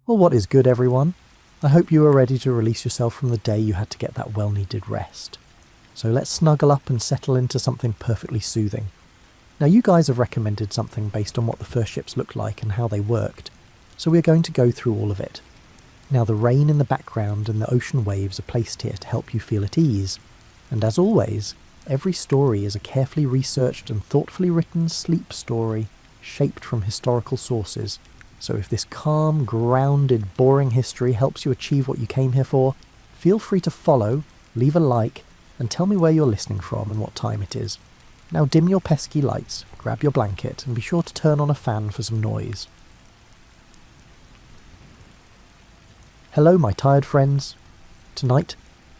Well, what is good, everyone? I hope you are ready to release yourself from the day you had to get that well-needed rest. So let's snuggle up and settle into something perfectly soothing. Now, you guys have recommended something based on what the first ships looked like and how they worked, so we're going to go through all of it. Now, the rain in the background and the ocean waves are placed here to help you feel at ease, and as always, every story is a carefully researched and thoughtfully written sleep story shaped from historical sources. So if this calm, grounded, boring history helps you achieve what you came here for, feel free to follow, leave a like, and tell me where you're listening from and what time it is. Now dim your pesky lights, grab your blanket, and be sure to turn on a fan for some noise. Hello, my tired friends. Tonight,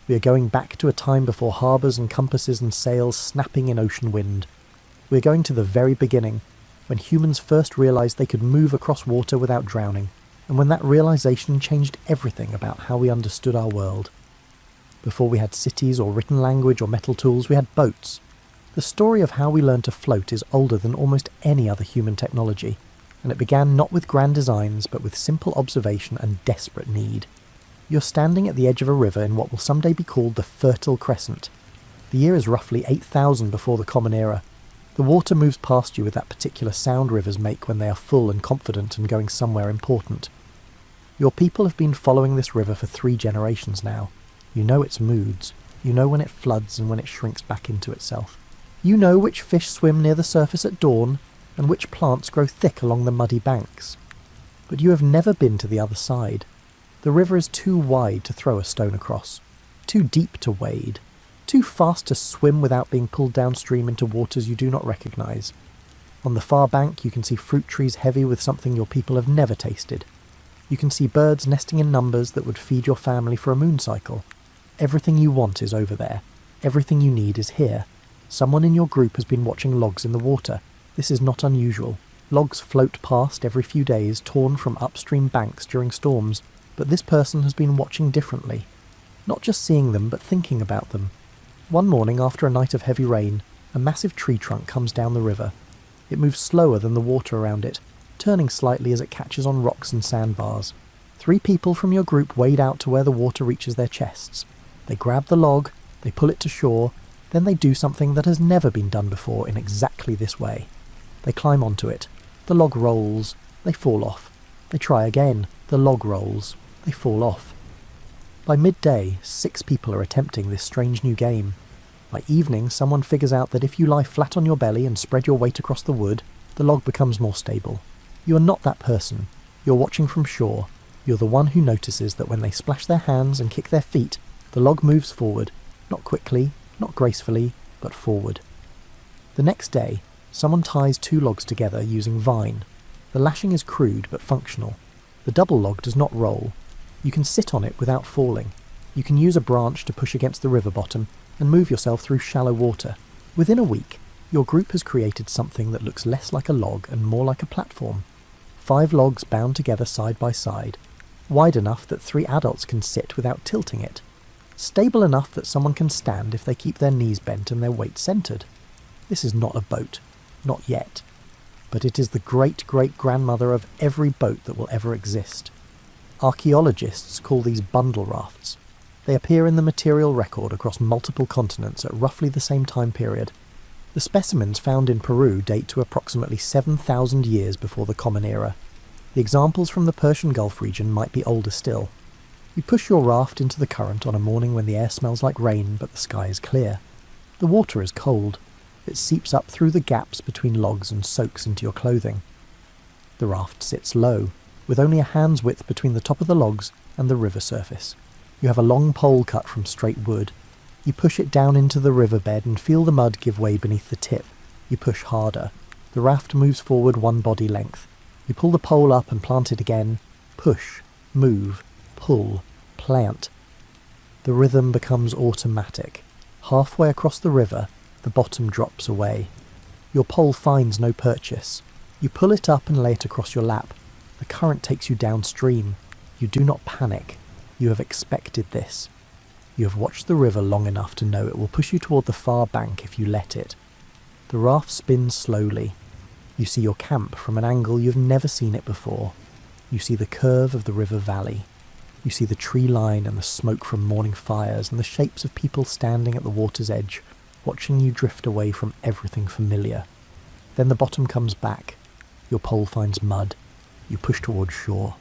we are going back to a time before harbours and compasses and sails snapping in ocean wind. We are going to the very beginning, when humans first realised they could move across water without drowning, and when that realisation changed everything about how we understood our world. Before we had cities or written language or metal tools, we had boats. The story of how we learned to float is older than almost any other human technology, and it began not with grand designs but with simple observation and desperate need. You're standing at the edge of a river in what will someday be called the Fertile Crescent. The year is roughly 8,000 before the Common Era. The water moves past you with that particular sound rivers make when they are full and confident and going somewhere important. Your people have been following this river for 3 generations now. You know its moods. You know when it floods and when it shrinks back into itself. You know which fish swim near the surface at dawn and which plants grow thick along the muddy banks. But you have never been to the other side. The river is too wide to throw a stone across, too deep to wade, too fast to swim without being pulled downstream into waters you do not recognise. On the far bank you can see fruit trees heavy with something your people have never tasted. You can see birds nesting in numbers that would feed your family for a moon cycle. Everything you want is over there. Everything you need is here. Someone in your group has been watching logs in the water. This is not unusual. Logs float past every few days, torn from upstream banks during storms, but this person has been watching differently. Not just seeing them, but thinking about them. One morning, after a night of heavy rain, a massive tree trunk comes down the river. It moves slower than the water around it, turning slightly as it catches on rocks and sandbars. 3 people from your group wade out to where the water reaches their chests. They grab the log, they pull it to shore, then they do something that has never been done before in exactly this way. They climb onto it. The log rolls. They fall off. They try again. The log rolls. They fall off. By midday, 6 people are attempting this strange new game. By evening, someone figures out that if you lie flat on your belly and spread your weight across the wood, the log becomes more stable. You are not that person. You're watching from shore. You're the one who notices that when they splash their hands and kick their feet, the log moves forward, not quickly, not gracefully, but forward. The next day, someone ties 2 logs together using vine. The lashing is crude but functional. The double log does not roll. You can sit on it without falling. You can use a branch to push against the river bottom and move yourself through shallow water. Within a week, your group has created something that looks less like a log and more like a platform. 5 logs bound together side by side, wide enough that 3 adults can sit without tilting it, stable enough that someone can stand if they keep their knees bent and their weight centred. This is not a boat, not yet, but it is the great-great-grandmother of every boat that will ever exist. Archaeologists call these bundle rafts. They appear in the material record across multiple continents at roughly the same time period. The specimens found in Peru date to approximately 7,000 years before the Common Era. The examples from the Persian Gulf region might be older still. You push your raft into the current on a morning when the air smells like rain but the sky is clear. The water is cold. It seeps up through the gaps between logs and soaks into your clothing. The raft sits low, with only a hand's width between the top of the logs and the river surface. You have a long pole cut from straight wood. You push it down into the riverbed and feel the mud give way beneath the tip. You push harder. The raft moves forward 1 body length. You pull the pole up and plant it again. Push, move, pull, plant. The rhythm becomes automatic. Halfway across the river, the bottom drops away. Your pole finds no purchase. You pull it up and lay it across your lap. The current takes you downstream. You do not panic. You have expected this. You have watched the river long enough to know it will push you toward the far bank if you let it. The raft spins slowly. You see your camp from an angle you've never seen it before. You see the curve of the river valley. You see the tree line and the smoke from morning fires and the shapes of people standing at the water's edge, watching you drift away from everything familiar. Then the bottom comes back. Your pole finds mud. You push towards shore.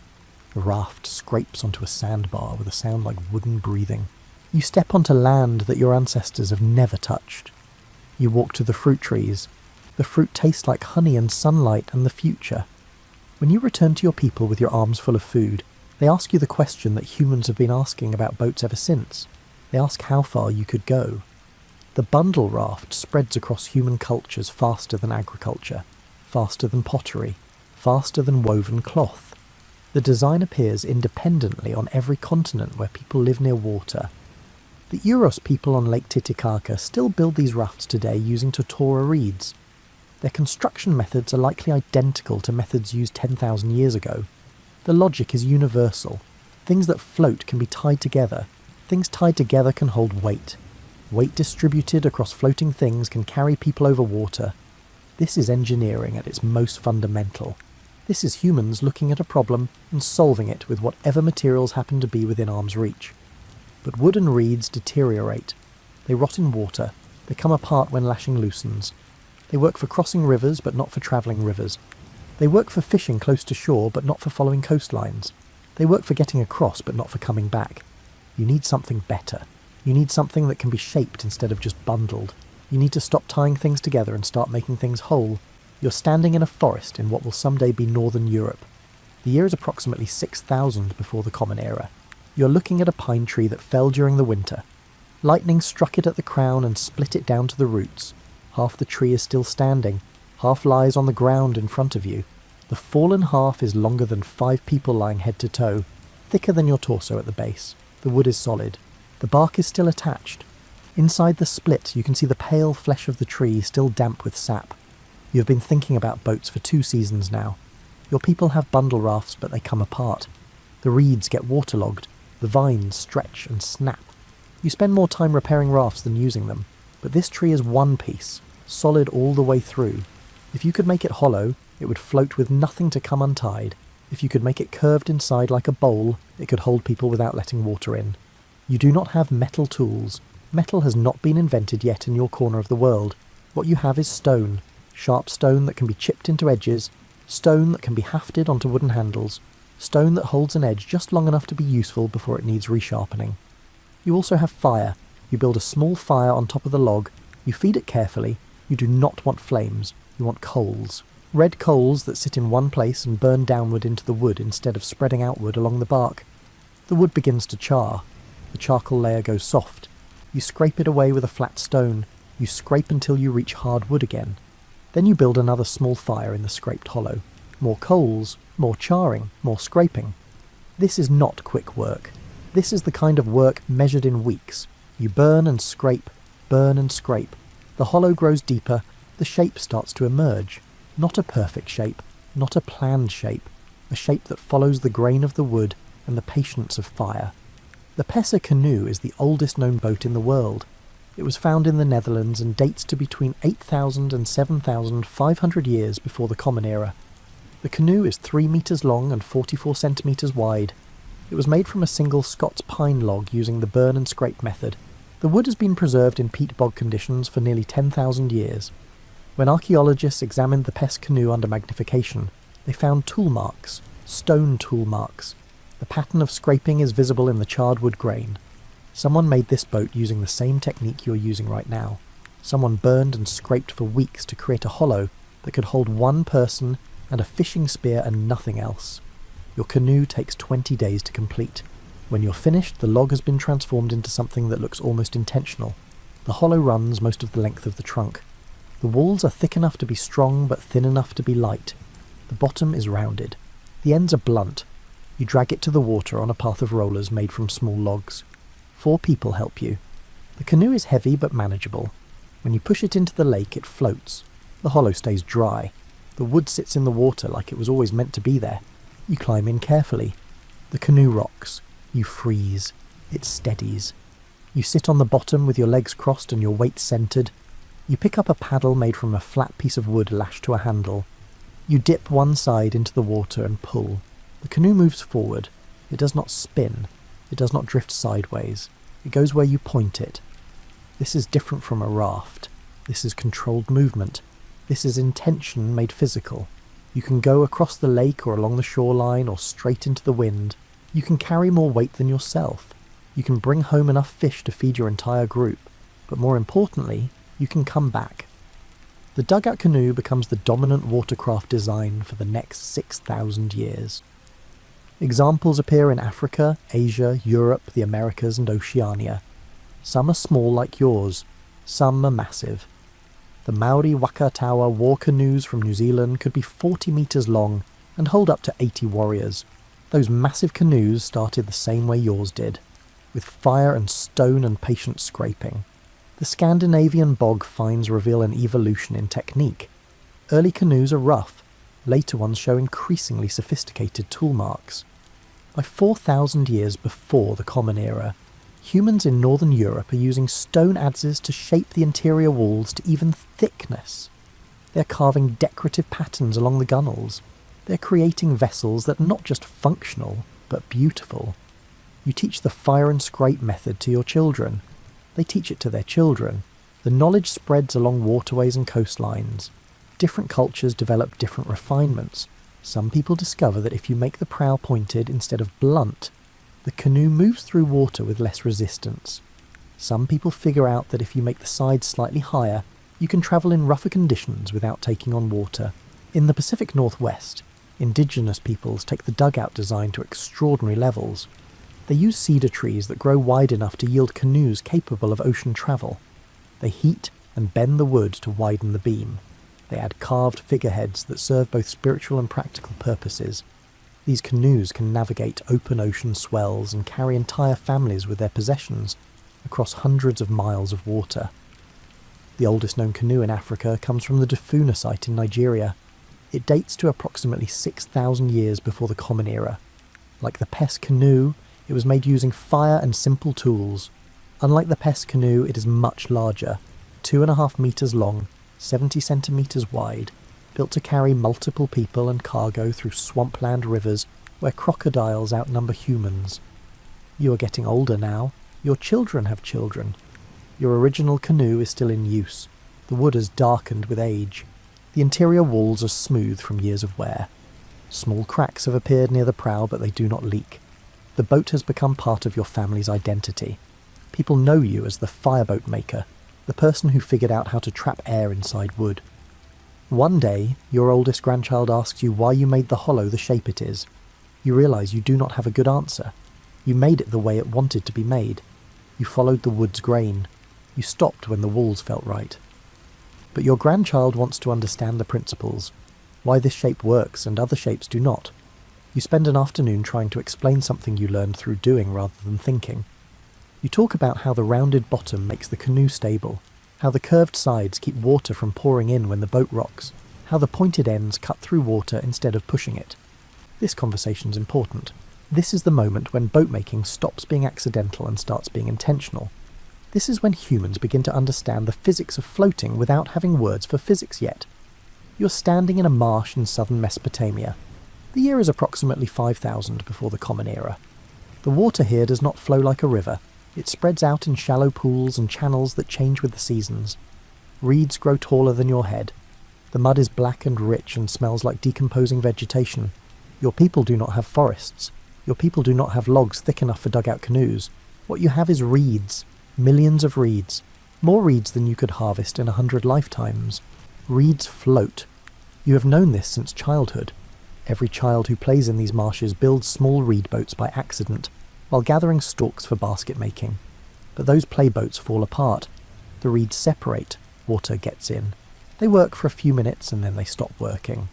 The raft scrapes onto a sandbar with a sound like wooden breathing. You step onto land that your ancestors have never touched. You walk to the fruit trees. The fruit tastes like honey and sunlight and the future. When you return to your people with your arms full of food, they ask you the question that humans have been asking about boats ever since. They ask how far you could go. The bundle raft spreads across human cultures faster than agriculture, faster than pottery, faster than woven cloth. The design appears independently on every continent where people live near water. The Euros people on Lake Titicaca still build these rafts today using totora reeds. Their construction methods are likely identical to methods used 10,000 years ago. The logic is universal. Things that float can be tied together. Things tied together can hold weight. Weight distributed across floating things can carry people over water. This is engineering at its most fundamental. This is humans looking at a problem and solving it with whatever materials happen to be within arm's reach. But wooden reeds deteriorate. They rot in water. They come apart when lashing loosens. They work for crossing rivers, but not for travelling rivers. They work for fishing close to shore, but not for following coastlines. They work for getting across, but not for coming back. You need something better. You need something that can be shaped instead of just bundled. You need to stop tying things together and start making things whole. You're standing in a forest in what will someday be Northern Europe. The year is approximately 6,000 before the Common Era. You're looking at a pine tree that fell during the winter. Lightning struck it at the crown and split it down to the roots. Half the tree is still standing. Half lies on the ground in front of you. The fallen half is longer than 5 people lying head to toe, thicker than your torso at the base. The wood is solid. The bark is still attached. Inside the split, you can see the pale flesh of the tree still damp with sap. You have been thinking about boats for 2 seasons now. Your people have bundle rafts, but they come apart. The reeds get waterlogged. The vines stretch and snap. You spend more time repairing rafts than using them, but this tree is one piece, solid all the way through. If you could make it hollow, it would float with nothing to come untied. If you could make it curved inside like a bowl, it could hold people without letting water in. You do not have metal tools. Metal has not been invented yet in your corner of the world. What you have is stone. Sharp stone that can be chipped into edges, stone that can be hafted onto wooden handles, stone that holds an edge just long enough to be useful before it needs resharpening. You also have fire. You build a small fire on top of the log. You feed it carefully. You do not want flames. You want coals. Red coals that sit in one place and burn downward into the wood instead of spreading outward along the bark. The wood begins to char. The charcoal layer goes soft. You scrape it away with a flat stone. You scrape until you reach hard wood again. Then you build another small fire in the scraped hollow. More coals, more charring, more scraping. This is not quick work. This is the kind of work measured in weeks. You burn and scrape, burn and scrape. The hollow grows deeper. The shape starts to emerge. Not a perfect shape, not a planned shape. A shape that follows the grain of the wood and the patience of fire. The Pesser canoe is the oldest known boat in the world. It was found in the Netherlands and dates to between 8,000 and 7,500 years before the Common Era. The canoe is 3 metres long and 44 centimetres wide. It was made from a single Scots pine log using the burn and scrape method. The wood has been preserved in peat bog conditions for nearly 10,000 years. When archaeologists examined the Pesser canoe under magnification, they found tool marks, stone tool marks. The pattern of scraping is visible in the charred wood grain. Someone made this boat using the same technique you are using right now. Someone burned and scraped for weeks to create a hollow that could hold one person and a fishing spear and nothing else. Your canoe takes 20 days to complete. When you're finished, the log has been transformed into something that looks almost intentional. The hollow runs most of the length of the trunk. The walls are thick enough to be strong but thin enough to be light. The bottom is rounded. The ends are blunt. You drag it to the water on a path of rollers made from small logs. 4 people help you. The canoe is heavy but manageable. When you push it into the lake, it floats. The hollow stays dry. The wood sits in the water like it was always meant to be there. You climb in carefully. The canoe rocks. You freeze. It steadies. You sit on the bottom with your legs crossed and your weight centred. You pick up a paddle made from a flat piece of wood lashed to a handle. You dip one side into the water and pull. The The canoe moves forward. It does not spin. It does not drift sideways. It goes where you point it. This is different from a raft. This is controlled movement. This is intention made physical. You can go across the lake or along the shoreline or straight into the wind. You can carry more weight than yourself. You can bring home enough fish to feed your entire group. But more importantly, you can come back. The dugout canoe becomes the dominant watercraft design for the next 6,000 years. Examples appear in Africa, Asia, Europe, the Americas and Oceania. Some are small like yours, some are massive. The Maori Wakatawa war canoes from New Zealand could be 40 metres long and hold up to 80 warriors. Those massive canoes started the same way yours did, with fire and stone and patient scraping. The Scandinavian bog finds reveal an evolution in technique. Early canoes are rough, later ones show increasingly sophisticated tool marks. By 4,000 years before the Common Era, humans in northern Europe are using stone adzes to shape the interior walls to even thickness. They're carving decorative patterns along the gunnels. They're creating vessels that are not just functional, but beautiful. You teach the fire and scrape method to your children. They teach it to their children. The knowledge spreads along waterways and coastlines. Different cultures develop different refinements. Some people discover that if you make the prow pointed instead of blunt, the canoe moves through water with less resistance. Some people figure out that if you make the sides slightly higher, you can travel in rougher conditions without taking on water. In the Pacific Northwest, indigenous peoples take the dugout design to extraordinary levels. They use cedar trees that grow wide enough to yield canoes capable of ocean travel. They heat and bend the wood to widen the beam. They add carved figureheads that serve both spiritual and practical purposes. These canoes can navigate open ocean swells and carry entire families with their possessions across hundreds of miles of water. The oldest known canoe in Africa comes from the Dufuna site in Nigeria. It dates to approximately 6,000 years before the Common Era. Like the Pest canoe, it was made using fire and simple tools. Unlike the Pest canoe, it is much larger, 2.5 metres long, 70 centimetres wide, built to carry multiple people and cargo through swampland rivers where crocodiles outnumber humans. You are getting older now. Your children have children. Your original canoe is still in use. The wood has darkened with age. The interior walls are smooth from years of wear. Small cracks have appeared near the prow, but they do not leak. The boat has become part of your family's identity. People know you as the fireboat maker, the person who figured out how to trap air inside wood. One day, your oldest grandchild asks you why you made the hollow the shape it is. You realise you do not have a good answer. You made it the way it wanted to be made. You followed the wood's grain. You stopped when the walls felt right. But your grandchild wants to understand the principles, why this shape works and other shapes do not. You spend an afternoon trying to explain something you learned through doing rather than thinking. You talk about how the rounded bottom makes the canoe stable, how the curved sides keep water from pouring in when the boat rocks, how the pointed ends cut through water instead of pushing it. This conversation's important. This is the moment when boat making stops being accidental and starts being intentional. This is when humans begin to understand the physics of floating without having words for physics yet. You're standing in a marsh in southern Mesopotamia. The year is approximately 5,000 before the Common Era. The water here does not flow like a river. It spreads out in shallow pools and channels that change with the seasons. Reeds grow taller than your head. The mud is black and rich and smells like decomposing vegetation. Your people do not have forests. Your people do not have logs thick enough for dugout canoes. What you have is reeds. Millions of reeds. More reeds than you could harvest in 100 lifetimes. Reeds float. You have known this since childhood. Every child who plays in these marshes builds small reed boats by accident, while gathering stalks for basket making. But those play boats fall apart. The reeds separate, water gets in. They work for a few minutes and then they stop working.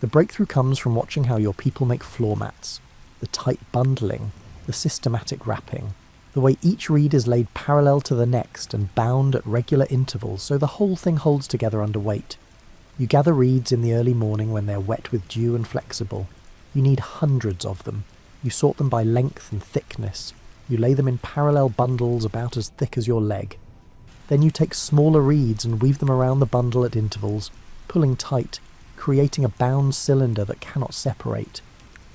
The breakthrough comes from watching how your people make floor mats, the tight bundling, the systematic wrapping, the way each reed is laid parallel to the next and bound at regular intervals so the whole thing holds together under weight. You gather reeds in the early morning when they're wet with dew and flexible. You need hundreds of them. You sort them by length and thickness. You lay them in parallel bundles about as thick as your leg. Then you take smaller reeds and weave them around the bundle at intervals, pulling tight, creating a bound cylinder that cannot separate.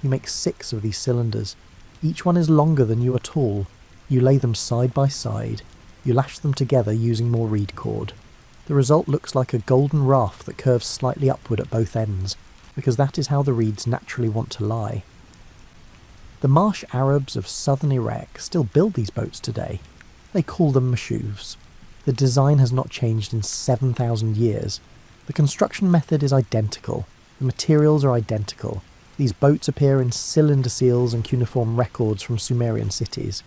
You make 6 of these cylinders. Each one is longer than you are tall. You lay them side by side. You lash them together using more reed cord. The result looks like a golden raft that curves slightly upward at both ends, because that is how the reeds naturally want to lie. The marsh Arabs of southern Iraq still build these boats today. They call them mashuvs. The design has not changed in 7,000 years. The construction method is identical. The materials are identical. These boats appear in cylinder seals and cuneiform records from Sumerian cities.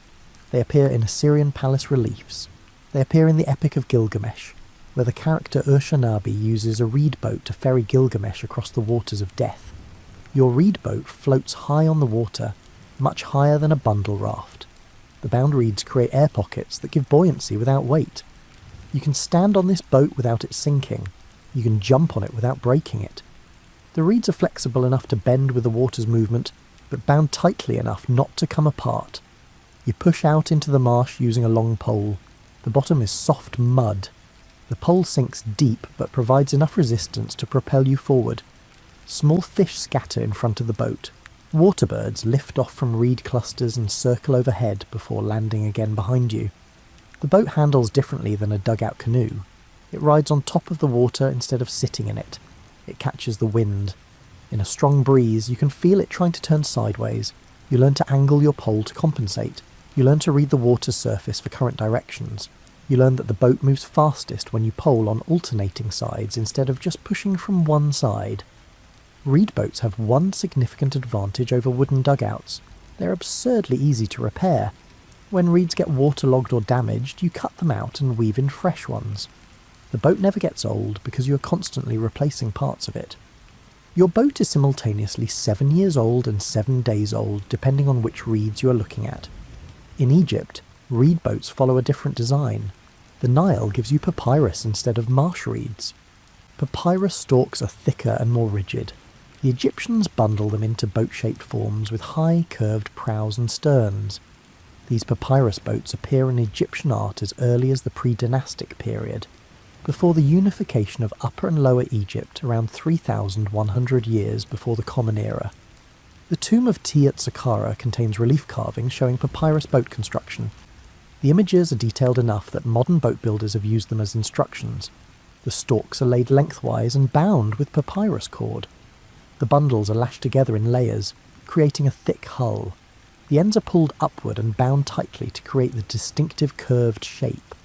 They appear in Assyrian palace reliefs. They appear in the Epic of Gilgamesh, where the character Urshanabi uses a reed boat to ferry Gilgamesh across the waters of death. Your reed boat floats high on the water, much higher than a bundle raft. The bound reeds create air pockets that give buoyancy without weight. You can stand on this boat without it sinking. You can jump on it without breaking it. The reeds are flexible enough to bend with the water's movement, but bound tightly enough not to come apart. You push out into the marsh using a long pole. The bottom is soft mud. The pole sinks deep but provides enough resistance to propel you forward. Small fish scatter in front of the boat. Waterbirds lift off from reed clusters and circle overhead before landing again behind you. The boat handles differently than a dugout canoe. It rides on top of the water instead of sitting in it. It catches the wind. In a strong breeze, you can feel it trying to turn sideways. You learn to angle your pole to compensate. You learn to read the water's surface for current directions. You learn that the boat moves fastest when you pole on alternating sides instead of just pushing from one side. Reed boats have one significant advantage over wooden dugouts. They're absurdly easy to repair. When reeds get waterlogged or damaged, you cut them out and weave in fresh ones. The boat never gets old because you are constantly replacing parts of it. Your boat is simultaneously 7 years old and 7 days old, depending on which reeds you are looking at. In Egypt, reed boats follow a different design. The Nile gives you papyrus instead of marsh reeds. Papyrus stalks are thicker and more rigid. The Egyptians bundle them into boat-shaped forms with high, curved prows and sterns. These papyrus boats appear in Egyptian art as early as the pre-dynastic period, before the unification of Upper and Lower Egypt around 3,100 years before the Common Era. The tomb of Saqqara contains relief carvings showing papyrus boat construction. The images are detailed enough that modern boat builders have used them as instructions. The stalks are laid lengthwise and bound with papyrus cord. The bundles are lashed together in layers, creating a thick hull. The ends are pulled upward and bound tightly to create the distinctive curved shape.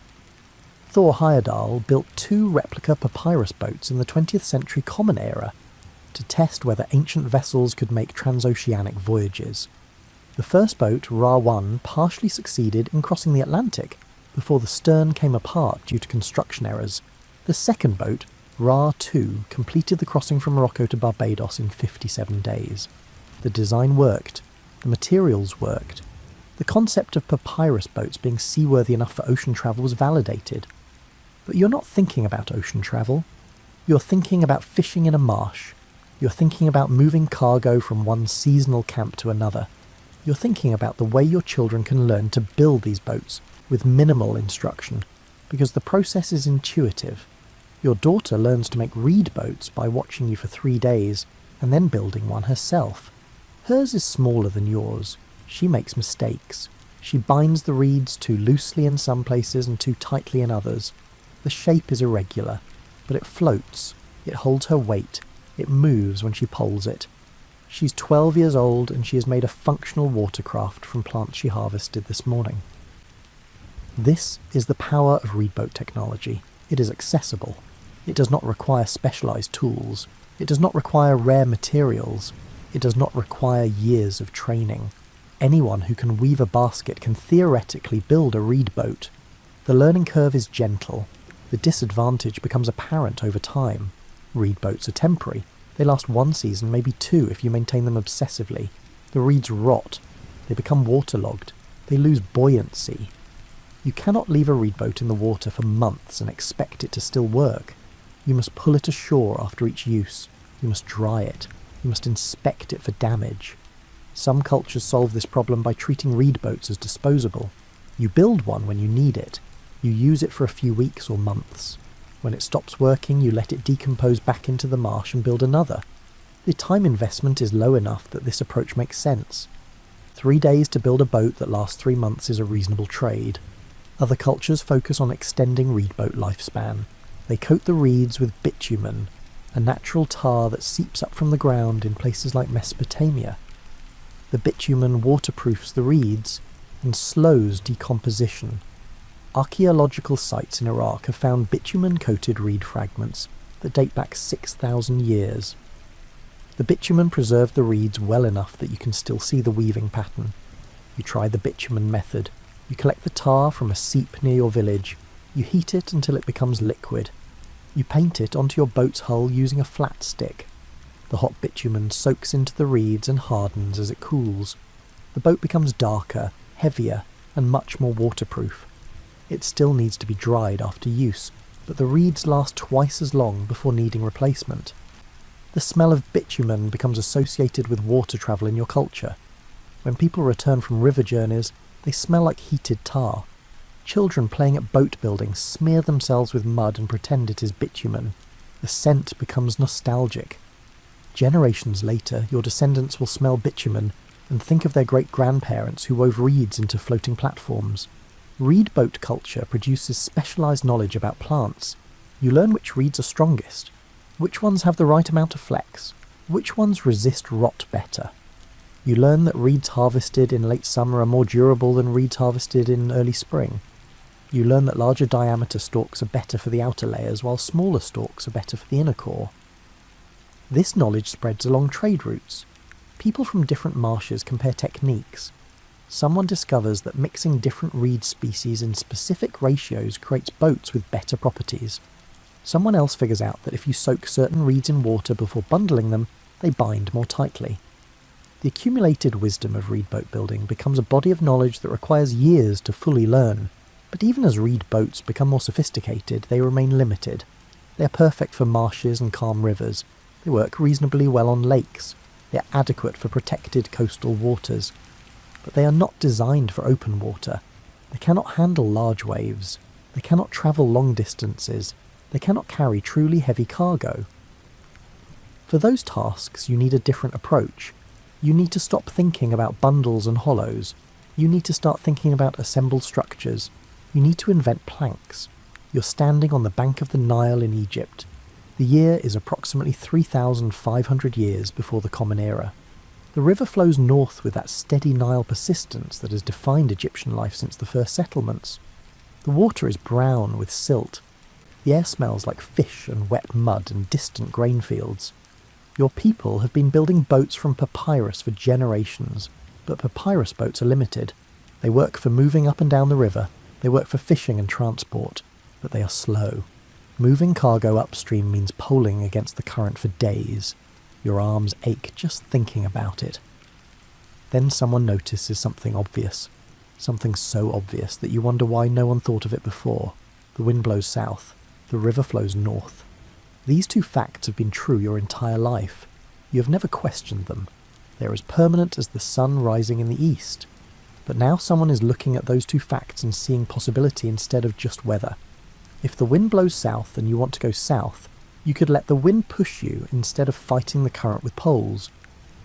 Thor Heyerdahl built 2 replica papyrus boats in the 20th century Common Era to test whether ancient vessels could make transoceanic voyages. The first boat, Ra-1, partially succeeded in crossing the Atlantic before the stern came apart due to construction errors. The second boat, Ra-2, completed the crossing from Morocco to Barbados in 57 days. The design worked. The materials worked. The concept of papyrus boats being seaworthy enough for ocean travel was validated. But you're not thinking about ocean travel. You're thinking about fishing in a marsh. You're thinking about moving cargo from one seasonal camp to another. You're thinking about the way your children can learn to build these boats with minimal instruction, because the process is intuitive. Your daughter learns to make reed boats by watching you for 3 days and then building one herself. Hers is smaller than yours. She makes mistakes. She binds the reeds too loosely in some places and too tightly in others. The shape is irregular, but it floats. It holds her weight. It moves when she poles it. She's 12 years old and she has made a functional watercraft from plants she harvested this morning. This is the power of reed boat technology. It is accessible. It does not require specialized tools. It does not require rare materials. It does not require years of training. Anyone who can weave a basket can theoretically build a reed boat. The learning curve is gentle. The disadvantage becomes apparent over time. Reed boats are temporary. They last 1 season, maybe 2 if you maintain them obsessively. The reeds rot. They become waterlogged. They lose buoyancy. You cannot leave a reed boat in the water for months and expect it to still work. You must pull it ashore after each use. You must dry it. You must inspect it for damage. Some cultures solve this problem by treating reed boats as disposable. You build one when you need it. You use it for a few weeks or months. When it stops working, you let it decompose back into the marsh and build another. The time investment is low enough that this approach makes sense. 3 days to build a boat that lasts 3 months is a reasonable trade. Other cultures focus on extending reed boat lifespan. They coat the reeds with bitumen, a natural tar that seeps up from the ground in places like Mesopotamia. The bitumen waterproofs the reeds and slows decomposition. Archaeological sites in Iraq have found bitumen-coated reed fragments that date back 6,000 years. The bitumen preserved the reeds well enough that you can still see the weaving pattern. You try the bitumen method. You collect the tar from a seep near your village. You heat it until it becomes liquid. You paint it onto your boat's hull using a flat stick. The hot bitumen soaks into the reeds and hardens as it cools. The boat becomes darker, heavier, and much more waterproof. It still needs to be dried after use, but the reeds last twice as long before needing replacement. The smell of bitumen becomes associated with water travel in your culture. When people return from river journeys, they smell like heated tar. Children playing at boat building smear themselves with mud and pretend it is bitumen. The scent becomes nostalgic. Generations later, your descendants will smell bitumen and think of their great-grandparents who wove reeds into floating platforms. Reed boat culture produces specialised knowledge about plants. You learn which reeds are strongest, which ones have the right amount of flex, which ones resist rot better. You learn that reeds harvested in late summer are more durable than reeds harvested in early spring. You learn that larger diameter stalks are better for the outer layers, while smaller stalks are better for the inner core. This knowledge spreads along trade routes. People from different marshes compare techniques. Someone discovers that mixing different reed species in specific ratios creates boats with better properties. Someone else figures out that if you soak certain reeds in water before bundling them, they bind more tightly. The accumulated wisdom of reed boat building becomes a body of knowledge that requires years to fully learn, but even as reed boats become more sophisticated, they remain limited. They are perfect for marshes and calm rivers. They work reasonably well on lakes. They are adequate for protected coastal waters. But they are not designed for open water. They cannot handle large waves. They cannot travel long distances. They cannot carry truly heavy cargo. For those tasks, you need a different approach. You need to stop thinking about bundles and hollows. You need to start thinking about assembled structures. You need to invent planks. You're standing on the bank of the Nile in Egypt. The year is approximately 3,500 years before the Common Era. The river flows north with that steady Nile persistence that has defined Egyptian life since the first settlements. The water is brown with silt. The air smells like fish and wet mud and distant grain fields. Your people have been building boats from papyrus for generations, but papyrus boats are limited. They work for moving up and down the river, they work for fishing and transport, but they are slow. Moving cargo upstream means poling against the current for days. Your arms ache just thinking about it. Then someone notices something obvious. Something so obvious that you wonder why no one thought of it before. The wind blows south. The river flows north. These two facts have been true your entire life. You have never questioned them. They are as permanent as the sun rising in the east. But now someone is looking at those two facts and seeing possibility instead of just weather. If the wind blows south and you want to go south, you could let the wind push you instead of fighting the current with poles.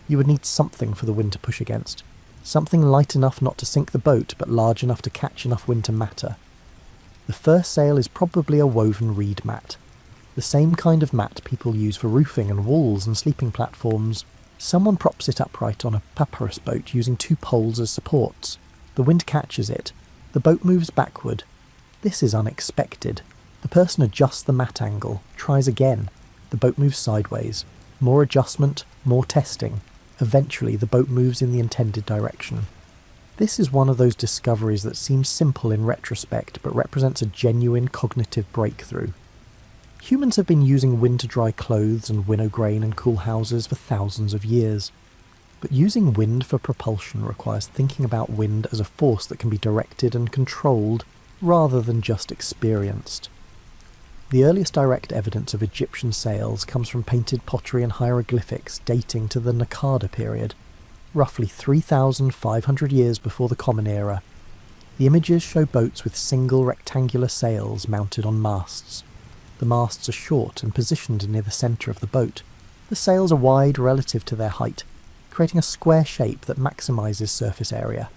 You would need something for the wind to push against. Something light enough not to sink the boat, but large enough to catch enough wind to matter. The first sail is probably a woven reed mat. The same kind of mat people use for roofing and walls and sleeping platforms. Someone props it upright on a papyrus boat using 2 poles as supports. The wind catches it. The boat moves backward. This is unexpected. The person adjusts the mat angle, tries again. The boat moves sideways. More adjustment, more testing. Eventually the boat moves in the intended direction. This is one of those discoveries that seems simple in retrospect but represents a genuine cognitive breakthrough. Humans have been using wind to dry clothes and winnow grain and cool houses for thousands of years. But using wind for propulsion requires thinking about wind as a force that can be directed and controlled rather than just experienced. The earliest direct evidence of Egyptian sails comes from painted pottery and hieroglyphics dating to the Naqada period, roughly 3,500 years before the Common Era. The images show boats with single rectangular sails mounted on masts. The masts are short and positioned near the centre of the boat. The sails are wide relative to their height, creating a square shape that maximises surface area.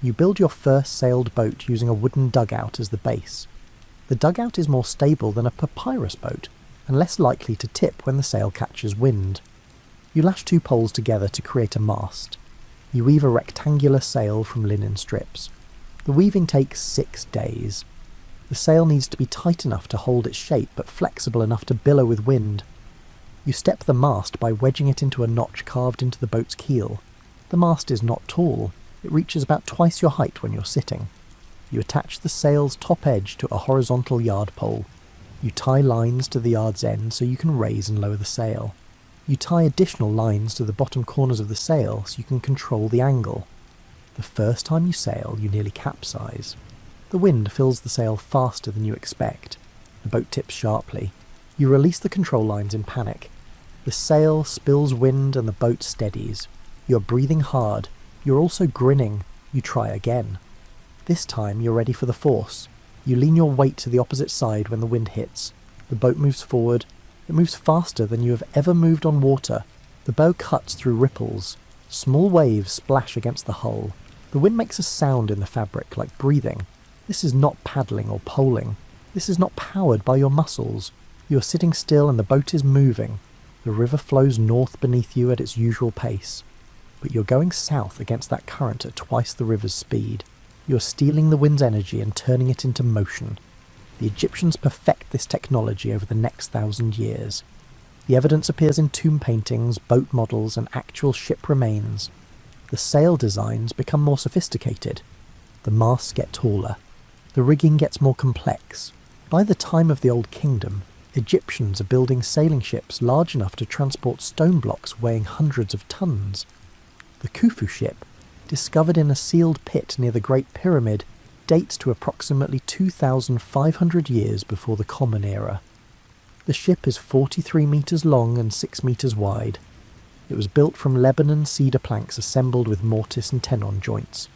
You build your first sailed boat using a wooden dugout as the base. The dugout is more stable than a papyrus boat, and less likely to tip when the sail catches wind. You lash 2 poles together to create a mast. You weave a rectangular sail from linen strips. The weaving takes 6 days. The sail needs to be tight enough to hold its shape, but flexible enough to billow with wind. You step the mast by wedging it into a notch carved into the boat's keel. The mast is not tall. It reaches about twice your height when you're sitting. You attach the sail's top edge to a horizontal yard pole. You tie lines to the yard's end so you can raise and lower the sail. You tie additional lines to the bottom corners of the sail so you can control the angle. The first time you sail, you nearly capsize. The wind fills the sail faster than you expect. The boat tips sharply. You release the control lines in panic. The sail spills wind and the boat steadies. You're breathing hard. You're also grinning. You try again. This time you're ready for the force. You lean your weight to the opposite side when the wind hits. The boat moves forward. It moves faster than you have ever moved on water. The bow cuts through ripples. Small waves splash against the hull. The wind makes a sound in the fabric like breathing. This is not paddling or poling. This is not powered by your muscles. You are sitting still and the boat is moving. The river flows north beneath you at its usual pace. But you're going south against that current at twice the river's speed. You're stealing the wind's energy and turning it into motion. The Egyptians perfect this technology over the next 1,000 years. The evidence appears in tomb paintings, boat models, and actual ship remains. The sail designs become more sophisticated. The masts get taller. The rigging gets more complex. By the time of the Old Kingdom, Egyptians are building sailing ships large enough to transport stone blocks weighing hundreds of tons. The Khufu ship, discovered in a sealed pit near the Great Pyramid, dates to approximately 2,500 years before the Common Era. The ship is 43 metres long and 6 metres wide. It was built from Lebanon cedar planks assembled with mortise and tenon joints.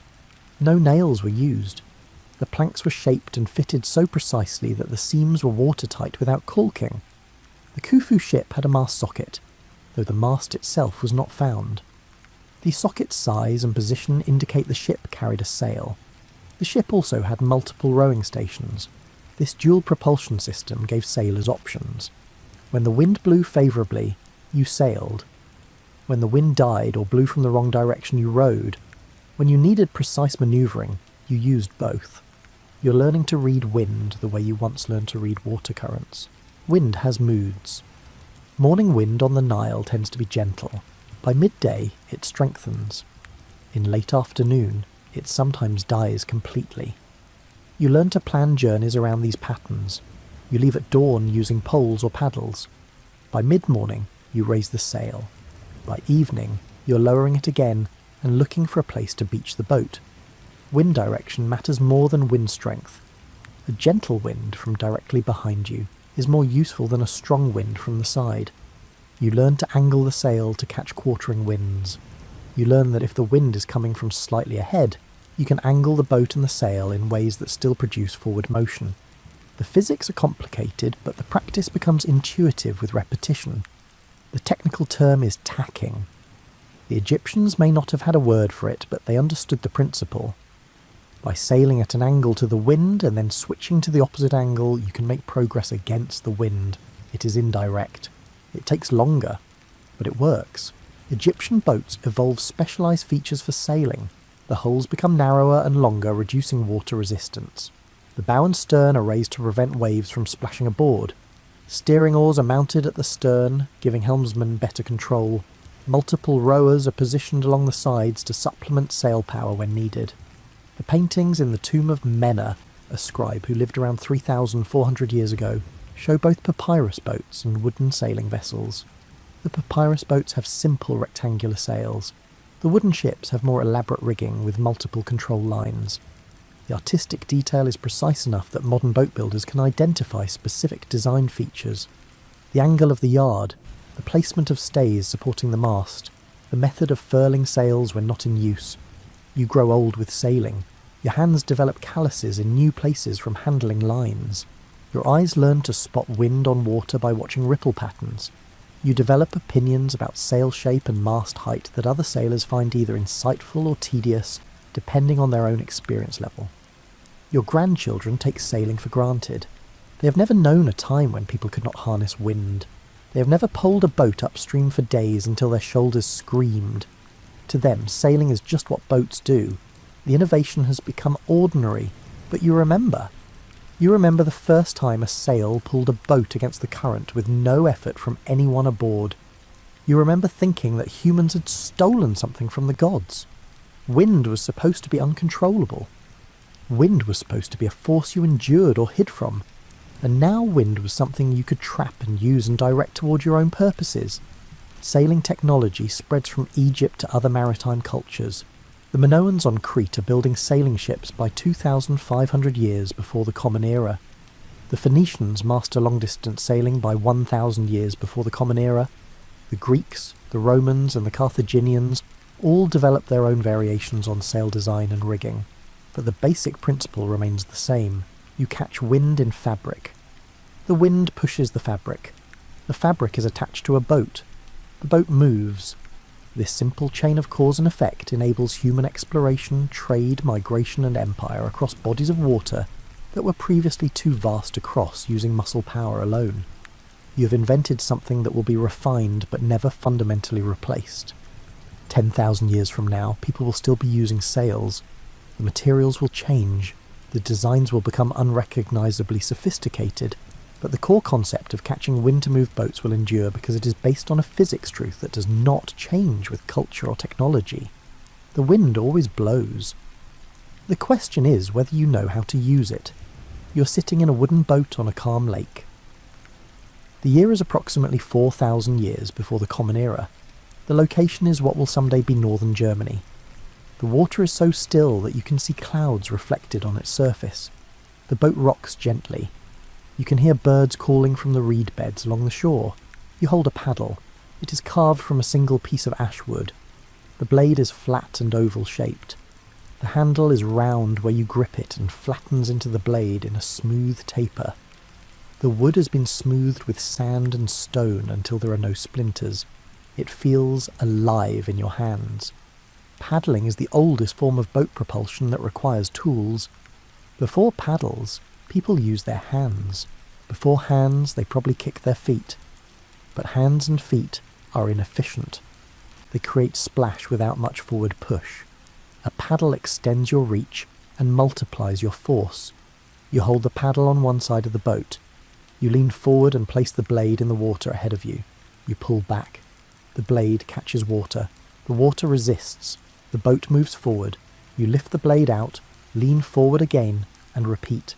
No nails were used. The planks were shaped and fitted so precisely that the seams were watertight without caulking. The Khufu ship had a mast socket, though the mast itself was not found. The socket's size and position indicate the ship carried a sail. The ship also had multiple rowing stations. This dual propulsion system gave sailors options. When the wind blew favourably, you sailed. When the wind died or blew from the wrong direction, you rowed. When you needed precise manoeuvring, you used both. You're learning to read wind the way you once learned to read water currents. Wind has moods. Morning wind on the Nile tends to be gentle. By midday, it strengthens. In late afternoon, it sometimes dies completely. You learn to plan journeys around these patterns. You leave at dawn using poles or paddles. By mid-morning, you raise the sail. By evening, you're lowering it again and looking for a place to beach the boat. Wind direction matters more than wind strength. A gentle wind from directly behind you is more useful than a strong wind from the side. You learn to angle the sail to catch quartering winds. You learn that if the wind is coming from slightly ahead, you can angle the boat and the sail in ways that still produce forward motion. The physics are complicated, but the practice becomes intuitive with repetition. The technical term is tacking. The Egyptians may not have had a word for it, but they understood the principle. By sailing at an angle to the wind and then switching to the opposite angle, you can make progress against the wind. It is indirect. It takes longer, but it works. Egyptian boats evolved specialised features for sailing. The hulls become narrower and longer, reducing water resistance. The bow and stern are raised to prevent waves from splashing aboard. Steering oars are mounted at the stern, giving helmsmen better control. Multiple rowers are positioned along the sides to supplement sail power when needed. The paintings in the tomb of Mena, a scribe who lived around 3,400 years ago, show both papyrus boats and wooden sailing vessels. The papyrus boats have simple rectangular sails. The wooden ships have more elaborate rigging with multiple control lines. The artistic detail is precise enough that modern boat builders can identify specific design features. The angle of the yard, the placement of stays supporting the mast, the method of furling sails when not in use. You grow old with sailing. Your hands develop calluses in new places from handling lines. Your eyes learn to spot wind on water by watching ripple patterns. You develop opinions about sail shape and mast height that other sailors find either insightful or tedious, depending on their own experience level. Your grandchildren take sailing for granted. They have never known a time when people could not harness wind. They have never poled a boat upstream for days until their shoulders screamed. To them, sailing is just what boats do. The innovation has become ordinary, but you remember. You remember the first time a sail pulled a boat against the current with no effort from anyone aboard. You remember thinking that humans had stolen something from the gods. Wind was supposed to be uncontrollable. Wind was supposed to be a force you endured or hid from. And now wind was something you could trap and use and direct toward your own purposes. Sailing technology spreads from Egypt to other maritime cultures. The Minoans on Crete are building sailing ships by 2,500 years before the Common Era. The Phoenicians master long-distance sailing by 1,000 years before the Common Era. The Greeks, the Romans and the Carthaginians all developed their own variations on sail design and rigging. But the basic principle remains the same. You catch wind in fabric. The wind pushes the fabric. The fabric is attached to a boat. The boat moves. This simple chain of cause and effect enables human exploration, trade, migration and empire across bodies of water that were previously too vast to cross using muscle power alone. You have invented something that will be refined but never fundamentally replaced. 10,000 years from now, people will still be using sails. The materials will change. The designs will become unrecognisably sophisticated, but the core concept of catching wind to move boats will endure because it is based on a physics truth that does not change with culture or technology. The wind always blows. The question is whether you know how to use it. You're sitting in a wooden boat on a calm lake. The year is approximately 4,000 years before the Common Era. The location is what will someday be northern Germany. The water is so still that you can see clouds reflected on its surface. The boat rocks gently. You can hear birds calling from the reed beds along the shore. You hold a paddle. It is carved from a single piece of ash wood. The blade is flat and oval-shaped. The handle is round where you grip it and flattens into the blade in a smooth taper. The wood has been smoothed with sand and stone until there are no splinters. It feels alive in your hands. Paddling is the oldest form of boat propulsion that requires tools. Before paddles, people use their hands. Before hands, they probably kick their feet. But hands and feet are inefficient. They create splash without much forward push. A paddle extends your reach and multiplies your force. You hold the paddle on one side of the boat. You lean forward and place the blade in the water ahead of you. You pull back. The blade catches water. The water resists. The boat moves forward. You lift the blade out, lean forward again, and repeat.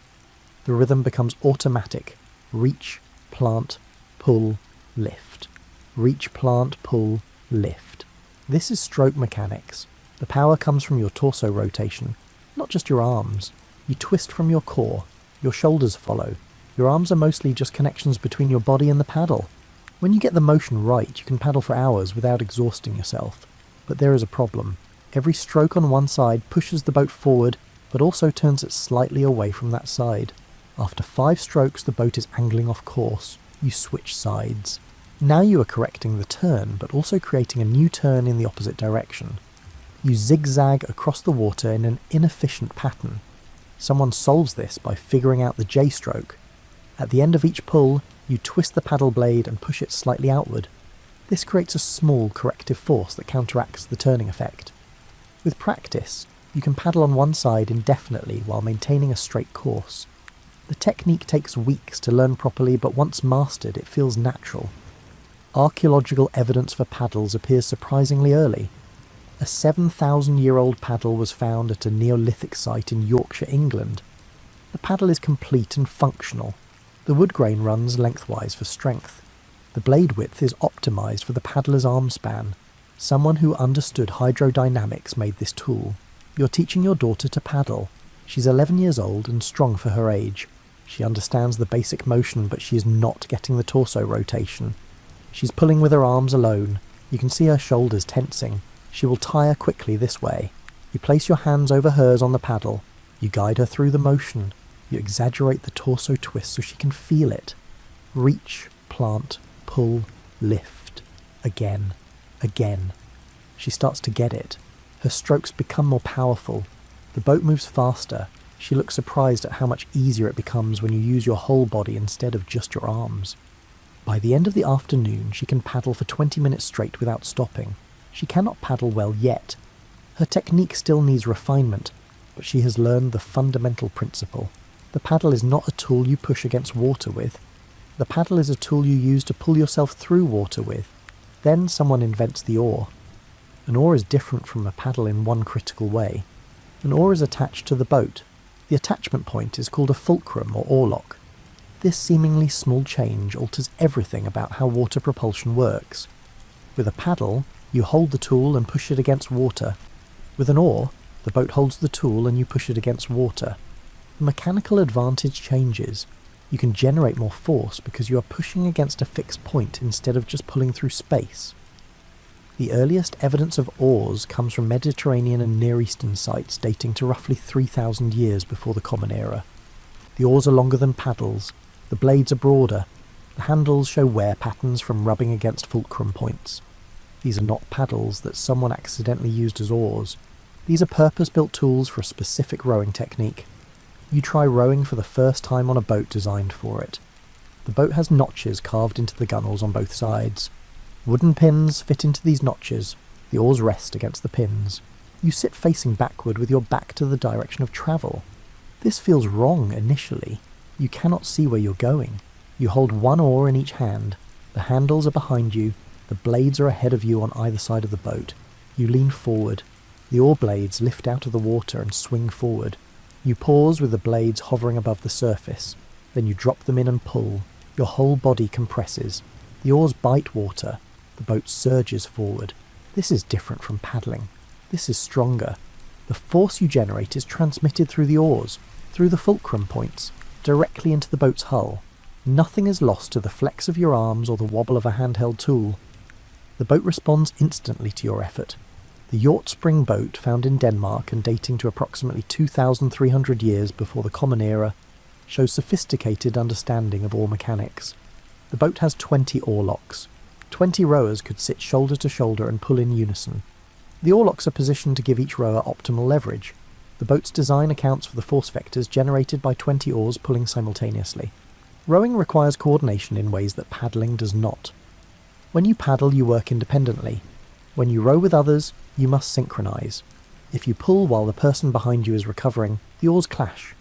The rhythm becomes automatic. Reach, plant, pull, lift. Reach, plant, pull, lift. This is stroke mechanics. The power comes from your torso rotation, not just your arms. You twist from your core. Your shoulders follow. Your arms are mostly just connections between your body and the paddle. When you get the motion right, you can paddle for hours without exhausting yourself. But there is a problem. Every stroke on one side pushes the boat forward, but also turns it slightly away from that side. After 5 strokes, the boat is angling off course. You switch sides. Now you are correcting the turn, but also creating a new turn in the opposite direction. You zigzag across the water in an inefficient pattern. Someone solves this by figuring out the J-stroke. At the end of each pull, you twist the paddle blade and push it slightly outward. This creates a small corrective force that counteracts the turning effect. With practice, you can paddle on one side indefinitely while maintaining a straight course. The technique takes weeks to learn properly, but once mastered, it feels natural. Archaeological evidence for paddles appears surprisingly early. A 7,000-year-old paddle was found at a Neolithic site in Yorkshire, England. The paddle is complete and functional. The wood grain runs lengthwise for strength. The blade width is optimised for the paddler's arm span. Someone who understood hydrodynamics made this tool. You're teaching your daughter to paddle. She's 11 years old and strong for her age. She understands the basic motion, but she is not getting the torso rotation. She's pulling with her arms alone. You can see her shoulders tensing. She will tire quickly this way. You place your hands over hers on the paddle. You guide her through the motion. You exaggerate the torso twist so she can feel it. Reach, plant, pull, lift. again, again. She starts to get it. Her strokes become more powerful. The boat moves faster. She looks surprised at how much easier it becomes when you use your whole body instead of just your arms. By the end of the afternoon, she can paddle for 20 minutes straight without stopping. She cannot paddle well yet. Her technique still needs refinement, but she has learned the fundamental principle. The paddle is not a tool you push against water with. The paddle is a tool you use to pull yourself through water with. Then someone invents the oar. An oar is different from a paddle in one critical way. An oar is attached to the boat. The attachment point is called a fulcrum or oarlock. This seemingly small change alters everything about how water propulsion works. With a paddle, you hold the tool and push it against water. With an oar, the boat holds the tool and you push it against water. The mechanical advantage changes. You can generate more force because you are pushing against a fixed point instead of just pulling through space. The earliest evidence of oars comes from Mediterranean and Near Eastern sites dating to roughly 3,000 years before the Common Era. The oars are longer than paddles. The blades are broader. The handles show wear patterns from rubbing against fulcrum points. These are not paddles that someone accidentally used as oars. These are purpose-built tools for a specific rowing technique. You try rowing for the first time on a boat designed for it. The boat has notches carved into the gunwales on both sides. Wooden pins fit into these notches. The oars rest against the pins. You sit facing backward with your back to the direction of travel. This feels wrong initially. You cannot see where you're going. You hold one oar in each hand. The handles are behind you. The blades are ahead of you on either side of the boat. You lean forward. The oar blades lift out of the water and swing forward. You pause with the blades hovering above the surface. Then you drop them in and pull. Your whole body compresses. The oars bite water. The boat surges forward. This is different from paddling. This is stronger. The force you generate is transmitted through the oars, through the fulcrum points, directly into the boat's hull. Nothing is lost to the flex of your arms or the wobble of a handheld tool. The boat responds instantly to your effort. The Yacht Spring boat, found in Denmark and dating to approximately 2,300 years before the Common Era, shows sophisticated understanding of oar mechanics. The boat has 20 oarlocks. 20 rowers could sit shoulder to shoulder and pull in unison. The oarlocks are positioned to give each rower optimal leverage. The boat's design accounts for the force vectors generated by 20 oars pulling simultaneously. Rowing requires coordination in ways that paddling does not. When you paddle, you work independently. When you row with others, you must synchronize. If you pull while the person behind you is recovering, the oars clash.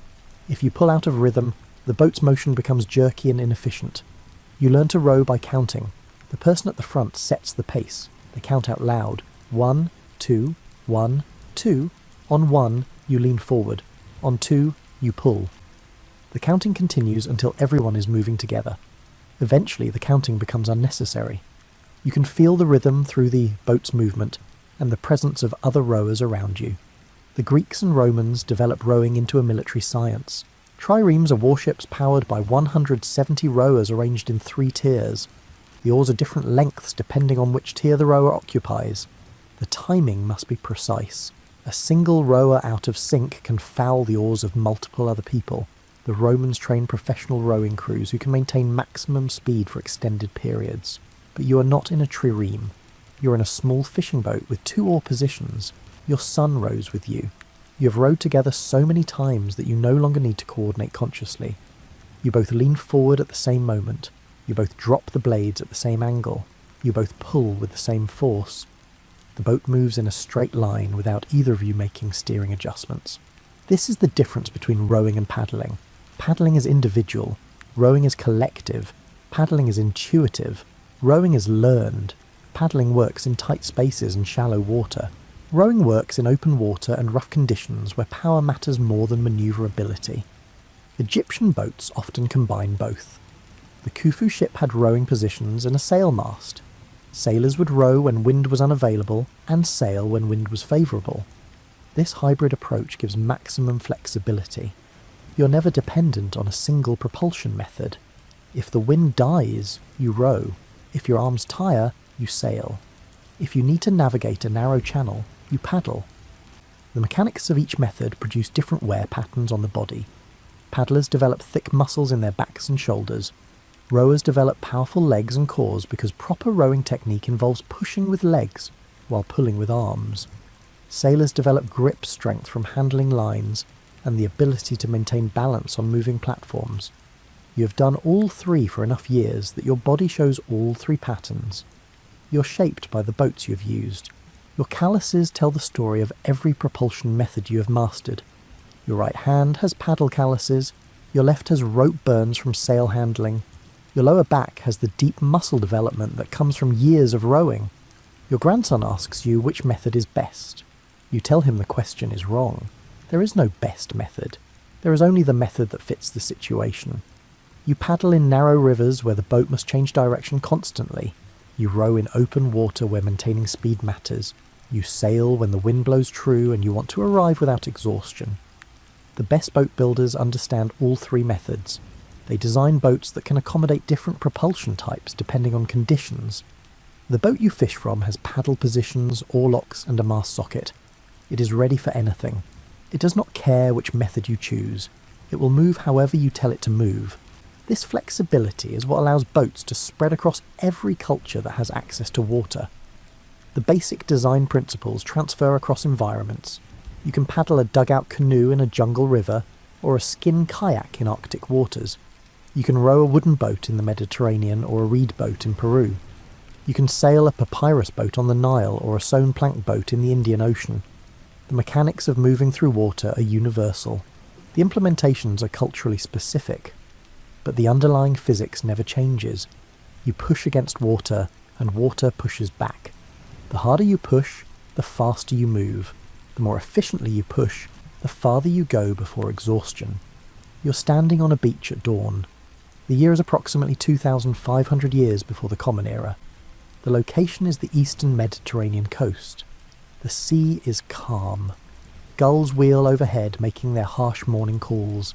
If you pull out of rhythm, the boat's motion becomes jerky and inefficient. You learn to row by counting. The person at the front sets the pace. They count out loud. 1, 2, 1, 2. On 1, you lean forward. On 2, you pull. The counting continues until everyone is moving together. Eventually, the counting becomes unnecessary. You can feel the rhythm through the boat's movement and the presence of other rowers around you. The Greeks and Romans developed rowing into a military science. Triremes are warships powered by 170 rowers arranged in 3 tiers. The oars are different lengths depending on which tier the rower occupies. The timing must be precise. A single rower out of sync can foul the oars of multiple other people. The Romans trained professional rowing crews who can maintain maximum speed for extended periods. But you are not in a trireme. You're in a small fishing boat with 2 oar positions. Your son rows with you. You have rowed together so many times that you no longer need to coordinate consciously. You both lean forward at the same moment. You both drop the blades at the same angle. You both pull with the same force. The boat moves in a straight line without either of you making steering adjustments. This is the difference between rowing and paddling. Paddling is individual. Rowing is collective. Paddling is intuitive. Rowing is learned. Paddling works in tight spaces and shallow water. Rowing works in open water and rough conditions where power matters more than manoeuvrability. Egyptian boats often combine both. The Khufu ship had rowing positions and a sail mast. Sailors would row when wind was unavailable and sail when wind was favourable. This hybrid approach gives maximum flexibility. You're never dependent on a single propulsion method. If the wind dies, you row. If your arms tire, you sail. If you need to navigate a narrow channel, you paddle. The mechanics of each method produce different wear patterns on the body. Paddlers develop thick muscles in their backs and shoulders. Rowers develop powerful legs and cores because proper rowing technique involves pushing with legs while pulling with arms. Sailors develop grip strength from handling lines and the ability to maintain balance on moving platforms. You have done all three for enough years that your body shows all three patterns. You're shaped by the boats you have used. Your calluses tell the story of every propulsion method you have mastered. Your right hand has paddle calluses, your left has rope burns from sail handling, your lower back has the deep muscle development that comes from years of rowing. Your grandson asks you which method is best. You tell him the question is wrong. There is no best method. There is only the method that fits the situation. You paddle in narrow rivers where the boat must change direction constantly. You row in open water where maintaining speed matters. You sail when the wind blows true and you want to arrive without exhaustion. The best boat builders understand all three methods. They design boats that can accommodate different propulsion types depending on conditions. The boat you fish from has paddle positions, oarlocks and a mast socket. It is ready for anything. It does not care which method you choose. It will move however you tell it to move. This flexibility is what allows boats to spread across every culture that has access to water. The basic design principles transfer across environments. You can paddle a dugout canoe in a jungle river or a skin kayak in Arctic waters. You can row a wooden boat in the Mediterranean or a reed boat in Peru. You can sail a papyrus boat on the Nile or a sewn plank boat in the Indian Ocean. The mechanics of moving through water are universal. The implementations are culturally specific. But the underlying physics never changes. You push against water, and water pushes back. The harder you push, the faster you move. The more efficiently you push, the farther you go before exhaustion. You're standing on a beach at dawn. The year is approximately 2,500 years before the Common Era. The location is the eastern Mediterranean coast. The sea is calm. Gulls wheel overhead, making their harsh morning calls.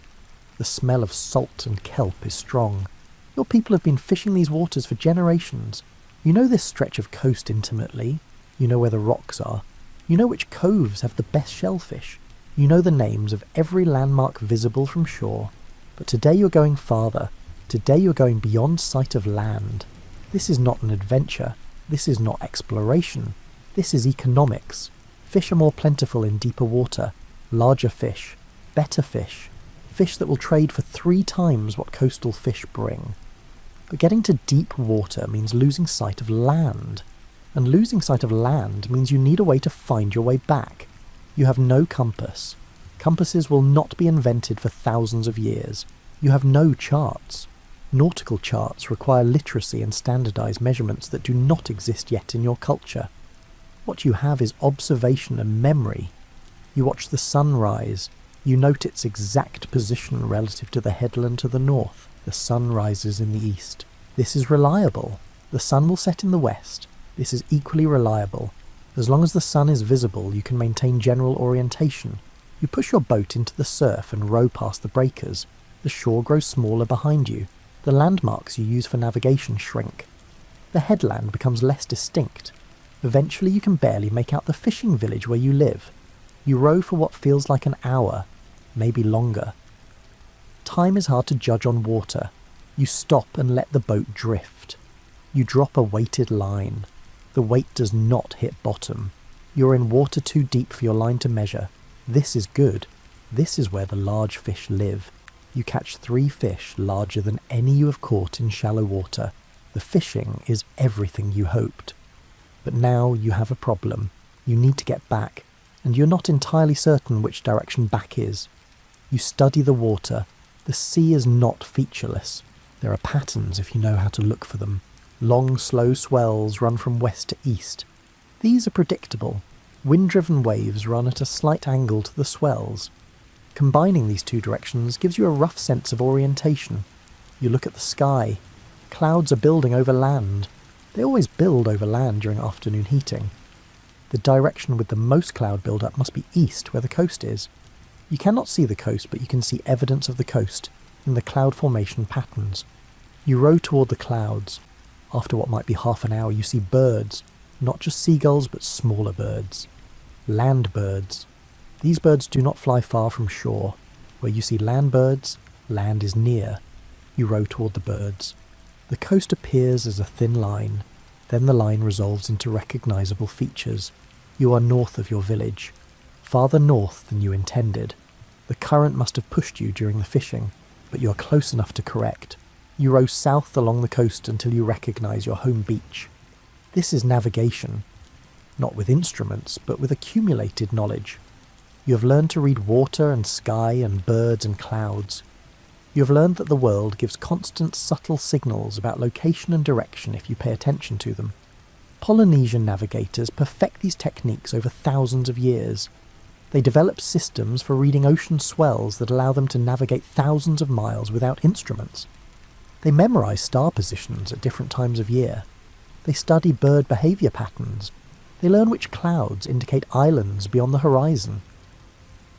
The smell of salt and kelp is strong. Your people have been fishing these waters for generations. You know this stretch of coast intimately. You know where the rocks are. You know which coves have the best shellfish. You know the names of every landmark visible from shore. But today you're going farther. Today you're going beyond sight of land. This is not an adventure. This is not exploration. This is economics. Fish are more plentiful in deeper water. Larger fish. Better fish. Fish that will trade for 3 times what coastal fish bring. But getting to deep water means losing sight of land. And losing sight of land means you need a way to find your way back. You have no compass. Compasses will not be invented for thousands of years. You have no charts. Nautical charts require literacy and standardized measurements that do not exist yet in your culture. What you have is observation and memory. You watch the sun rise. You note its exact position relative to the headland to the north. The sun rises in the east. This is reliable. The sun will set in the west. This is equally reliable. As long as the sun is visible, you can maintain general orientation. You push your boat into the surf and row past the breakers. The shore grows smaller behind you. The landmarks you use for navigation shrink. The headland becomes less distinct. Eventually you can barely make out the fishing village where you live. You row for what feels like an hour, maybe longer. Time is hard to judge on water. You stop and let the boat drift. You drop a weighted line. The weight does not hit bottom. You're in water too deep for your line to measure. This is good. This is where the large fish live. You catch 3 fish larger than any you have caught in shallow water. The fishing is everything you hoped. But now you have a problem. You need to get back, and you're not entirely certain which direction back is. You study the water. The sea is not featureless. There are patterns if you know how to look for them. Long, slow swells run from west to east. These are predictable. Wind-driven waves run at a slight angle to the swells. Combining these 2 directions gives you a rough sense of orientation. You look at the sky. Clouds are building over land. They always build over land during afternoon heating. The direction with the most cloud build-up must be east, where the coast is. You cannot see the coast, but you can see evidence of the coast in the cloud formation patterns. You row toward the clouds. After what might be half an hour, you see birds, not just seagulls, but smaller birds. Land birds. These birds do not fly far from shore. Where you see land birds, land is near. You row toward the birds. The coast appears as a thin line, then the line resolves into recognisable features. You are north of your village, farther north than you intended. The current must have pushed you during the fishing, but you are close enough to correct. You row south along the coast until you recognise your home beach. This is navigation, not with instruments, but with accumulated knowledge. You have learned to read water and sky and birds and clouds. You have learned that the world gives constant subtle signals about location and direction if you pay attention to them. Polynesian navigators perfect these techniques over thousands of years. They develop systems for reading ocean swells that allow them to navigate thousands of miles without instruments. They memorize star positions at different times of year. They study bird behavior patterns. They learn which clouds indicate islands beyond the horizon.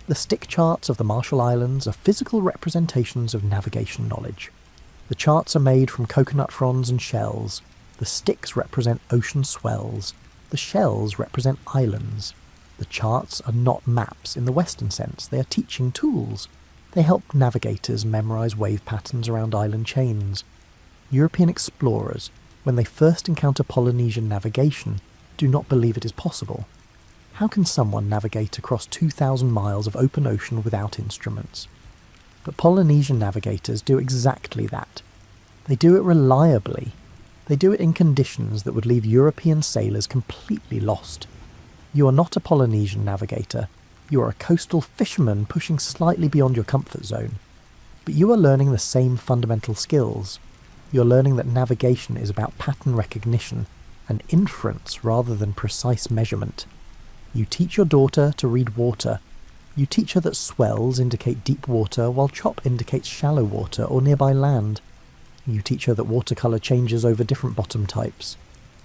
The stick charts of the Marshall Islands are physical representations of navigation knowledge. The charts are made from coconut fronds and shells. The sticks represent ocean swells. The shells represent islands. The charts are not maps in the Western sense. They are teaching tools. They help navigators memorize wave patterns around island chains. European explorers, when they first encounter Polynesian navigation, do not believe it is possible. How can someone navigate across 2,000 miles of open ocean without instruments? But Polynesian navigators do exactly that. They do it reliably. They do it in conditions that would leave European sailors completely lost. You are not a Polynesian navigator. You are a coastal fisherman pushing slightly beyond your comfort zone. But you are learning the same fundamental skills. You are learning that navigation is about pattern recognition and inference rather than precise measurement. You teach your daughter to read water. You teach her that swells indicate deep water while chop indicates shallow water or nearby land. You teach her that watercolour changes over different bottom types.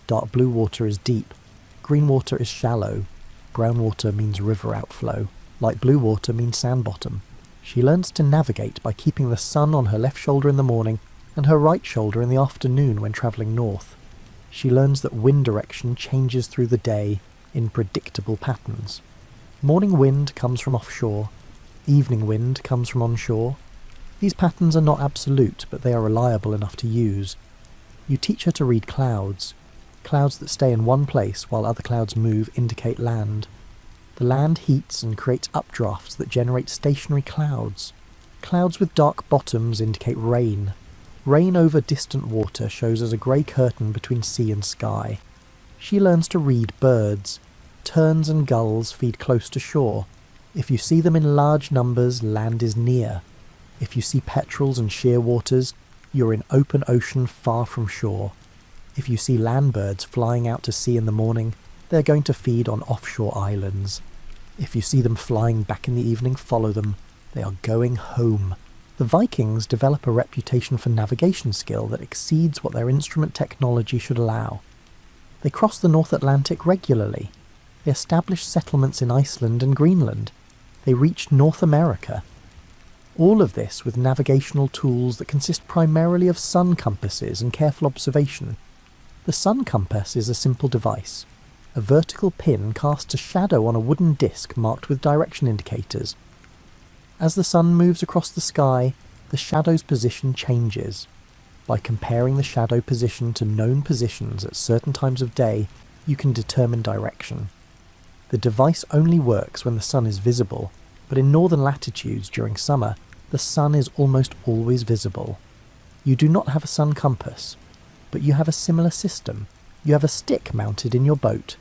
Dark blue water is deep. Green water is shallow. Brown water means river outflow. Light blue water means sand bottom. She learns to navigate by keeping the sun on her left shoulder in the morning and her right shoulder in the afternoon when travelling north. She learns that wind direction changes through the day in predictable patterns. Morning wind comes from offshore. Evening wind comes from onshore. These patterns are not absolute, but they are reliable enough to use. You teach her to read clouds. Clouds that stay in one place while other clouds move indicate land. The land heats and creates updrafts that generate stationary clouds. Clouds with dark bottoms indicate rain. Rain over distant water shows as a grey curtain between sea and sky. She learns to read birds. Terns and gulls feed close to shore. If you see them in large numbers, land is near. If you see petrels and shearwaters, you're in open ocean far from shore. If you see land birds flying out to sea in the morning, they're going to feed on offshore islands. If you see them flying back in the evening, follow them. They are going home. The Vikings develop a reputation for navigation skill that exceeds what their instrument technology should allow. They cross the North Atlantic regularly. They established settlements in Iceland and Greenland. They reached North America. All of this with navigational tools that consist primarily of sun compasses and careful observation. The sun compass is a simple device. A vertical pin casts a shadow on a wooden disc marked with direction indicators. As the sun moves across the sky, the shadow's position changes. By comparing the shadow position to known positions at certain times of day, you can determine direction. The device only works when the sun is visible, but in northern latitudes during summer, the sun is almost always visible. You do not have a sun compass, but you have a similar system. You have a stick mounted in your boat.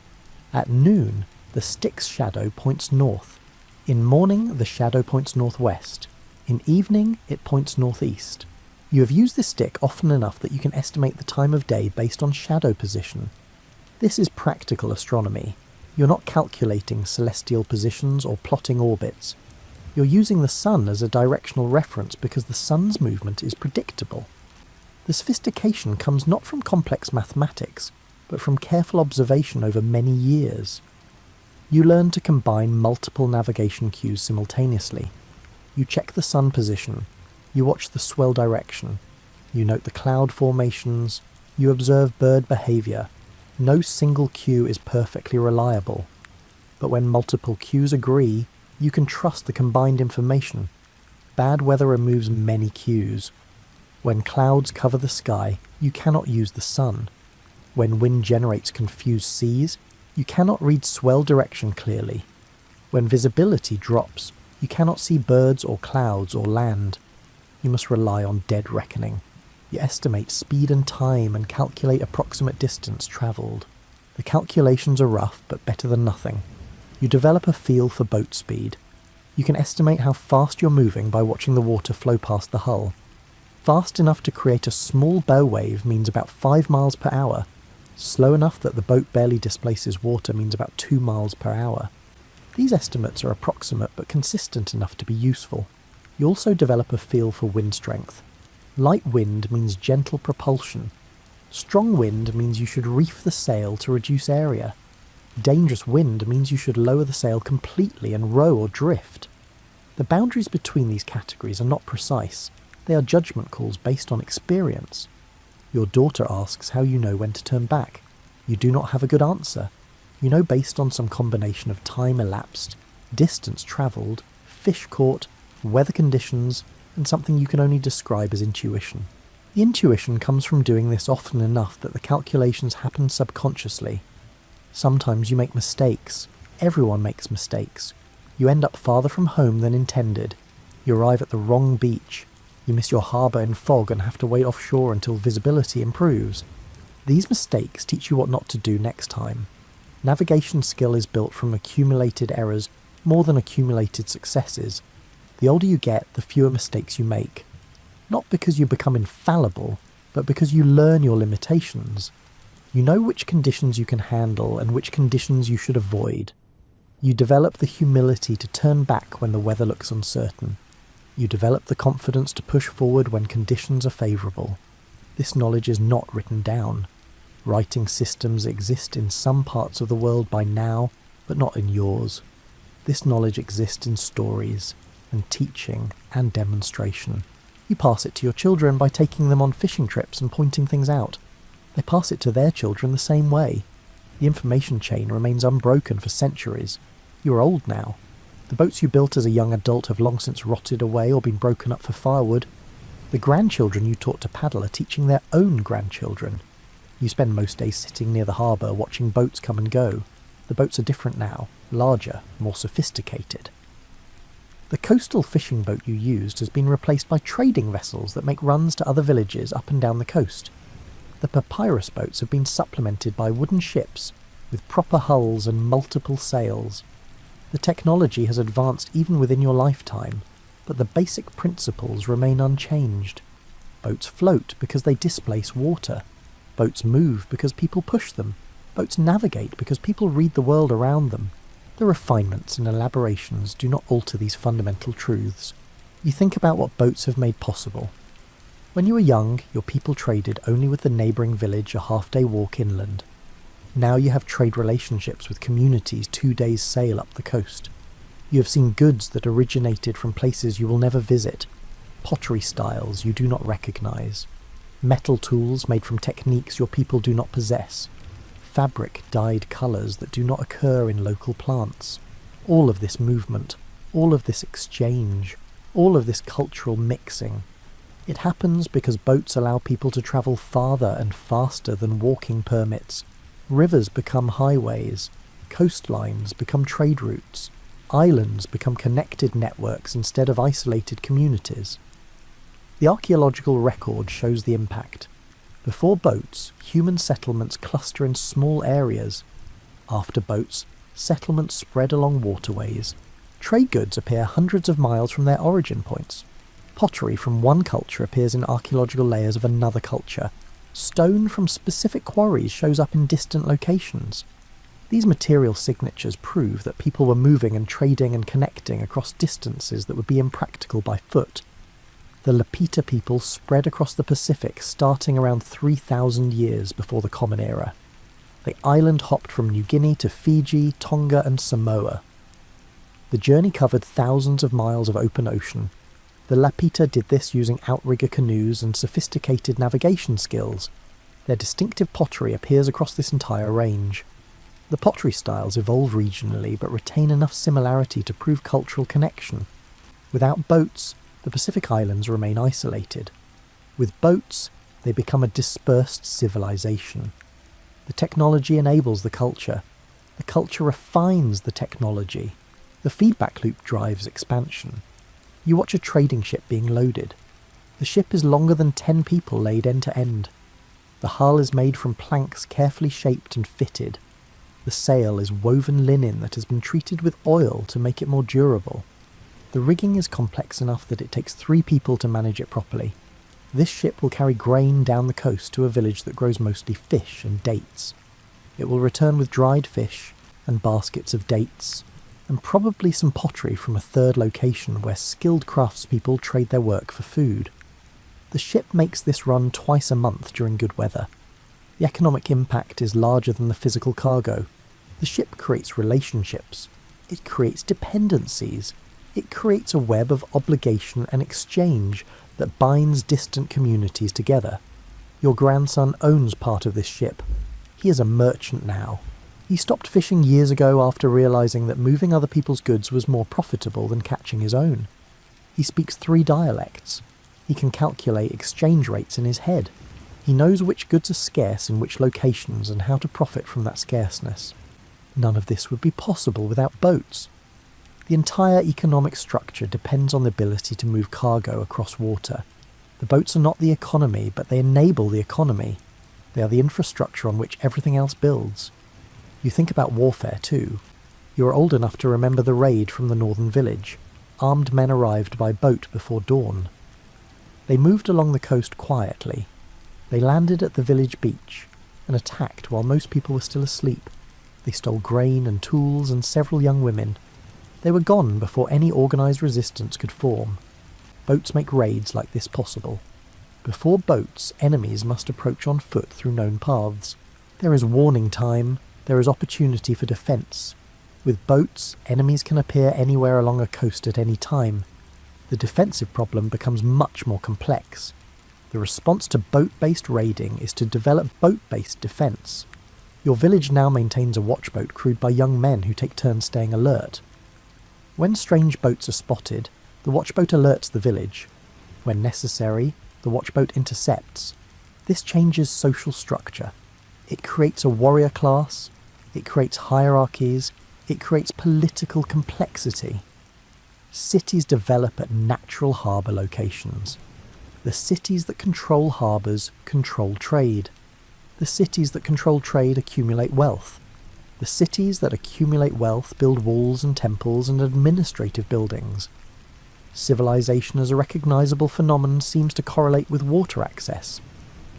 At noon, the stick's shadow points north. In morning, the shadow points northwest. In evening, it points northeast. You have used this stick often enough that you can estimate the time of day based on shadow position. This is practical astronomy. You're not calculating celestial positions or plotting orbits. You're using the sun as a directional reference because the sun's movement is predictable. The sophistication comes not from complex mathematics, but from careful observation over many years. You learn to combine multiple navigation cues simultaneously. You check the sun position. You watch the swell direction. You note the cloud formations. You observe bird behavior. No single cue is perfectly reliable. But when multiple cues agree, you can trust the combined information. Bad weather removes many cues. When clouds cover the sky, you cannot use the sun. When wind generates confused seas, you cannot read swell direction clearly. When visibility drops, you cannot see birds or clouds or land. You must rely on dead reckoning. You estimate speed and time and calculate approximate distance travelled. The calculations are rough, but better than nothing. You develop a feel for boat speed. You can estimate how fast you're moving by watching the water flow past the hull. Fast enough to create a small bow wave means about 5 miles per hour. Slow enough that the boat barely displaces water means about 2 miles per hour. These estimates are approximate but consistent enough to be useful. You also develop a feel for wind strength. Light wind means gentle propulsion. Strong wind means you should reef the sail to reduce area. Dangerous wind means you should lower the sail completely and row or drift. The boundaries between these categories are not precise. They are judgment calls based on experience. Your daughter asks how you know when to turn back. You do not have a good answer. You know based on some combination of time elapsed, distance travelled, fish caught, weather conditions, and something you can only describe as intuition. The intuition comes from doing this often enough that the calculations happen subconsciously. Sometimes you make mistakes. Everyone makes mistakes. You end up farther from home than intended. You arrive at the wrong beach. You miss your harbour in fog and have to wait offshore until visibility improves. These mistakes teach you what not to do next time. Navigation skill is built from accumulated errors more than accumulated successes. The older you get, the fewer mistakes you make. Not because you become infallible, but because you learn your limitations. You know which conditions you can handle and which conditions you should avoid. You develop the humility to turn back when the weather looks uncertain. You develop the confidence to push forward when conditions are favourable. This knowledge is not written down. Writing systems exist in some parts of the world by now, but not in yours. This knowledge exists in stories, and teaching, and demonstration. You pass it to your children by taking them on fishing trips and pointing things out. They pass it to their children the same way. The information chain remains unbroken for centuries. You are old now. The boats you built as a young adult have long since rotted away or been broken up for firewood. The grandchildren you taught to paddle are teaching their own grandchildren. You spend most days sitting near the harbour watching boats come and go. The boats are different now, larger, more sophisticated. The coastal fishing boat you used has been replaced by trading vessels that make runs to other villages up and down the coast. The papyrus boats have been supplemented by wooden ships with proper hulls and multiple sails. The technology has advanced even within your lifetime, but the basic principles remain unchanged. Boats float because they displace water. Boats move because people push them. Boats navigate because people read the world around them. The refinements and elaborations do not alter these fundamental truths. You think about what boats have made possible. When you were young, your people traded only with the neighbouring village a half-day walk inland. Now you have trade relationships with communities 2 days' sail up the coast. You have seen goods that originated from places you will never visit, pottery styles you do not recognise, metal tools made from techniques your people do not possess, fabric dyed colours that do not occur in local plants. All of this movement, all of this exchange, all of this cultural mixing. It happens because boats allow people to travel farther and faster than walking permits. Rivers become highways, coastlines become trade routes, islands become connected networks instead of isolated communities. The archaeological record shows the impact. Before boats, human settlements cluster in small areas. After boats, settlements spread along waterways. Trade goods appear hundreds of miles from their origin points. Pottery from one culture appears in archaeological layers of another culture. Stone from specific quarries shows up in distant locations. These material signatures prove that people were moving and trading and connecting across distances that would be impractical by foot. The Lapita people spread across the Pacific starting around 3,000 years before the Common Era. They island hopped from New Guinea to Fiji, Tonga and Samoa. The journey covered thousands of miles of open ocean. The Lapita did this using outrigger canoes and sophisticated navigation skills. Their distinctive pottery appears across this entire range. The pottery styles evolve regionally but retain enough similarity to prove cultural connection. Without boats, the Pacific Islands remain isolated. With boats, they become a dispersed civilization. The technology enables the culture refines the technology. The feedback loop drives expansion. You watch a trading ship being loaded. The ship is longer than 10 people laid end to end. The hull is made from planks carefully shaped and fitted. The sail is woven linen that has been treated with oil to make it more durable. The rigging is complex enough that it takes 3 people to manage it properly. This ship will carry grain down the coast to a village that grows mostly fish and dates. It will return with dried fish and baskets of dates, and probably some pottery from a third location where skilled craftspeople trade their work for food. The ship makes this run twice a month during good weather. The economic impact is larger than the physical cargo. The ship creates relationships. It creates dependencies. It creates a web of obligation and exchange that binds distant communities together. Your grandson owns part of this ship. He is a merchant now. He stopped fishing years ago after realizing that moving other people's goods was more profitable than catching his own. He speaks 3 dialects. He can calculate exchange rates in his head. He knows which goods are scarce in which locations and how to profit from that scarceness. None of this would be possible without boats. The entire economic structure depends on the ability to move cargo across water. The boats are not the economy, but they enable the economy. They are the infrastructure on which everything else builds. You think about warfare too. You are old enough to remember the raid from the northern village. Armed men arrived by boat before dawn. They moved along the coast quietly. They landed at the village beach and attacked while most people were still asleep. They stole grain and tools and several young women. They were gone before any organised resistance could form. Boats make raids like this possible. Before boats, enemies must approach on foot through known paths. There is warning time. There is opportunity for defence. With boats, enemies can appear anywhere along a coast at any time. The defensive problem becomes much more complex. The response to boat-based raiding is to develop boat-based defence. Your village now maintains a watchboat crewed by young men who take turns staying alert. When strange boats are spotted, the watchboat alerts the village. When necessary, the watchboat intercepts. This changes social structure. It creates a warrior class, it creates hierarchies, it creates political complexity. Cities develop at natural harbour locations. The cities that control harbours control trade. The cities that control trade accumulate wealth. The cities that accumulate wealth build walls and temples and administrative buildings. Civilization as a recognisable phenomenon seems to correlate with water access.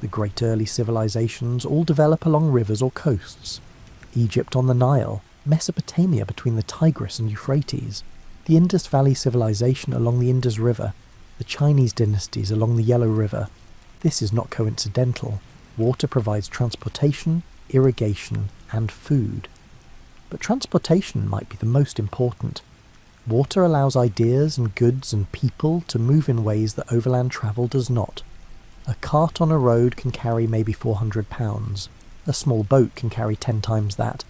The great early civilizations all develop along rivers or coasts. Egypt on the Nile, Mesopotamia between the Tigris and Euphrates, the Indus Valley civilization along the Indus River, the Chinese dynasties along the Yellow River. This is not coincidental. Water provides transportation, irrigation, and food. But transportation might be the most important. Water allows ideas and goods and people to move in ways that overland travel does not. A cart on a road can carry maybe 400 pounds. A small boat can carry 10 times that.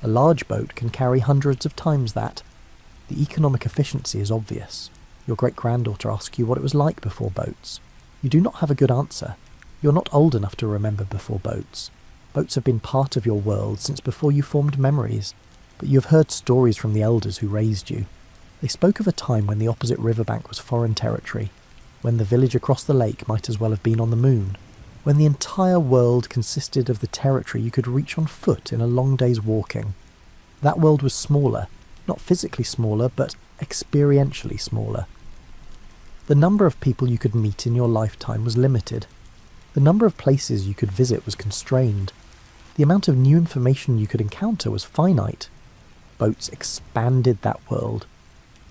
A large boat can carry hundreds of times that. The economic efficiency is obvious. Your great-granddaughter asks you what it was like before boats. You do not have a good answer. You're not old enough to remember before boats. Boats have been part of your world since before you formed memories, but you have heard stories from the elders who raised you. They spoke of a time when the opposite riverbank was foreign territory, when the village across the lake might as well have been on the moon, when the entire world consisted of the territory you could reach on foot in a long day's walking. That world was smaller, not physically smaller, but experientially smaller. The number of people you could meet in your lifetime was limited. The number of places you could visit was constrained. The amount of new information you could encounter was finite. Boats expanded that world.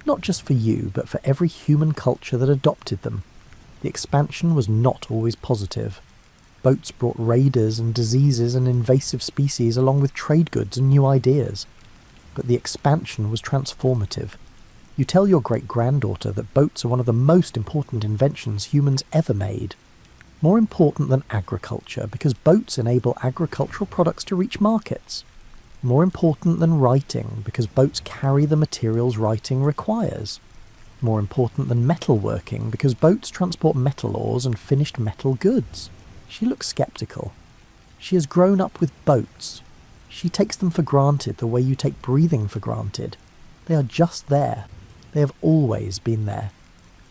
Not just for you, but for every human culture that adopted them. The expansion was not always positive. Boats brought raiders and diseases and invasive species along with trade goods and new ideas. But the expansion was transformative. You tell your great-granddaughter that boats are one of the most important inventions humans ever made. More important than agriculture, because boats enable agricultural products to reach markets. More important than writing, because boats carry the materials writing requires. more important than metalworking because boats transport metal ores and finished metal goods. She looks sceptical. She has grown up with boats. She takes them for granted the way you take breathing for granted. They are just there. They have always been there.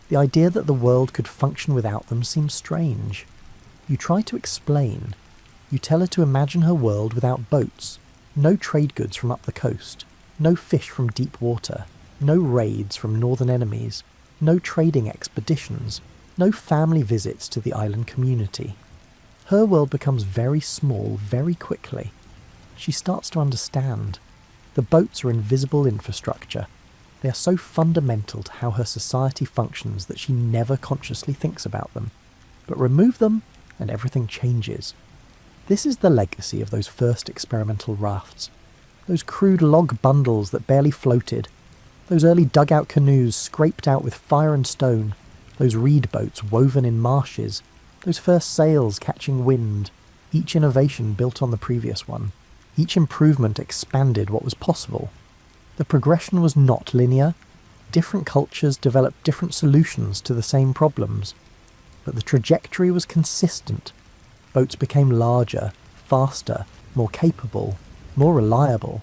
The idea that the world could function without them seems strange. You try to explain. You tell her to imagine her world without boats. No trade goods from up the coast. No fish from deep water. No raids from northern enemies. No trading expeditions. No family visits to the island community. Her world becomes very small very quickly. She starts to understand. The boats are invisible infrastructure. They are so fundamental to how her society functions that she never consciously thinks about them. But remove them, and everything changes. This is the legacy of those first experimental rafts. Those crude log bundles that barely floated. Those early dugout canoes scraped out with fire and stone. Those reed boats woven in marshes. Those first sails catching wind. Each innovation built on the previous one. Each improvement expanded what was possible. The progression was not linear. Different cultures developed different solutions to the same problems. But the trajectory was consistent. Boats became larger, faster, more capable, more reliable.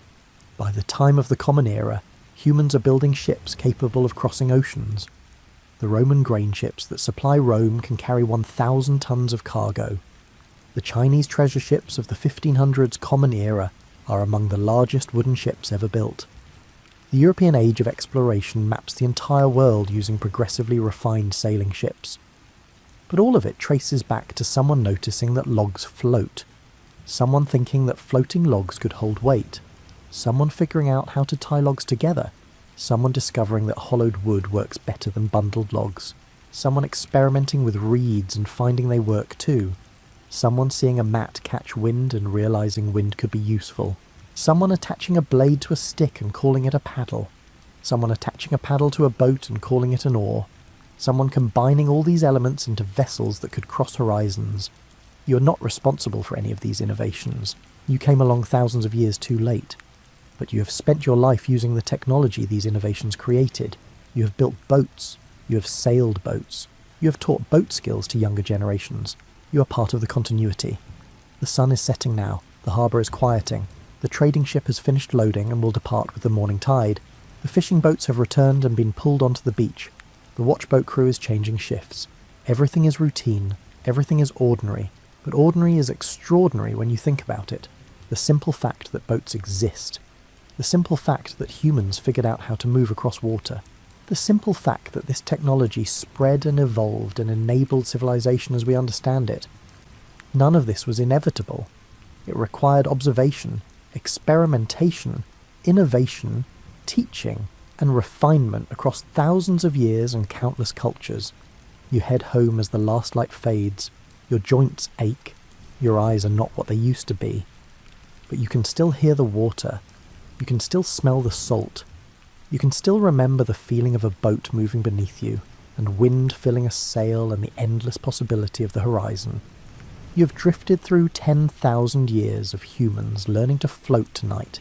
By the time of the Common Era, humans are building ships capable of crossing oceans. The Roman grain ships that supply Rome can carry 1,000 tons of cargo. The Chinese treasure ships of the 1500s Common Era are among the largest wooden ships ever built. The European age of exploration maps the entire world using progressively refined sailing ships. But all of it traces back to someone noticing that logs float. Someone thinking that floating logs could hold weight. Someone figuring out how to tie logs together. Someone discovering that hollowed wood works better than bundled logs. Someone experimenting with reeds and finding they work too. Someone seeing a mat catch wind and realizing wind could be useful. Someone attaching a blade to a stick and calling it a paddle. Someone attaching a paddle to a boat and calling it an oar. Someone combining all these elements into vessels that could cross horizons. You are not responsible for any of these innovations. You came along thousands of years too late. But you have spent your life using the technology these innovations created. You have built boats. You have sailed boats. You have taught boat skills to younger generations. You are part of the continuity. The sun is setting now. The harbour is quieting. The trading ship has finished loading and will depart with the morning tide. The fishing boats have returned and been pulled onto the beach. The watchboat crew is changing shifts. Everything is routine. Everything is ordinary. But ordinary is extraordinary when you think about it. The simple fact that boats exist. The simple fact that humans figured out how to move across water. The simple fact that this technology spread and evolved and enabled civilization as we understand it. None of this was inevitable. It required observation, experimentation, innovation, teaching, and refinement across thousands of years and countless cultures. You head home as the last light fades. Your joints ache. Your eyes are not what they used to be. But you can still hear the water. You can still smell the salt. You can still remember the feeling of a boat moving beneath you, and wind filling a sail and the endless possibility of the horizon. You have drifted through 10,000 years of humans learning to float tonight.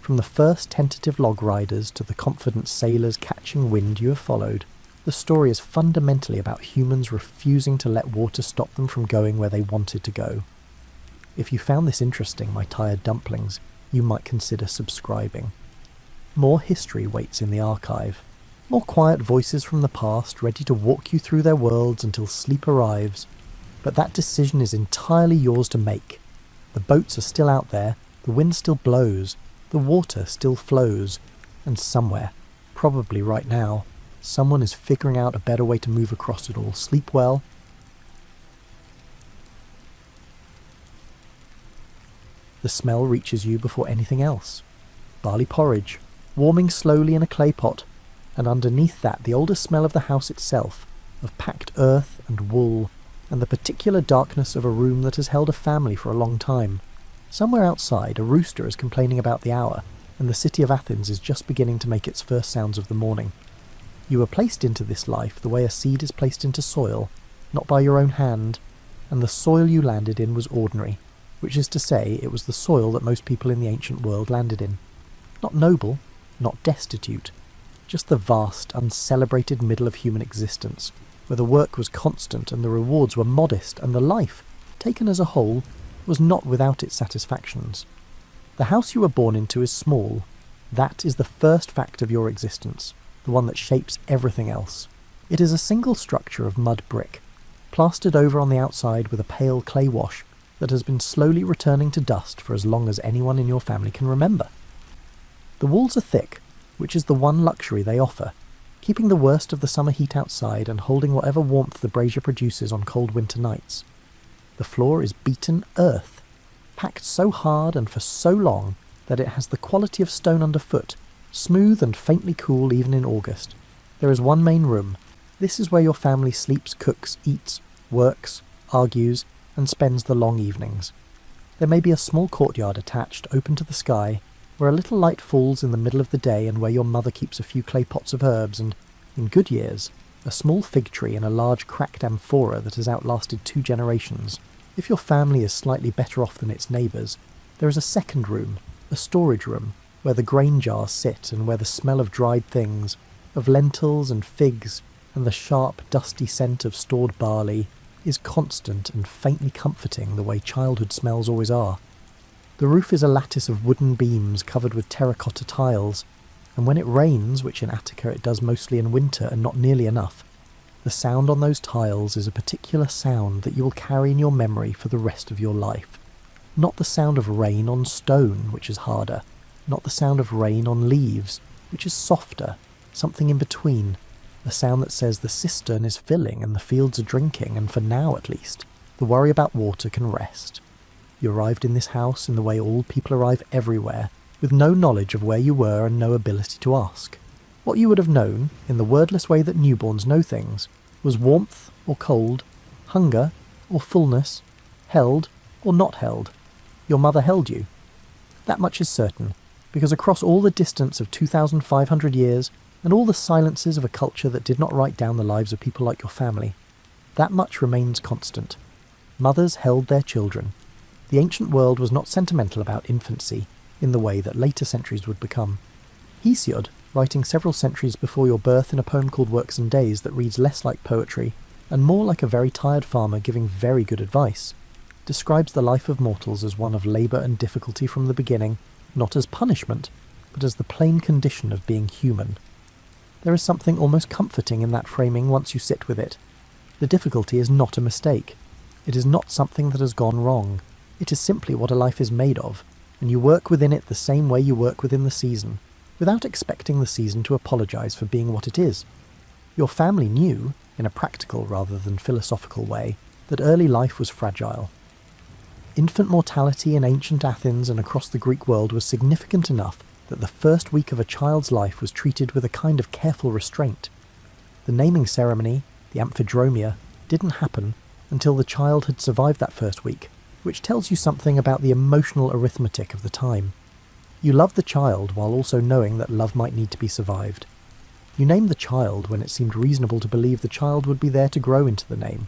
From the first tentative log riders to the confident sailors catching wind you have followed, the story is fundamentally about humans refusing to let water stop them from going where they wanted to go. If you found this interesting, my tired dumplings, you might consider subscribing. More history waits in the archive. More quiet voices from the past ready to walk you through their worlds until sleep arrives. But that decision is entirely yours to make. The boats are still out there, the wind still blows, the water still flows, and somewhere, probably right now, someone is figuring out a better way to move across it all. Sleep well. The smell reaches you before anything else. Barley porridge, warming slowly in a clay pot, and underneath that the older smell of the house itself, of packed earth and wool, and the particular darkness of a room that has held a family for a long time. Somewhere outside, a rooster is complaining about the hour, and the city of Athens is just beginning to make its first sounds of the morning. You were placed into this life the way a seed is placed into soil, not by your own hand, and the soil you landed in was ordinary, which is to say it was the soil that most people in the ancient world landed in. Not noble, not destitute, just the vast, uncelebrated middle of human existence, where the work was constant and the rewards were modest, and the life, taken as a whole, was not without its satisfactions. The house you were born into is small. That is the first fact of your existence, the one that shapes everything else. It is a single structure of mud brick, plastered over on the outside with a pale clay wash that has been slowly returning to dust for as long as anyone in your family can remember. The walls are thick, which is the one luxury they offer, keeping the worst of the summer heat outside and holding whatever warmth the brazier produces on cold winter nights. The floor is beaten earth, packed so hard and for so long that it has the quality of stone underfoot, smooth and faintly cool even in August. There is one main room. This is where your family sleeps, cooks, eats, works, argues, and spends the long evenings. There may be a small courtyard attached, open to the sky, where a little light falls in the middle of the day and where your mother keeps a few clay pots of herbs and, in good years, a small fig tree in a large cracked amphora that has outlasted 2 generations. If your family is slightly better off than its neighbours, there is a second room, a storage room, where the grain jars sit and where the smell of dried things, of lentils and figs, and the sharp, dusty scent of stored barley is constant and faintly comforting the way childhood smells always are. The roof is a lattice of wooden beams covered with terracotta tiles, and when it rains, which in Attica it does mostly in winter and not nearly enough, the sound on those tiles is a particular sound that you will carry in your memory for the rest of your life. Not the sound of rain on stone, which is harder, not the sound of rain on leaves, which is softer, something in between, a sound that says the cistern is filling and the fields are drinking, and for now at least, the worry about water can rest. You arrived in this house in the way all people arrive everywhere, with no knowledge of where you were and no ability to ask. What you would have known, in the wordless way that newborns know things, was warmth or cold, hunger or fullness, held or not held. Your mother held you. That much is certain, because across all the distance of 2,500 years, and all the silences of a culture that did not write down the lives of people like your family, that much remains constant. Mothers held their children. The ancient world was not sentimental about infancy, in the way that later centuries would become. Hesiod, writing several centuries before your birth in a poem called Works and Days that reads less like poetry, and more like a very tired farmer giving very good advice, describes the life of mortals as one of labour and difficulty from the beginning, not as punishment, but as the plain condition of being human. There is something almost comforting in that framing once you sit with it. The difficulty is not a mistake. It is not something that has gone wrong. It is simply what a life is made of, and you work within it the same way you work within the season, without expecting the season to apologise for being what it is. Your family knew, in a practical rather than philosophical way, that early life was fragile. Infant mortality in ancient Athens and across the Greek world was significant enough that the first week of a child's life was treated with a kind of careful restraint. The naming ceremony, the amphidromia, didn't happen until the child had survived that first week, which tells you something about the emotional arithmetic of the time. You love the child while also knowing that love might need to be survived. You named the child when it seemed reasonable to believe the child would be there to grow into the name.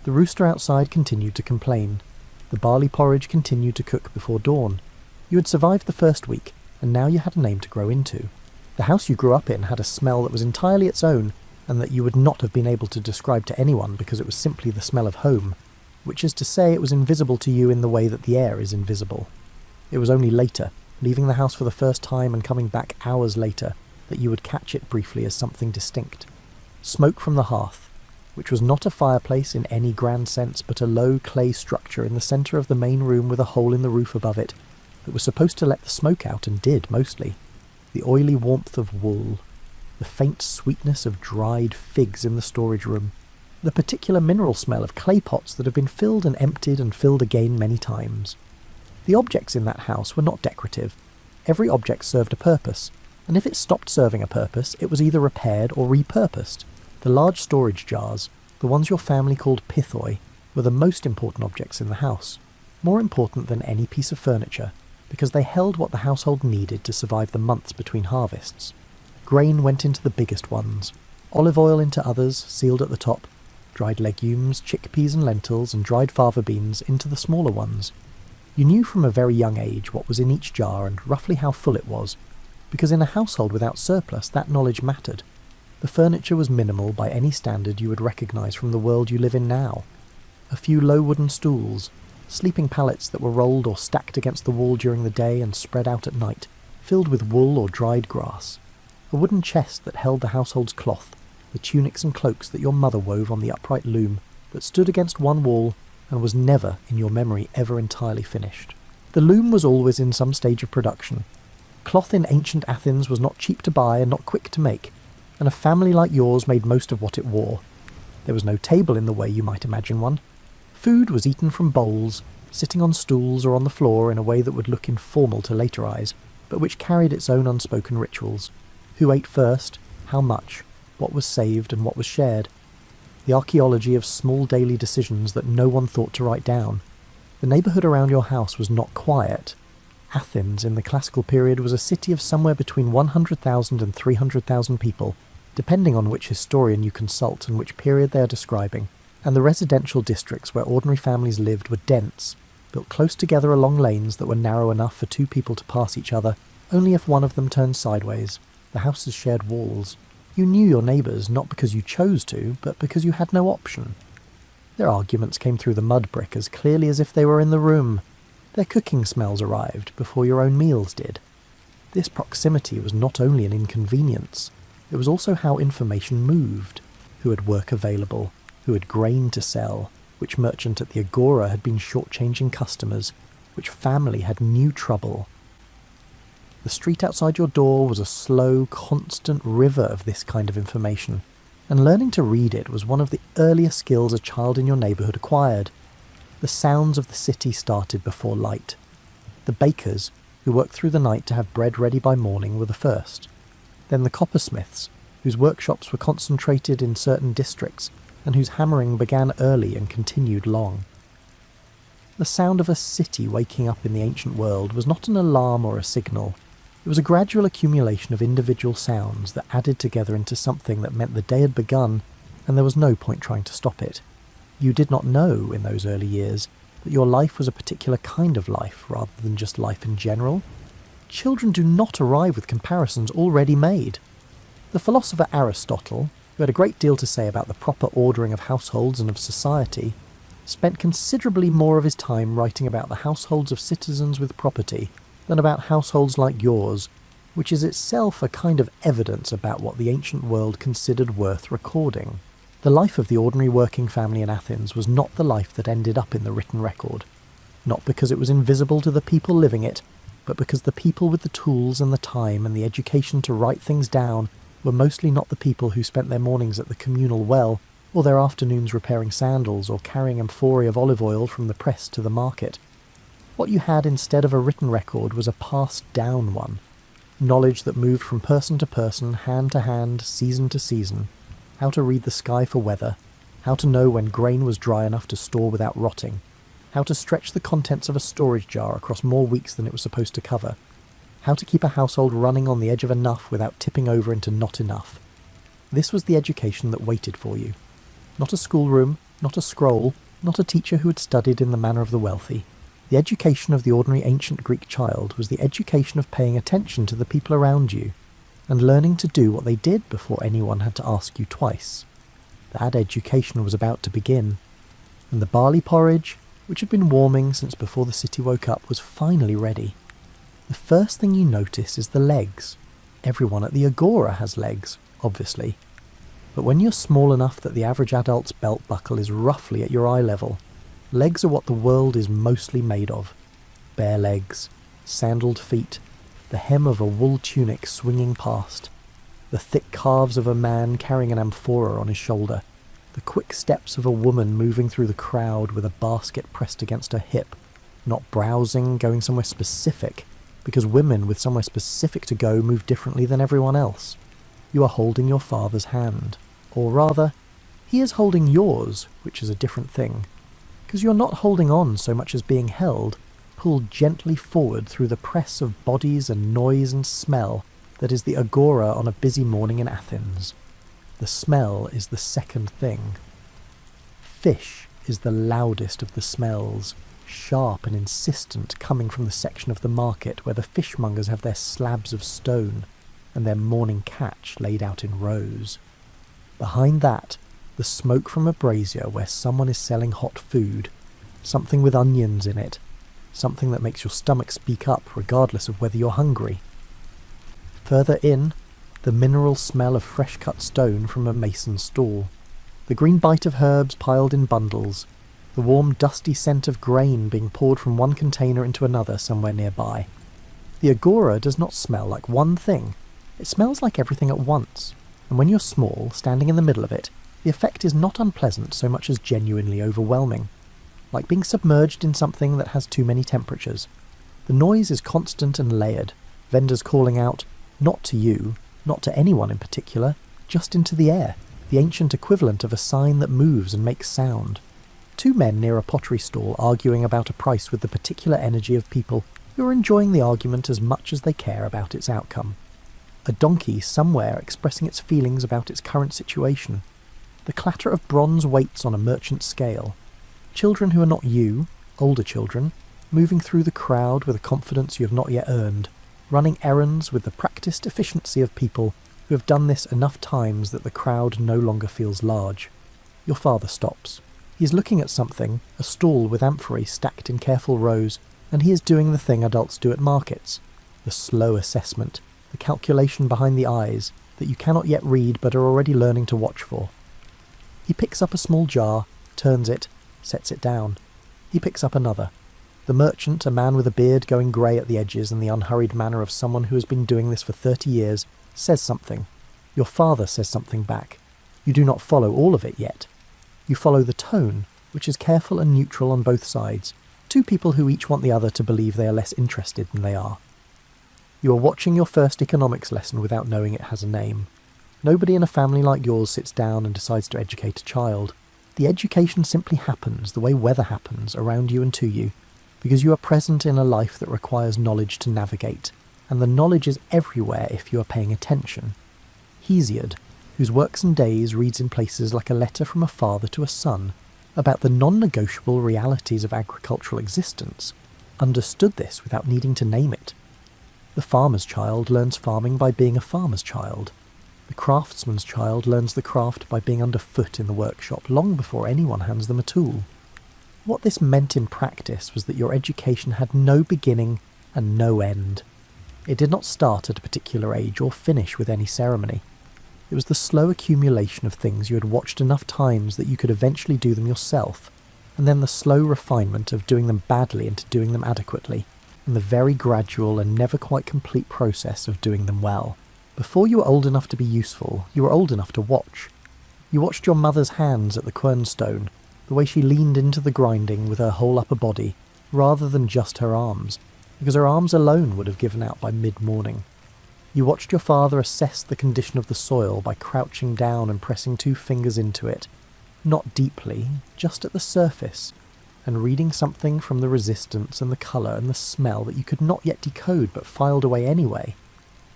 The rooster outside continued to complain. The barley porridge continued to cook before dawn. You had survived the first week, and now you had a name to grow into. The house you grew up in had a smell that was entirely its own, and that you would not have been able to describe to anyone because it was simply the smell of home, which is to say it was invisible to you in the way that the air is invisible. It was only later, leaving the house for the first time and coming back hours later, that you would catch it briefly as something distinct. Smoke from the hearth, which was not a fireplace in any grand sense, but a low clay structure in the centre of the main room with a hole in the roof above it, that was supposed to let the smoke out, and did, mostly. The oily warmth of wool, the faint sweetness of dried figs in the storage room, the particular mineral smell of clay pots that have been filled and emptied and filled again many times. The objects in that house were not decorative. Every object served a purpose, and if it stopped serving a purpose, it was either repaired or repurposed. The large storage jars, the ones your family called pithoi, were the most important objects in the house, more important than any piece of furniture, because they held what the household needed to survive the months between harvests. Grain went into the biggest ones, olive oil into others, sealed at the top, dried legumes, chickpeas and lentils, and dried fava beans into the smaller ones. You knew from a very young age what was in each jar and roughly how full it was. because in a household without surplus that knowledge mattered. The furniture was minimal by any standard you would recognise from the world you live in now. A few low wooden stools, sleeping pallets that were rolled or stacked against the wall during the day and spread out at night, filled with wool or dried grass. A wooden chest that held the household's cloth, the tunics and cloaks that your mother wove on the upright loom, that stood against one wall and was never, in your memory, ever entirely finished. The loom was always in some stage of production. Cloth in ancient Athens was not cheap to buy and not quick to make, and a family like yours made most of what it wore. There was no table in the way you might imagine one. Food was eaten from bowls, sitting on stools or on the floor in a way that would look informal to later eyes, but which carried its own unspoken rituals. Who ate first, how much, what was saved and what was shared. The archaeology of small daily decisions that no one thought to write down. The neighbourhood around your house was not quiet. Athens in the classical period was a city of somewhere between 100,000 and 300,000 people, depending on which historian you consult and which period they are describing, and the residential districts where ordinary families lived were dense, built close together along lanes that were narrow enough for two people to pass each other, only if one of them turned sideways. The houses shared walls. You knew your neighbours not because you chose to, but because you had no option. Their arguments came through the mud brick as clearly as if they were in the room. Their cooking smells arrived before your own meals did. This proximity was not only an inconvenience, it was also how information moved, who had work available, who had grain to sell, which merchant at the Agora had been shortchanging customers, which family had new trouble. The street outside your door was a slow, constant river of this kind of information, and learning to read it was one of the earliest skills a child in your neighbourhood acquired. The sounds of the city started before light. The bakers, who worked through the night to have bread ready by morning, were the first. Then the coppersmiths, whose workshops were concentrated in certain districts, and whose hammering began early and continued long. The sound of a city waking up in the ancient world was not an alarm or a signal. It was a gradual accumulation of individual sounds that added together into something that meant the day had begun, and there was no point trying to stop it. You did not know, in those early years, that your life was a particular kind of life rather than just life in general. Children do not arrive with comparisons already made. The philosopher Aristotle, who had a great deal to say about the proper ordering of households and of society, spent considerably more of his time writing about the households of citizens with property than about households like yours, which is itself a kind of evidence about what the ancient world considered worth recording. The life of the ordinary working family in Athens was not the life that ended up in the written record, not because it was invisible to the people living it, but because the people with the tools and the time and the education to write things down were mostly not the people who spent their mornings at the communal well, or their afternoons repairing sandals or carrying amphorae of olive oil from the press to the market. What you had instead of a written record was a passed-down one, knowledge that moved from person to person, hand to hand, season to season, how to read the sky for weather, how to know when grain was dry enough to store without rotting, how to stretch the contents of a storage jar across more weeks than it was supposed to cover, how to keep a household running on the edge of enough without tipping over into not enough. This was the education that waited for you. Not a schoolroom, not a scroll, not a teacher who had studied in the manner of the wealthy. The education of the ordinary ancient Greek child was the education of paying attention to the people around you, and learning to do what they did before anyone had to ask you twice. That education was about to begin, and the barley porridge, which had been warming since before the city woke up, was finally ready. The first thing you notice is the legs. Everyone at the Agora has legs, obviously. But when you're small enough that the average adult's belt buckle is roughly at your eye level, legs are what the world is mostly made of. Bare legs, sandaled feet, the hem of a wool tunic swinging past, the thick calves of a man carrying an amphora on his shoulder, the quick steps of a woman moving through the crowd with a basket pressed against her hip, not browsing, going somewhere specific, because women with somewhere specific to go move differently than everyone else. You are holding your father's hand, or rather, he is holding yours, which is a different thing, because you're not holding on so much as being held, pulled gently forward through the press of bodies and noise and smell that is the Agora on a busy morning in Athens. The smell is the second thing. Fish is the loudest of the smells, sharp and insistent, coming from the section of the market where the fishmongers have their slabs of stone and their morning catch laid out in rows. Behind that, the smoke from a brazier where someone is selling hot food, something with onions in it, something that makes your stomach speak up regardless of whether you're hungry. Further in, the mineral smell of fresh-cut stone from a mason's stall, the green bite of herbs piled in bundles, the warm dusty scent of grain being poured from one container into another somewhere nearby. The agora does not smell like one thing, it smells like everything at once, and when you're small, standing in the middle of it, the effect is not unpleasant so much as genuinely overwhelming, like being submerged in something that has too many temperatures. The noise is constant and layered, vendors calling out, not to you, not to anyone in particular, just into the air, the ancient equivalent of a sign that moves and makes sound. Two men near a pottery stall arguing about a price with the particular energy of people who are enjoying the argument as much as they care about its outcome. A donkey somewhere expressing its feelings about its current situation. The clatter of bronze weights on a merchant scale. Children who are not you, older children, moving through the crowd with a confidence you have not yet earned, running errands with the practiced efficiency of people who have done this enough times that the crowd no longer feels large. Your father stops. He is looking at something, a stall with amphorae stacked in careful rows, and he is doing the thing adults do at markets. The slow assessment, the calculation behind the eyes that you cannot yet read but are already learning to watch for. He picks up a small jar, turns it, sets it down. He picks up another. The merchant, a man with a beard going grey at the edges and the unhurried manner of someone who has been doing this for 30 years, says something. Your father says something back. You do not follow all of it yet. You follow the tone, which is careful and neutral on both sides, two people who each want the other to believe they are less interested than they are. You are watching your first economics lesson without knowing it has a name. Nobody in a family like yours sits down and decides to educate a child. The education simply happens the way weather happens around you and to you, because you are present in a life that requires knowledge to navigate, and the knowledge is everywhere if you are paying attention. Hesiod, whose works and days reads in places like a letter from a father to a son, about the non-negotiable realities of agricultural existence, understood this without needing to name it. The farmer's child learns farming by being a farmer's child. The craftsman's child learns the craft by being underfoot in the workshop long before anyone hands them a tool. What this meant in practice was that your education had no beginning and no end. It did not start at a particular age or finish with any ceremony. It was the slow accumulation of things you had watched enough times that you could eventually do them yourself, and then the slow refinement of doing them badly into doing them adequately, and the very gradual and never quite complete process of doing them well. Before you were old enough to be useful, you were old enough to watch. You watched your mother's hands at the quernstone, the way she leaned into the grinding with her whole upper body, rather than just her arms, because her arms alone would have given out by mid-morning. You watched your father assess the condition of the soil by crouching down and pressing 2 fingers into it, not deeply, just at the surface, and reading something from the resistance and the colour and the smell that you could not yet decode but filed away anyway.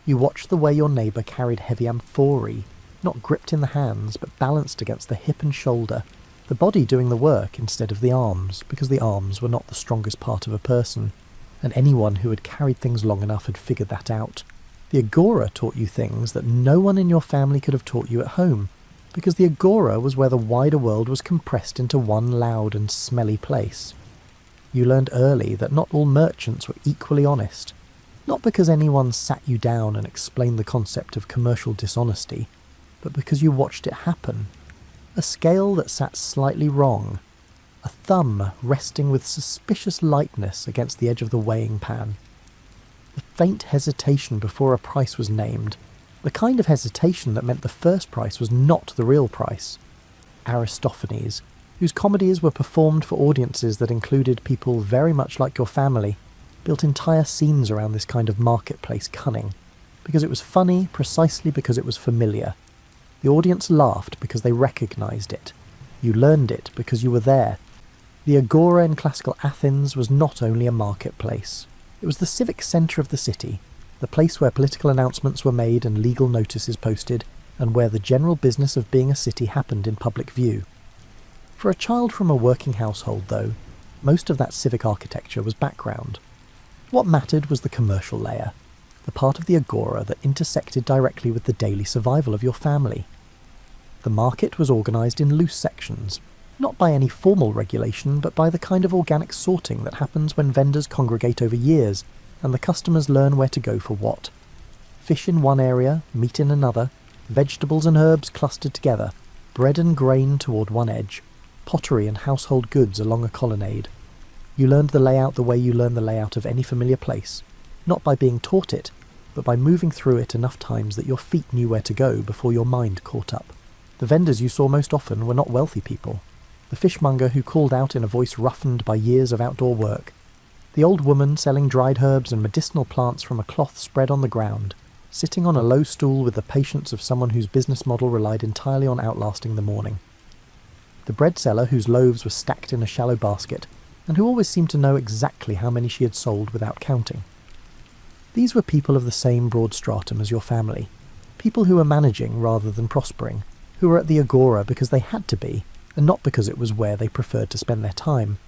You watched the way your neighbour carried heavy amphorae, not gripped in the hands but balanced against the hip and shoulder, the body doing the work instead of the arms, because the arms were not the strongest part of a person, and anyone who had carried things long enough had figured that out. The agora taught you things that no one in your family could have taught you at home, because the agora was where the wider world was compressed into one loud and smelly place. You learned early that not all merchants were equally honest, not because anyone sat you down and explained the concept of commercial dishonesty, but because you watched it happen. A scale that sat slightly wrong, a thumb resting with suspicious lightness against the edge of the weighing pan. The faint hesitation before a price was named, the kind of hesitation that meant the first price was not the real price. Aristophanes, whose comedies were performed for audiences that included people very much like your family, built entire scenes around this kind of marketplace cunning, because it was funny precisely because it was familiar. The audience laughed because they recognised it. You learned it because you were there. The agora in classical Athens was not only a marketplace. It was the civic centre of the city, the place where political announcements were made and legal notices posted, and where the general business of being a city happened in public view. For a child from a working household, though, Most of that civic architecture was background. What mattered was the commercial layer, the part of the agora that intersected directly with the daily survival of your family. The market was organised in loose sections, not by any formal regulation, but by the kind of organic sorting that happens when vendors congregate over years and the customers learn where to go for what. Fish in one area, meat in another, vegetables and herbs clustered together, bread and grain toward one edge, pottery and household goods along a colonnade. You learned the layout the way you learn the layout of any familiar place, not by being taught it, but by moving through it enough times that your feet knew where to go before your mind caught up. The vendors you saw most often were not wealthy people. The fishmonger who called out in a voice roughened by years of outdoor work. The old woman selling dried herbs and medicinal plants from a cloth spread on the ground, sitting on a low stool with the patience of someone whose business model relied entirely on outlasting the morning. The bread seller whose loaves were stacked in a shallow basket, and who always seemed to know exactly how many she had sold without counting. These were people of the same broad stratum as your family, people who were managing rather than prospering, who were at the agora because they had to be, and not because it was where they preferred to spend their time.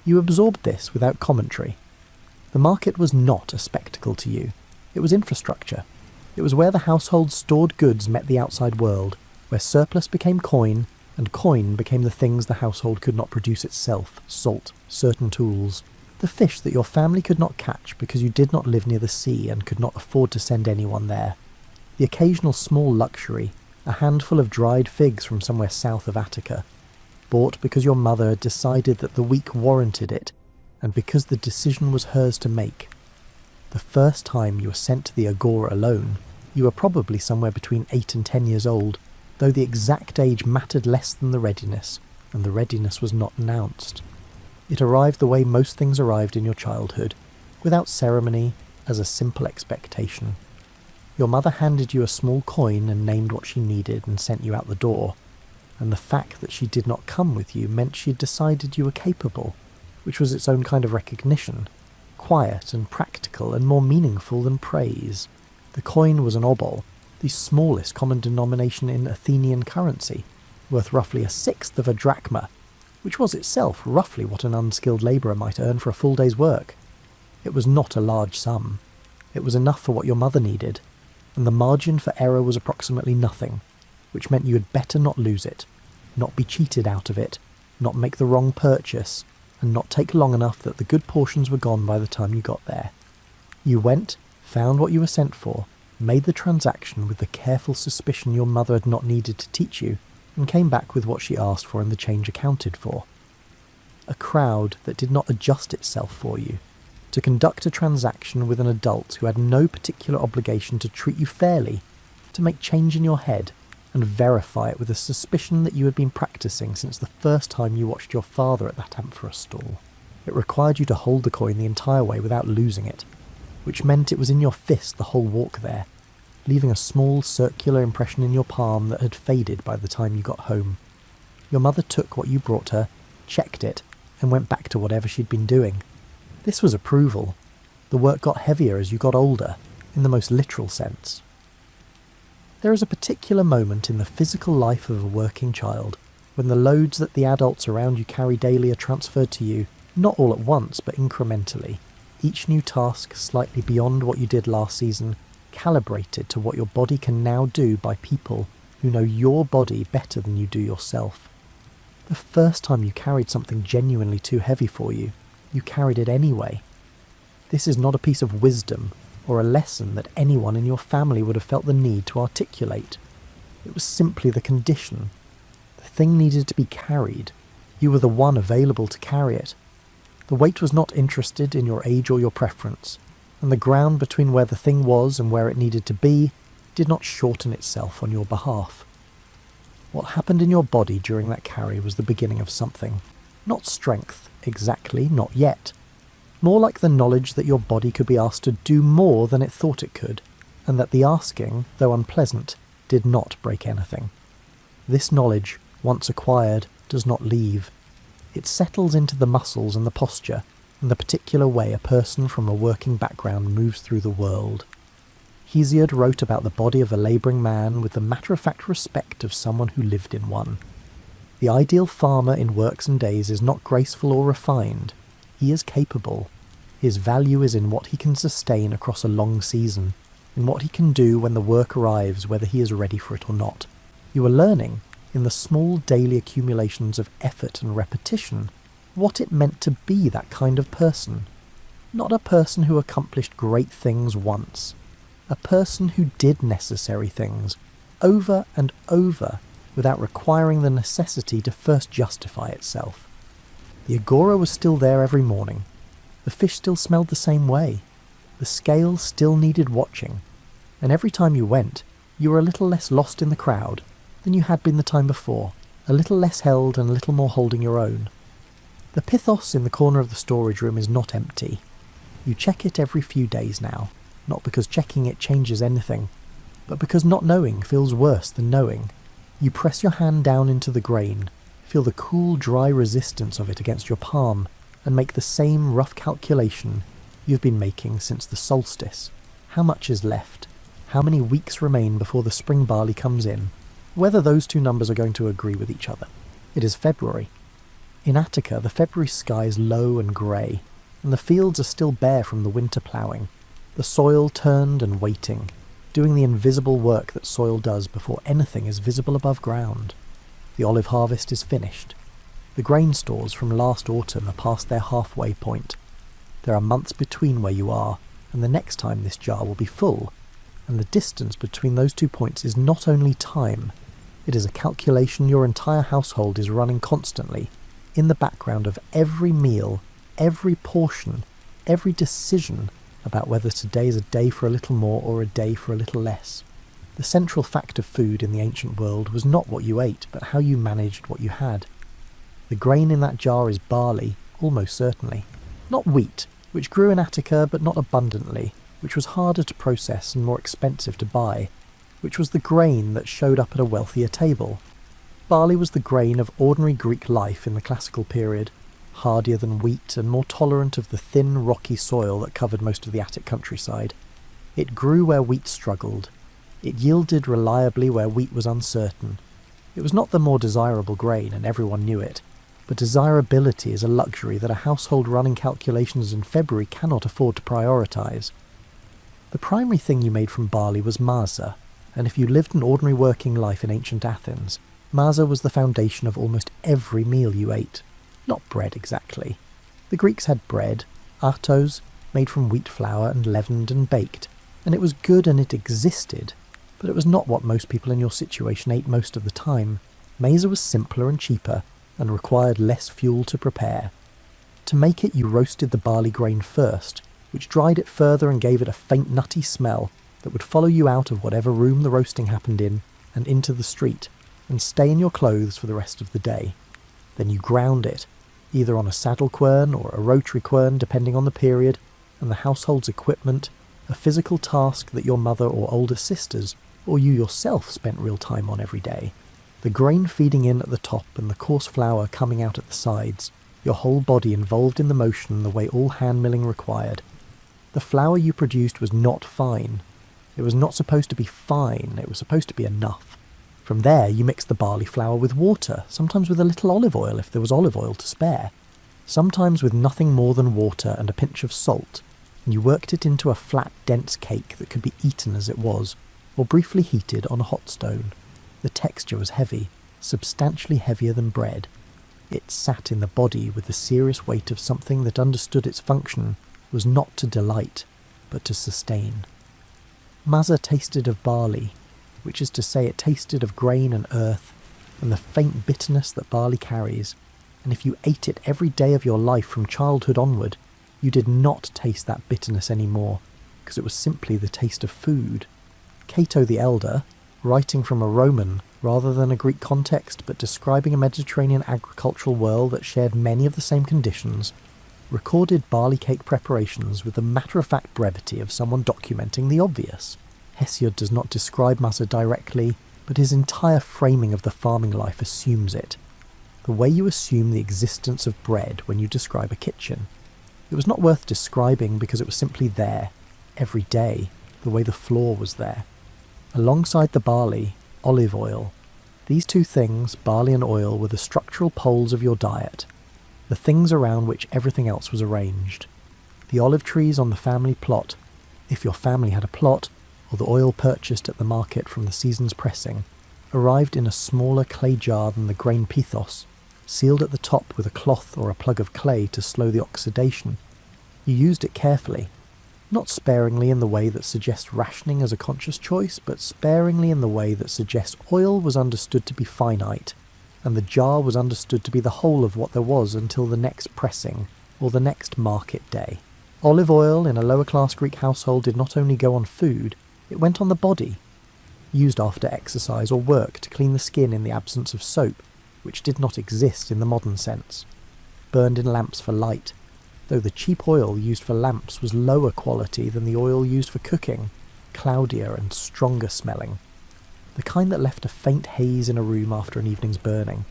You absorbed this without commentary. The market was not a spectacle to you. It was infrastructure. It was where the household's stored goods met the outside world, where surplus became coin, and coin became the things the household could not produce itself: salt, certain tools, the fish that your family could not catch because you did not live near the sea and could not afford to send anyone there, the occasional small luxury, a handful of dried figs from somewhere south of Attica, bought because your mother had decided that the week warranted it, and because the decision was hers to make. The first time you were sent to the agora alone, you were probably somewhere between 8 and 10 years old, though the exact age mattered less than the readiness, and the readiness was not announced. It arrived the way most things arrived in your childhood, without ceremony, as a simple expectation. Your mother handed you a small coin and named what she needed and sent you out the door, and the fact that she did not come with you meant she had decided you were capable, which was its own kind of recognition, quiet and practical and more meaningful than praise. The coin was an obol, the smallest common denomination in Athenian currency, worth roughly a sixth of a drachma, which was itself roughly what an unskilled labourer might earn for a full day's work. It was not a large sum. It was enough for what your mother needed, and the margin for error was approximately nothing, which meant you had better not lose it, not be cheated out of it, not make the wrong purchase, and not take long enough that the good portions were gone by the time you got there. You went, found what you were sent for, made the transaction with the careful suspicion your mother had not needed to teach you, and came back with what she asked for and the change accounted for. A crowd that did not adjust itself for you, to conduct a transaction with an adult who had no particular obligation to treat you fairly, to make change in your head, and verify it with a suspicion that you had been practicing since the first time you watched your father at that amphora stall. It required you to hold the coin the entire way without losing it, which meant it was in your fist the whole walk there, leaving a small circular impression in your palm that had faded by the time you got home. Your mother took what you brought her, checked it, and went back to whatever she'd been doing. This was approval. The work got heavier as you got older, in the most literal sense. There is a particular moment in the physical life of a working child when the loads that the adults around you carry daily are transferred to you, not all at once but incrementally, each new task slightly beyond what you did last season, calibrated to what your body can now do by people who know your body better than you do yourself. The first time you carried something genuinely too heavy for you, you carried it anyway. This is not a piece of wisdom or a lesson that anyone in your family would have felt the need to articulate. It was simply the condition. The thing needed to be carried. You were the one available to carry it. The weight was not interested in your age or your preference, and the ground between where the thing was and where it needed to be did not shorten itself on your behalf. What happened in your body during that carry was the beginning of something. Not strength, exactly, not yet. More like the knowledge that your body could be asked to do more than it thought it could, and that the asking, though unpleasant, did not break anything. This knowledge, once acquired, does not leave. It settles into the muscles and the posture, and the particular way a person from a working background moves through the world. Hesiod wrote about the body of a labouring man with the matter-of-fact respect of someone who lived in one. The ideal farmer in Works and Days is not graceful or refined, He is capable. His value is in what he can sustain across a long season, in what he can do when the work arrives, whether he is ready for it or not. You are learning, in the small daily accumulations of effort and repetition, what it meant to be that kind of person. Not a person who accomplished great things once. A person who did necessary things, over and over, without requiring the necessity to first justify itself. The agora was still there every morning. The fish still smelled the same way. The scale still needed watching. And every time you went, you were a little less lost in the crowd than you had been the time before, a little less held and a little more holding your own. The pithos in the corner of the storage room is not empty. You check it every few days now, not because checking it changes anything, but because not knowing feels worse than knowing. You press your hand down into the grain, feel the cool, dry resistance of it against your palm, and make the same rough calculation you've been making since the solstice. How much is left? How many weeks remain before the spring barley comes in? Whether those two numbers are going to agree with each other. It is February. In Attica, the February sky is low and grey, and the fields are still bare from the winter ploughing, the soil turned and waiting, doing the invisible work that soil does before anything is visible above ground. The olive harvest is finished. The grain stores from last autumn are past their halfway point. There are months between where you are and the next time this jar will be full, and the distance between those 2 points is not only time, it is a calculation your entire household is running constantly, in the background of every meal, every portion, every decision about whether today is a day for a little more or a day for a little less. The central fact of food in the ancient world was not what you ate, but how you managed what you had. The grain in that jar is barley, almost certainly. Not wheat, which grew in Attica but not abundantly, which was harder to process and more expensive to buy, which was the grain that showed up at a wealthier table. Barley was the grain of ordinary Greek life in the classical period, hardier than wheat and more tolerant of the thin, rocky soil that covered most of the Attic countryside. It grew where wheat struggled. It yielded reliably where wheat was uncertain. It was not the more desirable grain, and everyone knew it, but desirability is a luxury that a household running calculations in February cannot afford to prioritise. The primary thing you made from barley was masa, and if you lived an ordinary working life in ancient Athens, masa was the foundation of almost every meal you ate. Not bread exactly. The Greeks had bread, artos, made from wheat flour and leavened and baked, and it was good and it existed, but it was not what most people in your situation ate most of the time. Masa was simpler and cheaper, and required less fuel to prepare. To make it, you roasted the barley grain first, which dried it further and gave it a faint nutty smell that would follow you out of whatever room the roasting happened in, and into the street, and stay in your clothes for the rest of the day. Then you ground it, either on a saddle quern or a rotary quern depending on the period, and the household's equipment, a physical task that your mother or older sisters, or you yourself spent real time on every day. The grain feeding in at the top and the coarse flour coming out at the sides, your whole body involved in the motion the way all hand milling required. The flour you produced was not fine. It was not supposed to be fine, it was supposed to be enough. From there you mixed the barley flour with water, sometimes with a little olive oil if there was olive oil to spare, sometimes with nothing more than water and a pinch of salt, and you worked it into a flat, dense cake that could be eaten as it was, or briefly heated on a hot stone. The texture was heavy, substantially heavier than bread. It sat in the body with the serious weight of something that understood its function was not to delight, but to sustain. Masa tasted of barley, which is to say it tasted of grain and earth, and the faint bitterness that barley carries, and if you ate it every day of your life from childhood onward, you did not taste that bitterness anymore, because it was simply the taste of food. Cato the Elder, writing from a Roman rather than a Greek context but describing a Mediterranean agricultural world that shared many of the same conditions, recorded barley cake preparations with the matter-of-fact brevity of someone documenting the obvious. Hesiod does not describe masa directly, but his entire framing of the farming life assumes it. The way you assume the existence of bread when you describe a kitchen. It was not worth describing because it was simply there, every day, the way the floor was there. Alongside the barley, olive oil. These two things, barley and oil, were the structural poles of your diet. the things around which everything else was arranged. The olive trees on the family plot, if your family had a plot, or the oil purchased at the market from the season's pressing, arrived in a smaller clay jar than the grain pithos, sealed at the top with a cloth or a plug of clay to slow the oxidation. You used it carefully, not sparingly in the way that suggests rationing as a conscious choice, but sparingly in the way that suggests oil was understood to be finite, and the jar was understood to be the whole of what there was until the next pressing, or the next market day. Olive oil in a lower-class Greek household did not only go on food, it went on the body, used after exercise or work to clean the skin in the absence of soap, which did not exist in the modern sense. Burned in lamps for light, though the cheap oil used for lamps was lower quality than the oil used for cooking, cloudier and stronger smelling, the kind that left a faint haze in a room after an evening's burning.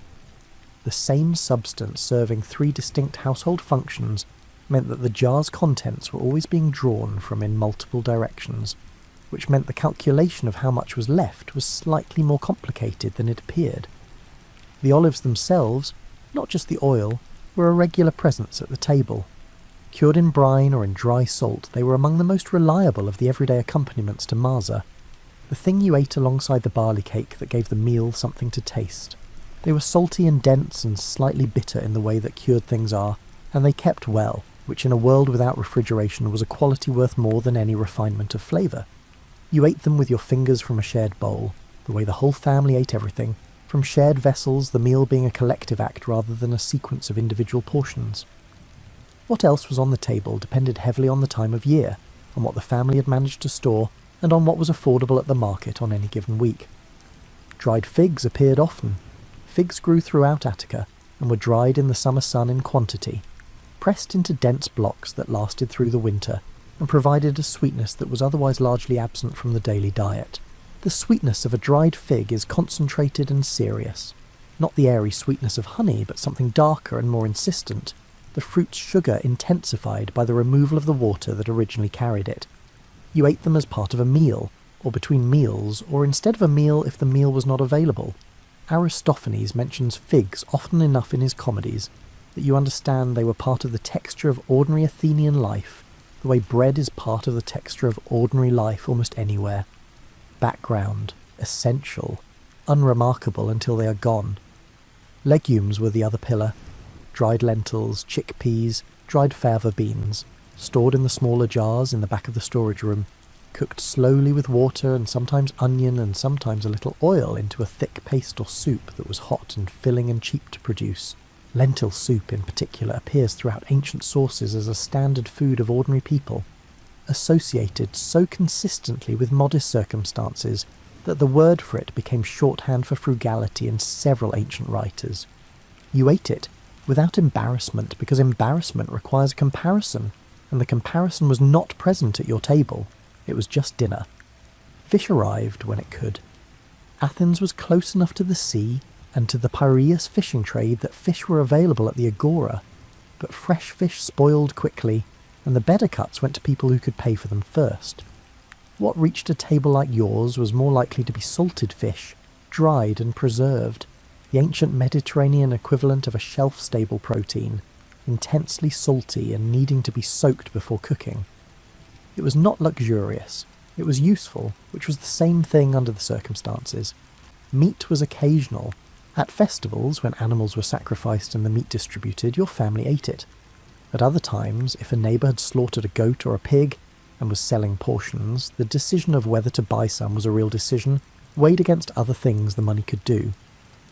The same substance serving 3 distinct household functions meant that the jar's contents were always being drawn from in multiple directions, which meant the calculation of how much was left was slightly more complicated than it appeared. The olives themselves, not just the oil, were a regular presence at the table. Cured in brine or in dry salt, they were among the most reliable of the everyday accompaniments to Marza, the thing you ate alongside the barley cake that gave the meal something to taste. They were salty and dense and slightly bitter in the way that cured things are, and they kept well, which in a world without refrigeration was a quality worth more than any refinement of flavour. You ate them with your fingers from a shared bowl, the way the whole family ate everything, from shared vessels, the meal being a collective act rather than a sequence of individual portions. What else was on the table depended heavily on the time of year, on what the family had managed to store, and on what was affordable at the market on any given week. Dried figs appeared often. Figs grew throughout Attica, and were dried in the summer sun in quantity, pressed into dense blocks that lasted through the winter, and provided a sweetness that was otherwise largely absent from the daily diet. The sweetness of a dried fig is concentrated and serious. Not the airy sweetness of honey, but something darker and more insistent, the fruit's sugar intensified by the removal of the water that originally carried it. You ate them as part of a meal, or between meals, or instead of a meal if the meal was not available. Aristophanes mentions figs often enough in his comedies that you understand they were part of the texture of ordinary Athenian life, the way bread is part of the texture of ordinary life almost anywhere. Background, essential, unremarkable until they are gone. Legumes were the other pillar. Dried lentils, chickpeas, dried fava beans, stored in the smaller jars in the back of the storage room, cooked slowly with water and sometimes onion and sometimes a little oil into a thick paste or soup that was hot and filling and cheap to produce. Lentil soup in particular appears throughout ancient sources as a standard food of ordinary people, associated so consistently with modest circumstances that the word for it became shorthand for frugality in several ancient writers. You ate it without embarrassment because embarrassment requires a comparison, and the comparison was not present at your table. It was just dinner. Fish arrived when it could. Athens was close enough to the sea and to the Piraeus fishing trade that fish were available at the agora, but fresh fish spoiled quickly, and the better cuts went to people who could pay for them first. What reached a table like yours was more likely to be salted fish, dried and preserved, the ancient Mediterranean equivalent of a shelf-stable protein, intensely salty and needing to be soaked before cooking. It was not luxurious, it was useful, which was the same thing under the circumstances. Meat was occasional. At festivals, when animals were sacrificed and the meat distributed, your family ate it. At other times, if a neighbour had slaughtered a goat or a pig and was selling portions, the decision of whether to buy some was a real decision, weighed against other things the money could do.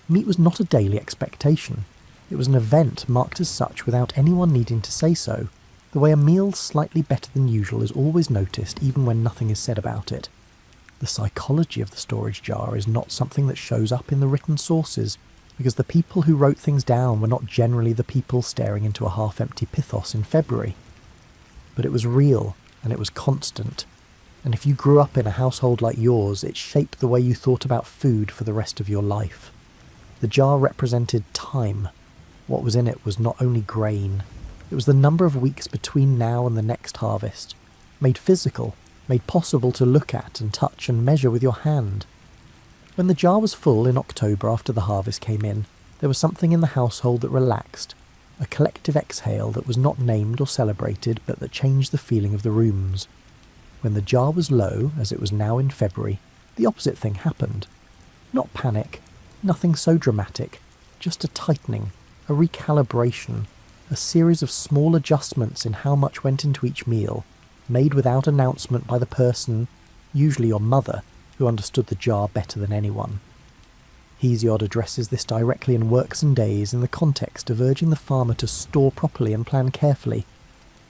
Meat was not a daily expectation. It was an event marked as such without anyone needing to say so, the way a meal slightly better than usual is always noticed even when nothing is said about it. The psychology of the storage jar is not something that shows up in the written sources, because the people who wrote things down were not generally the people staring into a half-empty pithos in February. But it was real, and it was constant, and if you grew up in a household like yours, it shaped the way you thought about food for the rest of your life. The jar represented time. What was in it was not only grain, it was the number of weeks between now and the next harvest, made physical, made possible to look at and touch and measure with your hand. When the jar was full in October after the harvest came in, there was something in the household that relaxed. a collective exhale that was not named or celebrated but that changed the feeling of the rooms. When the jar was low, as it was now in February, the opposite thing happened. Not panic, nothing so dramatic, just a tightening, a recalibration, a series of small adjustments in how much went into each meal, made without announcement by the person, usually your mother, who understood the jar better than anyone. Hesiod addresses this directly in Works and Days in the context of urging the farmer to store properly and plan carefully,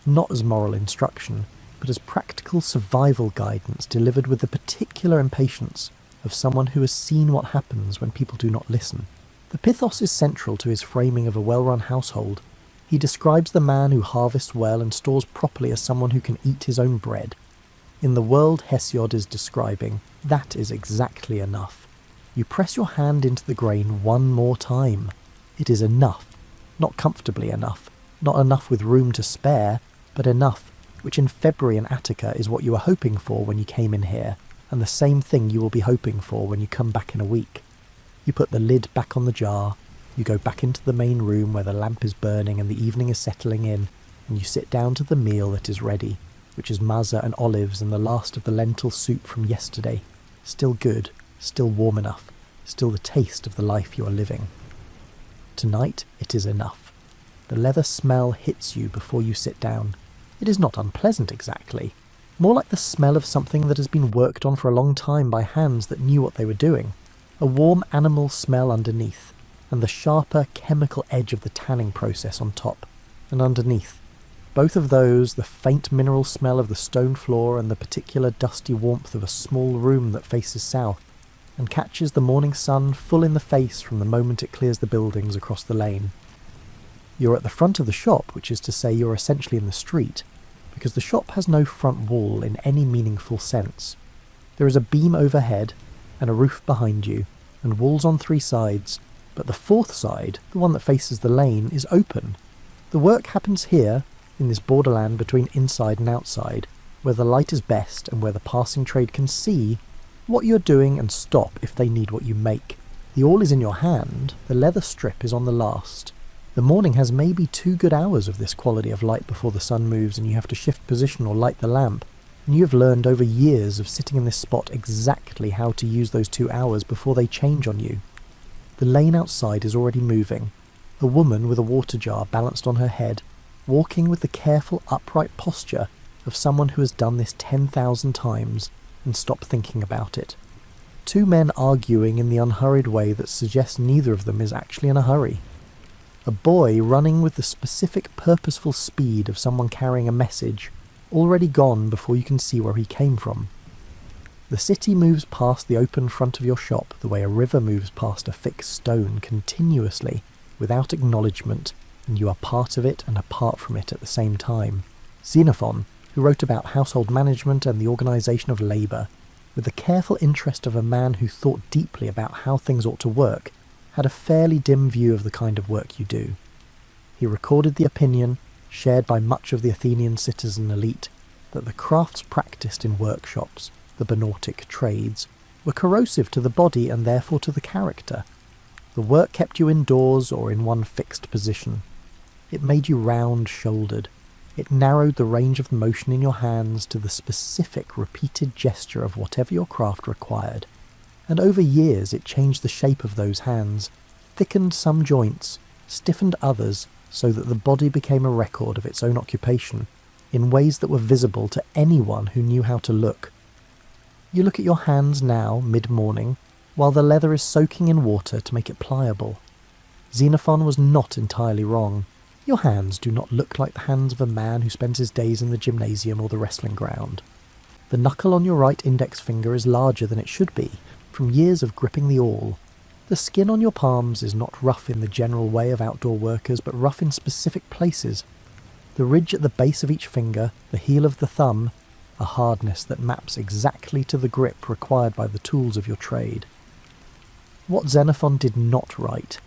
not as moral instruction, but as practical survival guidance delivered with the particular impatience of someone who has seen what happens when people do not listen. The pathos is central to his framing of a well-run household. He describes the man who harvests well and stores properly as someone who can eat his own bread. In the world Hesiod is describing, that is exactly enough. You press your hand into the grain one more time. It is enough. Not comfortably enough. Not enough with room to spare, but enough, which in February in Attica is what you were hoping for when you came in here, and the same thing you will be hoping for when you come back in a week. You put the lid back on the jar, you go back into the main room where the lamp is burning and the evening is settling in, and you sit down to the meal that is ready, which is mazza and olives and the last of the lentil soup from yesterday. Still good, still warm enough, still the taste of the life you are living. Tonight it is enough. The leather smell hits you before you sit down. It is not unpleasant exactly, more like the smell of something that has been worked on for a long time by hands that knew what they were doing. A warm animal smell underneath, and the sharper chemical edge of the tanning process on top, and underneath. Both of those, the faint mineral smell of the stone floor and the particular dusty warmth of a small room that faces south, and catches the morning sun full in the face from the moment it clears the buildings across the lane. You're at the front of the shop, which is to say you're essentially in the street, because the shop has no front wall in any meaningful sense. There is a beam overhead, and a roof behind you, and walls on three sides, but the fourth side, the one that faces the lane, is open. The work happens here, in this borderland between inside and outside, where the light is best and where the passing trade can see what you're doing and stop if they need what you make. The awl is in your hand, the leather strip is on the last. The morning has maybe 2 good hours of this quality of light before the sun moves and you have to shift position or light the lamp, and you have learned over years of sitting in this spot exactly how to use those 2 hours before they change on you. The lane outside is already moving. A woman with a water jar balanced on her head, walking with the careful upright posture of someone who has done this 10,000 times and stopped thinking about it. 2 men arguing in the unhurried way that suggests neither of them is actually in a hurry. A boy running with the specific purposeful speed of someone carrying a message, already gone before you can see where he came from. The city moves past the open front of your shop the way a river moves past a fixed stone continuously, without acknowledgement, and you are part of it and apart from it at the same time. Xenophon, who wrote about household management and the organisation of labour, with the careful interest of a man who thought deeply about how things ought to work, had a fairly dim view of the kind of work you do. He recorded the opinion, shared by much of the Athenian citizen elite, that the crafts practised in workshops, the Bnautic trades, were corrosive to the body and therefore to the character. The work kept you indoors or in one fixed position. It made you round-shouldered. It narrowed the range of motion in your hands to the specific repeated gesture of whatever your craft required. And over years it changed the shape of those hands, thickened some joints, stiffened others, so that the body became a record of its own occupation, in ways that were visible to anyone who knew how to look. You look at your hands now, mid-morning, while the leather is soaking in water to make it pliable. Xenophon was not entirely wrong. Your hands do not look like the hands of a man who spends his days in the gymnasium or the wrestling ground. The knuckle on your right index finger is larger than it should be, from years of gripping the awl. The skin on your palms is not rough in the general way of outdoor workers, but rough in specific places. The ridge at the base of each finger, the heel of the thumb, a hardness that maps exactly to the grip required by the tools of your trade. What Xenophon did not write,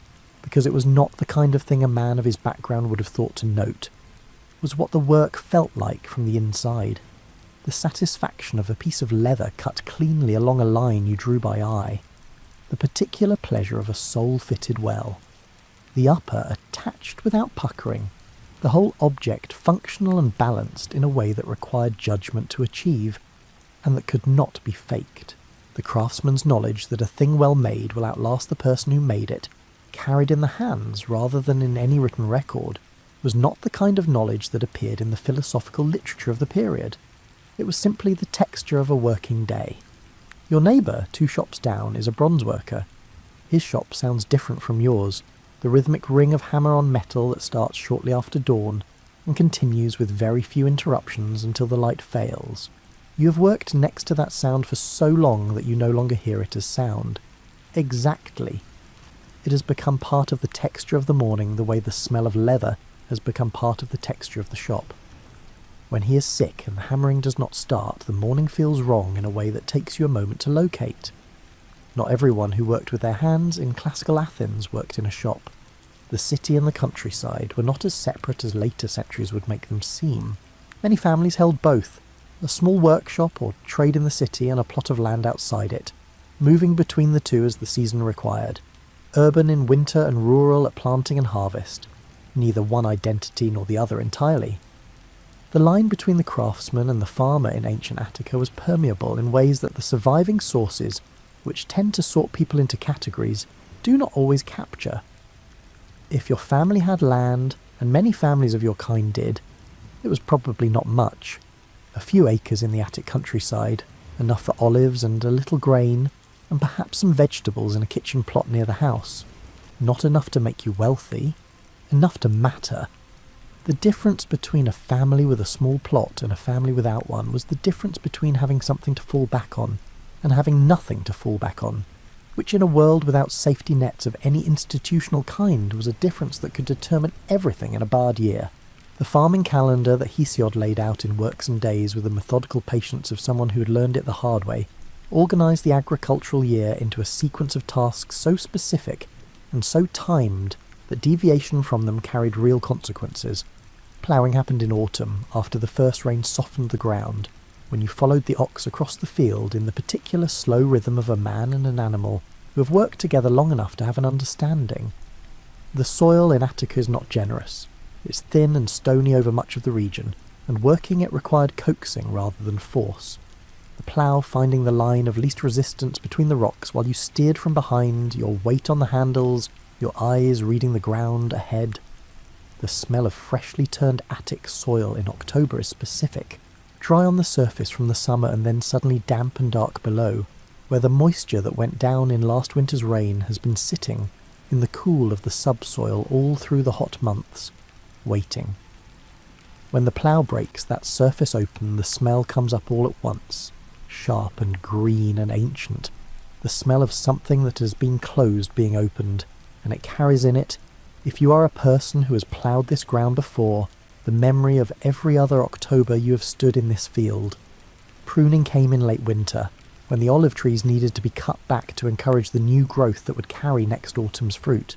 because it was not the kind of thing a man of his background would have thought to note, was what the work felt like from the inside. The satisfaction of a piece of leather cut cleanly along a line you drew by eye. The particular pleasure of a sole fitted well. the upper attached without puckering, the whole object functional and balanced in a way that required judgment to achieve, and that could not be faked. The craftsman's knowledge that a thing well made will outlast the person who made it, carried in the hands rather than in any written record, was not the kind of knowledge that appeared in the philosophical literature of the period. It was simply the texture of a working day. Your neighbour, 2 shops down, is a bronze worker. His shop sounds different from yours, the rhythmic ring of hammer on metal that starts shortly after dawn and continues with very few interruptions until the light fails. You have worked next to that sound for so long that you no longer hear it as sound. Exactly. It has become part of the texture of the morning the way the smell of leather has become part of the texture of the shop. When he is sick and the hammering does not start, the morning feels wrong in a way that takes you a moment to locate. Not everyone who worked with their hands in classical Athens worked in a shop. The city and the countryside were not as separate as later centuries would make them seem. Many families held both, a small workshop or trade in the city and a plot of land outside it, moving between the two as the season required, urban in winter and rural at planting and harvest, neither one identity nor the other entirely. The line between the craftsman and the farmer in ancient Attica was permeable in ways that the surviving sources, which tend to sort people into categories, do not always capture. If your family had land, and many families of your kind did, it was probably not much. A few acres in the Attic countryside, enough for olives and a little grain, and perhaps some vegetables in a kitchen plot near the house. Not enough to make you wealthy, enough to matter. The difference between a family with a small plot and a family without one was the difference between having something to fall back on and having nothing to fall back on, which in a world without safety nets of any institutional kind was a difference that could determine everything in a bad year. The farming calendar that Hesiod laid out in Works and Days with the methodical patience of someone who had learned it the hard way, organised the agricultural year into a sequence of tasks so specific and so timed that deviation from them carried real consequences. Ploughing happened in autumn, after the first rain softened the ground, when you followed the ox across the field in the particular slow rhythm of a man and an animal who have worked together long enough to have an understanding. The soil in Attica is not generous. It's thin and stony over much of the region, and working it required coaxing rather than force. The plough finding the line of least resistance between the rocks while you steered from behind, your weight on the handles, your eyes reading the ground ahead. The smell of freshly turned Attic soil in October is specific, dry on the surface from the summer and then suddenly damp and dark below, where the moisture that went down in last winter's rain has been sitting in the cool of the subsoil all through the hot months, waiting. When the plough breaks that surface open, the smell comes up all at once, sharp and green and ancient, the smell of something that has been closed being opened, and it carries in it, if you are a person who has ploughed this ground before, the memory of every other October you have stood in this field. Pruning came in late winter, when the olive trees needed to be cut back to encourage the new growth that would carry next autumn's fruit.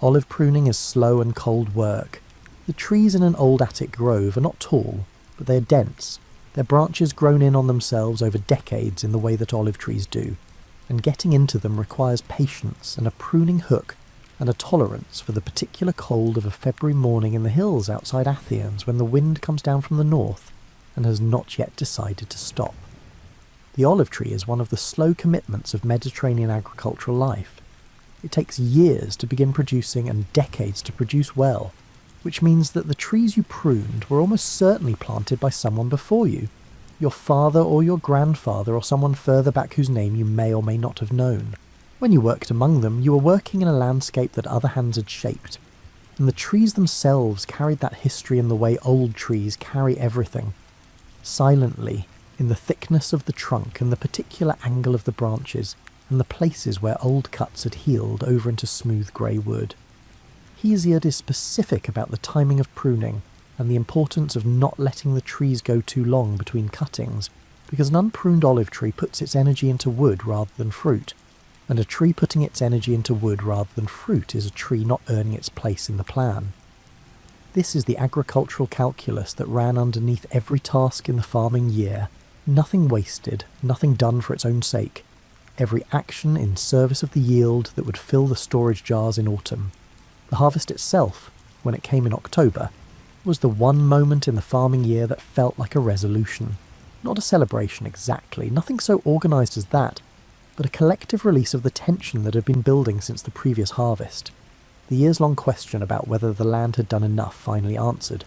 Olive pruning is slow and cold work. The trees in an old Attic grove are not tall, but they are dense, their branches grown in on themselves over decades in the way that olive trees do, and getting into them requires patience and a pruning hook and a tolerance for the particular cold of a February morning in the hills outside Athens when the wind comes down from the north and has not yet decided to stop. The olive tree is one of the slow commitments of Mediterranean agricultural life. It takes years to begin producing and decades to produce well, which means that the trees you pruned were almost certainly planted by someone before you, your father or your grandfather or someone further back whose name you may or may not have known. When you worked among them, you were working in a landscape that other hands had shaped, and the trees themselves carried that history in the way old trees carry everything, silently, in the thickness of the trunk and the particular angle of the branches, and the places where old cuts had healed over into smooth grey wood. Hesiod is specific about the timing of pruning, and the importance of not letting the trees go too long between cuttings, because an unpruned olive tree puts its energy into wood rather than fruit, and a tree putting its energy into wood rather than fruit is a tree not earning its place in the plan. This is the agricultural calculus that ran underneath every task in the farming year, nothing wasted, nothing done for its own sake, every action in service of the yield that would fill the storage jars in autumn. The harvest itself, when it came in October, was the one moment in the farming year that felt like a resolution. Not a celebration exactly, nothing so organised as that, but a collective release of the tension that had been building since the previous harvest. The years-long question about whether the land had done enough finally answered.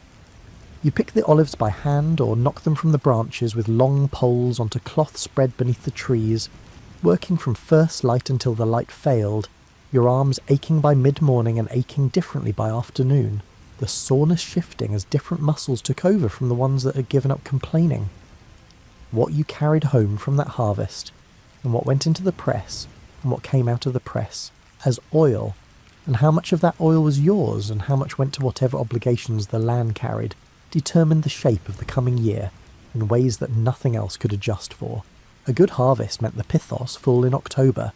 You pick the olives by hand or knock them from the branches with long poles onto cloth spread beneath the trees, working from first light until the light failed, your arms aching by mid-morning and aching differently by afternoon, the soreness shifting as different muscles took over from the ones that had given up complaining. What you carried home from that harvest, and what went into the press, and what came out of the press, as oil, and how much of that oil was yours and how much went to whatever obligations the land carried, determined the shape of the coming year in ways that nothing else could adjust for. A good harvest meant the pithos full in October,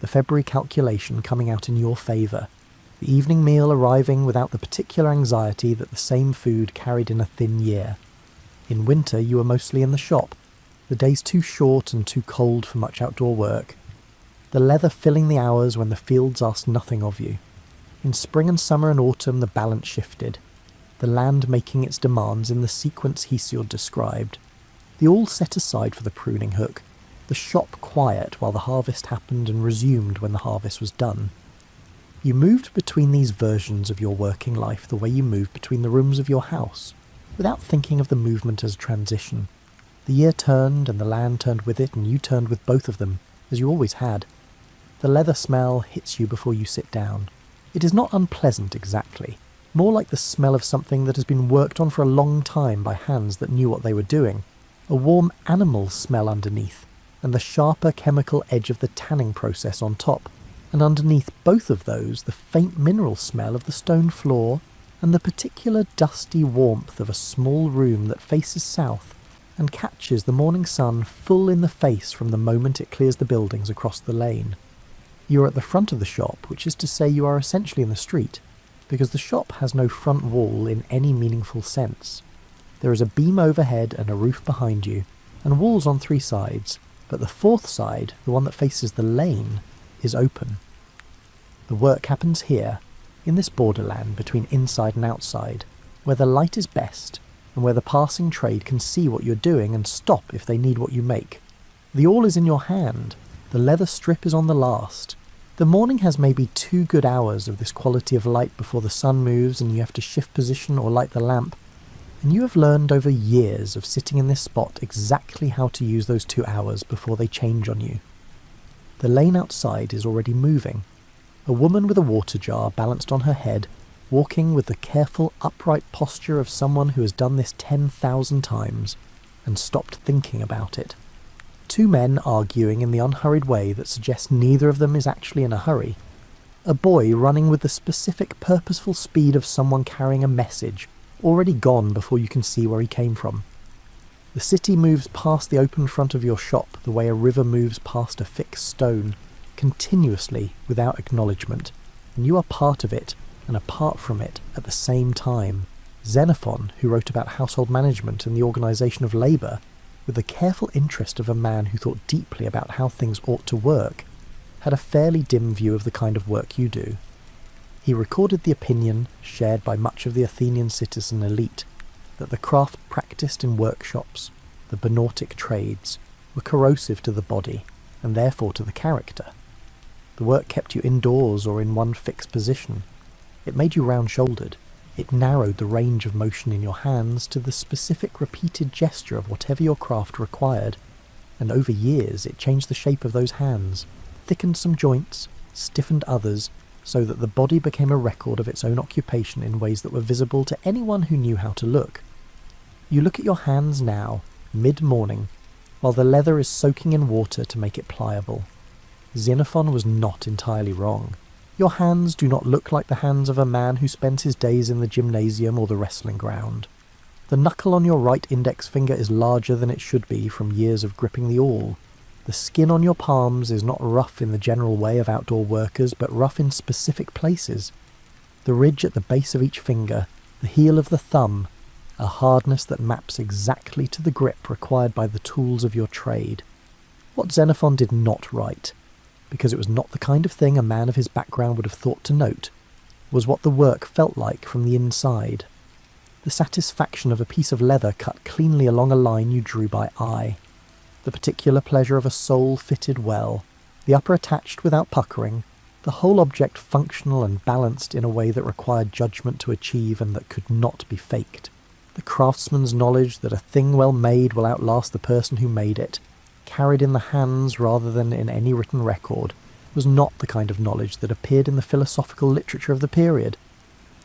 the February calculation coming out in your favour, the evening meal arriving without the particular anxiety that the same food carried in a thin year. In winter you were mostly in the shop, the days too short and too cold for much outdoor work, the leather filling the hours when the fields asked nothing of you. In spring and summer and autumn the balance shifted, the land making its demands in the sequence Hesiod described, the all set aside for the pruning hook, the shop quiet while the harvest happened and resumed when the harvest was done. You moved between these versions of your working life the way you moved between the rooms of your house, without thinking of the movement as a transition. The year turned and the land turned with it, and you turned with both of them, as you always had. The leather smell hits you before you sit down. It is not unpleasant exactly, more like the smell of something that has been worked on for a long time by hands that knew what they were doing, a warm animal smell underneath, and the sharper chemical edge of the tanning process on top, and underneath both of those the faint mineral smell of the stone floor and the particular dusty warmth of a small room that faces south and catches the morning sun full in the face from the moment it clears the buildings across the lane. You are at the front of the shop, which is to say you are essentially in the street, because the shop has no front wall in any meaningful sense. There is a beam overhead and a roof behind you, and walls on three sides, but the fourth side, the one that faces the lane, is open. The work happens here, in this borderland between inside and outside, where the light is best, and where the passing trade can see what you're doing and stop if they need what you make. The awl is in your hand, the leather strip is on the last. The morning has maybe 2 good hours of this quality of light before the sun moves and you have to shift position or light the lamp, and you have learned over years of sitting in this spot exactly how to use those 2 hours before they change on you. The lane outside is already moving. A woman with a water jar balanced on her head, walking with the careful upright posture of someone who has done this 10,000 times and stopped thinking about it. 2 men arguing in the unhurried way that suggests neither of them is actually in a hurry. A boy running with the specific purposeful speed of someone carrying a message, already gone before you can see where he came from. The city moves past the open front of your shop the way a river moves past a fixed stone, continuously without acknowledgement, and you are part of it and apart from it at the same time. Xenophon, who wrote about household management and the organisation of labour, with the careful interest of a man who thought deeply about how things ought to work, had a fairly dim view of the kind of work you do. He recorded the opinion, shared by much of the Athenian citizen elite, that the craft practised in workshops, the Benotic trades, were corrosive to the body, and therefore to the character. The work kept you indoors or in one fixed position. It made you round-shouldered. It narrowed the range of motion in your hands to the specific repeated gesture of whatever your craft required, and over years it changed the shape of those hands, thickened some joints, stiffened others, so that the body became a record of its own occupation in ways that were visible to anyone who knew how to look. You look at your hands now, mid-morning, while the leather is soaking in water to make it pliable. Xenophon was not entirely wrong. Your hands do not look like the hands of a man who spends his days in the gymnasium or the wrestling ground. The knuckle on your right index finger is larger than it should be from years of gripping the awl. The skin on your palms is not rough in the general way of outdoor workers, but rough in specific places. The ridge at the base of each finger, the heel of the thumb, a hardness that maps exactly to the grip required by the tools of your trade. What Xenophon did not write, because it was not the kind of thing a man of his background would have thought to note, was what the work felt like from the inside. The satisfaction of a piece of leather cut cleanly along a line you drew by eye. The particular pleasure of a sole fitted well, the upper attached without puckering, the whole object functional and balanced in a way that required judgment to achieve and that could not be faked. The craftsman's knowledge that a thing well made will outlast the person who made it, carried in the hands rather than in any written record, was not the kind of knowledge that appeared in the philosophical literature of the period.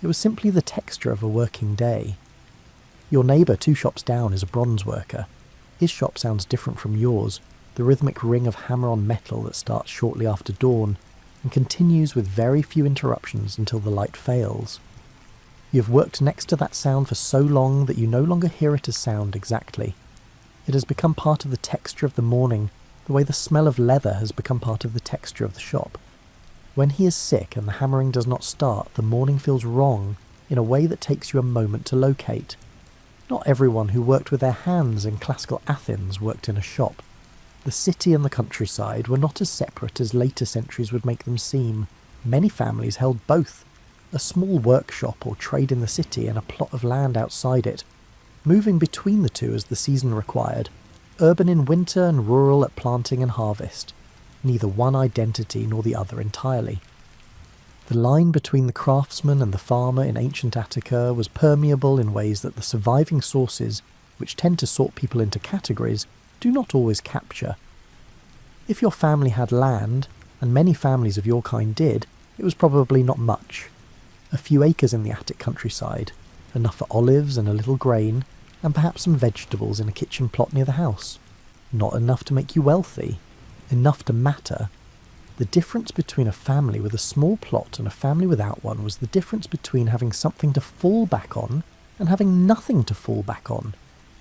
It was simply the texture of a working day. Your neighbour 2 shops down is a bronze worker. His shop sounds different from yours, the rhythmic ring of hammer on metal that starts shortly after dawn and continues with very few interruptions until the light fails. You have worked next to that sound for so long that you no longer hear it as sound exactly. It has become part of the texture of the morning, the way the smell of leather has become part of the texture of the shop. When he is sick and the hammering does not start, the morning feels wrong in a way that takes you a moment to locate. Not everyone who worked with their hands in classical Athens worked in a shop. The city and the countryside were not as separate as later centuries would make them seem. Many families held both, a small workshop or trade in the city and a plot of land outside it, moving between the two as the season required, urban in winter and rural at planting and harvest, neither one identity nor the other entirely. The line between the craftsman and the farmer in ancient Attica was permeable in ways that the surviving sources, which tend to sort people into categories, do not always capture. If your family had land, and many families of your kind did, it was probably not much. A few acres in the Attic countryside, enough for olives and a little grain, and perhaps some vegetables in a kitchen plot near the house. Not enough to make you wealthy, enough to matter. The difference between a family with a small plot and a family without one was the difference between having something to fall back on and having nothing to fall back on,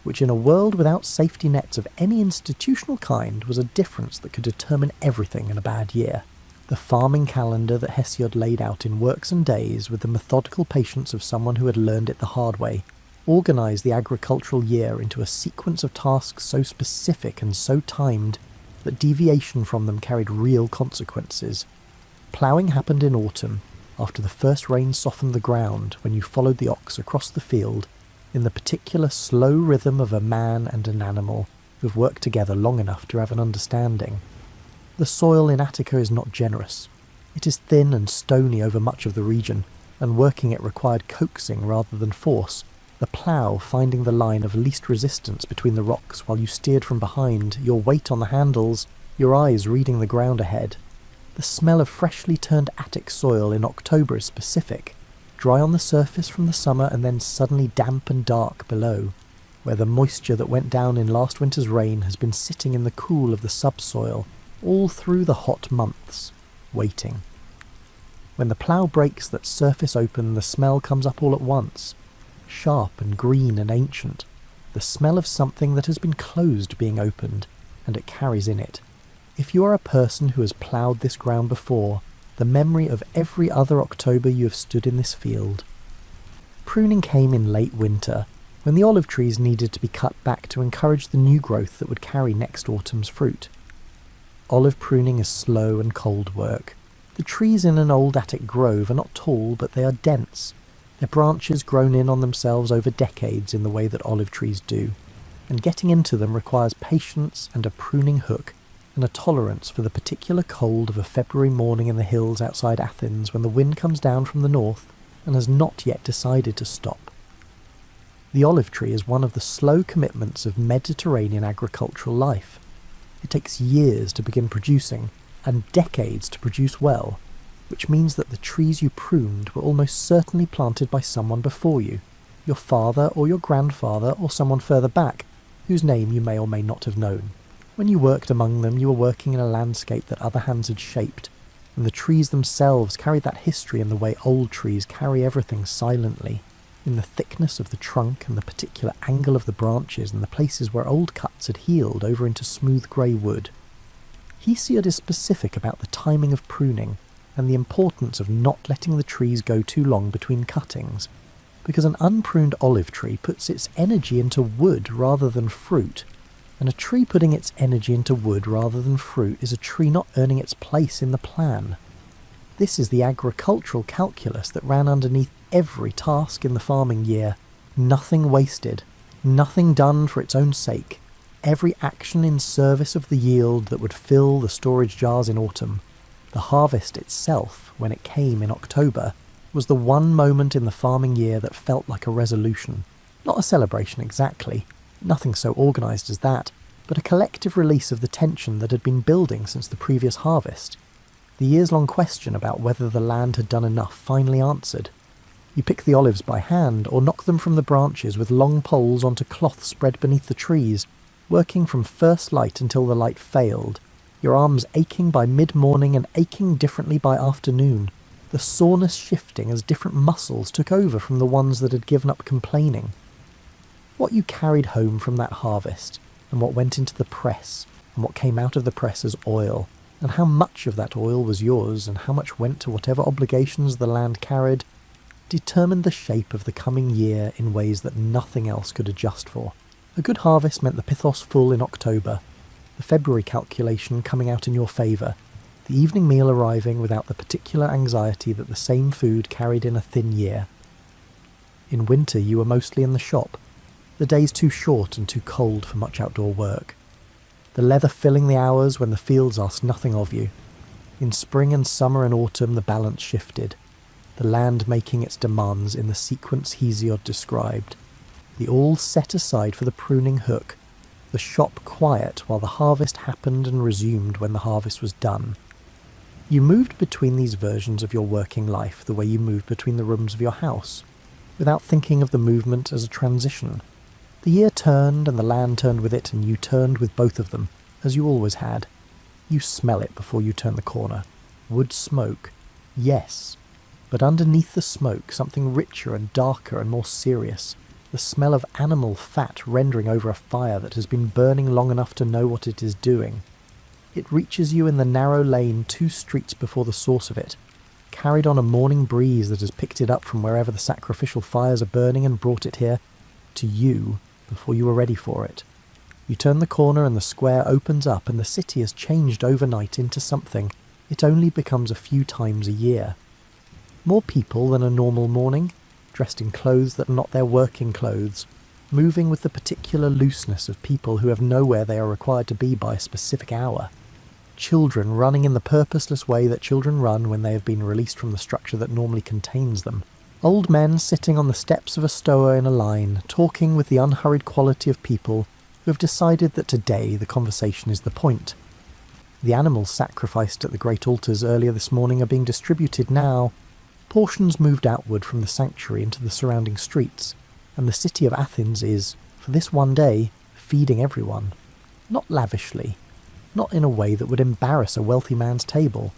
which in a world without safety nets of any institutional kind was a difference that could determine everything in a bad year. The farming calendar that Hesiod laid out in works and days with the methodical patience of someone who had learned it the hard way, organised the agricultural year into a sequence of tasks so specific and so timed that deviation from them carried real consequences. Ploughing happened in autumn, after the first rain softened the ground when you followed the ox across the field, in the particular slow rhythm of a man and an animal who have worked together long enough to have an understanding. The soil in Attica is not generous. It is thin and stony over much of the region, and working it required coaxing rather than force, the plough finding the line of least resistance between the rocks while you steered from behind, your weight on the handles, your eyes reading the ground ahead. The smell of freshly turned Attic soil in October is specific, dry on the surface from the summer and then suddenly damp and dark below, where the moisture that went down in last winter's rain has been sitting in the cool of the subsoil all through the hot months, waiting. When the plough breaks that surface open, the smell comes up all at once, sharp and green and ancient, the smell of something that has been closed being opened, and it carries in it. If you are a person who has ploughed this ground before, the memory of every other October you have stood in this field. Pruning came in late winter, when the olive trees needed to be cut back to encourage the new growth that would carry next autumn's fruit. Olive pruning is slow and cold work. The trees in an old Attic grove are not tall, but they are dense, their branches grown in on themselves over decades in the way that olive trees do, and getting into them requires patience and a pruning hook, and a tolerance for the particular cold of a February morning in the hills outside Athens when the wind comes down from the north and has not yet decided to stop. The olive tree is one of the slow commitments of Mediterranean agricultural life. It takes years to begin producing, and decades to produce well, which means that the trees you pruned were almost certainly planted by someone before you, your father or your grandfather or someone further back, whose name you may or may not have known. When you worked among them, you were working in a landscape that other hands had shaped, and the trees themselves carried that history in the way old trees carry everything silently, in the thickness of the trunk and the particular angle of the branches and the places where old cuts had healed over into smooth grey wood. Hesiod is specific about the timing of pruning and the importance of not letting the trees go too long between cuttings, because an unpruned olive tree puts its energy into wood rather than fruit, and a tree putting its energy into wood rather than fruit is a tree not earning its place in the plan. This is the agricultural calculus that ran underneath every task in the farming year. Nothing wasted, nothing done for its own sake. Every action in service of the yield that would fill the storage jars in autumn. The harvest itself, when it came in October, was the one moment in the farming year that felt like a resolution. Not a celebration exactly, nothing so organised as that, but a collective release of the tension that had been building since the previous harvest. The years-long question about whether the land had done enough finally answered. You pick the olives by hand or knock them from the branches with long poles onto cloth spread beneath the trees, working from first light until the light failed, your arms aching by mid-morning and aching differently by afternoon, the soreness shifting as different muscles took over from the ones that had given up complaining. What you carried home from that harvest, and what went into the press, and what came out of the press as oil, and how much of that oil was yours, and how much went to whatever obligations the land carried, determined the shape of the coming year in ways that nothing else could adjust for. A good harvest meant the pithos full in October, the February calculation coming out in your favour, the evening meal arriving without the particular anxiety that the same food carried in a thin year. In winter you were mostly in the shop, the days too short and too cold for much outdoor work. The leather filling the hours when the fields asked nothing of you. In spring and summer and autumn the balance shifted, the land making its demands in the sequence Hesiod described. The all set aside for the pruning hook, the shop quiet while the harvest happened and resumed when the harvest was done. You moved between these versions of your working life the way you moved between the rooms of your house, without thinking of the movement as a transition. The year turned and the land turned with it, and you turned with both of them, as you always had. You smell it before you turn the corner. Wood smoke, yes, but underneath the smoke something richer and darker and more serious. The smell of animal fat rendering over a fire that has been burning long enough to know what it is doing. It reaches you in the narrow lane 2 streets before the source of it, carried on a morning breeze that has picked it up from wherever the sacrificial fires are burning and brought it here, to you, before you were ready for it. You turn the corner and the square opens up and the city has changed overnight into something it only becomes a few times a year. More people than a normal morning, dressed in clothes that are not their working clothes, moving with the particular looseness of people who have nowhere they are required to be by a specific hour. Children running in the purposeless way that children run when they have been released from the structure that normally contains them. Old men sitting on the steps of a stoa in a line, talking with the unhurried quality of people who have decided that today the conversation is the point. The animals sacrificed at the great altars earlier this morning are being distributed now. Portions moved outward from the sanctuary into the surrounding streets, and the city of Athens is, for this one day, feeding everyone. Not lavishly, not in a way that would embarrass a wealthy man's table,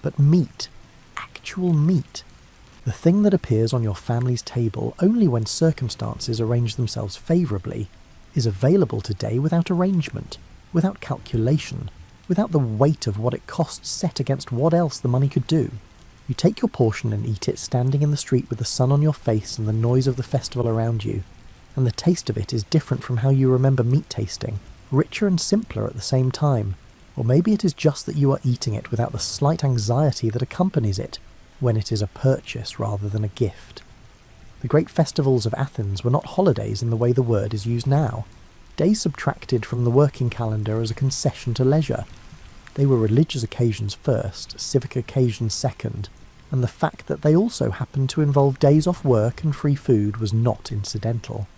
but meat, actual meat. The thing that appears on your family's table only when circumstances arrange themselves favourably is available today without arrangement, without calculation, without the weight of what it costs set against what else the money could do. You take your portion and eat it standing in the street with the sun on your face and the noise of the festival around you, and the taste of it is different from how you remember meat tasting, richer and simpler at the same time. Or maybe it is just that you are eating it without the slight anxiety that accompanies it, when it is a purchase rather than a gift. The great festivals of Athens were not holidays in the way the word is used now, days subtracted from the working calendar as a concession to leisure. They were religious occasions first, civic occasions second, and the fact that they also happened to involve days off work and free food was not incidental.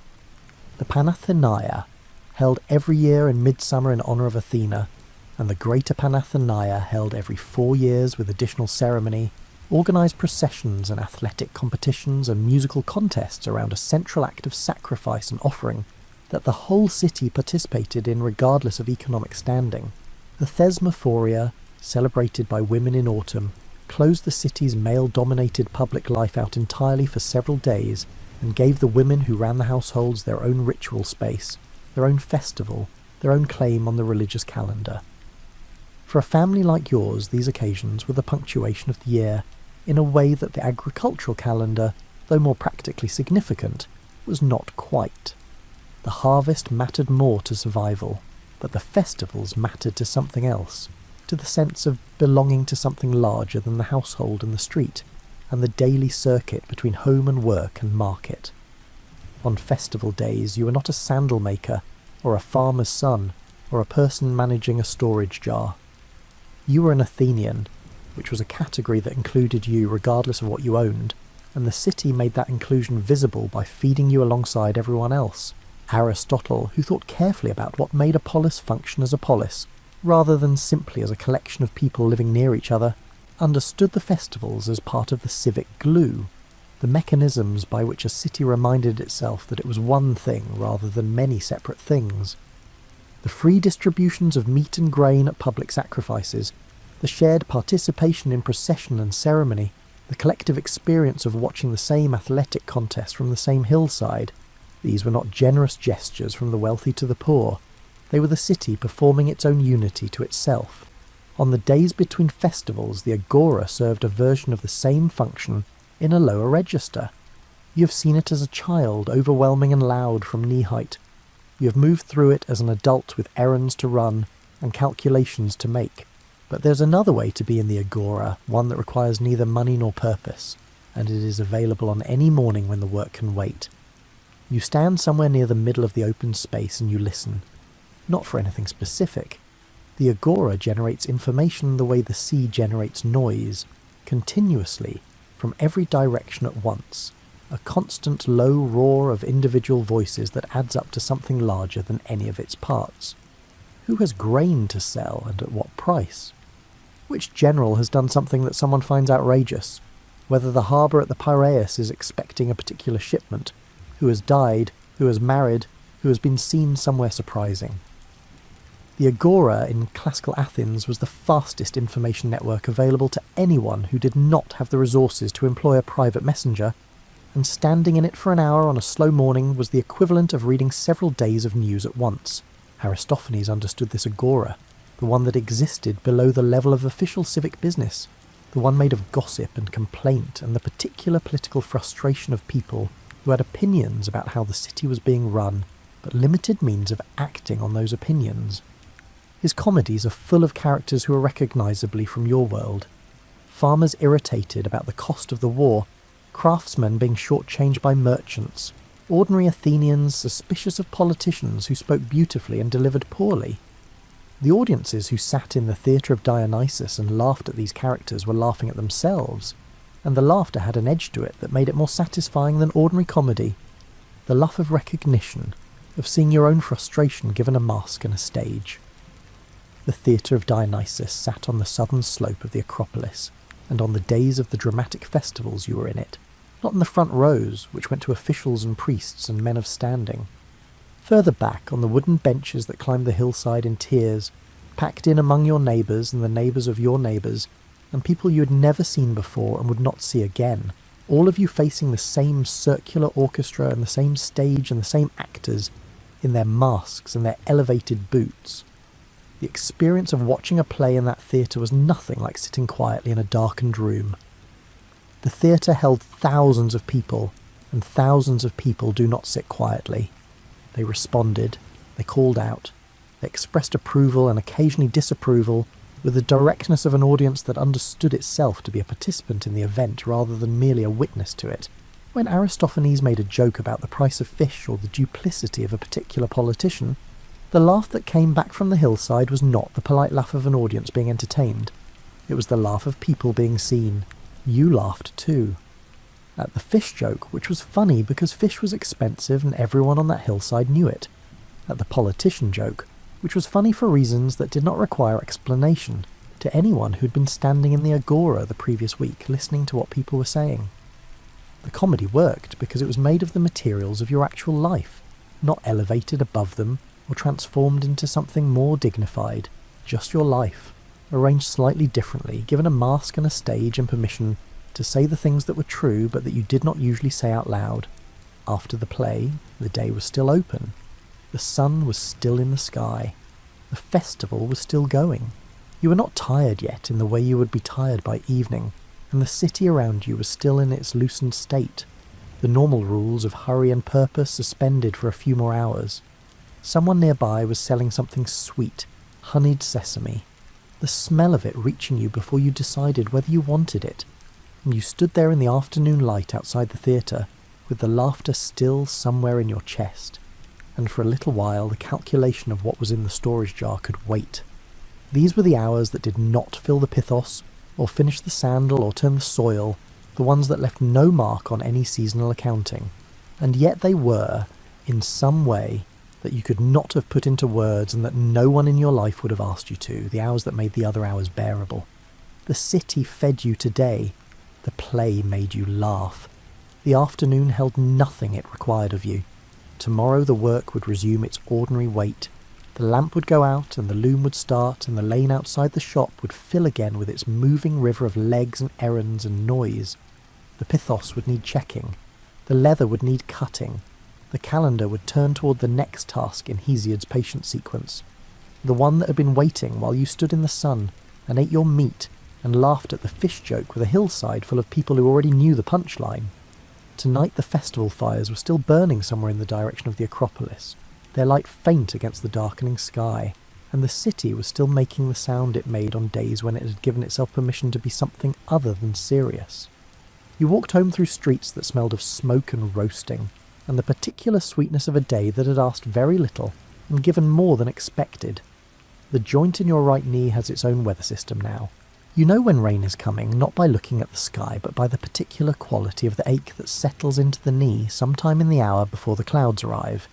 The Panathenaia, held every year in midsummer in honour of Athena, and the Greater Panathenaia, held every 4 years with additional ceremony, organised processions and athletic competitions and musical contests around a central act of sacrifice and offering that the whole city participated in regardless of economic standing. The Thesmophoria, celebrated by women in autumn, closed the city's male-dominated public life out entirely for several days and gave the women who ran the households their own ritual space, their own festival, their own claim on the religious calendar. For a family like yours, these occasions were the punctuation of the year, in a way that the agricultural calendar, though more practically significant, was not quite. The harvest mattered more to survival, but the festivals mattered to something else. to the sense of belonging to something larger than the household and the street, and the daily circuit between home and work and market. On festival days you were not a sandal maker, or a farmer's son, or a person managing a storage jar. You were an Athenian, which was a category that included you regardless of what you owned, and the city made that inclusion visible by feeding you alongside everyone else. Aristotle, who thought carefully about what made a polis function as a polis, rather than simply as a collection of people living near each other, understood the festivals as part of the civic glue, the mechanisms by which a city reminded itself that it was one thing rather than many separate things. The free distributions of meat and grain at public sacrifices, the shared participation in procession and ceremony, the collective experience of watching the same athletic contest from the same hillside, these were not generous gestures from the wealthy to the poor. They were the city performing its own unity to itself. On the days between festivals, the agora served a version of the same function in a lower register. You have seen it as a child, overwhelming and loud from knee height. You have moved through it as an adult with errands to run and calculations to make. But there's another way to be in the agora, one that requires neither money nor purpose, and it is available on any morning when the work can wait. You stand somewhere near the middle of the open space and you listen. Not for anything specific. The agora generates information the way the sea generates noise, continuously, from every direction at once, a constant low roar of individual voices that adds up to something larger than any of its parts. Who has grain to sell and at what price? Which general has done something that someone finds outrageous? Whether the harbour at the Piraeus is expecting a particular shipment? Who has died? Who has married? Who has been seen somewhere surprising? The agora in classical Athens was the fastest information network available to anyone who did not have the resources to employ a private messenger, and standing in it for an hour on a slow morning was the equivalent of reading several days of news at once. Aristophanes understood this agora, the one that existed below the level of official civic business, the one made of gossip and complaint and the particular political frustration of people who had opinions about how the city was being run, but limited means of acting on those opinions. His comedies are full of characters who are recognisably from your world. Farmers irritated about the cost of the war, craftsmen being shortchanged by merchants, ordinary Athenians suspicious of politicians who spoke beautifully and delivered poorly. The audiences who sat in the theatre of Dionysus and laughed at these characters were laughing at themselves, and the laughter had an edge to it that made it more satisfying than ordinary comedy. The laugh of recognition, of seeing your own frustration given a mask and a stage. The theatre of Dionysus sat on the southern slope of the Acropolis, and on the days of the dramatic festivals you were in it, not in the front rows, which went to officials and priests and men of standing. Further back, on the wooden benches that climbed the hillside in tiers, packed in among your neighbours and the neighbours of your neighbours, and people you had never seen before and would not see again, all of you facing the same circular orchestra and the same stage and the same actors, in their masks and their elevated boots. The experience of watching a play in that theatre was nothing like sitting quietly in a darkened room. The theatre held thousands of people, and thousands of people do not sit quietly. They responded, they called out, they expressed approval and occasionally disapproval with the directness of an audience that understood itself to be a participant in the event rather than merely a witness to it. When Aristophanes made a joke about the price of fish or the duplicity of a particular politician, the laugh that came back from the hillside was not the polite laugh of an audience being entertained. It was the laugh of people being seen. You laughed too. At the fish joke, which was funny because fish was expensive and everyone on that hillside knew it. At the politician joke, which was funny for reasons that did not require explanation to anyone who'd been standing in the agora the previous week listening to what people were saying. The comedy worked because it was made of the materials of your actual life, not elevated above them or transformed into something more dignified, just your life, arranged slightly differently, given a mask and a stage and permission to say the things that were true but that you did not usually say out loud. After the play, the day was still open. The sun was still in the sky. The festival was still going. You were not tired yet in the way you would be tired by evening, and the city around you was still in its loosened state, the normal rules of hurry and purpose suspended for a few more hours. Someone nearby was selling something sweet, honeyed sesame. the smell of it reaching you before you decided whether you wanted it, and you stood there in the afternoon light outside the theatre, with the laughter still somewhere in your chest, and for a little while the calculation of what was in the storage jar could wait. These were the hours that did not fill the pithos, or finish the sandal, or turn the soil, the ones that left no mark on any seasonal accounting, and yet they were, in some way, that you could not have put into words and that no one in your life would have asked you to, the hours that made the other hours bearable. The city fed you today. The play made you laugh. The afternoon held nothing it required of you. Tomorrow the work would resume its ordinary weight. The lamp would go out and the loom would start and the lane outside the shop would fill again with its moving river of legs and errands and noise. The pithos would need checking. The leather would need cutting. The calendar would turn toward the next task in Hesiod's patient sequence, the one that had been waiting while you stood in the sun and ate your meat and laughed at the fish joke with a hillside full of people who already knew the punchline. Tonight the festival fires were still burning somewhere in the direction of the Acropolis, their light faint against the darkening sky, and the city was still making the sound it made on days when it had given itself permission to be something other than serious. You walked home through streets that smelled of smoke and roasting, and the particular sweetness of a day that had asked very little and given more than expected. The joint in your right knee has its own weather system now. You know when rain is coming, not by looking at the sky, but by the particular quality of the ache that settles into the knee sometime in the hour before the clouds arrive.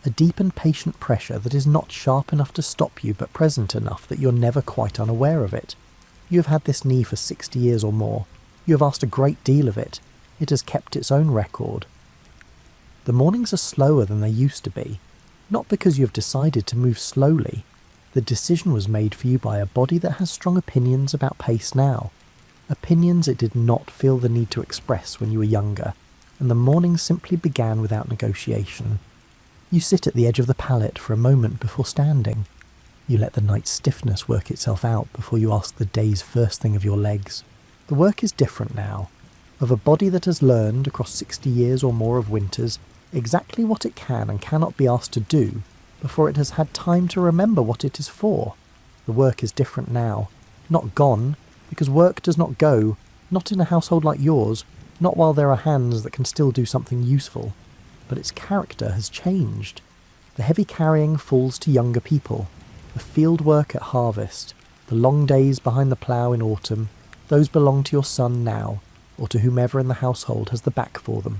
A deep and patient pressure that is not sharp enough to stop you, but present enough that you're never quite unaware of it. You have had this knee for 60 years or more. You have asked a great deal of it. It has kept its own record. The mornings are slower than they used to be, not because you have decided to move slowly. The decision was made for you by a body that has strong opinions about pace now, opinions it did not feel the need to express when you were younger, and the mornings simply began without negotiation. You sit at the edge of the pallet for a moment before standing. You let the night's stiffness work itself out before you ask the day's first thing of your legs. The work is different now, of a body that has learned, across 60 years or more of winters, exactly what it can and cannot be asked to do before it has had time to remember what it is for. The work is different now, not gone, because work does not go, not in a household like yours, not while there are hands that can still do something useful, but its character has changed. The heavy carrying falls to younger people, the field work at harvest, the long days behind the plough in autumn, those belong to your son now, or to whomever in the household has the back for them.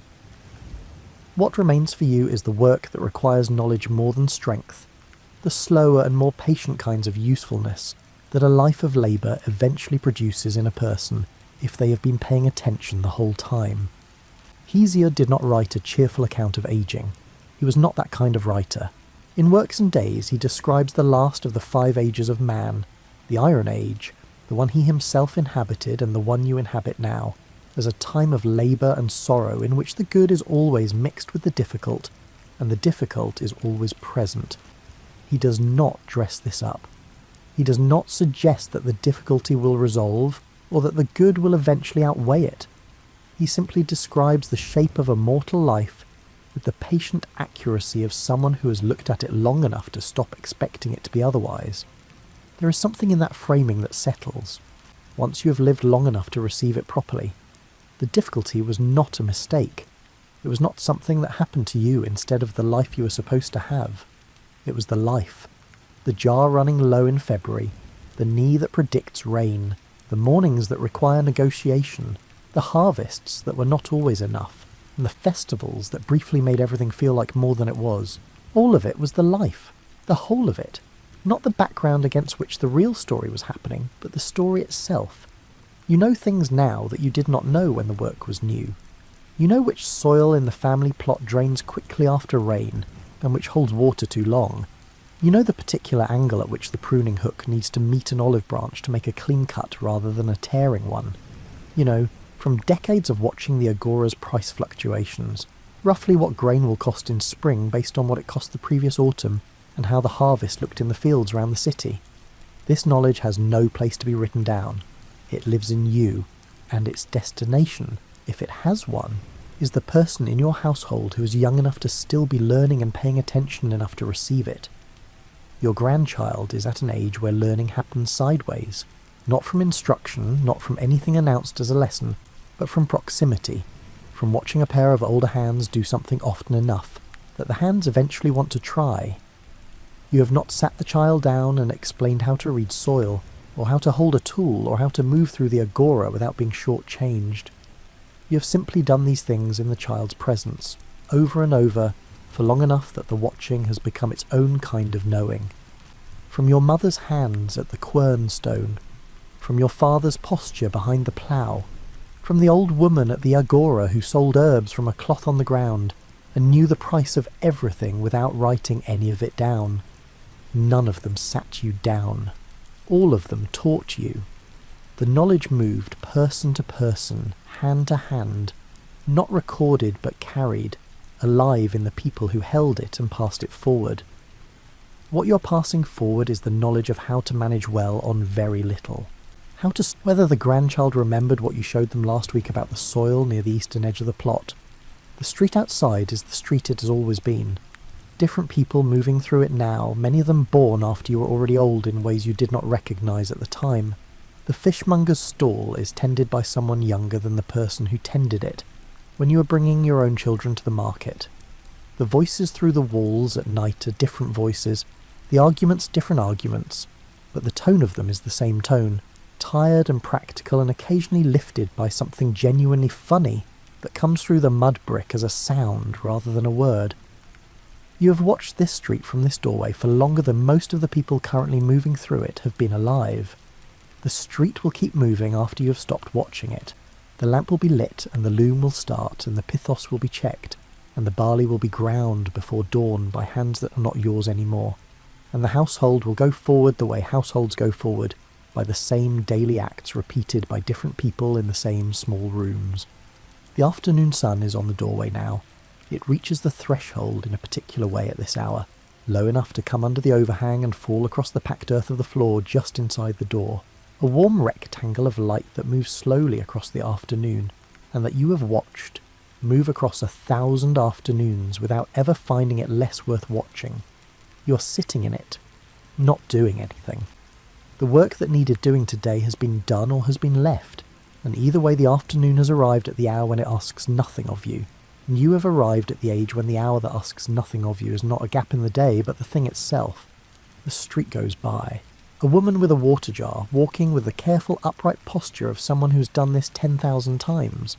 What remains for you is the work that requires knowledge more than strength, the slower and more patient kinds of usefulness that a life of labour eventually produces in a person if they have been paying attention the whole time. Hesiod did not write a cheerful account of ageing. He was not that kind of writer. In Works and Days he describes the last of the 5 ages of man, the Iron Age, the one he himself inhabited and the one you inhabit now, as a time of labour and sorrow in which the good is always mixed with the difficult, and the difficult is always present. He does not dress this up. He does not suggest that the difficulty will resolve, or that the good will eventually outweigh it. He simply describes the shape of a mortal life with the patient accuracy of someone who has looked at it long enough to stop expecting it to be otherwise. There is something in that framing that settles, once you have lived long enough to receive it properly. The difficulty was not a mistake. It was not something that happened to you instead of the life you were supposed to have. It was the life. The jar running low in February, the knee that predicts rain, the mornings that require negotiation, the harvests that were not always enough, and the festivals that briefly made everything feel like more than it was. All of it was the life, the whole of it. Not the background against which the real story was happening, but the story itself. You know things now that you did not know when the work was new. You know which soil in the family plot drains quickly after rain, and which holds water too long. You know the particular angle at which the pruning hook needs to meet an olive branch to make a clean cut rather than a tearing one. You know, from decades of watching the agora's price fluctuations, roughly what grain will cost in spring based on what it cost the previous autumn, and how the harvest looked in the fields around the city. This knowledge has no place to be written down. It lives in you, and its destination, if it has one, is the person in your household who is young enough to still be learning and paying attention enough to receive it. Your grandchild is at an age where learning happens sideways, not from instruction, not from anything announced as a lesson, but from proximity, from watching a pair of older hands do something often enough that the hands eventually want to try. You have not sat the child down and explained how to read soil, or how to hold a tool, or how to move through the agora without being short-changed. You have simply done these things in the child's presence, over and over, for long enough that the watching has become its own kind of knowing. From your mother's hands at the quernstone, from your father's posture behind the plough, from the old woman at the agora who sold herbs from a cloth on the ground and knew the price of everything without writing any of it down. None of them sat you down. All of them taught you. The knowledge moved person to person, hand to hand, not recorded but carried, alive in the people who held it and passed it forward. What you're passing forward is the knowledge of how to manage well on very little. Whether the grandchild remembered what you showed them last week about the soil near the eastern edge of the plot. The street outside is the street it has always been. Different people moving through it now, many of them born after you were already old in ways you did not recognise at the time. The fishmonger's stall is tended by someone younger than the person who tended it, when you were bringing your own children to the market. The voices through the walls at night are different voices, the arguments different arguments, but the tone of them is the same tone, tired and practical and occasionally lifted by something genuinely funny that comes through the mud brick as a sound rather than a word. You have watched this street from this doorway for longer than most of the people currently moving through it have been alive. The street will keep moving after you have stopped watching it. The lamp will be lit and the loom will start and the pithos will be checked and the barley will be ground before dawn by hands that are not yours anymore, and the household will go forward the way households go forward, by the same daily acts repeated by different people in the same small rooms. The afternoon sun is on the doorway now. It reaches the threshold in a particular way at this hour, low enough to come under the overhang and fall across the packed earth of the floor just inside the door, a warm rectangle of light that moves slowly across the afternoon, and that you have watched move across 1,000 afternoons without ever finding it less worth watching. You're sitting in it, not doing anything. The work that needed doing today has been done or has been left, and either way the afternoon has arrived at the hour when it asks nothing of you, and you have arrived at the age when the hour that asks nothing of you is not a gap in the day but the thing itself. The street goes by. A woman with a water jar, walking with the careful upright posture of someone who's done this 10,000 times.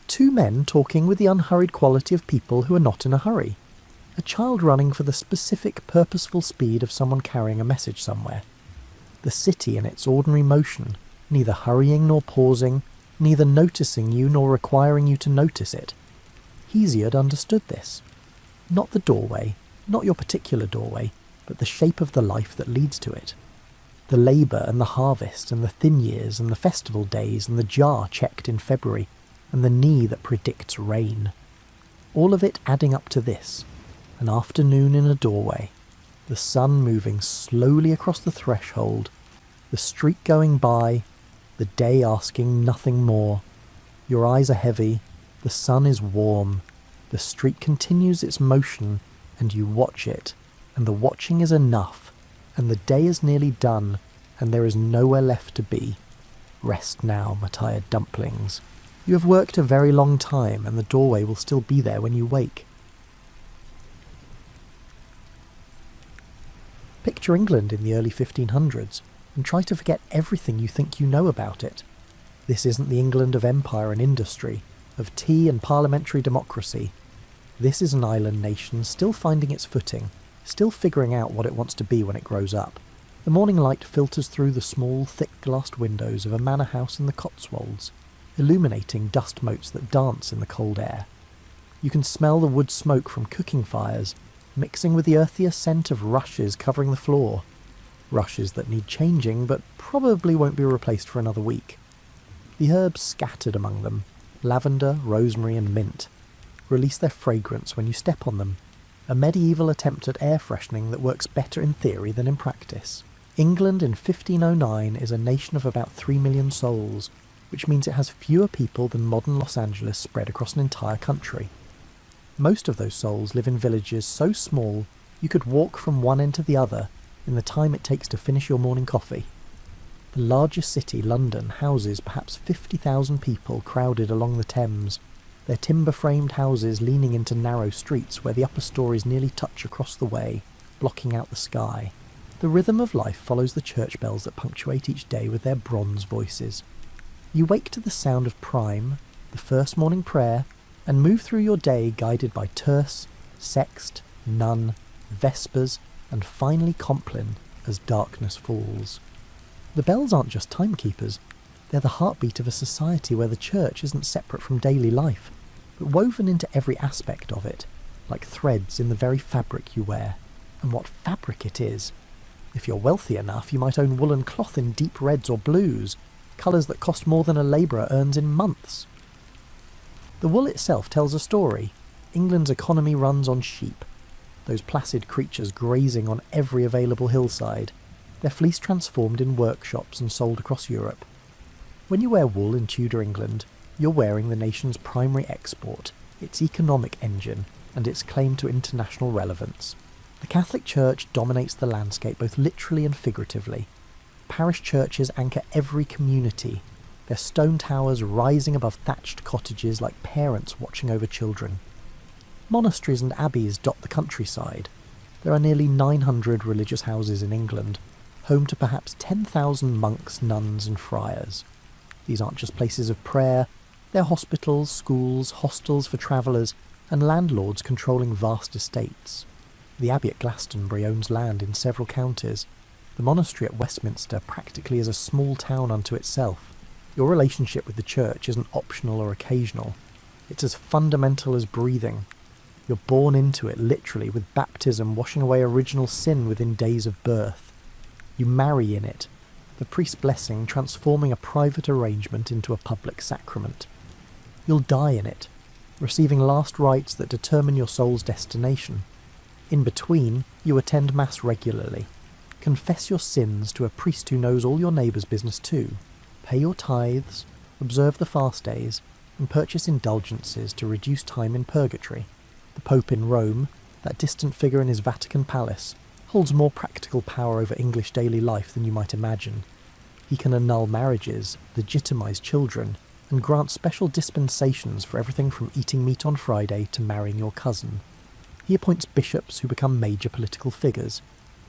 Two men talking with the unhurried quality of people who are not in a hurry. A child running for the specific purposeful speed of someone carrying a message somewhere. The city in its ordinary motion, neither hurrying nor pausing, neither noticing you nor requiring you to notice it. Hesiod understood this. Not the doorway, not your particular doorway, but the shape of the life that leads to it. The labour and the harvest and the thin years and the festival days and the jar checked in February and the knee that predicts rain. All of it adding up to this, an afternoon in a doorway, the sun moving slowly across the threshold, the street going by, the day asking nothing more. Your eyes are heavy, the sun is warm, the street continues its motion, and you watch it, and the watching is enough, and the day is nearly done, and there is nowhere left to be. Rest now, my tired dumplings. You have worked a very long time, and the doorway will still be there when you wake. Picture England in the early 1500s, and try to forget everything you think you know about it. This isn't the England of empire and industry, of tea and parliamentary democracy. This is an island nation still finding its footing, still figuring out what it wants to be when it grows up. The morning light filters through the small, thick-glassed windows of a manor house in the Cotswolds, illuminating dust motes that dance in the cold air. You can smell the wood smoke from cooking fires, mixing with the earthier scent of rushes covering the floor. Rushes that need changing, but probably won't be replaced for another week. The herbs scattered among them, lavender, rosemary and mint, release their fragrance when you step on them, a medieval attempt at air freshening that works better in theory than in practice. England in 1509 is a nation of about 3 million souls, which means it has fewer people than modern Los Angeles spread across an entire country. Most of those souls live in villages so small you could walk from one end to the other in the time it takes to finish your morning coffee. The largest city, London, houses perhaps 50,000 people crowded along the Thames, their timber-framed houses leaning into narrow streets where the upper stories nearly touch across the way, blocking out the sky. The rhythm of life follows the church bells that punctuate each day with their bronze voices. You wake to the sound of prime, the first morning prayer, and move through your day guided by terce, sext, nun, vespers, and finally complin as darkness falls. The bells aren't just timekeepers, they're the heartbeat of a society where the church isn't separate from daily life, but woven into every aspect of it, like threads in the very fabric you wear. And what fabric it is! If you're wealthy enough, you might own woolen cloth in deep reds or blues, colours that cost more than a labourer earns in months. The wool itself tells a story. England's economy runs on sheep, those placid creatures grazing on every available hillside, their fleece transformed in workshops and sold across Europe. When you wear wool in Tudor England, you're wearing the nation's primary export, its economic engine, and its claim to international relevance. The Catholic Church dominates the landscape both literally and figuratively. Parish churches anchor every community, their stone towers rising above thatched cottages like parents watching over children. Monasteries and abbeys dot the countryside. There are nearly 900 religious houses in England, home to perhaps 10,000 monks, nuns and friars. These aren't just places of prayer, they're hospitals, schools, hostels for travellers, and landlords controlling vast estates. The abbey at Glastonbury owns land in several counties. The monastery at Westminster practically is a small town unto itself. Your relationship with the church isn't optional or occasional. It's as fundamental as breathing. You're born into it literally, with baptism washing away original sin within days of birth. You marry in it, the priest's blessing transforming a private arrangement into a public sacrament. You'll die in it, receiving last rites that determine your soul's destination. In between, you attend Mass regularly, confess your sins to a priest who knows all your neighbour's business too, pay your tithes, observe the fast days, and purchase indulgences to reduce time in purgatory. The Pope in Rome, that distant figure in his Vatican palace, holds more practical power over English daily life than you might imagine. He can annul marriages, legitimise children, and grant special dispensations for everything from eating meat on Friday to marrying your cousin. He appoints bishops who become major political figures.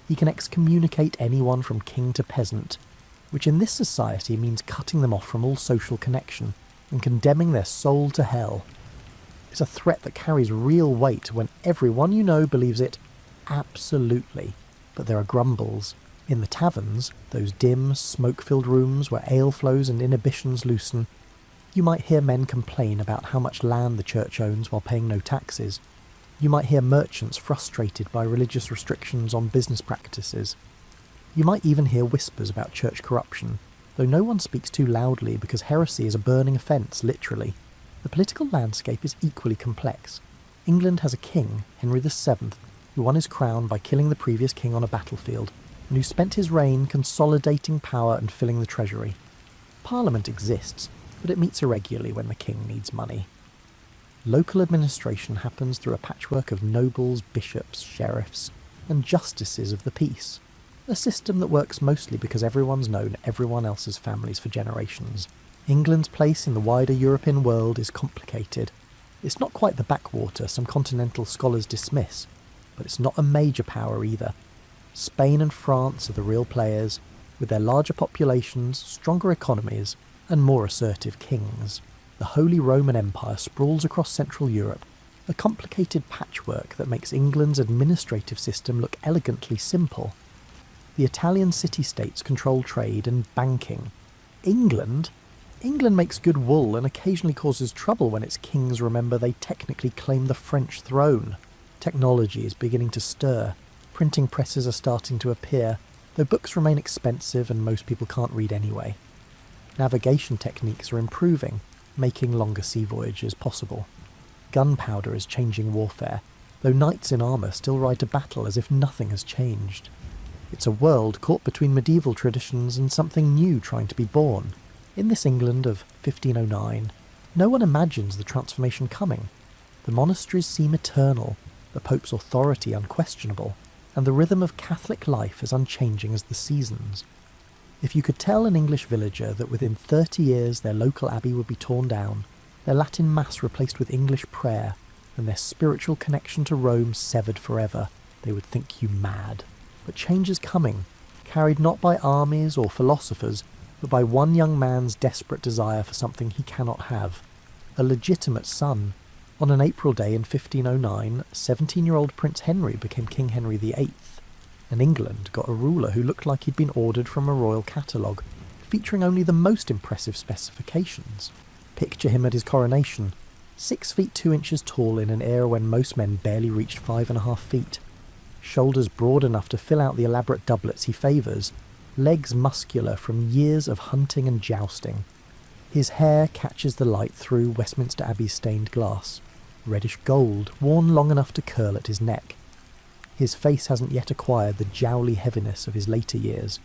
He can excommunicate anyone from king to peasant, which in this society means cutting them off from all social connection and condemning their soul to hell. It's a threat that carries real weight when everyone you know believes it absolutely, but there are grumbles. In the taverns, those dim, smoke-filled rooms where ale flows and inhibitions loosen, you might hear men complain about how much land the church owns while paying no taxes. You might hear merchants frustrated by religious restrictions on business practices. You might even hear whispers about church corruption, though no one speaks too loudly because heresy is a burning offence, literally. The political landscape is equally complex. England has a king, Henry VII, who won his crown by killing the previous king on a battlefield, and who spent his reign consolidating power and filling the treasury. Parliament exists, but it meets irregularly when the king needs money. Local administration happens through a patchwork of nobles, bishops, sheriffs, and justices of the peace, a system that works mostly because everyone's known everyone else's families for generations. England's place in the wider European world is complicated. It's not quite the backwater some continental scholars dismiss, but it's not a major power either. Spain and France are the real players, with their larger populations, stronger economies, and more assertive kings. The Holy Roman Empire sprawls across Central Europe, a complicated patchwork that makes England's administrative system look elegantly simple. The Italian city-states control trade and banking. England makes good wool and occasionally causes trouble when its kings remember they technically claim the French throne. Technology is beginning to stir. Printing presses are starting to appear, though books remain expensive and most people can't read anyway. Navigation techniques are improving, making longer sea voyages possible. Gunpowder is changing warfare, though knights in armour still ride to battle as if nothing has changed. It's a world caught between medieval traditions and something new trying to be born. In this England of 1509, no one imagines the transformation coming. The monasteries seem eternal, the Pope's authority unquestionable, and the rhythm of Catholic life as unchanging as the seasons. If you could tell an English villager that within 30 years their local abbey would be torn down, their Latin Mass replaced with English prayer, and their spiritual connection to Rome severed forever, they would think you mad. But change is coming, carried not by armies or philosophers, but by one young man's desperate desire for something he cannot have, a legitimate son. On an April day in 1509, 17-year-old Prince Henry became King Henry VIII, and England got a ruler who looked like he'd been ordered from a royal catalogue, featuring only the most impressive specifications. Picture him at his coronation, 6 feet 2 inches tall in an era when most men barely reached 5.5 feet, shoulders broad enough to fill out the elaborate doublets he favours, legs muscular from years of hunting and jousting. His hair catches the light through Westminster Abbey's stained glass, reddish gold, worn long enough to curl at his neck. His face hasn't yet acquired the jowly heaviness of his later years.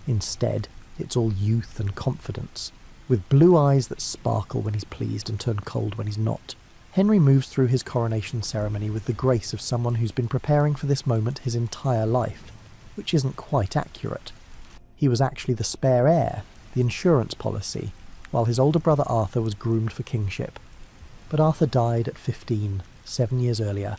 Instead, it's all youth and confidence, with blue eyes that sparkle when he's pleased and turn cold when he's not. Henry moves through his coronation ceremony with the grace of someone who's been preparing for this moment his entire life, which isn't quite accurate. He was actually the spare heir, the insurance policy, while his older brother Arthur was groomed for kingship. But Arthur died at 15, 7 years earlier,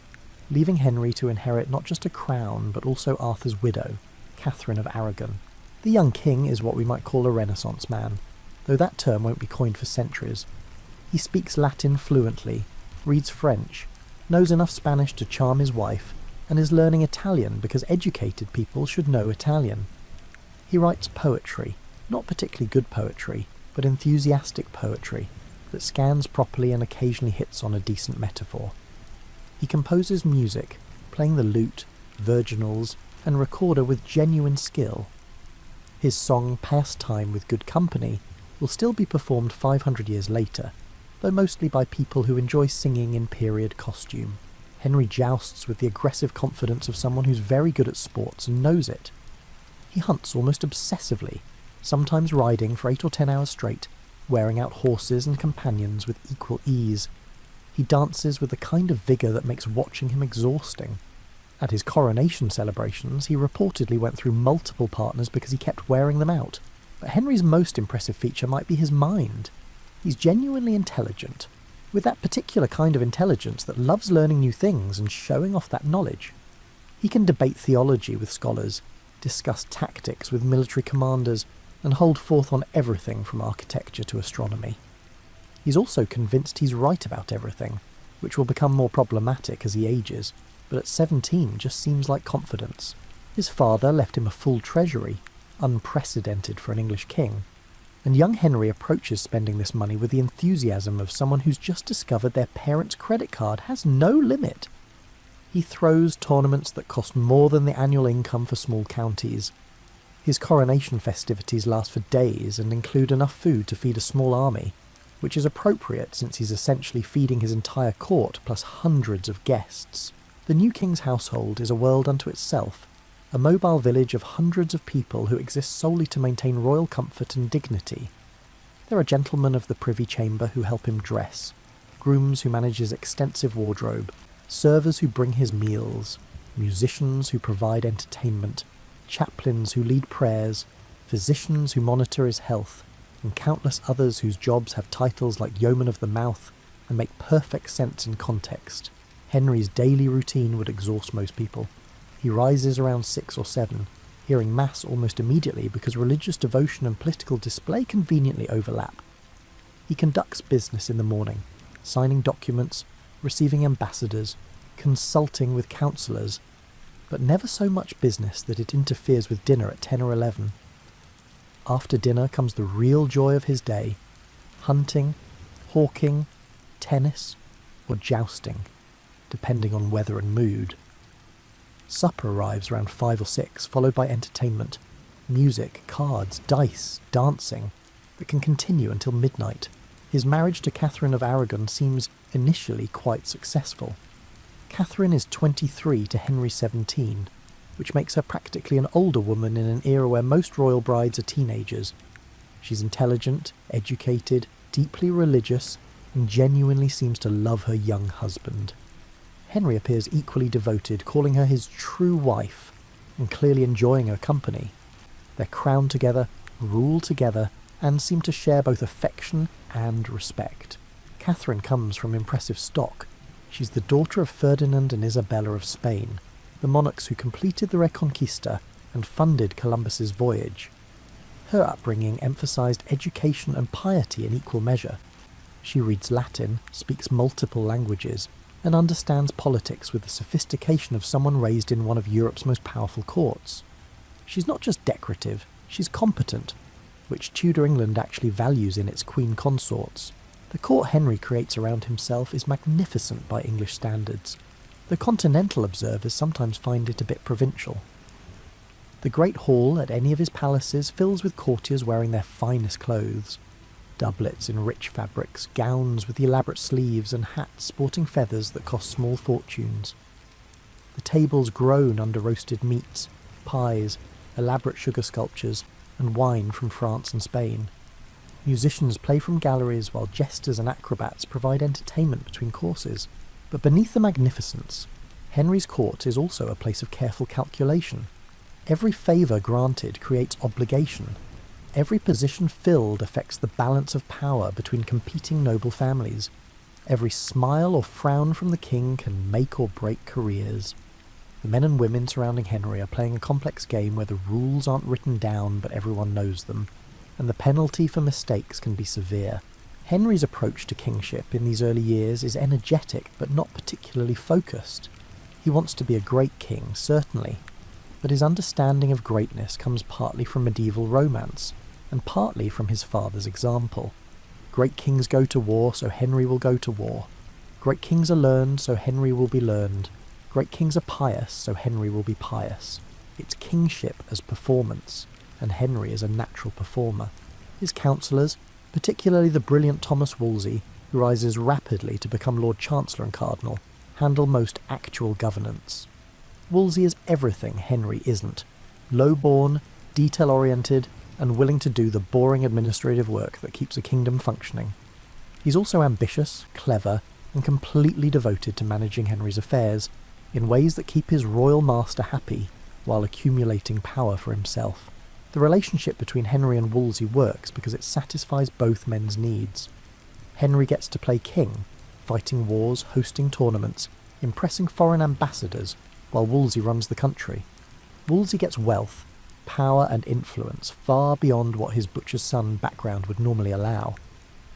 leaving Henry to inherit not just a crown but also Arthur's widow, Catherine of Aragon. The young king is what we might call a Renaissance man, though that term won't be coined for centuries. He speaks Latin fluently, reads French, knows enough Spanish to charm his wife, and is learning Italian because educated people should know Italian. He writes poetry, not particularly good poetry, but enthusiastic poetry that scans properly and occasionally hits on a decent metaphor. He composes music, playing the lute, virginals, and recorder with genuine skill. His song Past Time with Good Company will still be performed 500 years later, though mostly by people who enjoy singing in period costume. Henry jousts with the aggressive confidence of someone who's very good at sports and knows it. He hunts almost obsessively, sometimes riding for 8 or 10 hours straight, wearing out horses and companions with equal ease. He dances with the kind of vigour that makes watching him exhausting. At his coronation celebrations, he reportedly went through multiple partners because he kept wearing them out. But Henry's most impressive feature might be his mind. He's genuinely intelligent, with that particular kind of intelligence that loves learning new things and showing off that knowledge. He can debate theology with scholars, discuss tactics with military commanders, and hold forth on everything from architecture to astronomy. He's also convinced he's right about everything, which will become more problematic as he ages, but at 17 just seems like confidence. His father left him a full treasury, unprecedented for an English king, and young Henry approaches spending this money with the enthusiasm of someone who's just discovered their parents' credit card has no limit. He throws tournaments that cost more than the annual income for small counties. His coronation festivities last for days and include enough food to feed a small army, which is appropriate since he's essentially feeding his entire court plus hundreds of guests. The new king's household is a world unto itself, a mobile village of hundreds of people who exist solely to maintain royal comfort and dignity. There are gentlemen of the privy chamber who help him dress, grooms who manage his extensive wardrobe, servers who bring his meals, musicians who provide entertainment, chaplains who lead prayers, physicians who monitor his health, and countless others whose jobs have titles like Yeoman of the Mouth and make perfect sense in context. Henry's daily routine would exhaust most people. He rises around 6 or 7, hearing Mass almost immediately because religious devotion and political display conveniently overlap. He conducts business in the morning, signing documents, receiving ambassadors, consulting with councillors, but never so much business that it interferes with dinner at 10 or 11. After dinner comes the real joy of his day: hunting, hawking, tennis, or jousting, depending on weather and mood. Supper arrives around 5 or 6, followed by entertainment, music, cards, dice, dancing, that can continue until midnight. His marriage to Catherine of Aragon seems initially quite successful. Catherine is 23 to Henry 17, which makes her practically an older woman in an era where most royal brides are teenagers. She's intelligent, educated, deeply religious, and genuinely seems to love her young husband. Henry appears equally devoted, calling her his true wife, and clearly enjoying her company. They're crowned together, rule together, and seem to share both affection and respect. Catherine comes from impressive stock. She's the daughter of Ferdinand and Isabella of Spain, the monarchs who completed the Reconquista and funded Columbus's voyage. Her upbringing emphasised education and piety in equal measure. She reads Latin, speaks multiple languages, and understands politics with the sophistication of someone raised in one of Europe's most powerful courts. She's not just decorative, she's competent, which Tudor England actually values in its queen consorts. The court Henry creates around himself is magnificent by English standards. The continental observers sometimes find it a bit provincial. The Great Hall at any of his palaces fills with courtiers wearing their finest clothes. Doublets in rich fabrics, gowns with the elaborate sleeves, and hats sporting feathers that cost small fortunes. The tables groan under roasted meats, pies, elaborate sugar sculptures, and wine from France and Spain. Musicians play from galleries while jesters and acrobats provide entertainment between courses. But beneath the magnificence, Henry's court is also a place of careful calculation. Every favour granted creates obligation. Every position filled affects the balance of power between competing noble families. Every smile or frown from the king can make or break careers. The men and women surrounding Henry are playing a complex game where the rules aren't written down but everyone knows them, and the penalty for mistakes can be severe. Henry's approach to kingship in these early years is energetic but not particularly focused. He wants to be a great king, certainly, but his understanding of greatness comes partly from medieval romance, and partly from his father's example. Great kings go to war, so Henry will go to war. Great kings are learned, so Henry will be learned. Great kings are pious, so Henry will be pious. It's kingship as performance, and Henry is a natural performer. His counsellors, particularly the brilliant Thomas Wolsey, who rises rapidly to become Lord Chancellor and Cardinal, handle most actual governance. Wolsey is everything Henry isn't. Low-born, detail-oriented, and willing to do the boring administrative work that keeps a kingdom functioning. He's also ambitious, clever, and completely devoted to managing Henry's affairs in ways that keep his royal master happy while accumulating power for himself. The relationship between Henry and Wolsey works because it satisfies both men's needs. Henry gets to play king, fighting wars, hosting tournaments, impressing foreign ambassadors, while Wolsey runs the country. Wolsey gets wealth, power and influence far beyond what his butcher's son background would normally allow.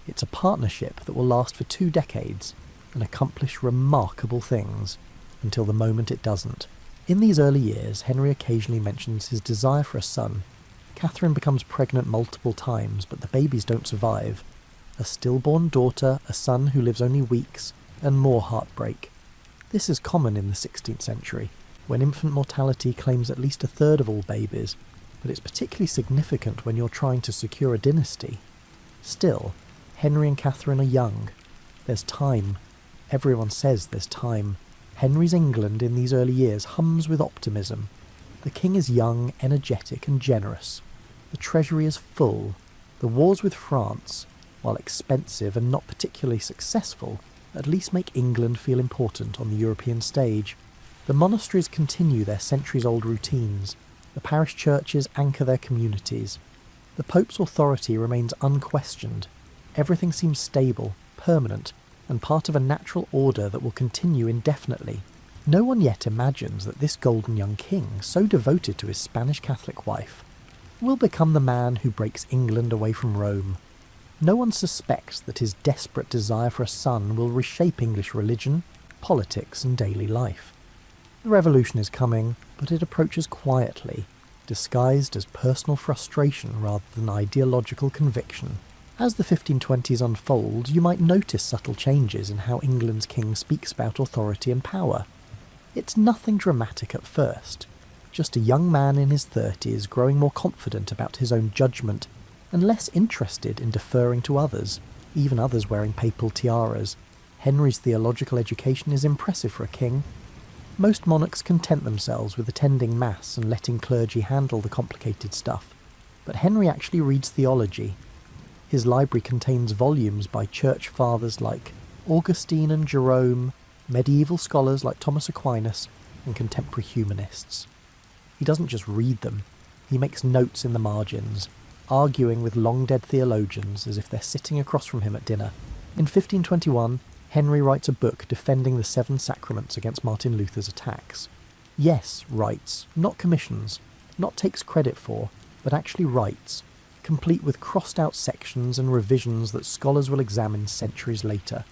It's a partnership that will last for 2 decades and accomplish remarkable things until the moment it doesn't. In these early years, Henry occasionally mentions his desire for a son. Catherine becomes pregnant multiple times, but the babies don't survive. A stillborn daughter, a son who lives only weeks, and more heartbreak. This is common in the 16th century, when infant mortality claims at least a third of all babies, but it's particularly significant when you're trying to secure a dynasty. Still, Henry and Catherine are young. There's time. Everyone says there's time. Henry's England in these early years hums with optimism. The king is young, energetic, and generous. The treasury is full. The wars with France, while expensive and not particularly successful, at least make England feel important on the European stage. The monasteries continue their centuries-old routines. The parish churches anchor their communities. The Pope's authority remains unquestioned. Everything seems stable, permanent, and part of a natural order that will continue indefinitely. No one yet imagines that this golden young king, so devoted to his Spanish Catholic wife, will become the man who breaks England away from Rome. No one suspects that his desperate desire for a son will reshape English religion, politics, and daily life. The revolution is coming, but it approaches quietly, disguised as personal frustration rather than ideological conviction. As the 1520s unfold, you might notice subtle changes in how England's king speaks about authority and power. It's nothing dramatic at first, just a young man in his 30s growing more confident about his own judgment and less interested in deferring to others, even others wearing papal tiaras. Henry's theological education is impressive for a king. Most monarchs content themselves with attending mass and letting clergy handle the complicated stuff, but Henry actually reads theology. His library contains volumes by church fathers like Augustine and Jerome, medieval scholars like Thomas Aquinas, and contemporary humanists. He doesn't just read them, he makes notes in the margins, arguing with long-dead theologians as if they're sitting across from him at dinner. In 1521, Henry writes a book defending the 7 sacraments against Martin Luther's attacks. Yes, writes, not commissions, not takes credit for, but actually writes, complete with crossed-out sections and revisions that scholars will examine centuries later.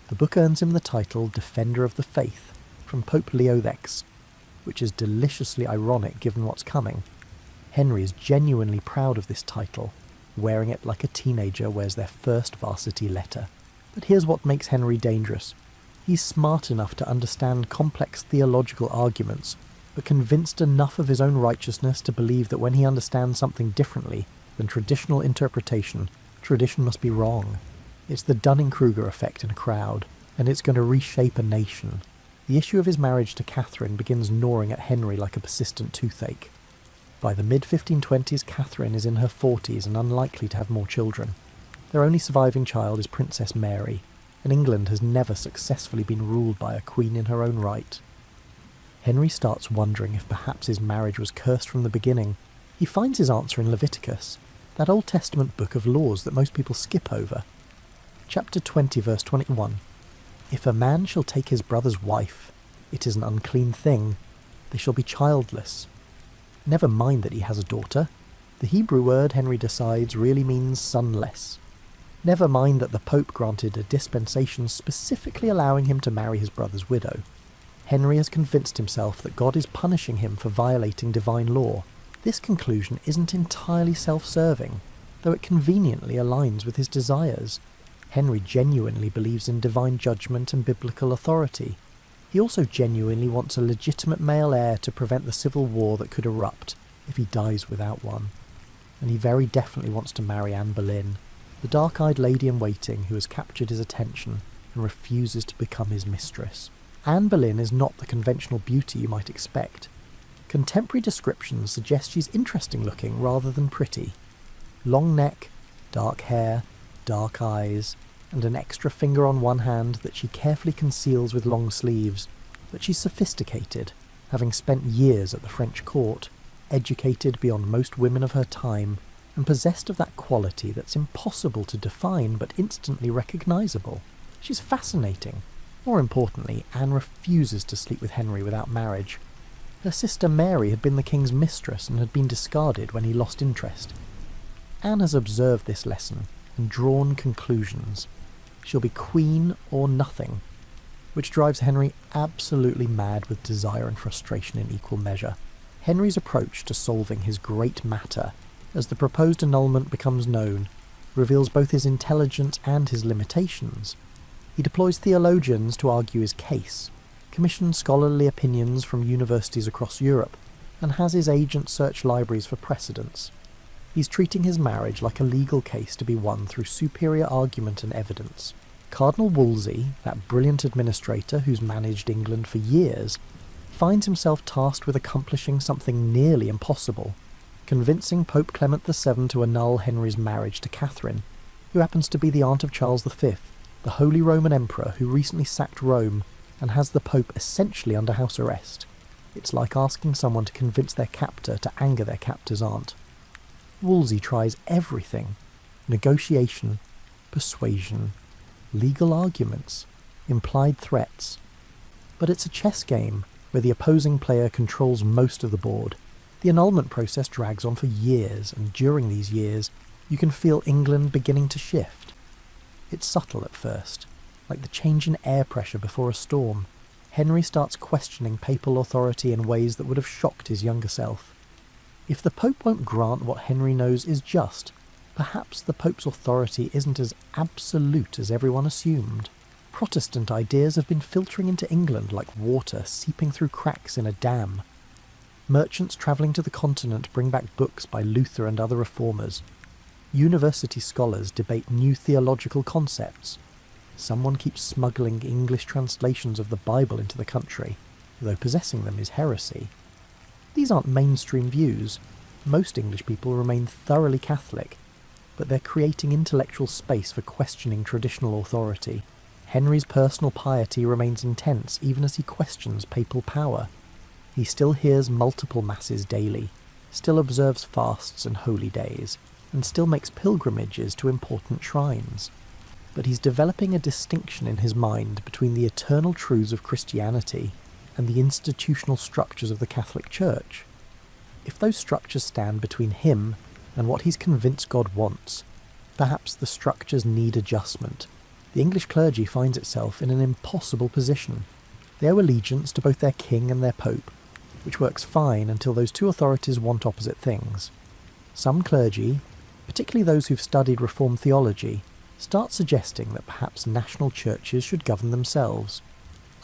The book earns him the title Defender of the Faith from Pope Leo X, which is deliciously ironic given what's coming. Henry is genuinely proud of this title, wearing it like a teenager wears their first varsity letter. But here's what makes Henry dangerous. He's smart enough to understand complex theological arguments, but convinced enough of his own righteousness to believe that when he understands something differently than traditional interpretation, tradition must be wrong. It's the Dunning-Kruger effect in a crowd, and it's going to reshape a nation. The issue of his marriage to Catherine begins gnawing at Henry like a persistent toothache. By the mid-1520s, Catherine is in her 40s and unlikely to have more children. Their only surviving child is Princess Mary, and England has never successfully been ruled by a queen in her own right. Henry starts wondering if perhaps his marriage was cursed from the beginning. He finds his answer in Leviticus, that Old Testament book of laws that most people skip over. Chapter 20, verse 21. If a man shall take his brother's wife, it is an unclean thing. They shall be childless. Never mind that he has a daughter. The Hebrew word, Henry decides, really means sonless. Never mind that the Pope granted a dispensation specifically allowing him to marry his brother's widow. Henry has convinced himself that God is punishing him for violating divine law. This conclusion isn't entirely self-serving, though it conveniently aligns with his desires. Henry genuinely believes in divine judgment and biblical authority. He also genuinely wants a legitimate male heir to prevent the civil war that could erupt if he dies without one. And he very definitely wants to marry Anne Boleyn, the dark-eyed lady-in-waiting who has captured his attention and refuses to become his mistress. Anne Boleyn is not the conventional beauty you might expect. Contemporary descriptions suggest she's interesting-looking rather than pretty. Long neck, dark hair, dark eyes, and an extra finger on one hand that she carefully conceals with long sleeves, but she's sophisticated, having spent years at the French court, educated beyond most women of her time, and possessed of that quality that's impossible to define but instantly recognisable. She's fascinating. More importantly, Anne refuses to sleep with Henry without marriage. Her sister Mary had been the king's mistress and had been discarded when he lost interest. Anne has observed this lesson and drawn conclusions. She'll be queen or nothing, which drives Henry absolutely mad with desire and frustration in equal measure. Henry's approach to solving his great matter, as the proposed annulment becomes known, reveals both his intelligence and his limitations. He deploys theologians to argue his case, commissions scholarly opinions from universities across Europe, and has his agents search libraries for precedents. He's treating his marriage like a legal case to be won through superior argument and evidence. Cardinal Wolsey, that brilliant administrator who's managed England for years, finds himself tasked with accomplishing something nearly impossible, convincing Pope Clement VII to annul Henry's marriage to Catherine, who happens to be the aunt of Charles V, the Holy Roman Emperor who recently sacked Rome and has the Pope essentially under house arrest. It's like asking someone to convince their captor to anger their captor's aunt. Wolsey tries everything: negotiation, persuasion, legal arguments, implied threats. But it's a chess game where the opposing player controls most of the board. The annulment process drags on for years, and during these years, you can feel England beginning to shift. It's subtle at first, like the change in air pressure before a storm. Henry starts questioning papal authority in ways that would have shocked his younger self. If the Pope won't grant what Henry knows is just, perhaps the Pope's authority isn't as absolute as everyone assumed. Protestant ideas have been filtering into England like water seeping through cracks in a dam. Merchants travelling to the continent bring back books by Luther and other reformers. University scholars debate new theological concepts. Someone keeps smuggling English translations of the Bible into the country, though possessing them is heresy. These aren't mainstream views. Most English people remain thoroughly Catholic, but they're creating intellectual space for questioning traditional authority. Henry's personal piety remains intense even as he questions papal power. He still hears multiple masses daily, still observes fasts and holy days, and still makes pilgrimages to important shrines. But he's developing a distinction in his mind between the eternal truths of Christianity and the institutional structures of the Catholic Church. If those structures stand between him and what he's convinced God wants, perhaps the structures need adjustment. The English clergy finds itself in an impossible position. They owe allegiance to both their king and their pope, which works fine until those two authorities want opposite things. Some clergy, particularly those who've studied Reformed theology, start suggesting that perhaps national churches should govern themselves.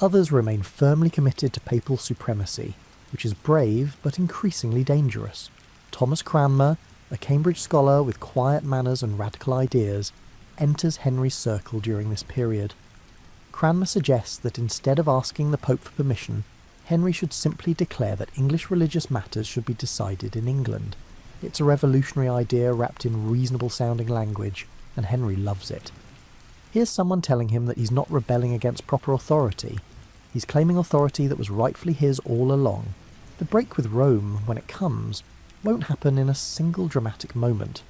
Others remain firmly committed to papal supremacy, which is brave but increasingly dangerous. Thomas Cranmer, a Cambridge scholar with quiet manners and radical ideas, enters Henry's circle during this period. Cranmer suggests that instead of asking the Pope for permission, Henry should simply declare that English religious matters should be decided in England. It's a revolutionary idea wrapped in reasonable-sounding language, and Henry loves it. Here's someone telling him that he's not rebelling against proper authority. He's claiming authority that was rightfully his all along. The break with Rome, when it comes, won't happen in a single dramatic moment.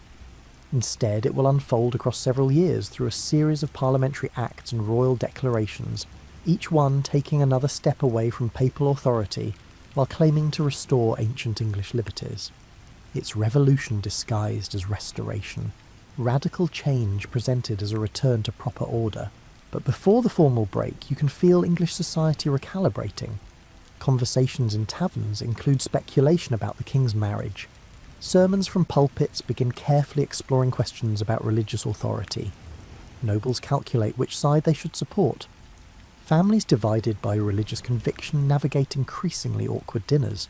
Instead, it will unfold across several years through a series of parliamentary acts and royal declarations, each one taking another step away from papal authority while claiming to restore ancient English liberties. It's revolution disguised as restoration, radical change presented as a return to proper order. But before the formal break, you can feel English society recalibrating. Conversations in taverns include speculation about the king's marriage. Sermons from pulpits begin carefully exploring questions about religious authority. Nobles calculate which side they should support. Families divided by religious conviction navigate increasingly awkward dinners.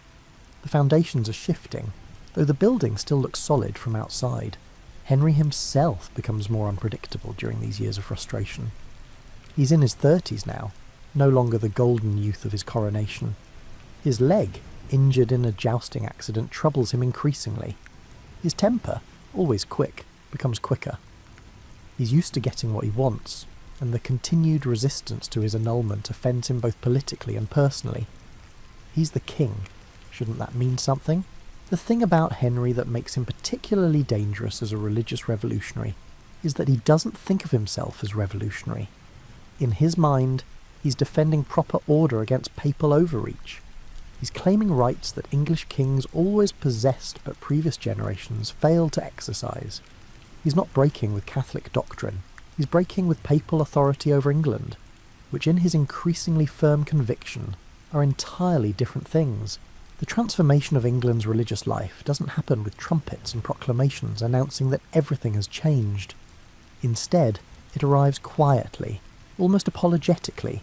The foundations are shifting, though the building still looks solid from outside. Henry himself becomes more unpredictable during these years of frustration. He's in his 30s now, no longer the golden youth of his coronation. His leg, injured in a jousting accident, troubles him increasingly. His temper, always quick, becomes quicker. He's used to getting what he wants, and the continued resistance to his annulment offends him both politically and personally. He's the king. Shouldn't that mean something? The thing about Henry that makes him particularly dangerous as a religious revolutionary is that he doesn't think of himself as revolutionary. In his mind, he's defending proper order against papal overreach. He's claiming rights that English kings always possessed but previous generations failed to exercise. He's not breaking with Catholic doctrine. He's breaking with papal authority over England, which in his increasingly firm conviction are entirely different things. The transformation of England's religious life doesn't happen with trumpets and proclamations announcing that everything has changed. Instead, it arrives quietly, almost apologetically,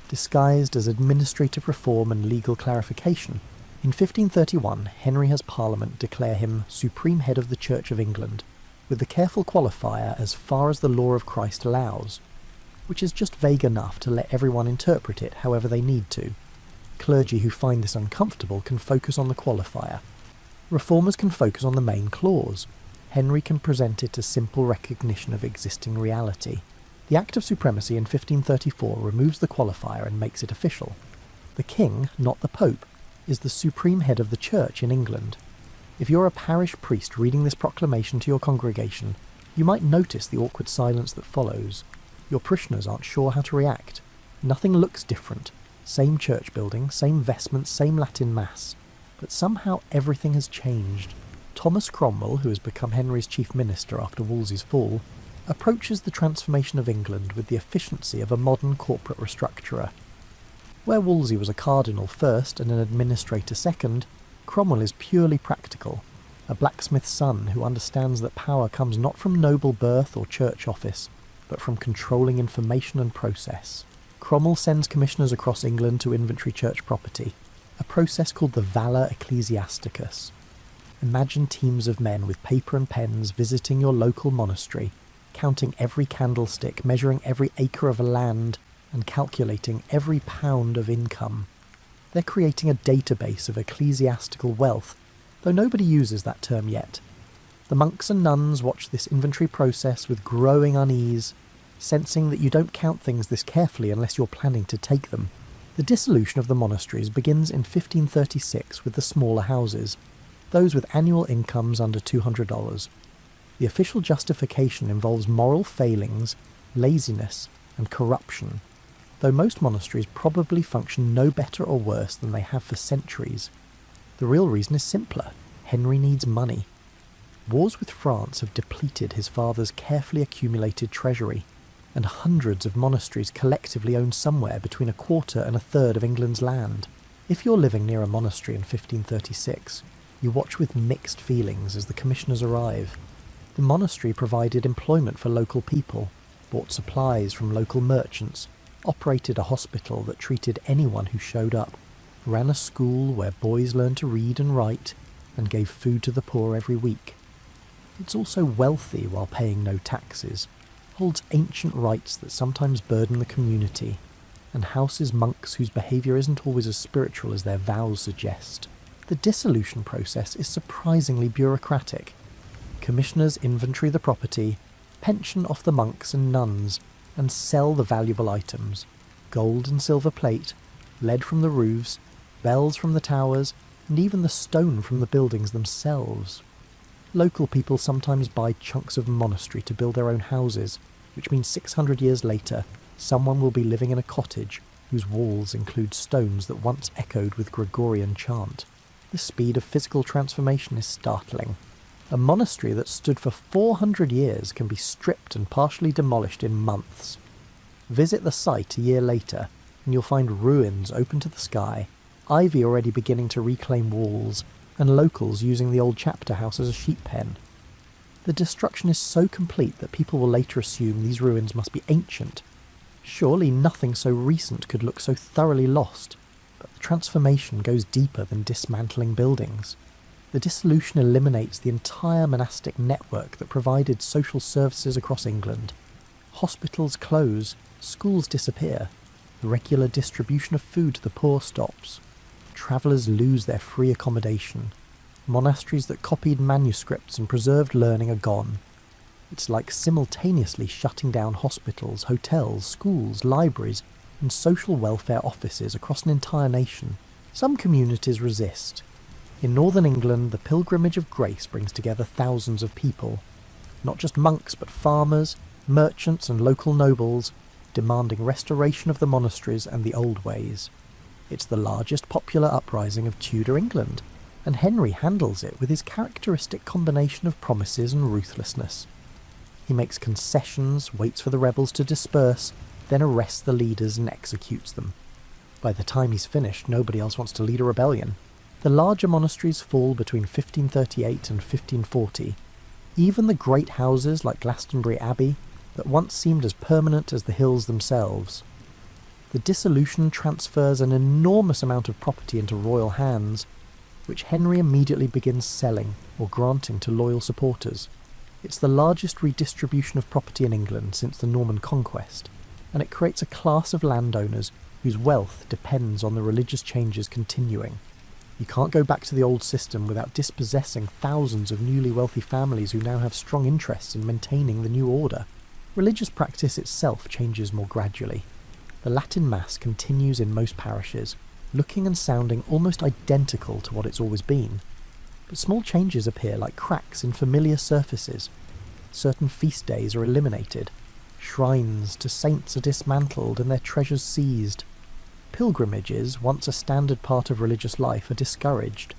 disguised as administrative reform and legal clarification. In 1531, Henry has Parliament declare him Supreme Head of the Church of England, with the careful qualifier as far as the law of Christ allows, which is just vague enough to let everyone interpret it however they need to. Clergy who find this uncomfortable can focus on the qualifier. Reformers can focus on the main clause. Henry can present it as simple recognition of existing reality. The Act of Supremacy in 1534 removes the qualifier and makes it official. The king, not the Pope, is the supreme head of the Church in England. If you're a parish priest reading this proclamation to your congregation, you might notice the awkward silence that follows. Your parishioners aren't sure how to react. Nothing looks different. Same church building, same vestments, same Latin Mass. But somehow everything has changed. Thomas Cromwell, who has become Henry's chief minister after Wolsey's fall, approaches the transformation of England with the efficiency of a modern corporate restructurer. Where Wolsey was a cardinal first and an administrator second, Cromwell is purely practical, a blacksmith's son who understands that power comes not from noble birth or church office, but from controlling information and process. Cromwell sends commissioners across England to inventory church property, a process called the Valor Ecclesiasticus. Imagine teams of men with paper and pens visiting your local monastery, counting every candlestick, measuring every acre of land, and calculating every pound of income. They're creating a database of ecclesiastical wealth, though nobody uses that term yet. The monks and nuns watch this inventory process with growing unease, sensing that you don't count things this carefully unless you're planning to take them. The dissolution of the monasteries begins in 1536 with the smaller houses, those with annual incomes under $200. The official justification involves moral failings, laziness, and corruption, though most monasteries probably function no better or worse than they have for centuries. The real reason is simpler. Henry needs money. Wars with France have depleted his father's carefully accumulated treasury, and hundreds of monasteries collectively own somewhere between a quarter and a third of England's land. If you're living near a monastery in 1536, you watch with mixed feelings as the commissioners arrive. The monastery provided employment for local people, bought supplies from local merchants, operated a hospital that treated anyone who showed up, ran a school where boys learned to read and write, and gave food to the poor every week. It's also wealthy while paying no taxes, holds ancient rites that sometimes burden the community, and houses monks whose behaviour isn't always as spiritual as their vows suggest. The dissolution process is surprisingly bureaucratic. Commissioners inventory the property, pension off the monks and nuns, and sell the valuable items: gold and silver plate, lead from the roofs, bells from the towers, and even the stone from the buildings themselves. Local people sometimes buy chunks of monastery to build their own houses, which means 600 years later, someone will be living in a cottage whose walls include stones that once echoed with Gregorian chant. The speed of physical transformation is startling. A monastery that stood for 400 years can be stripped and partially demolished in months. Visit the site a year later, and you'll find ruins open to the sky, ivy already beginning to reclaim walls, and locals using the old chapter house as a sheep pen. The destruction is so complete that people will later assume these ruins must be ancient. Surely nothing so recent could look so thoroughly lost, but the transformation goes deeper than dismantling buildings. The dissolution eliminates the entire monastic network that provided social services across England. Hospitals close, schools disappear, the regular distribution of food to the poor stops. Travellers lose their free accommodation. Monasteries that copied manuscripts and preserved learning are gone. It's like simultaneously shutting down hospitals, hotels, schools, libraries, and social welfare offices across an entire nation. Some communities resist. In northern England, the Pilgrimage of Grace brings together thousands of people, not just monks but farmers, merchants and local nobles, demanding restoration of the monasteries and the old ways. It's the largest popular uprising of Tudor England, and Henry handles it with his characteristic combination of promises and ruthlessness. He makes concessions, waits for the rebels to disperse, then arrests the leaders and executes them. By the time he's finished, nobody else wants to lead a rebellion. The larger monasteries fall between 1538 and 1540. Even the great houses like Glastonbury Abbey, that once seemed as permanent as the hills themselves. The dissolution transfers an enormous amount of property into royal hands, which Henry immediately begins selling or granting to loyal supporters. It's the largest redistribution of property in England since the Norman Conquest, and it creates a class of landowners whose wealth depends on the religious changes continuing. You can't go back to the old system without dispossessing thousands of newly wealthy families who now have strong interests in maintaining the new order. Religious practice itself changes more gradually. The Latin Mass continues in most parishes, looking and sounding almost identical to what it's always been. But small changes appear like cracks in familiar surfaces. Certain feast days are eliminated. Shrines to saints are dismantled and their treasures seized. Pilgrimages, once a standard part of religious life, are discouraged.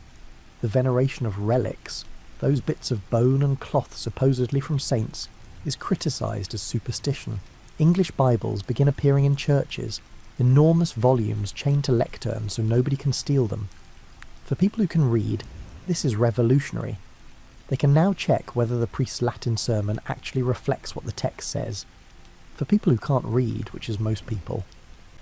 The veneration of relics, those bits of bone and cloth supposedly from saints, is criticised as superstition. English Bibles begin appearing in churches, enormous volumes chained to lecterns so nobody can steal them. For people who can read, this is revolutionary. They can now check whether the priest's Latin sermon actually reflects what the text says. For people who can't read, which is most people,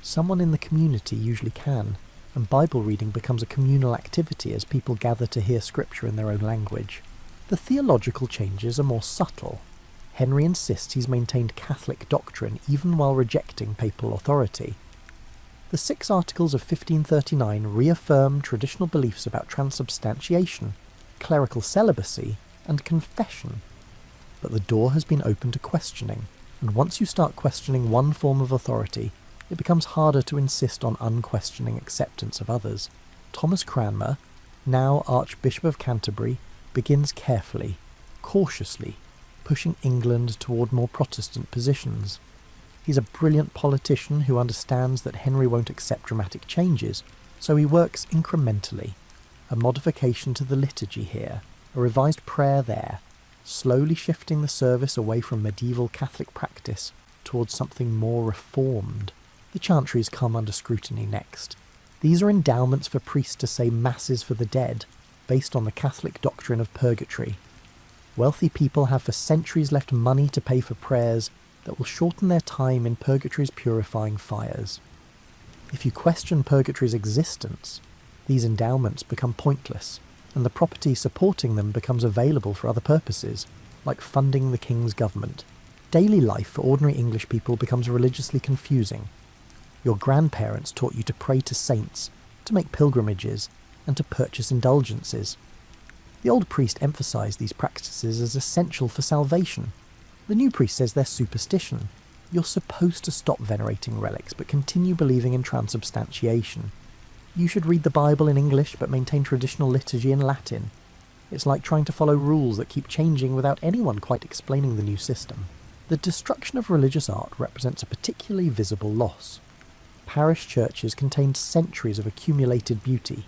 someone in the community usually can, and Bible reading becomes a communal activity as people gather to hear scripture in their own language. The theological changes are more subtle. Henry insists he's maintained Catholic doctrine even while rejecting papal authority. The 6 Articles of 1539 reaffirm traditional beliefs about transubstantiation, clerical celibacy, and confession. But the door has been opened to questioning, and once you start questioning one form of authority, it becomes harder to insist on unquestioning acceptance of others. Thomas Cranmer, now Archbishop of Canterbury, begins carefully, cautiously, pushing England toward more Protestant positions. He's a brilliant politician who understands that Henry won't accept dramatic changes, so he works incrementally. A modification to the liturgy here, a revised prayer there, slowly shifting the service away from medieval Catholic practice towards something more reformed. The chantries come under scrutiny next. These are endowments for priests to say masses for the dead, based on the Catholic doctrine of purgatory. Wealthy people have for centuries left money to pay for prayers that will shorten their time in purgatory's purifying fires. If you question purgatory's existence, these endowments become pointless, and the property supporting them becomes available for other purposes, like funding the king's government. Daily life for ordinary English people becomes religiously confusing. Your grandparents taught you to pray to saints, to make pilgrimages, and to purchase indulgences. The old priest emphasised these practices as essential for salvation. The new priest says they're superstition. You're supposed to stop venerating relics, but continue believing in transubstantiation. You should read the Bible in English, but maintain traditional liturgy in Latin. It's like trying to follow rules that keep changing without anyone quite explaining the new system. The destruction of religious art represents a particularly visible loss. Parish churches contained centuries of accumulated beauty,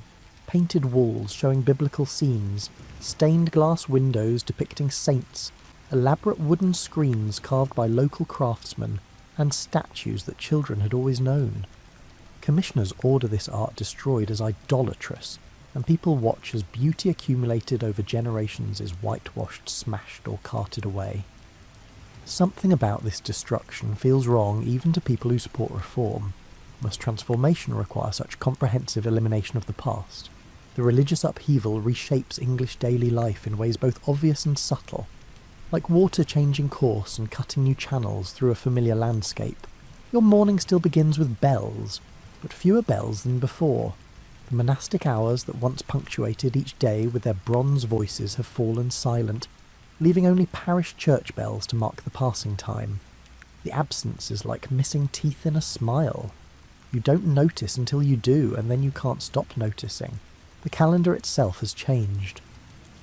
painted walls showing biblical scenes, stained glass windows depicting saints, elaborate wooden screens carved by local craftsmen, and statues that children had always known. Commissioners order this art destroyed as idolatrous, and people watch as beauty accumulated over generations is whitewashed, smashed, or carted away. Something about this destruction feels wrong even to people who support reform. Must transformation require such comprehensive elimination of the past? The religious upheaval reshapes English daily life in ways both obvious and subtle, like water changing course and cutting new channels through a familiar landscape. Your morning still begins with bells, but fewer bells than before. The monastic hours that once punctuated each day with their bronze voices have fallen silent, leaving only parish church bells to mark the passing time. The absence is like missing teeth in a smile. You don't notice until you do, and then you can't stop noticing. The calendar itself has changed.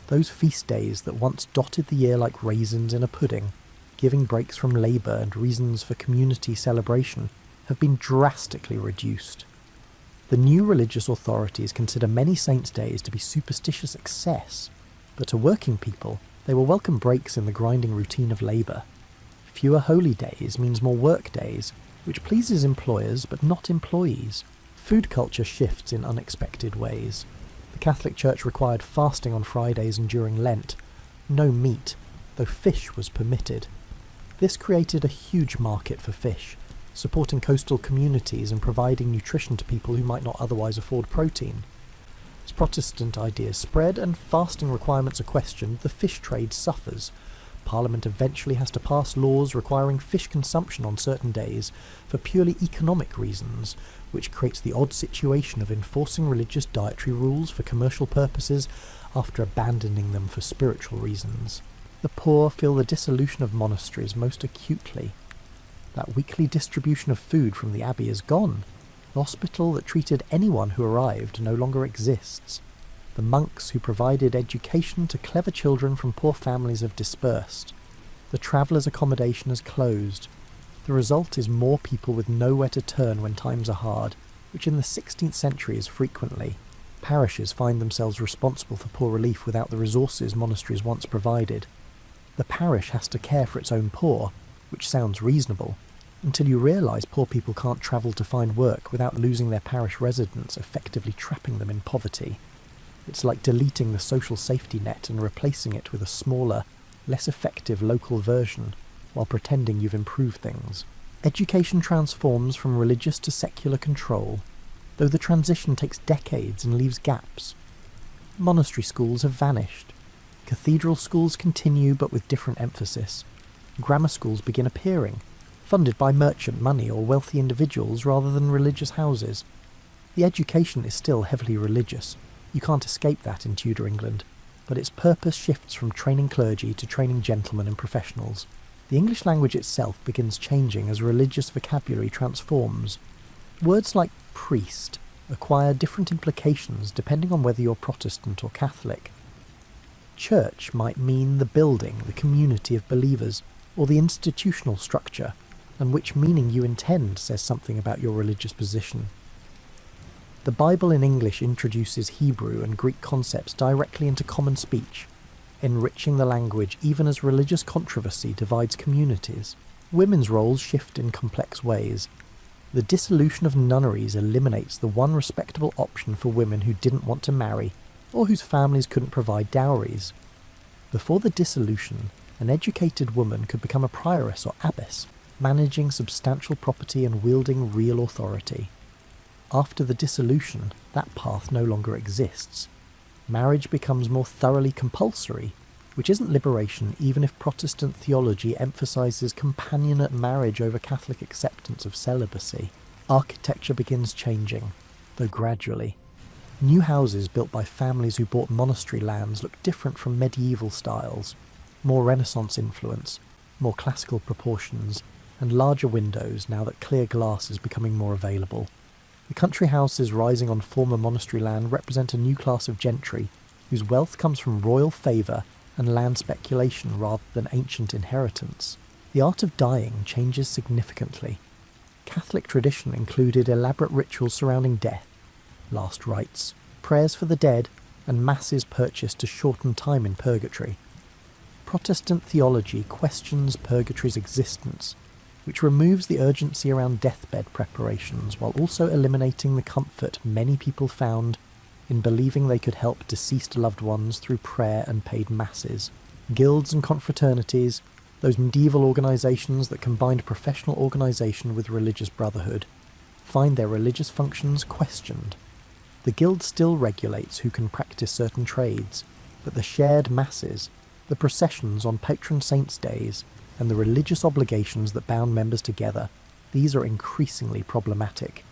Those feast days that once dotted the year like raisins in a pudding, giving breaks from labour and reasons for community celebration, have been drastically reduced. The new religious authorities consider many saints' days to be superstitious excess, but to working people, they will welcome breaks in the grinding routine of labour. Fewer holy days means more work days, which pleases employers but not employees. Food culture shifts in unexpected ways. The Catholic Church required fasting on Fridays and during Lent. No meat, though fish was permitted. This created a huge market for fish, supporting coastal communities and providing nutrition to people who might not otherwise afford protein. As Protestant ideas spread and fasting requirements are questioned, the fish trade suffers. Parliament eventually has to pass laws requiring fish consumption on certain days for purely economic reasons, which creates the odd situation of enforcing religious dietary rules for commercial purposes after abandoning them for spiritual reasons. The poor feel the dissolution of monasteries most acutely. That weekly distribution of food from the abbey is gone. The hospital that treated anyone who arrived no longer exists. The monks who provided education to clever children from poor families have dispersed. The travellers' accommodation has closed. The result is more people with nowhere to turn when times are hard, which in the 16th century is frequently. Parishes find themselves responsible for poor relief without the resources monasteries once provided. The parish has to care for its own poor, which sounds reasonable, until you realise poor people can't travel to find work without losing their parish residence, effectively trapping them in poverty. It's like deleting the social safety net and replacing it with a smaller, less effective local version, while pretending you've improved things. Education transforms from religious to secular control, though the transition takes decades and leaves gaps. Monastery schools have vanished. Cathedral schools continue but with different emphasis. Grammar schools begin appearing, funded by merchant money or wealthy individuals rather than religious houses. The education is still heavily religious. You can't escape that in Tudor England, but its purpose shifts from training clergy to training gentlemen and professionals. The English language itself begins changing as religious vocabulary transforms. Words like priest acquire different implications depending on whether you're Protestant or Catholic. Church might mean the building, the community of believers, or the institutional structure, and which meaning you intend says something about your religious position. The Bible in English introduces Hebrew and Greek concepts directly into common speech, enriching the language even as religious controversy divides communities. Women's roles shift in complex ways. The dissolution of nunneries eliminates the one respectable option for women who didn't want to marry, or whose families couldn't provide dowries. Before the dissolution, an educated woman could become a prioress or abbess, managing substantial property and wielding real authority. After the dissolution, that path no longer exists. Marriage becomes more thoroughly compulsory, which isn't liberation even if Protestant theology emphasises companionate marriage over Catholic acceptance of celibacy. Architecture begins changing, though gradually. New houses built by families who bought monastery lands look different from medieval styles, more Renaissance influence, more classical proportions, and larger windows now that clear glass is becoming more available. The country houses rising on former monastery land represent a new class of gentry, whose wealth comes from royal favour and land speculation rather than ancient inheritance. The art of dying changes significantly. Catholic tradition included elaborate rituals surrounding death, last rites, prayers for the dead, and masses purchased to shorten time in purgatory. Protestant theology questions purgatory's existence, which removes the urgency around deathbed preparations while also eliminating the comfort many people found in believing they could help deceased loved ones through prayer and paid masses. Guilds and confraternities, those medieval organisations that combined professional organisation with religious brotherhood, find their religious functions questioned. The guild still regulates who can practice certain trades, but the shared masses, the processions on patron saints' days, and the religious obligations that bound members together, these are increasingly problematic.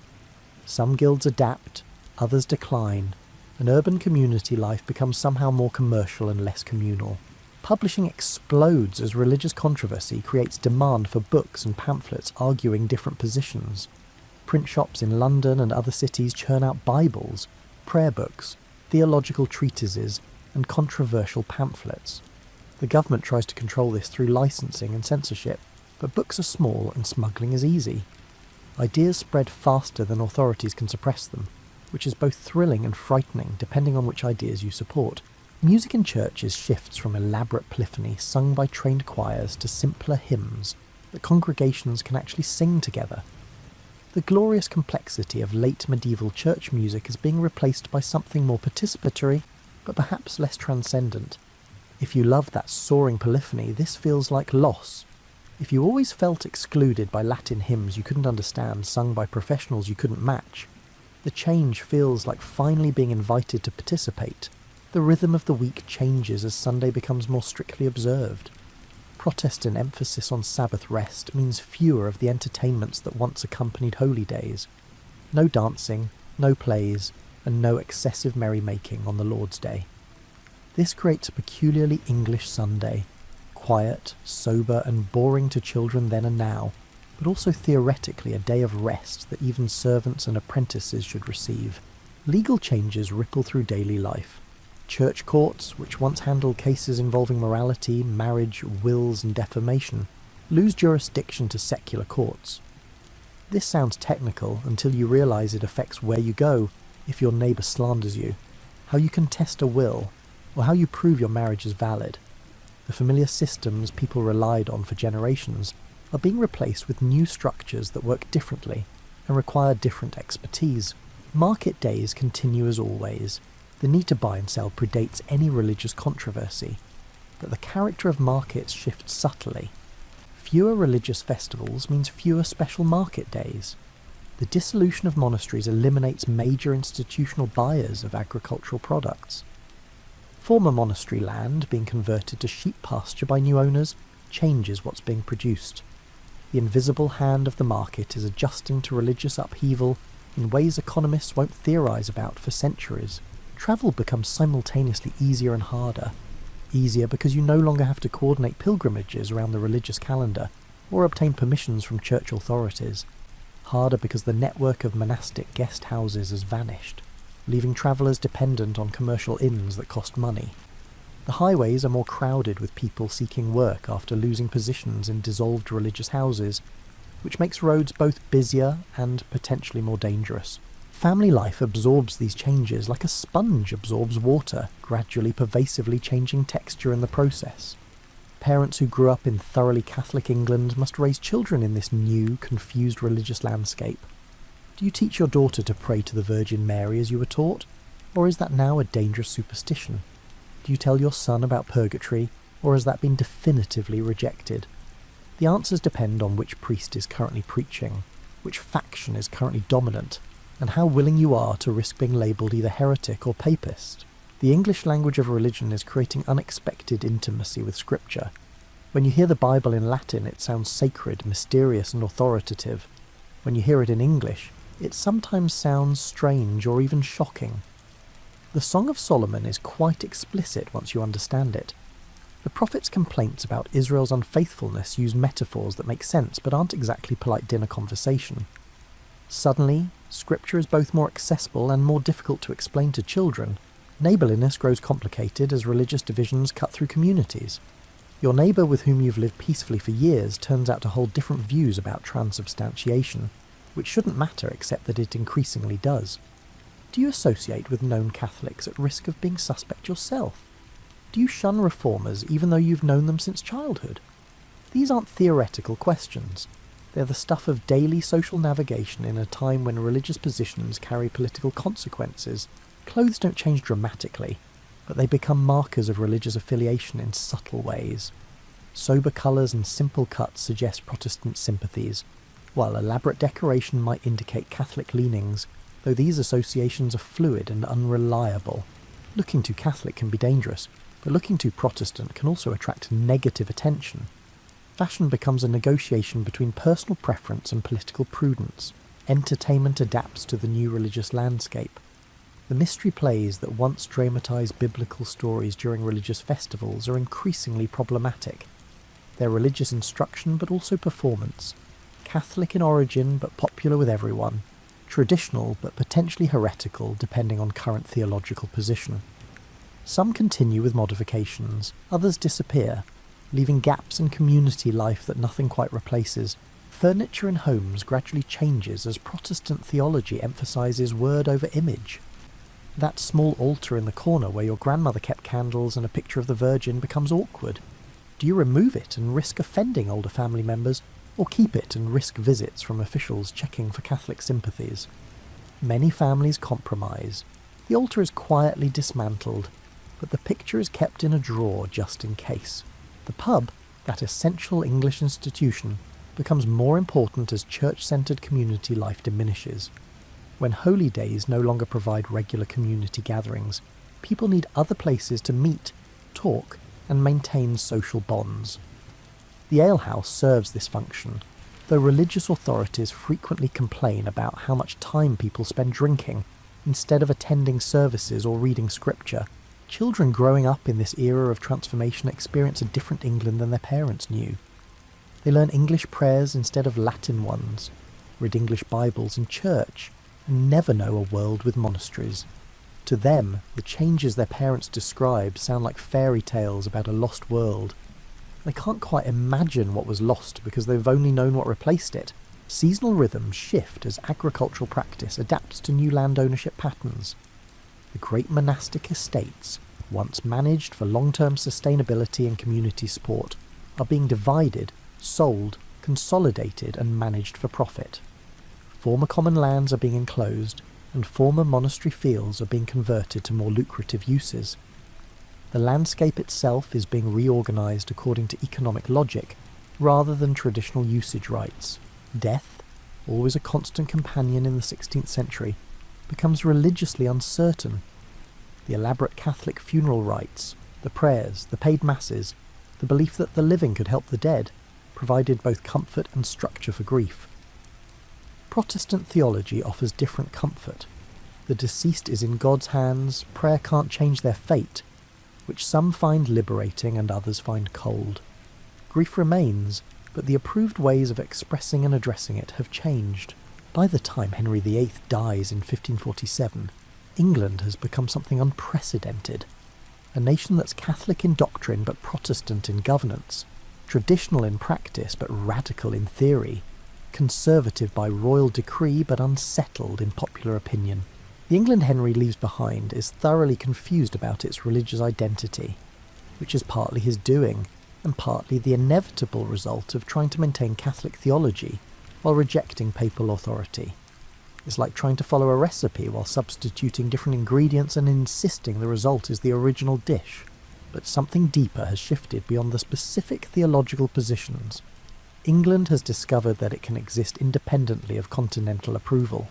Some guilds adapt, others decline, and urban community life becomes somehow more commercial and less communal. Publishing explodes as religious controversy creates demand for books and pamphlets arguing different positions. Print shops in London and other cities churn out Bibles, prayer books, theological treatises, and controversial pamphlets. The government tries to control this through licensing and censorship, but books are small and smuggling is easy. Ideas spread faster than authorities can suppress them, which is both thrilling and frightening depending on which ideas you support. Music in churches shifts from elaborate polyphony sung by trained choirs to simpler hymns that congregations can actually sing together. The glorious complexity of late medieval church music is being replaced by something more participatory, but perhaps less transcendent. If you love that soaring polyphony, this feels like loss. If you always felt excluded by Latin hymns you couldn't understand, sung by professionals you couldn't match, the change feels like finally being invited to participate. The rhythm of the week changes as Sunday becomes more strictly observed. Protestant emphasis on Sabbath rest means fewer of the entertainments that once accompanied holy days. No dancing, no plays, and no excessive merrymaking on the Lord's Day. This creates a peculiarly English Sunday, quiet, sober, and boring to children then and now, but also theoretically a day of rest that even servants and apprentices should receive. Legal changes ripple through daily life. Church courts, which once handled cases involving morality, marriage, wills, and defamation, lose jurisdiction to secular courts. This sounds technical until you realise it affects where you go if your neighbour slanders you, how you contest a will, or how you prove your marriage is valid. The familiar systems people relied on for generations are being replaced with new structures that work differently and require different expertise. Market days continue as always. The need to buy and sell predates any religious controversy, but the character of markets shifts subtly. Fewer religious festivals means fewer special market days. The dissolution of monasteries eliminates major institutional buyers of agricultural products. Former monastery land being converted to sheep pasture by new owners changes what's being produced. The invisible hand of the market is adjusting to religious upheaval in ways economists won't theorise about for centuries. Travel becomes simultaneously easier and harder. Easier because you no longer have to coordinate pilgrimages around the religious calendar or obtain permissions from church authorities. Harder because the network of monastic guest houses has vanished, leaving travellers dependent on commercial inns that cost money. The highways are more crowded with people seeking work after losing positions in dissolved religious houses, which makes roads both busier and potentially more dangerous. Family life absorbs these changes like a sponge absorbs water, gradually pervasively changing texture in the process. Parents who grew up in thoroughly Catholic England must raise children in this new, confused religious landscape. Do you teach your daughter to pray to the Virgin Mary as you were taught, or is that now a dangerous superstition? Do you tell your son about purgatory, or has that been definitively rejected? The answers depend on which priest is currently preaching, which faction is currently dominant, and how willing you are to risk being labelled either heretic or papist. The English language of religion is creating unexpected intimacy with Scripture. When you hear the Bible in Latin, it sounds sacred, mysterious, and authoritative. When you hear it in English, it sometimes sounds strange or even shocking. The Song of Solomon is quite explicit once you understand it. The prophet's complaints about Israel's unfaithfulness use metaphors that make sense but aren't exactly polite dinner conversation. Suddenly, Scripture is both more accessible and more difficult to explain to children. Neighbourliness grows complicated as religious divisions cut through communities. Your neighbour with whom you've lived peacefully for years turns out to hold different views about transubstantiation, which shouldn't matter except that it increasingly does. Do you associate with known Catholics at risk of being suspect yourself? Do you shun reformers even though you've known them since childhood? These aren't theoretical questions. They're the stuff of daily social navigation in a time when religious positions carry political consequences. Clothes don't change dramatically, but they become markers of religious affiliation in subtle ways. Sober colours and simple cuts suggest Protestant sympathies, while elaborate decoration might indicate Catholic leanings, though these associations are fluid and unreliable. Looking too Catholic can be dangerous, but looking too Protestant can also attract negative attention. Fashion becomes a negotiation between personal preference and political prudence. Entertainment adapts to the new religious landscape. The mystery plays that once dramatised biblical stories during religious festivals are increasingly problematic. They're religious instruction but also performance. Catholic in origin but popular with everyone. Traditional but potentially heretical depending on current theological position. Some continue with modifications, others disappear, leaving gaps in community life that nothing quite replaces. Furniture in homes gradually changes as Protestant theology emphasises word over image. That small altar in the corner where your grandmother kept candles and a picture of the Virgin becomes awkward. Do you remove it and risk offending older family members, or keep it and risk visits from officials checking for Catholic sympathies? Many families compromise. The altar is quietly dismantled, but the picture is kept in a drawer just in case. The pub, that essential English institution, becomes more important as church-centred community life diminishes. When holy days no longer provide regular community gatherings, people need other places to meet, talk, and maintain social bonds. The alehouse serves this function, though religious authorities frequently complain about how much time people spend drinking, instead of attending services or reading scripture. Children growing up in this era of transformation experience a different England than their parents knew. They learn English prayers instead of Latin ones, read English Bibles in church, and never know a world with monasteries. To them, the changes their parents describe sound like fairy tales about a lost world. They can't quite imagine what was lost because they've only known what replaced it. Seasonal rhythms shift as agricultural practice adapts to new land ownership patterns. The great monastic estates, once managed for long-term sustainability and community support, are being divided, sold, consolidated and managed for profit. Former common lands are being enclosed, and former monastery fields are being converted to more lucrative uses. The landscape itself is being reorganised according to economic logic, rather than traditional usage rights. Death, always a constant companion in the 16th century, becomes religiously uncertain. The elaborate Catholic funeral rites, the prayers, the paid masses, the belief that the living could help the dead, provided both comfort and structure for grief. Protestant theology offers different comfort. The deceased is in God's hands, prayer can't change their fate. which some find liberating and others find cold. Grief remains, but the approved ways of expressing and addressing it have changed. By the time Henry VIII dies in 1547, England has become something unprecedented. A nation that's Catholic in doctrine but Protestant in governance, traditional in practice but radical in theory, conservative by royal decree but unsettled in popular opinion. The England Henry leaves behind is thoroughly confused about its religious identity, which is partly his doing, and partly the inevitable result of trying to maintain Catholic theology while rejecting papal authority. It's like trying to follow a recipe while substituting different ingredients and insisting the result is the original dish. But something deeper has shifted beyond the specific theological positions. England has discovered that it can exist independently of continental approval.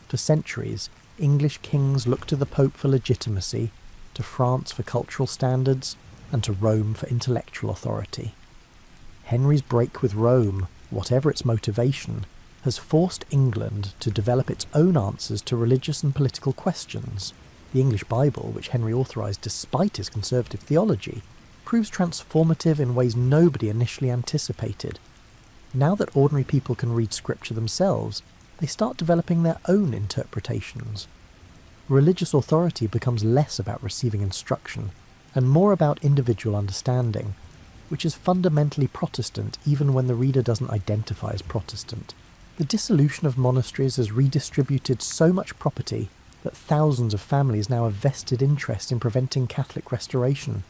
For centuries, English kings looked to the Pope for legitimacy, to France for cultural standards, and to Rome for intellectual authority. Henry's break with Rome, whatever its motivation, has forced England to develop its own answers to religious and political questions. The English Bible, which Henry authorised despite his conservative theology, proves transformative in ways nobody initially anticipated. Now that ordinary people can read scripture themselves, they start developing their own interpretations. Religious authority becomes less about receiving instruction and more about individual understanding, which is fundamentally Protestant even when the reader doesn't identify as Protestant. The dissolution of monasteries has redistributed so much property that thousands of families now have vested interest in preventing Catholic restoration.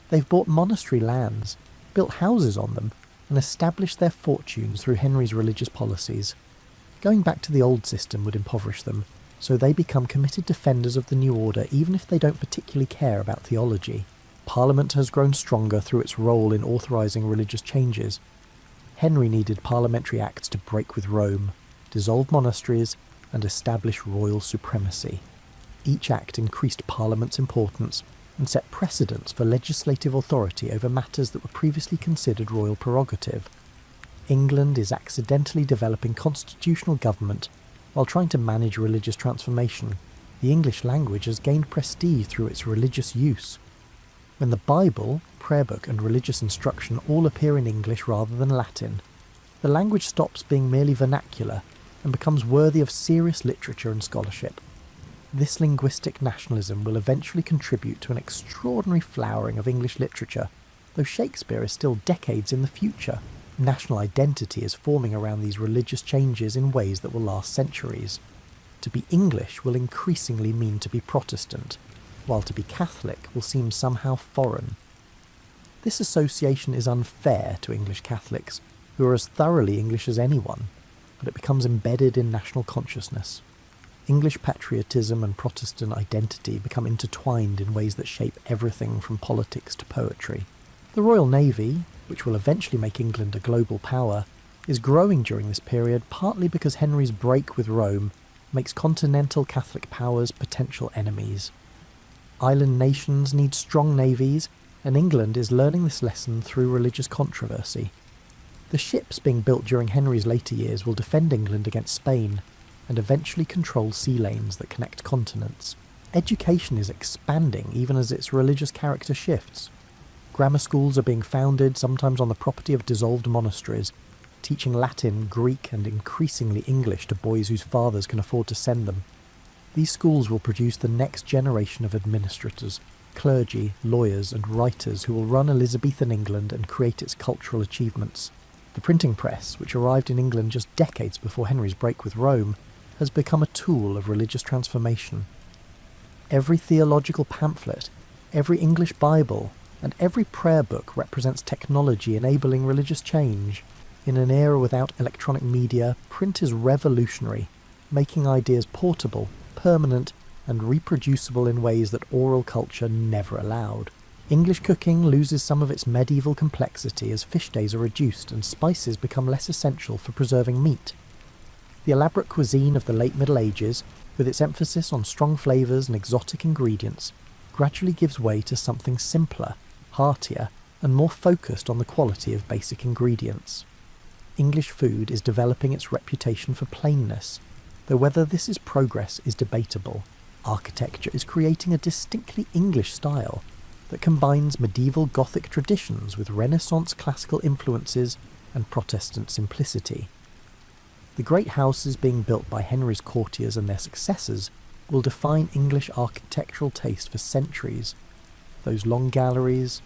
They've bought monastery lands, built houses on them, and established their fortunes through Henry's religious policies. Going back to the old system would impoverish them, so they become committed defenders of the new order even if they don't particularly care about theology. Parliament has grown stronger through its role in authorising religious changes. Henry needed parliamentary acts to break with Rome, dissolve monasteries, and establish royal supremacy. Each act increased Parliament's importance and set precedents for legislative authority over matters that were previously considered royal prerogative. England is accidentally developing constitutional government while trying to manage religious transformation. The English language has gained prestige through its religious use. When the Bible, prayer book and religious instruction all appear in English rather than Latin, the language stops being merely vernacular and becomes worthy of serious literature and scholarship. This linguistic nationalism will eventually contribute to an extraordinary flowering of English literature, though Shakespeare is still decades in the future. National identity is forming around these religious changes in ways that will last centuries. To be English will increasingly mean to be Protestant, while to be Catholic will seem somehow foreign. This association is unfair to English Catholics, who are as thoroughly English as anyone, but it becomes embedded in national consciousness. English patriotism and Protestant identity become intertwined in ways that shape everything from politics to poetry. The Royal Navy, which will eventually make England a global power, is growing during this period partly because Henry's break with Rome makes continental Catholic powers potential enemies. Island nations need strong navies, and England is learning this lesson through religious controversy. The ships being built during Henry's later years will defend England against Spain, and eventually control sea lanes that connect continents. Education is expanding even as its religious character shifts. Grammar schools are being founded, sometimes on the property of dissolved monasteries, teaching Latin, Greek, and increasingly English to boys whose fathers can afford to send them. These schools will produce the next generation of administrators, clergy, lawyers, and writers who will run Elizabethan England and create its cultural achievements. The printing press, which arrived in England just decades before Henry's break with Rome, has become a tool of religious transformation. Every theological pamphlet, every English Bible, and every prayer book represents technology enabling religious change. In an era without electronic media, print is revolutionary, making ideas portable, permanent, and reproducible in ways that oral culture never allowed. English cooking loses some of its medieval complexity as fish days are reduced and spices become less essential for preserving meat. The elaborate cuisine of the late Middle Ages, with its emphasis on strong flavours and exotic ingredients, gradually gives way to something simpler, heartier, and more focused on the quality of basic ingredients. English food is developing its reputation for plainness, though whether this is progress is debatable. Architecture is creating a distinctly English style. that combines medieval Gothic traditions with Renaissance classical influences and Protestant simplicity. The great houses being built by Henry's courtiers and their successors will define English architectural taste for centuries. Those long galleries,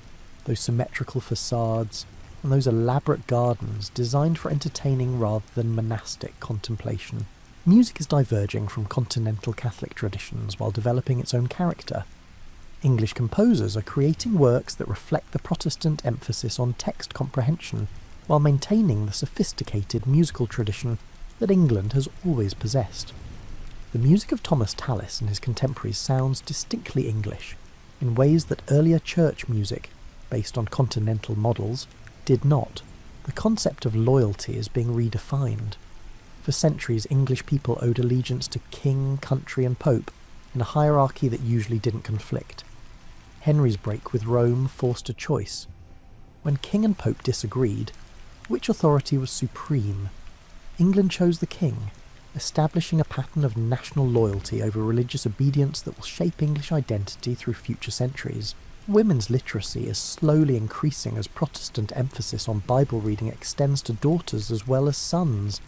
those symmetrical facades, and those elaborate gardens designed for entertaining rather than monastic contemplation. Music is diverging from continental Catholic traditions while developing its own character. English composers are creating works that reflect the Protestant emphasis on text comprehension while maintaining the sophisticated musical tradition that England has always possessed. The music of Thomas Tallis and his contemporaries sounds distinctly English, in ways that earlier church music, based on continental models, did not. The concept of loyalty is being redefined. For centuries, English people owed allegiance to king, country and pope, in a hierarchy that usually didn't conflict. Henry's break with Rome forced a choice. When king and pope disagreed, which authority was supreme? England chose the king, establishing a pattern of national loyalty over religious obedience that will shape English identity through future centuries. Women's literacy is slowly increasing as Protestant emphasis on Bible reading extends to daughters as well as sons.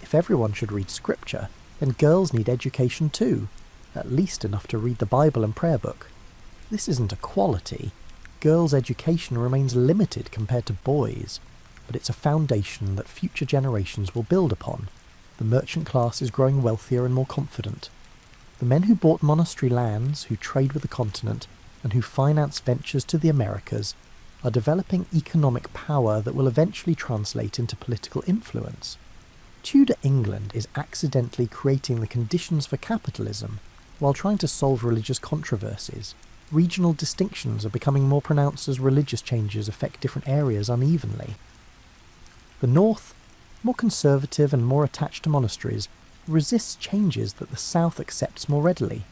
If everyone should read scripture, then girls need education too, at least enough to read the Bible and prayer book. This isn't equality. Girls' education remains limited compared to boys, but it's a foundation that future generations will build upon. The merchant class is growing wealthier and more confident. The men who bought monastery lands, who trade with the continent, and who finance ventures to the Americas are developing economic power that will eventually translate into political influence. Tudor England is accidentally creating the conditions for capitalism while trying to solve religious controversies. Regional distinctions are becoming more pronounced as religious changes affect different areas unevenly. The North, more conservative and more attached to monasteries, resists changes that the South accepts more readily.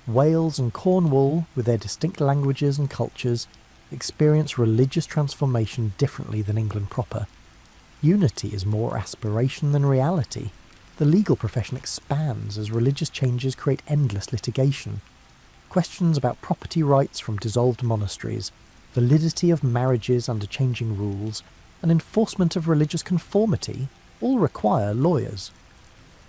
Wales and Cornwall, with their distinct languages and cultures, experience religious transformation differently than England proper. Unity is more aspiration than reality. The legal profession expands as religious changes create endless litigation. Questions about property rights from dissolved monasteries, validity of marriages under changing rules, and enforcement of religious conformity all require lawyers.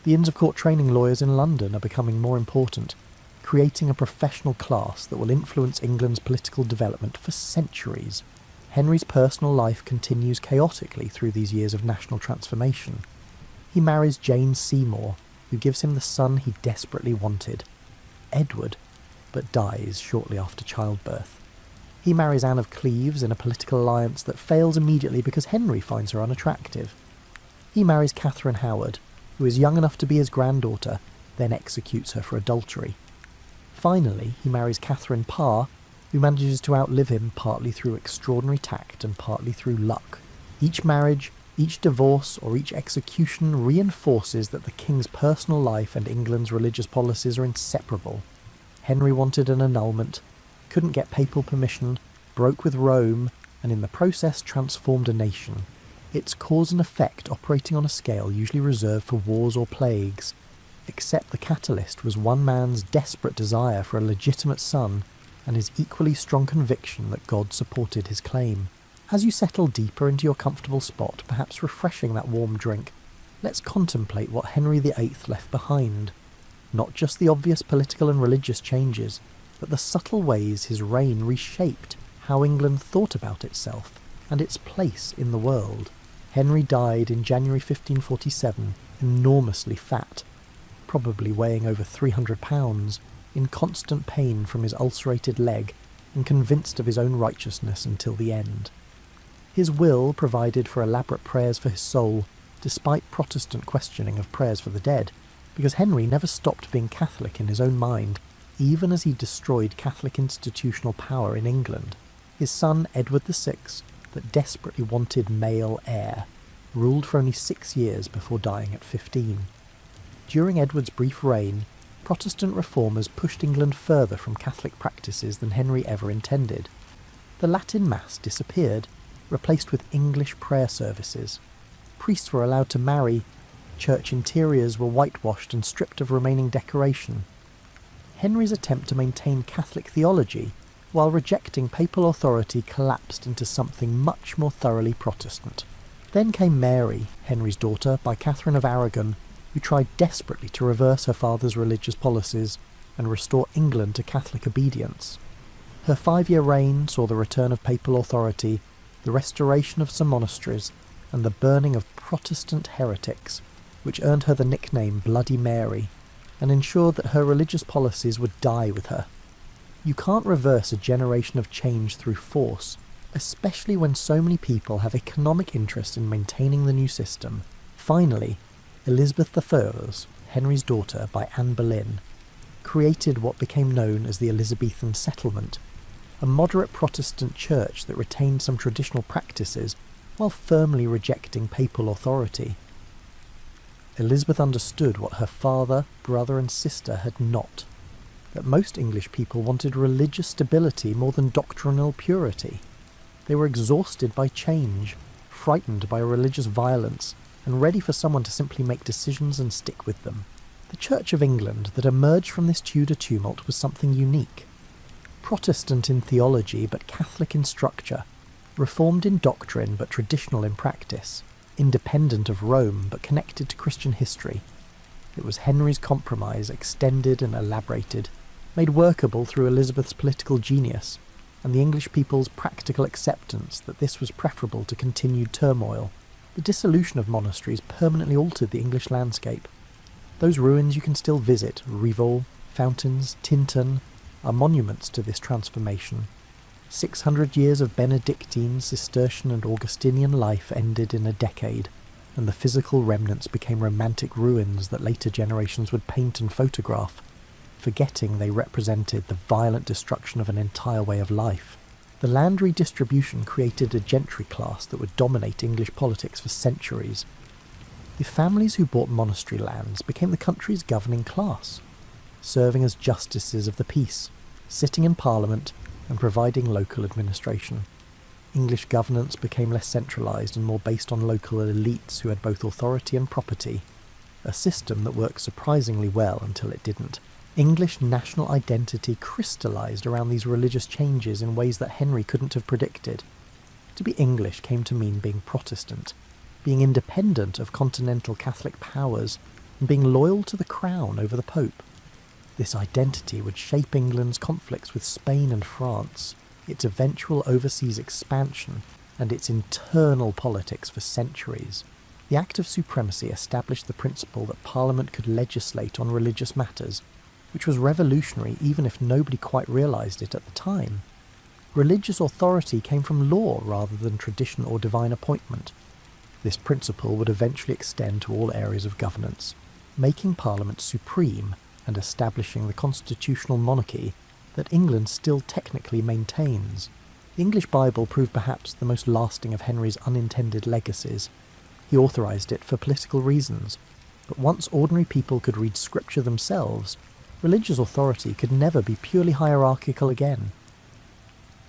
The Inns of Court training lawyers in London are becoming more important, creating a professional class that will influence England's political development for centuries. Henry's personal life continues chaotically through these years of national transformation. He marries Jane Seymour, who gives him the son he desperately wanted, Edward, but dies shortly after childbirth. He marries Anne of Cleves in a political alliance that fails immediately because Henry finds her unattractive. He marries Catherine Howard, who is young enough to be his granddaughter, then executes her for adultery. Finally, he marries Catherine Parr, who manages to outlive him partly through extraordinary tact and partly through luck. Each marriage, each divorce, or each execution reinforces that the king's personal life and England's religious policies are inseparable. Henry wanted an annulment, couldn't get papal permission, broke with Rome, and in the process transformed a nation. It's cause and effect operating on a scale usually reserved for wars or plagues, except the catalyst was one man's desperate desire for a legitimate son and his equally strong conviction that God supported his claim. As you settle deeper into your comfortable spot, perhaps refreshing that warm drink, let's contemplate what Henry VIII left behind. Not just the obvious political and religious changes, but the subtle ways his reign reshaped how England thought about itself and its place in the world. Henry died in January 1547, enormously fat, probably weighing over 300 pounds, in constant pain from his ulcerated leg and convinced of his own righteousness until the end. His will provided for elaborate prayers for his soul, despite Protestant questioning of prayers for the dead, because Henry never stopped being Catholic in his own mind, even as he destroyed Catholic institutional power in England. His son Edward VI, that desperately wanted male heir, ruled for only 6 years before dying at 15. During Edward's brief reign, Protestant reformers pushed England further from Catholic practices than Henry ever intended. The Latin Mass disappeared, replaced with English prayer services. Priests were allowed to marry, church interiors were whitewashed and stripped of remaining decoration. Henry's attempt to maintain Catholic theology while rejecting papal authority collapsed into something much more thoroughly Protestant. Then came Mary, Henry's daughter, by Catherine of Aragon, who tried desperately to reverse her father's religious policies and restore England to Catholic obedience. Her 5-year reign saw the return of papal authority, the restoration of some monasteries, and the burning of Protestant heretics, which earned her the nickname Bloody Mary, and ensured that her religious policies would die with her. You can't reverse a generation of change through force, especially when so many people have economic interest in maintaining the new system. Finally, Elizabeth I, Henry's daughter by Anne Boleyn, created what became known as the Elizabethan settlement, a moderate Protestant church that retained some traditional practices while firmly rejecting papal authority. Elizabeth understood what her father, brother and sister had not, that most English people wanted religious stability more than doctrinal purity. They were exhausted by change, frightened by religious violence, and ready for someone to simply make decisions and stick with them. The Church of England that emerged from this Tudor tumult was something unique. Protestant in theology but Catholic in structure, reformed in doctrine but traditional in practice, independent of Rome but connected to Christian history. It was Henry's compromise extended and elaborated, made workable through Elizabeth's political genius, and the English people's practical acceptance that this was preferable to continued turmoil. The dissolution of monasteries permanently altered the English landscape. Those ruins you can still visit, Rievaulx, Fountains, Tintern, are monuments to this transformation. 600 years of Benedictine, Cistercian and Augustinian life ended in a decade, and the physical remnants became romantic ruins that later generations would paint and photograph, forgetting they represented the violent destruction of an entire way of life. The land redistribution created a gentry class that would dominate English politics for centuries. The families who bought monastery lands became the country's governing class, serving as justices of the peace, sitting in Parliament and providing local administration. English governance became less centralised and more based on local elites who had both authority and property, a system that worked surprisingly well until it didn't. English national identity crystallised around these religious changes in ways that Henry couldn't have predicted. To be English came to mean being Protestant, being independent of continental Catholic powers, and being loyal to the crown over the Pope. This identity would shape England's conflicts with Spain and France, its eventual overseas expansion, and its internal politics for centuries. The Act of Supremacy established the principle that Parliament could legislate on religious matters, which was revolutionary even if nobody quite realised it at the time. Religious authority came from law rather than tradition or divine appointment. This principle would eventually extend to all areas of governance, making Parliament supreme and establishing the constitutional monarchy that England still technically maintains. The English Bible proved perhaps the most lasting of Henry's unintended legacies. He authorised it for political reasons, but once ordinary people could read scripture themselves, religious authority could never be purely hierarchical again.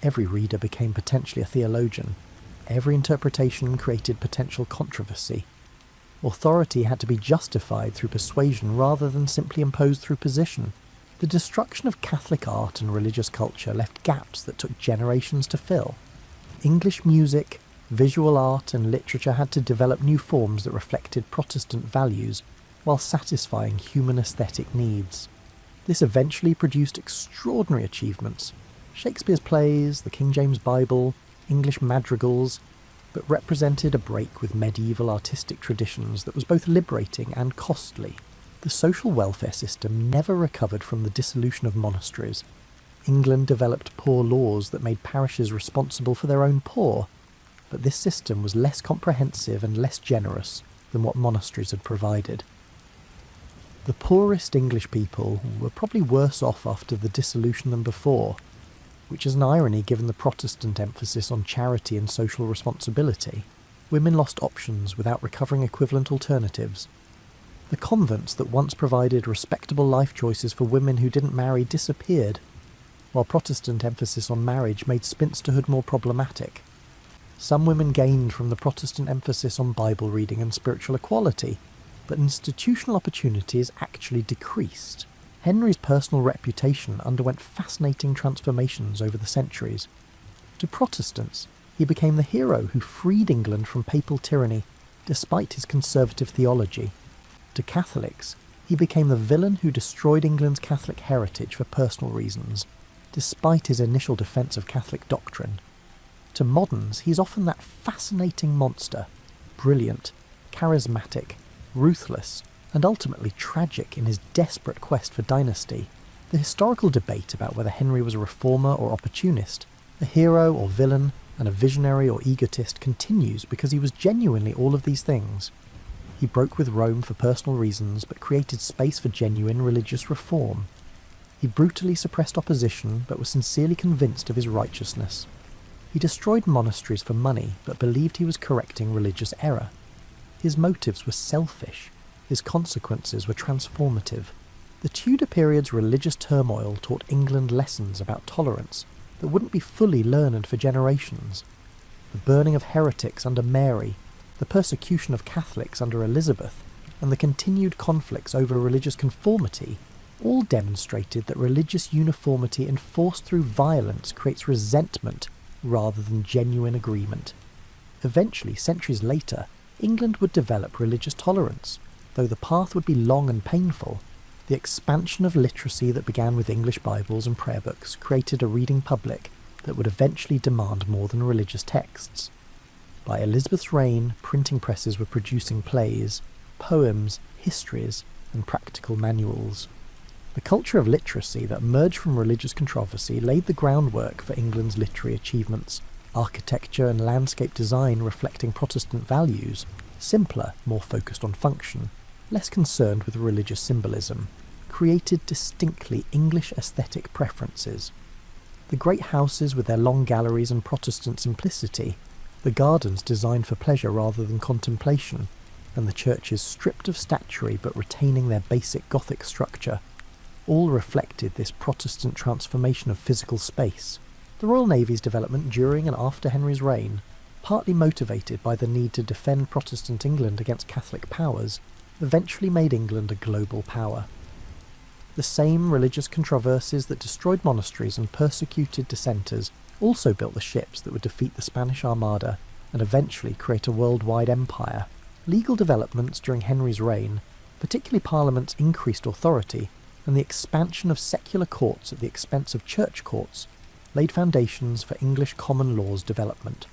Every reader became potentially a theologian. Every interpretation created potential controversy. Authority had to be justified through persuasion rather than simply imposed through position. The destruction of Catholic art and religious culture left gaps that took generations to fill. English music, visual art and literature had to develop new forms that reflected Protestant values while satisfying human aesthetic needs. This eventually produced extraordinary achievements. Shakespeare's plays, the King James Bible, English madrigals, but represented a break with medieval artistic traditions that was both liberating and costly. The social welfare system never recovered from the dissolution of monasteries. England developed poor laws that made parishes responsible for their own poor, but this system was less comprehensive and less generous than what monasteries had provided. The poorest English people were probably worse off after the dissolution than before, which is an irony given the Protestant emphasis on charity and social responsibility. Women lost options without recovering equivalent alternatives. The convents that once provided respectable life choices for women who didn't marry disappeared, while Protestant emphasis on marriage made spinsterhood more problematic. Some women gained from the Protestant emphasis on Bible reading and spiritual equality, but institutional opportunities actually decreased. Henry's personal reputation underwent fascinating transformations over the centuries. To Protestants, he became the hero who freed England from papal tyranny despite his conservative theology. To Catholics, he became the villain who destroyed England's Catholic heritage for personal reasons, despite his initial defence of Catholic doctrine. To moderns, he's often that fascinating monster, brilliant, charismatic, ruthless, and ultimately tragic in his desperate quest for dynasty. The historical debate about whether Henry was a reformer or opportunist, a hero or villain, and a visionary or egotist continues because he was genuinely all of these things. He broke with Rome for personal reasons, but created space for genuine religious reform. He brutally suppressed opposition, but was sincerely convinced of his righteousness. He destroyed monasteries for money, but believed he was correcting religious error. His motives were selfish. His consequences were transformative. The Tudor period's religious turmoil taught England lessons about tolerance that wouldn't be fully learned for generations. The burning of heretics under Mary, the persecution of Catholics under Elizabeth, and the continued conflicts over religious conformity all demonstrated that religious uniformity enforced through violence creates resentment rather than genuine agreement. Eventually, centuries later, England would develop religious tolerance. Though the path would be long and painful, the expansion of literacy that began with English Bibles and prayer books created a reading public that would eventually demand more than religious texts. By Elizabeth's reign, printing presses were producing plays, poems, histories, and practical manuals. The culture of literacy that emerged from religious controversy laid the groundwork for England's literary achievements. Architecture and landscape design reflecting Protestant values, simpler, more focused on function, less concerned with religious symbolism, created distinctly English aesthetic preferences. The great houses with their long galleries and Protestant simplicity, the gardens designed for pleasure rather than contemplation, and the churches stripped of statuary but retaining their basic Gothic structure, all reflected this Protestant transformation of physical space. The Royal Navy's development during and after Henry's reign, partly motivated by the need to defend Protestant England against Catholic powers, eventually made England a global power. The same religious controversies that destroyed monasteries and persecuted dissenters also built the ships that would defeat the Spanish Armada and eventually create a worldwide empire. Legal developments during Henry's reign, particularly Parliament's increased authority and the expansion of secular courts at the expense of church courts, laid foundations for English common law's development.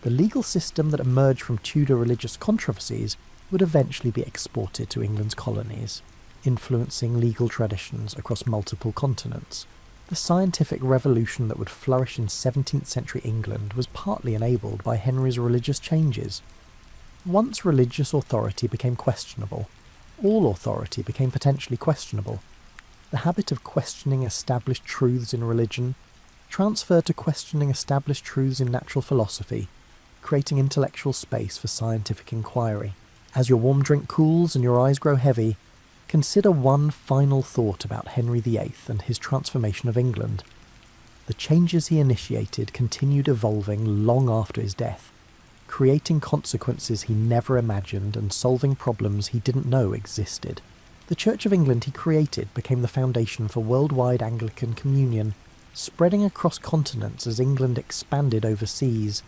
The legal system that emerged from Tudor religious controversies would eventually be exported to England's colonies, influencing legal traditions across multiple continents. The scientific revolution that would flourish in 17th century England was partly enabled by Henry's religious changes. Once religious authority became questionable, all authority became potentially questionable. The habit of questioning established truths in religion transferred to questioning established truths in natural philosophy, creating intellectual space for scientific inquiry. As your warm drink cools and your eyes grow heavy, consider one final thought about Henry VIII and his transformation of England. The changes he initiated continued evolving long after his death, creating consequences he never imagined and solving problems he didn't know existed. The Church of England he created became the foundation for worldwide Anglican communion, spreading across continents as England expanded overseas.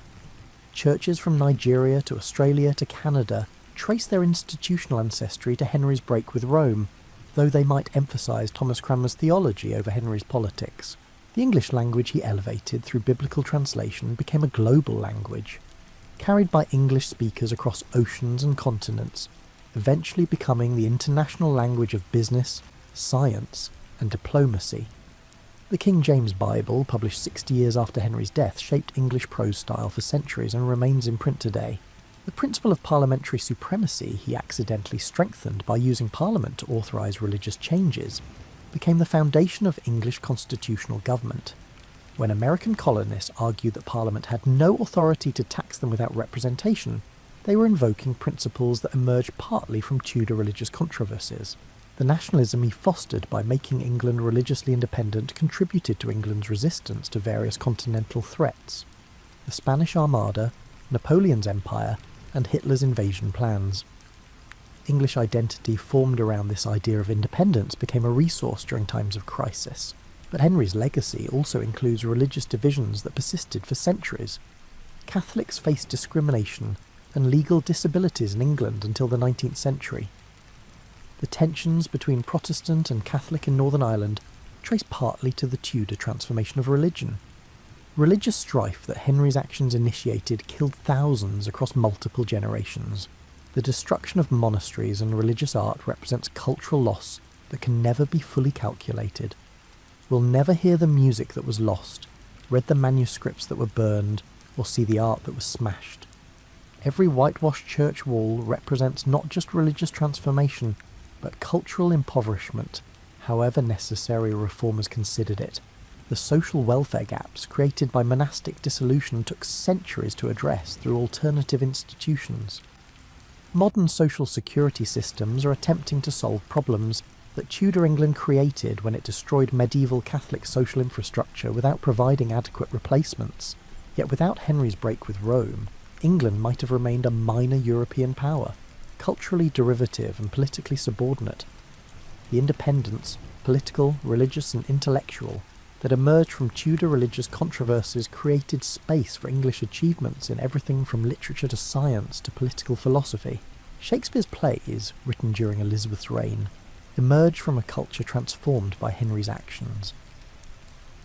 Churches from Nigeria to Australia to Canada trace their institutional ancestry to Henry's break with Rome, though they might emphasise Thomas Cranmer's theology over Henry's politics. The English language he elevated through biblical translation became a global language, carried by English speakers across oceans and continents, eventually becoming the international language of business, science, and diplomacy. The King James Bible, published 60 years after Henry's death, shaped English prose style for centuries and remains in print today. The principle of parliamentary supremacy he accidentally strengthened by using Parliament to authorise religious changes became the foundation of English constitutional government. When American colonists argued that Parliament had no authority to tax them without representation, they were invoking principles that emerged partly from Tudor religious controversies. The nationalism he fostered by making England religiously independent contributed to England's resistance to various continental threats: the Spanish Armada, Napoleon's empire, and Hitler's invasion plans. English identity formed around this idea of independence became a resource during times of crisis. But Henry's legacy also includes religious divisions that persisted for centuries. Catholics faced discrimination and legal disabilities in England until the 19th century. The tensions between Protestant and Catholic in Northern Ireland trace partly to the Tudor transformation of religion. Religious strife that Henry's actions initiated killed thousands across multiple generations. The destruction of monasteries and religious art represents cultural loss that can never be fully calculated. We'll never hear the music that was lost, read the manuscripts that were burned, or see the art that was smashed. Every whitewashed church wall represents not just religious transformation, but cultural impoverishment, however necessary reformers considered it. The social welfare gaps created by monastic dissolution took centuries to address through alternative institutions. Modern social security systems are attempting to solve problems that Tudor England created when it destroyed medieval Catholic social infrastructure without providing adequate replacements. Yet without Henry's break with Rome, England might have remained a minor European power, culturally derivative and politically subordinate. The independence, political, religious and intellectual, that emerged from Tudor religious controversies created space for English achievements in everything from literature to science to political philosophy. Shakespeare's plays, written during Elizabeth's reign, emerged from a culture transformed by Henry's actions.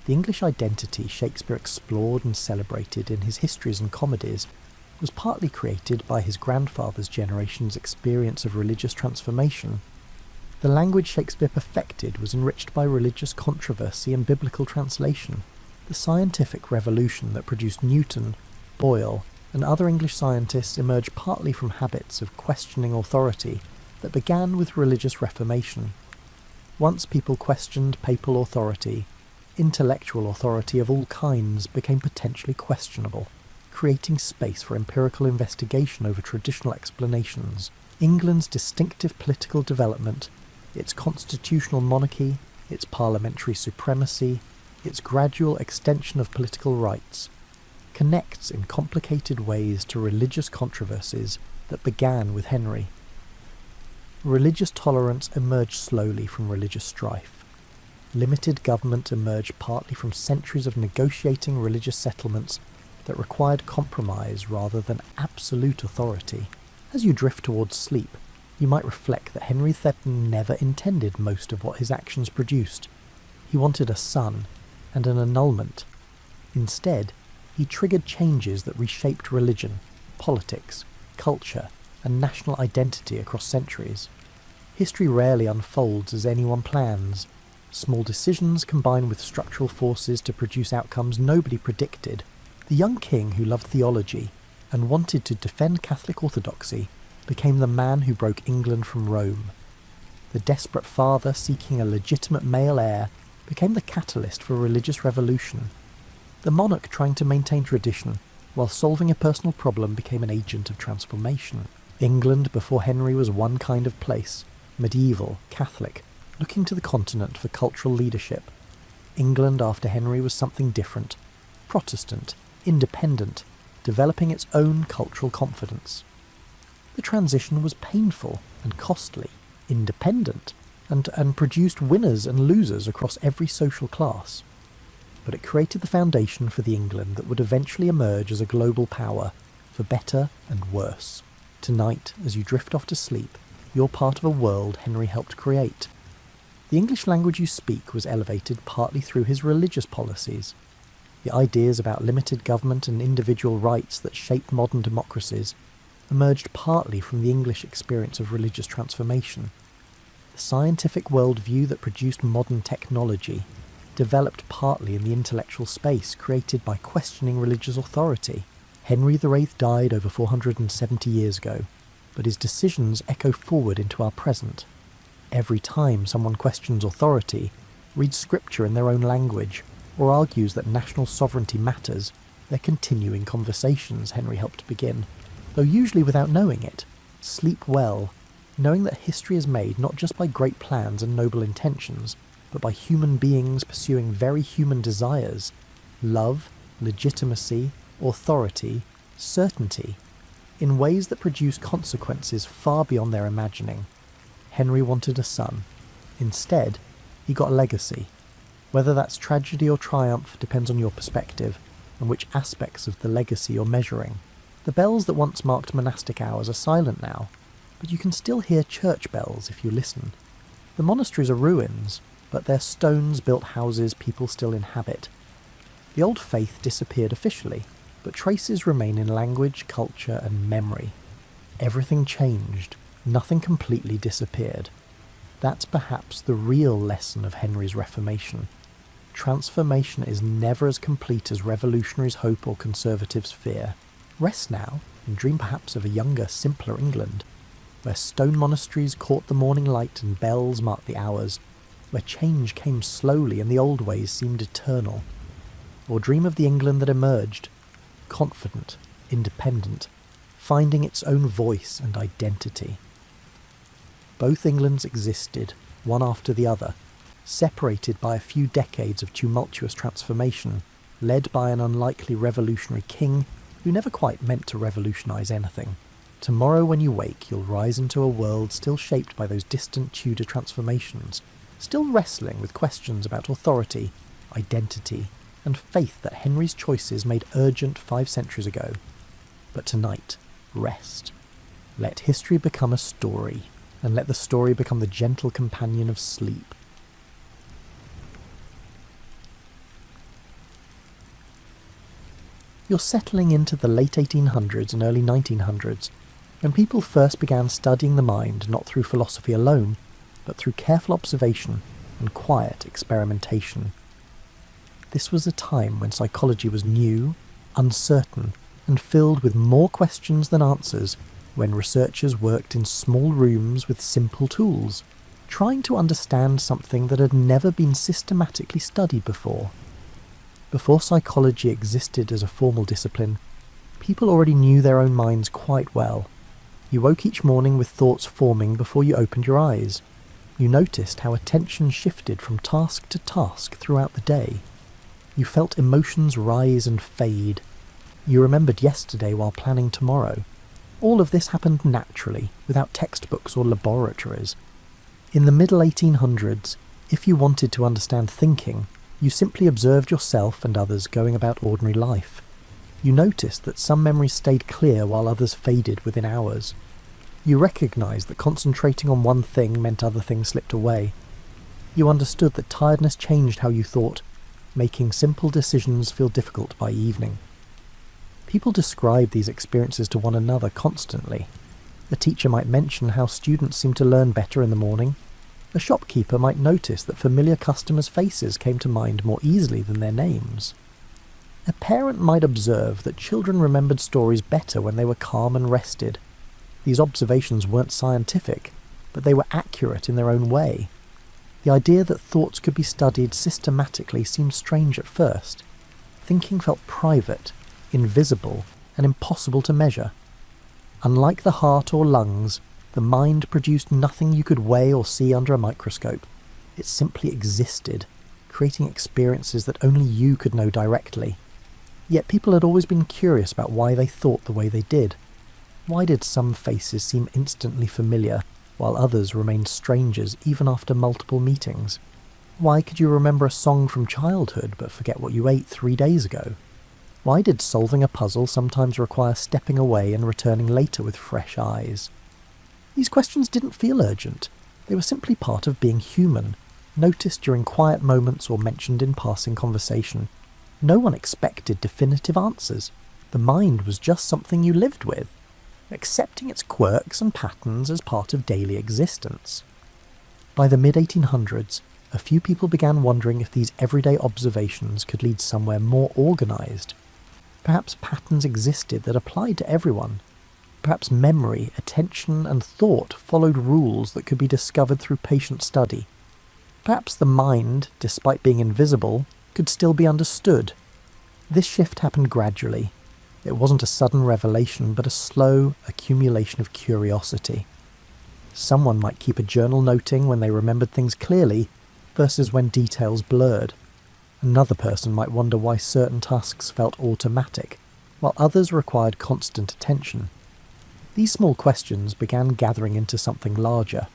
The English identity Shakespeare explored and celebrated in his histories and comedies was partly created by his grandfather's generation's experience of religious transformation. The language Shakespeare perfected was enriched by religious controversy and biblical translation. The scientific revolution that produced Newton, Boyle, and other English scientists emerged partly from habits of questioning authority that began with religious reformation. Once people questioned papal authority, intellectual authority of all kinds became potentially questionable, creating space for empirical investigation over traditional explanations. England's distinctive political development, its constitutional monarchy, its parliamentary supremacy, its gradual extension of political rights, connects in complicated ways to religious controversies that began with Henry. Religious tolerance emerged slowly from religious strife. Limited government emerged partly from centuries of negotiating religious settlements that required compromise rather than absolute authority. As you drift towards sleep, you might reflect that Henry VIII never intended most of what his actions produced. He wanted a son and an annulment. Instead, he triggered changes that reshaped religion, politics, culture, and national identity across centuries. History rarely unfolds as anyone plans. Small decisions combine with structural forces to produce outcomes nobody predicted. The young king who loved theology and wanted to defend Catholic orthodoxy became the man who broke England from Rome. The desperate father seeking a legitimate male heir became the catalyst for religious revolution. The monarch trying to maintain tradition while solving a personal problem became an agent of transformation. England before Henry was one kind of place, medieval, Catholic, looking to the continent for cultural leadership. England after Henry was something different, Protestant, independent, developing its own cultural confidence. The transition was painful and costly, independent, and produced winners and losers across every social class. But it created the foundation for the England that would eventually emerge as a global power, for better and worse. Tonight, as you drift off to sleep, you're part of a world Henry helped create. The English language you speak was elevated partly through his religious policies. The ideas about limited government and individual rights that shaped modern democracies emerged partly from the English experience of religious transformation. The scientific worldview that produced modern technology developed partly in the intellectual space created by questioning religious authority. Henry VIII died over 470 years ago, but his decisions echo forward into our present. Every time someone questions authority, reads scripture in their own language, or argues that national sovereignty matters, they're continuing conversations Henry helped begin. Though usually without knowing it, sleep well, knowing that history is made not just by great plans and noble intentions, but by human beings pursuing very human desires: love, legitimacy, authority, certainty. in ways that produce consequences far beyond their imagining. Henry wanted a son. Instead, he got a legacy. Whether that's tragedy or triumph depends on your perspective and which aspects of the legacy you're measuring. The bells that once marked monastic hours are silent now, but you can still hear church bells if you listen. The monasteries are ruins, but they're stones-built houses people still inhabit. The old faith disappeared officially, but traces remain in language, culture, and memory. Everything changed. Nothing completely disappeared. That's perhaps the real lesson of Henry's Reformation. Transformation is never as complete as revolutionaries hope or conservatives fear. Rest now, and dream perhaps of a younger, simpler England, where stone monasteries caught the morning light and bells marked the hours, where change came slowly and the old ways seemed eternal. Or dream of the England that emerged, confident, independent, finding its own voice and identity. Both Englands existed, one after the other, separated by a few decades of tumultuous transformation, led by an unlikely revolutionary king who never quite meant to revolutionise anything. Tomorrow when you wake, you'll rise into a world still shaped by those distant Tudor transformations, still wrestling with questions about authority, identity, and faith that Henry's choices made urgent 5 centuries ago. But tonight, rest. Let history become a story, and let the story become the gentle companion of sleep. You're settling into the late 1800s and early 1900s, when people first began studying the mind not through philosophy alone, but through careful observation and quiet experimentation. This was a time when psychology was new, uncertain, and filled with more questions than answers, when researchers worked in small rooms with simple tools, trying to understand something that had never been systematically studied before. Before psychology existed as a formal discipline, people already knew their own minds quite well. You woke each morning with thoughts forming before you opened your eyes. You noticed how attention shifted from task to task throughout the day. You felt emotions rise and fade. You remembered yesterday while planning tomorrow. All of this happened naturally, without textbooks or laboratories. In the middle 1800s, if you wanted to understand thinking, you simply observed yourself and others going about ordinary life. You noticed that some memories stayed clear while others faded within hours. You recognised that concentrating on one thing meant other things slipped away. You understood that tiredness changed how you thought, making simple decisions feel difficult by evening. People describe these experiences to one another constantly. A teacher might mention how students seem to learn better in the morning. A shopkeeper might notice that familiar customers' faces came to mind more easily than their names. A parent might observe that children remembered stories better when they were calm and rested. These observations weren't scientific, but they were accurate in their own way. The idea that thoughts could be studied systematically seemed strange at first. Thinking felt private, invisible, and impossible to measure. Unlike the heart or lungs, the mind produced nothing you could weigh or see under a microscope. It simply existed, creating experiences that only you could know directly. Yet people had always been curious about why they thought the way they did. Why did some faces seem instantly familiar, while others remained strangers even after multiple meetings? Why could you remember a song from childhood but forget what you ate 3 days ago? Why did solving a puzzle sometimes require stepping away and returning later with fresh eyes? These questions didn't feel urgent. They were simply part of being human, noticed during quiet moments or mentioned in passing conversation. No one expected definitive answers. The mind was just something you lived with, accepting its quirks and patterns as part of daily existence. By the mid-1800s, a few people began wondering if these everyday observations could lead somewhere more organised. Perhaps patterns existed that applied to everyone. Perhaps memory, attention, and thought followed rules that could be discovered through patient study. Perhaps the mind, despite being invisible, could still be understood. This shift happened gradually. It wasn't a sudden revelation, but a slow accumulation of curiosity. Someone might keep a journal noting when they remembered things clearly, versus when details blurred. Another person might wonder why certain tasks felt automatic, while others required constant attention. These small questions began gathering into something larger.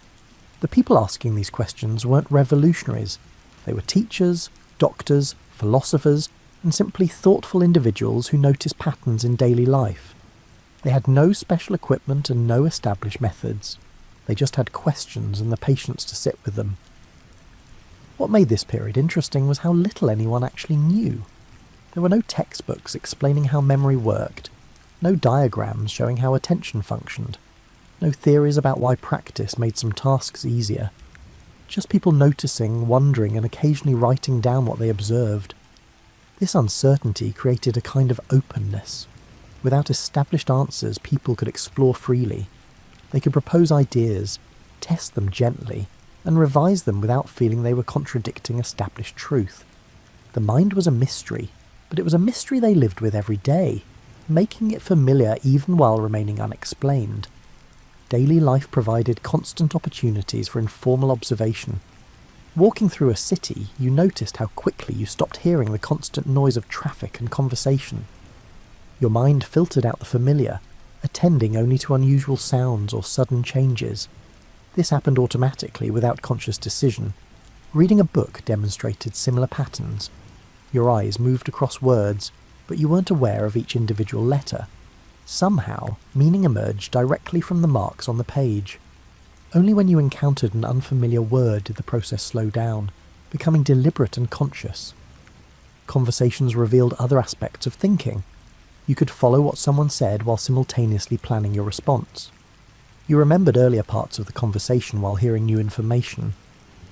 The people asking these questions weren't revolutionaries. They were teachers, doctors, philosophers, and simply thoughtful individuals who noticed patterns in daily life. They had no special equipment and no established methods. They just had questions and the patience to sit with them. What made this period interesting was how little anyone actually knew. There were no textbooks explaining how memory worked, no diagrams showing how attention functioned, no theories about why practice made some tasks easier. Just people noticing, wondering, and occasionally writing down what they observed. This uncertainty created a kind of openness. Without established answers, people could explore freely. They could propose ideas, test them gently, and revise them without feeling they were contradicting established truth. The mind was a mystery, but it was a mystery they lived with every day, making it familiar even while remaining unexplained. Daily life provided constant opportunities for informal observation. Walking through a city, you noticed how quickly you stopped hearing the constant noise of traffic and conversation. Your mind filtered out the familiar, attending only to unusual sounds or sudden changes. This happened automatically without conscious decision. Reading a book demonstrated similar patterns. Your eyes moved across words, but you weren't aware of each individual letter. Somehow, meaning emerged directly from the marks on the page. Only when you encountered an unfamiliar word did the process slow down, becoming deliberate and conscious. Conversations revealed other aspects of thinking. You could follow what someone said while simultaneously planning your response. You remembered earlier parts of the conversation while hearing new information.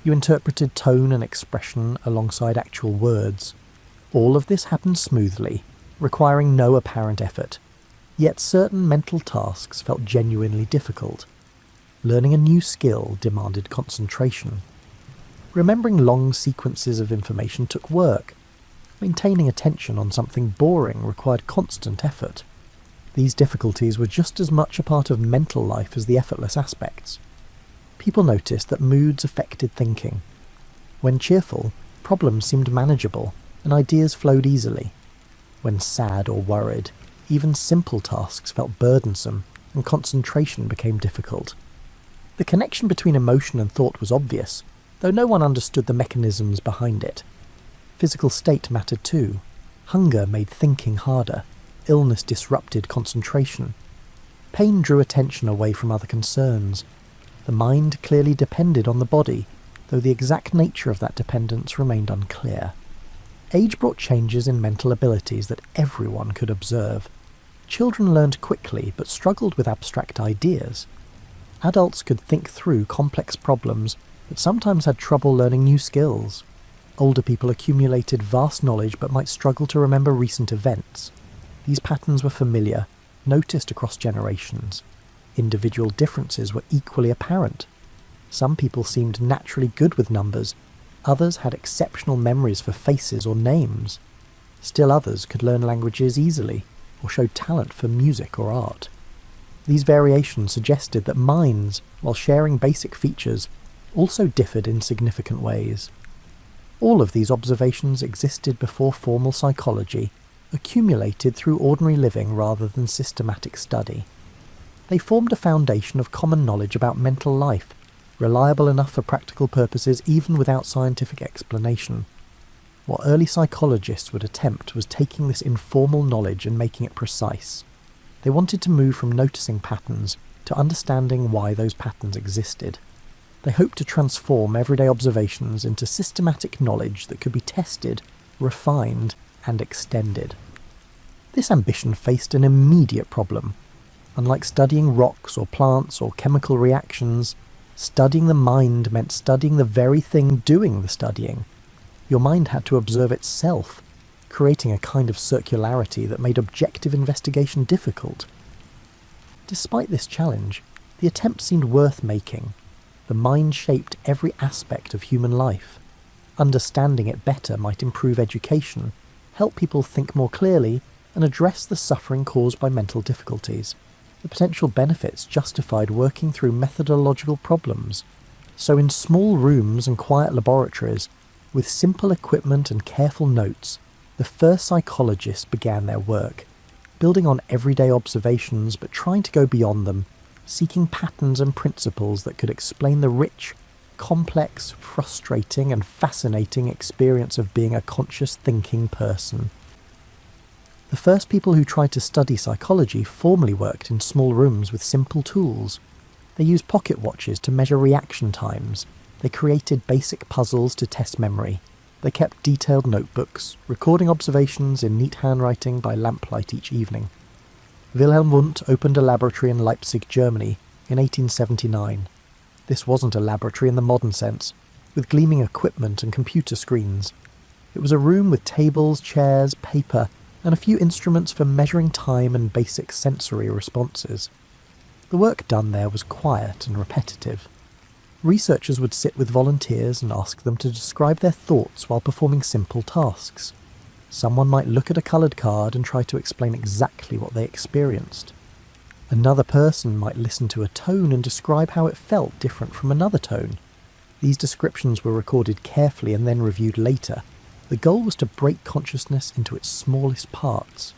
You interpreted tone and expression alongside actual words. All of this happened smoothly, requiring no apparent effort. Yet certain mental tasks felt genuinely difficult. Learning a new skill demanded concentration. Remembering long sequences of information took work. Maintaining attention on something boring required constant effort. These difficulties were just as much a part of mental life as the effortless aspects. People noticed that moods affected thinking. When cheerful, problems seemed manageable, and ideas flowed easily. When sad or worried, even simple tasks felt burdensome, and concentration became difficult. The connection between emotion and thought was obvious, though no one understood the mechanisms behind it. Physical state mattered too. Hunger made thinking harder. Illness disrupted concentration. Pain drew attention away from other concerns. The mind clearly depended on the body, though the exact nature of that dependence remained unclear. Age brought changes in mental abilities that everyone could observe. Children learned quickly but struggled with abstract ideas. Adults could think through complex problems, but sometimes had trouble learning new skills. Older people accumulated vast knowledge but might struggle to remember recent events. These patterns were familiar, noticed across generations. Individual differences were equally apparent. Some people seemed naturally good with numbers, others had exceptional memories for faces or names. Still others could learn languages easily, or showed talent for music or art. These variations suggested that minds, while sharing basic features, also differed in significant ways. All of these observations existed before formal psychology, accumulated through ordinary living rather than systematic study. They formed a foundation of common knowledge about mental life, reliable enough for practical purposes even without scientific explanation. What early psychologists would attempt was taking this informal knowledge and making it precise. They wanted to move from noticing patterns to understanding why those patterns existed. They hoped to transform everyday observations into systematic knowledge that could be tested, refined, and extended. This ambition faced an immediate problem. Unlike studying rocks or plants or chemical reactions, studying the mind meant studying the very thing doing the studying. Your mind had to observe itself, creating a kind of circularity that made objective investigation difficult. Despite this challenge, the attempt seemed worth making. The mind shaped every aspect of human life. Understanding it better might improve education, help people think more clearly, and address the suffering caused by mental difficulties. The potential benefits justified working through methodological problems. So in small rooms and quiet laboratories, with simple equipment and careful notes, the first psychologists began their work. building on everyday observations but trying to go beyond them, seeking patterns and principles that could explain the rich, complex, frustrating and fascinating experience of being a conscious thinking person. The first people who tried to study psychology formally worked in small rooms with simple tools. They used pocket watches to measure reaction times. They created basic puzzles to test memory. They kept detailed notebooks, recording observations in neat handwriting by lamplight each evening. Wilhelm Wundt opened a laboratory in Leipzig, Germany, in 1879. This wasn't a laboratory in the modern sense, with gleaming equipment and computer screens. It was a room with tables, chairs, paper, and a few instruments for measuring time and basic sensory responses. The work done there was quiet and repetitive. Researchers would sit with volunteers and ask them to describe their thoughts while performing simple tasks. Someone might look at a coloured card and try to explain exactly what they experienced. Another person might listen to a tone and describe how it felt different from another tone. These descriptions were recorded carefully and then reviewed later. The goal was to break consciousness into its smallest parts.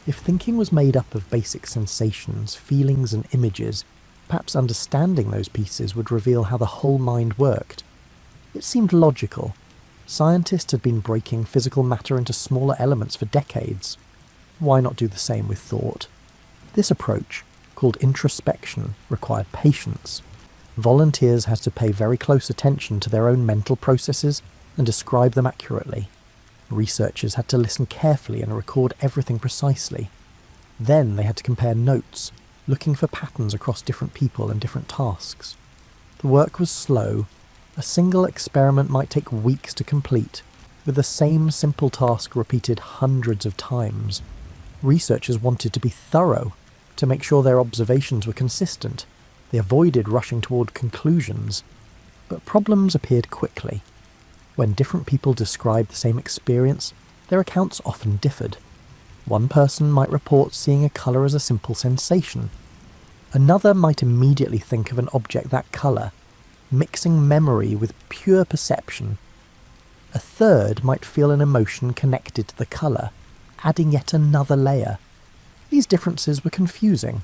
If thinking was made up of basic sensations, feelings and images, perhaps understanding those pieces would reveal how the whole mind worked. It seemed logical. Scientists had been breaking physical matter into smaller elements for decades. Why not do the same with thought? This approach, called introspection, required patience. Volunteers had to pay very close attention to their own mental processes and describe them accurately. Researchers had to listen carefully and record everything precisely. Then they had to compare notes, looking for patterns across different people and different tasks. The work was slow. A single experiment might take weeks to complete, with the same simple task repeated hundreds of times. Researchers wanted to be thorough, to make sure their observations were consistent. They avoided rushing toward conclusions. But problems appeared quickly. When different people described the same experience, their accounts often differed. One person might report seeing a colour as a simple sensation. Another might immediately think of an object that colour, mixing memory with pure perception. A third might feel an emotion connected to the colour, adding yet another layer. These differences were confusing.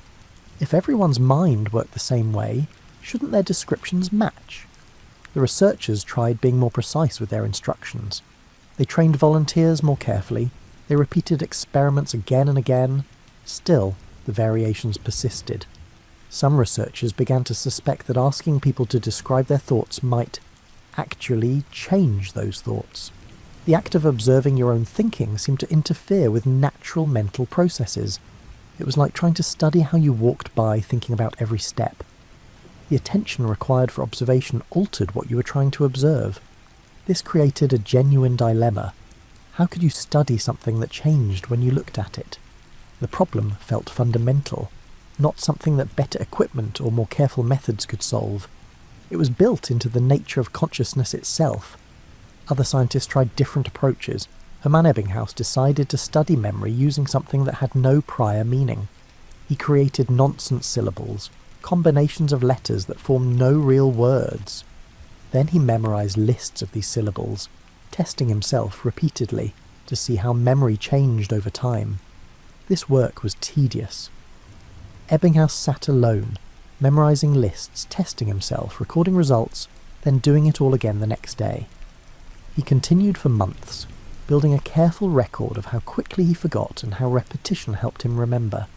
If everyone's mind worked the same way, shouldn't their descriptions match? The researchers tried being more precise with their instructions. They trained volunteers more carefully. They repeated experiments again and again. Still, the variations persisted. Some researchers began to suspect that asking people to describe their thoughts might actually change those thoughts. The act of observing your own thinking seemed to interfere with natural mental processes. It was like trying to study how you walked by thinking about every step. The attention required for observation altered what you were trying to observe. This created a genuine dilemma. How could you study something that changed when you looked at it? The problem felt fundamental, not something that better equipment or more careful methods could solve. It was built into the nature of consciousness itself. Other scientists tried different approaches. Hermann Ebbinghaus decided to study memory using something that had no prior meaning. He created nonsense syllables, combinations of letters that formed no real words. Then he memorized lists of these syllables, testing himself repeatedly to see how memory changed over time. This work was tedious. Ebbinghaus sat alone, memorizing lists, testing himself, recording results, then doing it all again the next day. He continued for months, building a careful record of how quickly he forgot and how repetition helped him remember.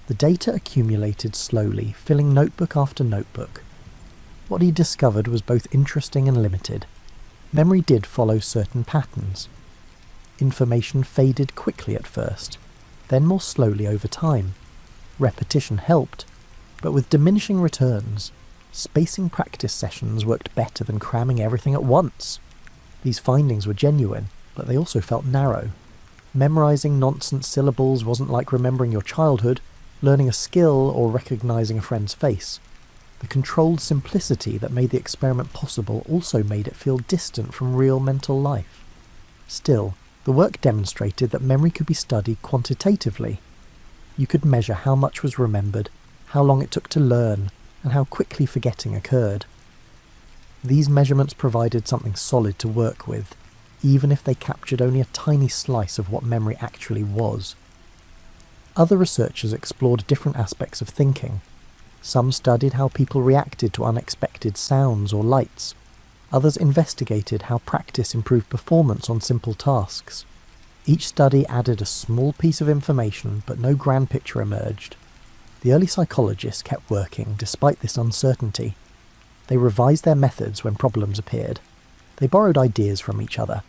The data accumulated slowly, filling notebook after notebook. What he discovered was both interesting and limited. Memory did follow certain patterns. Information faded quickly at first, then more slowly over time. Repetition helped, but with diminishing returns. Spacing practice sessions worked better than cramming everything at once. These findings were genuine, but they also felt narrow. Memorizing nonsense syllables wasn't like remembering your childhood, learning a skill or recognizing a friend's face. The controlled simplicity that made the experiment possible also made it feel distant from real mental life. Still, the work demonstrated that memory could be studied quantitatively. You could measure how much was remembered, how long it took to learn, and how quickly forgetting occurred. These measurements provided something solid to work with, even if they captured only a tiny slice of what memory actually was. Other researchers explored different aspects of thinking. Some studied how people reacted to unexpected sounds or lights. Others investigated how practice improved performance on simple tasks. Each study added a small piece of information, but no grand picture emerged. The early psychologists kept working despite this uncertainty. They revised their methods when problems appeared. They borrowed ideas from each other.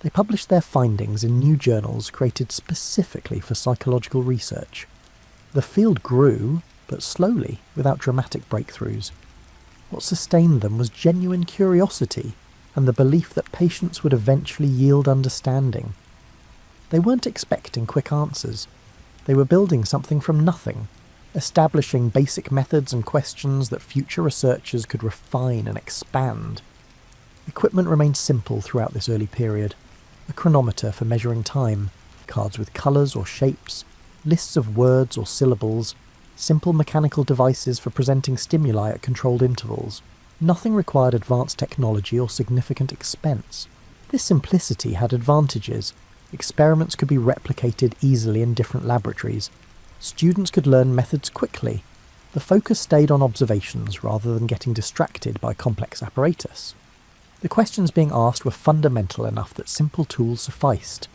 They published their findings in new journals created specifically for psychological research. The field grew, but slowly, without dramatic breakthroughs. What sustained them was genuine curiosity and the belief that patience would eventually yield understanding. They weren't expecting quick answers. They were building something from nothing, establishing basic methods and questions that future researchers could refine and expand. Equipment remained simple throughout this early period. A chronometer for measuring time, cards with colours or shapes, lists of words or syllables, simple mechanical devices for presenting stimuli at controlled intervals. Nothing required advanced technology or significant expense. This simplicity had advantages. Experiments could be replicated easily in different laboratories. Students could learn methods quickly. The focus stayed on observations rather than getting distracted by complex apparatus. The questions being asked were fundamental enough that simple tools sufficed.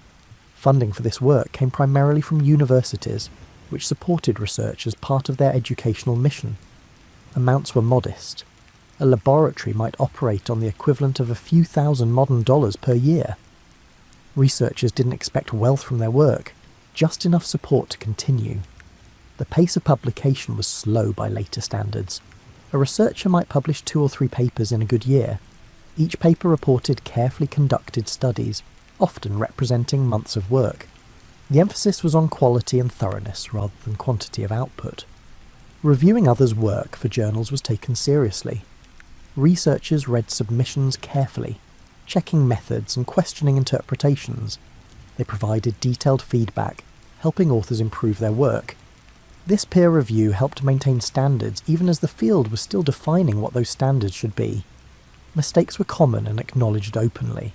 Funding for this work came primarily from universities, which supported research as part of their educational mission. Amounts were modest. A laboratory might operate on the equivalent of a few thousand modern dollars per year. Researchers didn't expect wealth from their work, just enough support to continue. The pace of publication was slow by later standards. A researcher might publish 2 or 3 papers in a good year. Each paper reported carefully conducted studies, often representing months of work. The emphasis was on quality and thoroughness rather than quantity of output. Reviewing others' work for journals was taken seriously. Researchers read submissions carefully, checking methods and questioning interpretations. They provided detailed feedback, helping authors improve their work. This peer review helped maintain standards even as the field was still defining what those standards should be. Mistakes were common and acknowledged openly.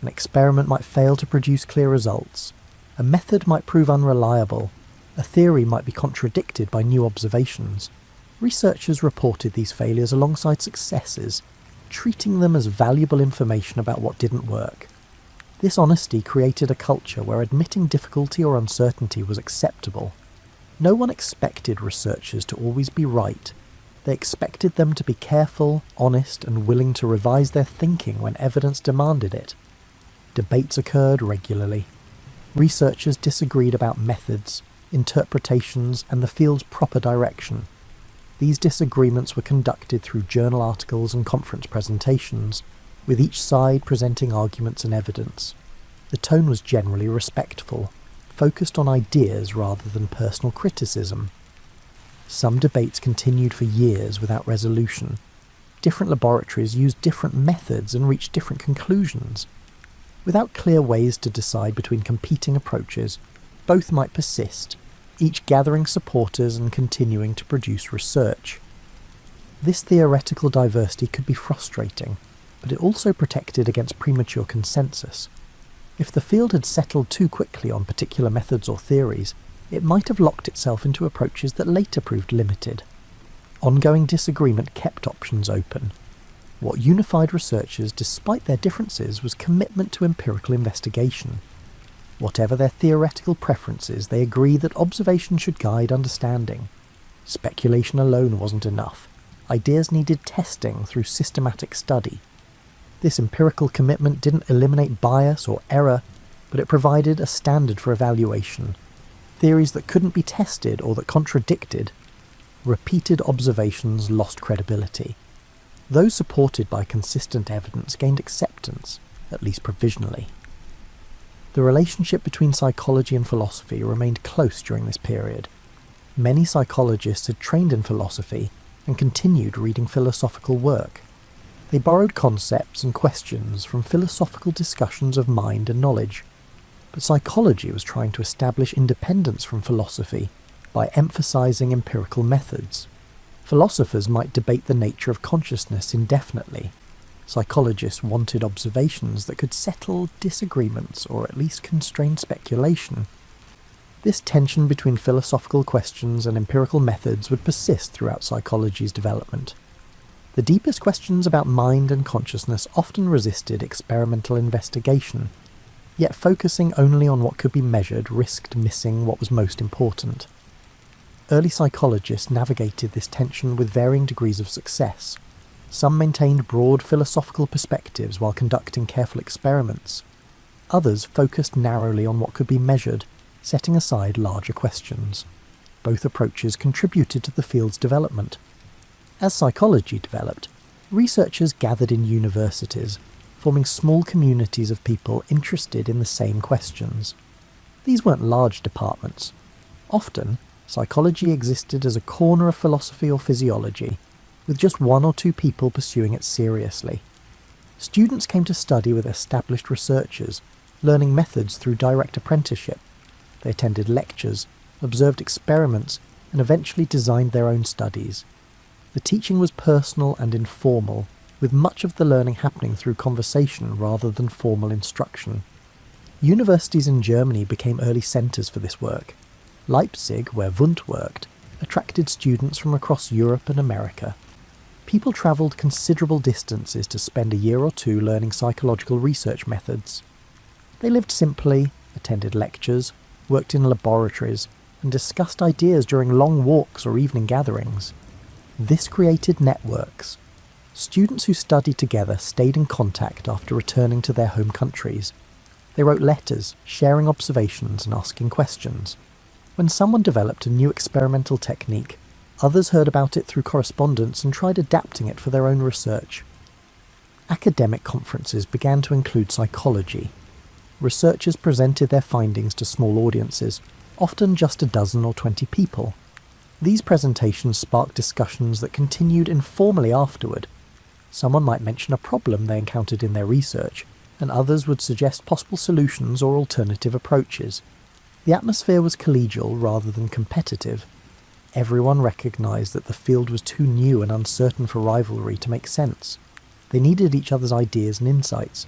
An experiment might fail to produce clear results. A method might prove unreliable. A theory might be contradicted by new observations. Researchers reported these failures alongside successes, treating them as valuable information about what didn't work. This honesty created a culture where admitting difficulty or uncertainty was acceptable. No one expected researchers to always be right. They expected them to be careful, honest, and willing to revise their thinking when evidence demanded it. Debates occurred regularly. Researchers disagreed about methods, interpretations, and the field's proper direction. These disagreements were conducted through journal articles and conference presentations, with each side presenting arguments and evidence. The tone was generally respectful, focused on ideas rather than personal criticism. Some debates continued for years without resolution. Different laboratories used different methods and reached different conclusions. Without clear ways to decide between competing approaches, both might persist, each gathering supporters and continuing to produce research. This theoretical diversity could be frustrating, but it also protected against premature consensus. If the field had settled too quickly on particular methods or theories, it might have locked itself into approaches that later proved limited. Ongoing disagreement kept options open. What unified researchers, despite their differences, was commitment to empirical investigation. Whatever their theoretical preferences, they agreed that observation should guide understanding. Speculation alone wasn't enough. Ideas needed testing through systematic study. This empirical commitment didn't eliminate bias or error, but it provided a standard for evaluation. Theories that couldn't be tested or that contradicted. Repeated observations lost credibility. Those supported by consistent evidence gained acceptance, at least provisionally. The relationship between psychology and philosophy remained close during this period. Many psychologists had trained in philosophy and continued reading philosophical work. They borrowed concepts and questions from philosophical discussions of mind and knowledge. But psychology was trying to establish independence from philosophy by emphasizing empirical methods. Philosophers might debate the nature of consciousness indefinitely. Psychologists wanted observations that could settle disagreements or at least constrain speculation. This tension between philosophical questions and empirical methods would persist throughout psychology's development. The deepest questions about mind and consciousness often resisted experimental investigation, yet focusing only on what could be measured risked missing what was most important. Early psychologists navigated this tension with varying degrees of success. Some maintained broad philosophical perspectives while conducting careful experiments. Others focused narrowly on what could be measured, setting aside larger questions. Both approaches contributed to the field's development. As psychology developed, researchers gathered in universities, forming small communities of people interested in the same questions. These weren't large departments. Often, psychology existed as a corner of philosophy or physiology, with just one or two people pursuing it seriously. Students came to study with established researchers, learning methods through direct apprenticeship. They attended lectures, observed experiments, and eventually designed their own studies. The teaching was personal and informal, with much of the learning happening through conversation rather than formal instruction. Universities in Germany became early centres for this work. Leipzig, where Wundt worked, attracted students from across Europe and America. People travelled considerable distances to spend a year or two learning psychological research methods. They lived simply, attended lectures, worked in laboratories, and discussed ideas during long walks or evening gatherings. This created networks. Students who studied together stayed in contact after returning to their home countries. They wrote letters, sharing observations and asking questions. When someone developed a new experimental technique, others heard about it through correspondence and tried adapting it for their own research. Academic conferences began to include psychology. Researchers presented their findings to small audiences, often just a dozen or 20 people. These presentations sparked discussions that continued informally afterward. Someone might mention a problem they encountered in their research, and others would suggest possible solutions or alternative approaches. The atmosphere was collegial rather than competitive. Everyone recognised that the field was too new and uncertain for rivalry to make sense. They needed each other's ideas and insights.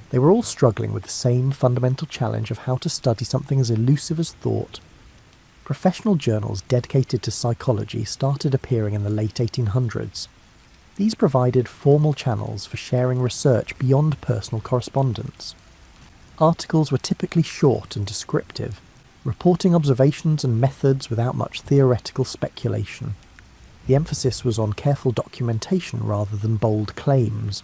They were all struggling with the same fundamental challenge of how to study something as elusive as thought. Professional journals dedicated to psychology started appearing in the late 1800s. These provided formal channels for sharing research beyond personal correspondence. Articles were typically short and descriptive, reporting observations and methods without much theoretical speculation. The emphasis was on careful documentation rather than bold claims.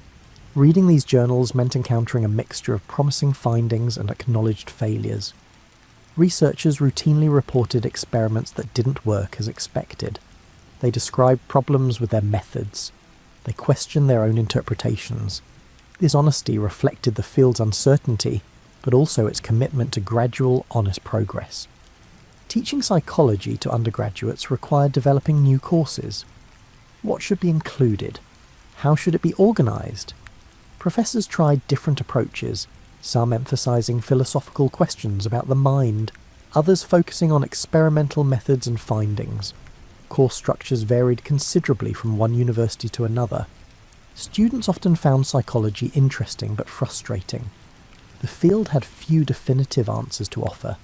Reading these journals meant encountering a mixture of promising findings and acknowledged failures. Researchers routinely reported experiments that didn't work as expected. They described problems with their methods. They questioned their own interpretations. This honesty reflected the field's uncertainty, but also its commitment to gradual, honest progress. Teaching psychology to undergraduates required developing new courses. What should be included? How should it be organised? Professors tried different approaches, some emphasising philosophical questions about the mind, others focusing on experimental methods and findings. Course structures varied considerably from one university to another. Students often found psychology interesting but frustrating. The field had few definitive answers to offer.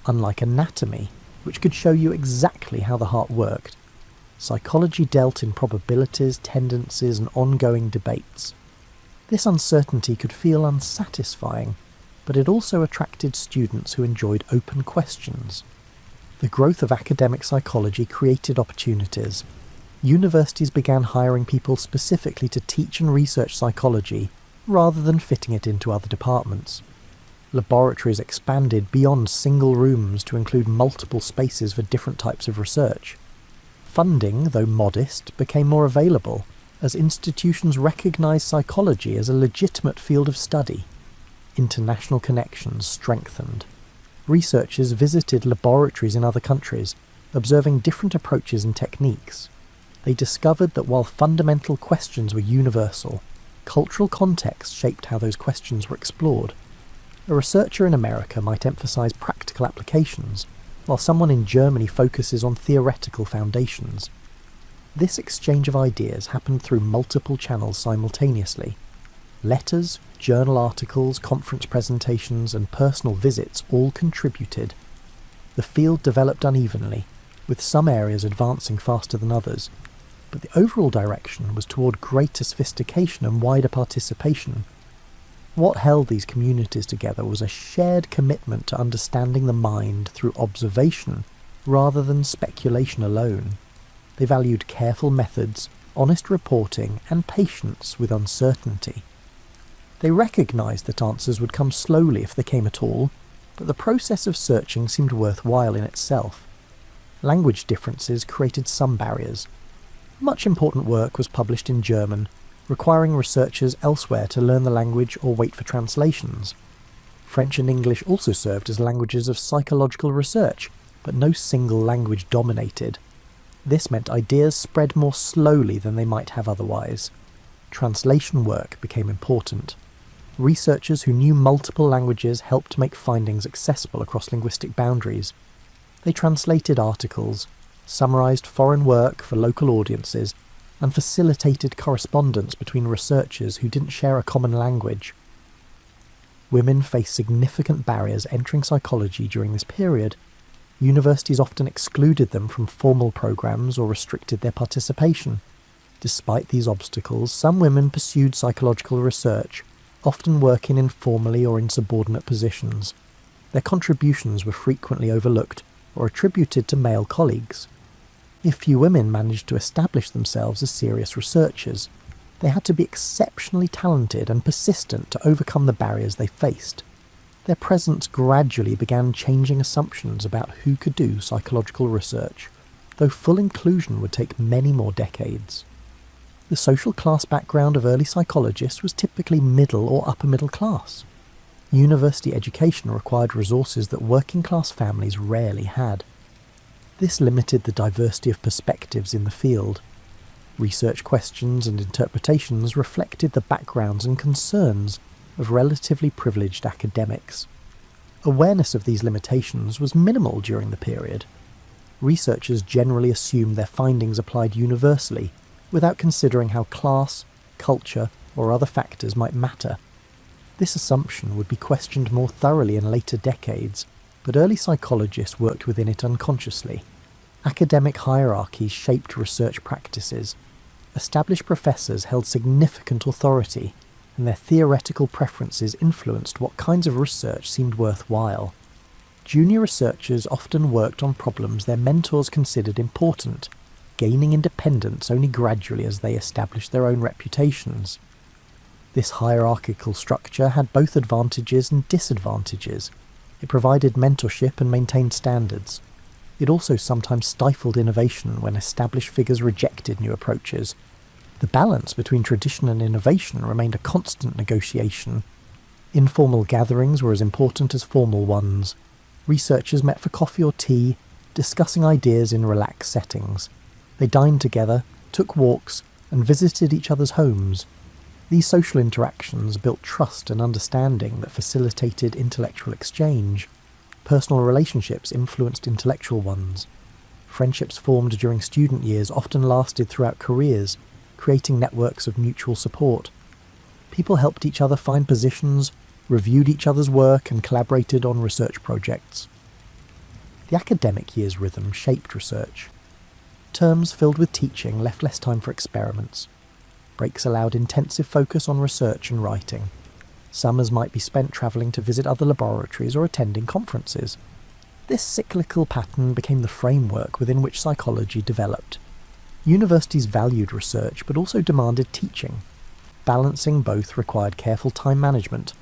Unlike anatomy, which could show you exactly how the heart worked, psychology dealt in probabilities, tendencies, and ongoing debates. This uncertainty could feel unsatisfying, but it also attracted students who enjoyed open questions. The growth of academic psychology created opportunities. Universities began hiring people specifically to teach and research psychology, rather than fitting it into other departments. Laboratories expanded beyond single rooms to include multiple spaces for different types of research. Funding, though modest, became more available, as institutions recognised psychology as a legitimate field of study. International connections strengthened. Researchers visited laboratories in other countries, observing different approaches and techniques. They discovered that while fundamental questions were universal, cultural context shaped how those questions were explored. A researcher in America might emphasise practical applications, while someone in Germany focuses on theoretical foundations. This exchange of ideas happened through multiple channels simultaneously. Letters, journal articles, conference presentations, and personal visits all contributed. The field developed unevenly, with some areas advancing faster than others, but the overall direction was toward greater sophistication and wider participation. What held these communities together was a shared commitment to understanding the mind through observation rather than speculation alone. They valued careful methods, honest reporting, and patience with uncertainty. They recognised that answers would come slowly if they came at all, but the process of searching seemed worthwhile in itself. Language differences created some barriers. Much important work was published in German, requiring researchers elsewhere to learn the language or wait for translations. French and English also served as languages of psychological research, but no single language dominated. This meant ideas spread more slowly than they might have otherwise. Translation work became important. Researchers who knew multiple languages helped make findings accessible across linguistic boundaries. They translated articles, summarised foreign work for local audiences, and facilitated correspondence between researchers who didn't share a common language. Women faced significant barriers entering psychology during this period. Universities often excluded them from formal programs or restricted their participation. Despite these obstacles, some women pursued psychological research, often working informally or in subordinate positions. Their contributions were frequently overlooked or attributed to male colleagues. If few women managed to establish themselves as serious researchers, they had to be exceptionally talented and persistent to overcome the barriers they faced. Their presence gradually began changing assumptions about who could do psychological research, though full inclusion would take many more decades. The social class background of early psychologists was typically middle or upper middle class. University education required resources that working class families rarely had. This limited the diversity of perspectives in the field. Research questions and interpretations reflected the backgrounds and concerns of relatively privileged academics. Awareness of these limitations was minimal during the period. Researchers generally assumed their findings applied universally, without considering how class, culture, or other factors might matter. This assumption would be questioned more thoroughly in later decades, but early psychologists worked within it unconsciously. Academic hierarchies shaped research practices. Established professors held significant authority, and their theoretical preferences influenced what kinds of research seemed worthwhile. Junior researchers often worked on problems their mentors considered important, gaining independence only gradually as they established their own reputations. This hierarchical structure had both advantages and disadvantages. It provided mentorship and maintained standards. It also sometimes stifled innovation when established figures rejected new approaches. The balance between tradition and innovation remained a constant negotiation. Informal gatherings were as important as formal ones. Researchers met for coffee or tea, discussing ideas in relaxed settings. They dined together, took walks, and visited each other's homes. These social interactions built trust and understanding that facilitated intellectual exchange. Personal relationships influenced intellectual ones. Friendships formed during student years often lasted throughout careers, creating networks of mutual support. People helped each other find positions, reviewed each other's work, and collaborated on research projects. The academic year's rhythm shaped research. Terms filled with teaching left less time for experiments. Breaks allowed intensive focus on research and writing. Summers might be spent travelling to visit other laboratories or attending conferences. This cyclical pattern became the framework within which psychology developed. Universities valued research but also demanded teaching. Balancing both required careful time management.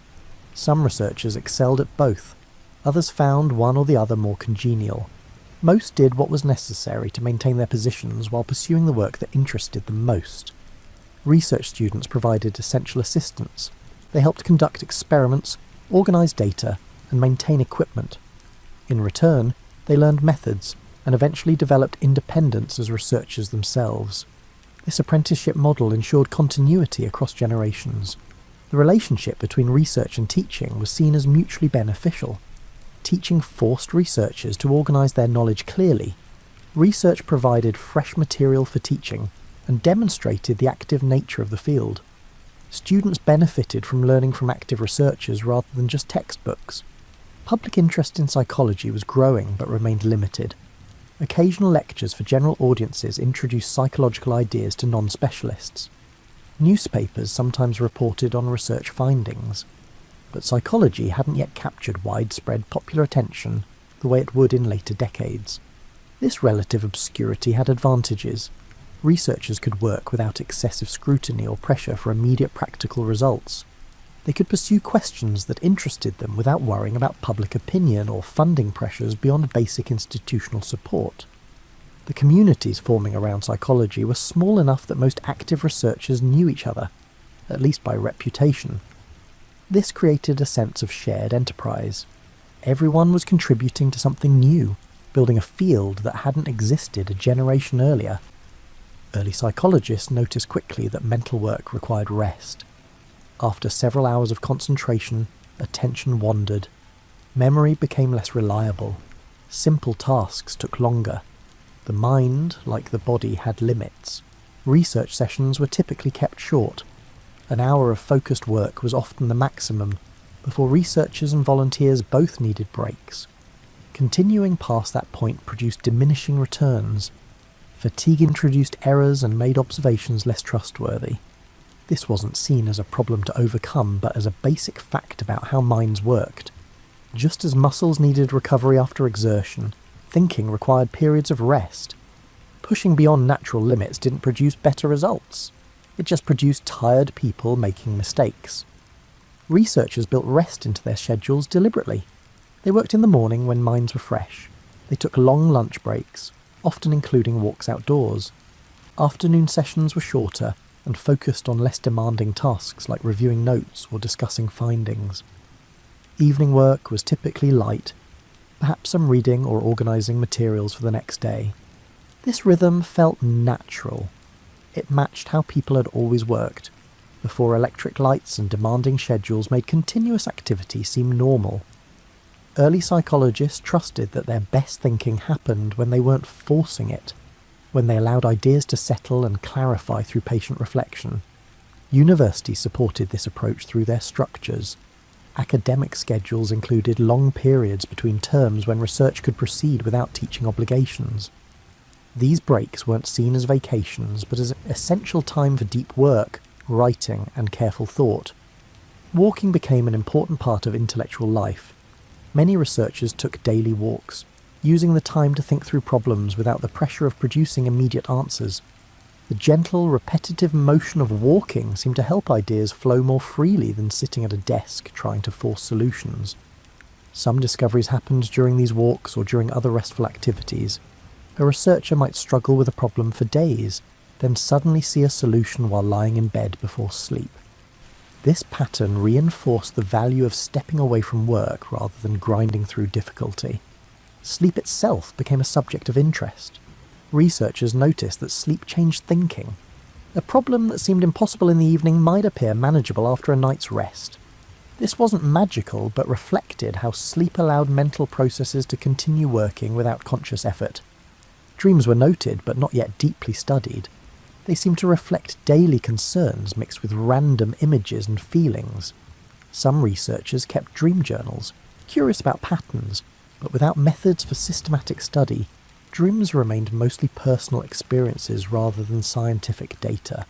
Some researchers excelled at both. Others found one or the other more congenial. Most did what was necessary to maintain their positions while pursuing the work that interested them most. Research students provided essential assistance. They helped conduct experiments, organise data, and maintain equipment. In return, they learned methods and eventually developed independence as researchers themselves. This apprenticeship model ensured continuity across generations. The relationship between research and teaching was seen as mutually beneficial. Teaching forced researchers to organise their knowledge clearly. Research provided fresh material for teaching and demonstrated the active nature of the field. Students benefited from learning from active researchers rather than just textbooks. Public interest in psychology was growing but remained limited. Occasional lectures for general audiences introduced psychological ideas to non-specialists. Newspapers sometimes reported on research findings, but psychology hadn't yet captured widespread popular attention the way it would in later decades. This relative obscurity had advantages. Researchers could work without excessive scrutiny or pressure for immediate practical results. They could pursue questions that interested them without worrying about public opinion or funding pressures beyond basic institutional support. The communities forming around psychology were small enough that most active researchers knew each other, at least by reputation. This created a sense of shared enterprise. Everyone was contributing to something new, building a field that hadn't existed a generation earlier. Early psychologists noticed quickly that mental work required rest. After several hours of concentration, attention wandered. Memory became less reliable. Simple tasks took longer. The mind, like the body, had limits. Research sessions were typically kept short. An hour of focused work was often the maximum, before researchers and volunteers both needed breaks. Continuing past that point produced diminishing returns. Fatigue introduced errors and made observations less trustworthy. This wasn't seen as a problem to overcome, but as a basic fact about how minds worked. Just as muscles needed recovery after exertion, thinking required periods of rest. Pushing beyond natural limits didn't produce better results. It just produced tired people making mistakes. Researchers built rest into their schedules deliberately. They worked in the morning when minds were fresh. They took long lunch breaks, often including walks outdoors. Afternoon sessions were shorter and focused on less demanding tasks like reviewing notes or discussing findings. Evening work was typically light, perhaps some reading or organising materials for the next day. This rhythm felt natural. It matched how people had always worked, before electric lights and demanding schedules made continuous activity seem normal. Early psychologists trusted that their best thinking happened when they weren't forcing it, when they allowed ideas to settle and clarify through patient reflection. Universities supported this approach through their structures. Academic schedules included long periods between terms when research could proceed without teaching obligations. These breaks weren't seen as vacations, but as essential time for deep work, writing, and careful thought. Walking became an important part of intellectual life. Many researchers took daily walks, using the time to think through problems without the pressure of producing immediate answers. The gentle, repetitive motion of walking seemed to help ideas flow more freely than sitting at a desk trying to force solutions. Some discoveries happened during these walks or during other restful activities. A researcher might struggle with a problem for days, then suddenly see a solution while lying in bed before sleep. This pattern reinforced the value of stepping away from work rather than grinding through difficulty. Sleep itself became a subject of interest. Researchers noticed that sleep changed thinking. A problem that seemed impossible in the evening might appear manageable after a night's rest. This wasn't magical, but reflected how sleep allowed mental processes to continue working without conscious effort. Dreams were noted, but not yet deeply studied. They seemed to reflect daily concerns mixed with random images and feelings. Some researchers kept dream journals, curious about patterns, but without methods for systematic study, dreams remained mostly personal experiences rather than scientific data.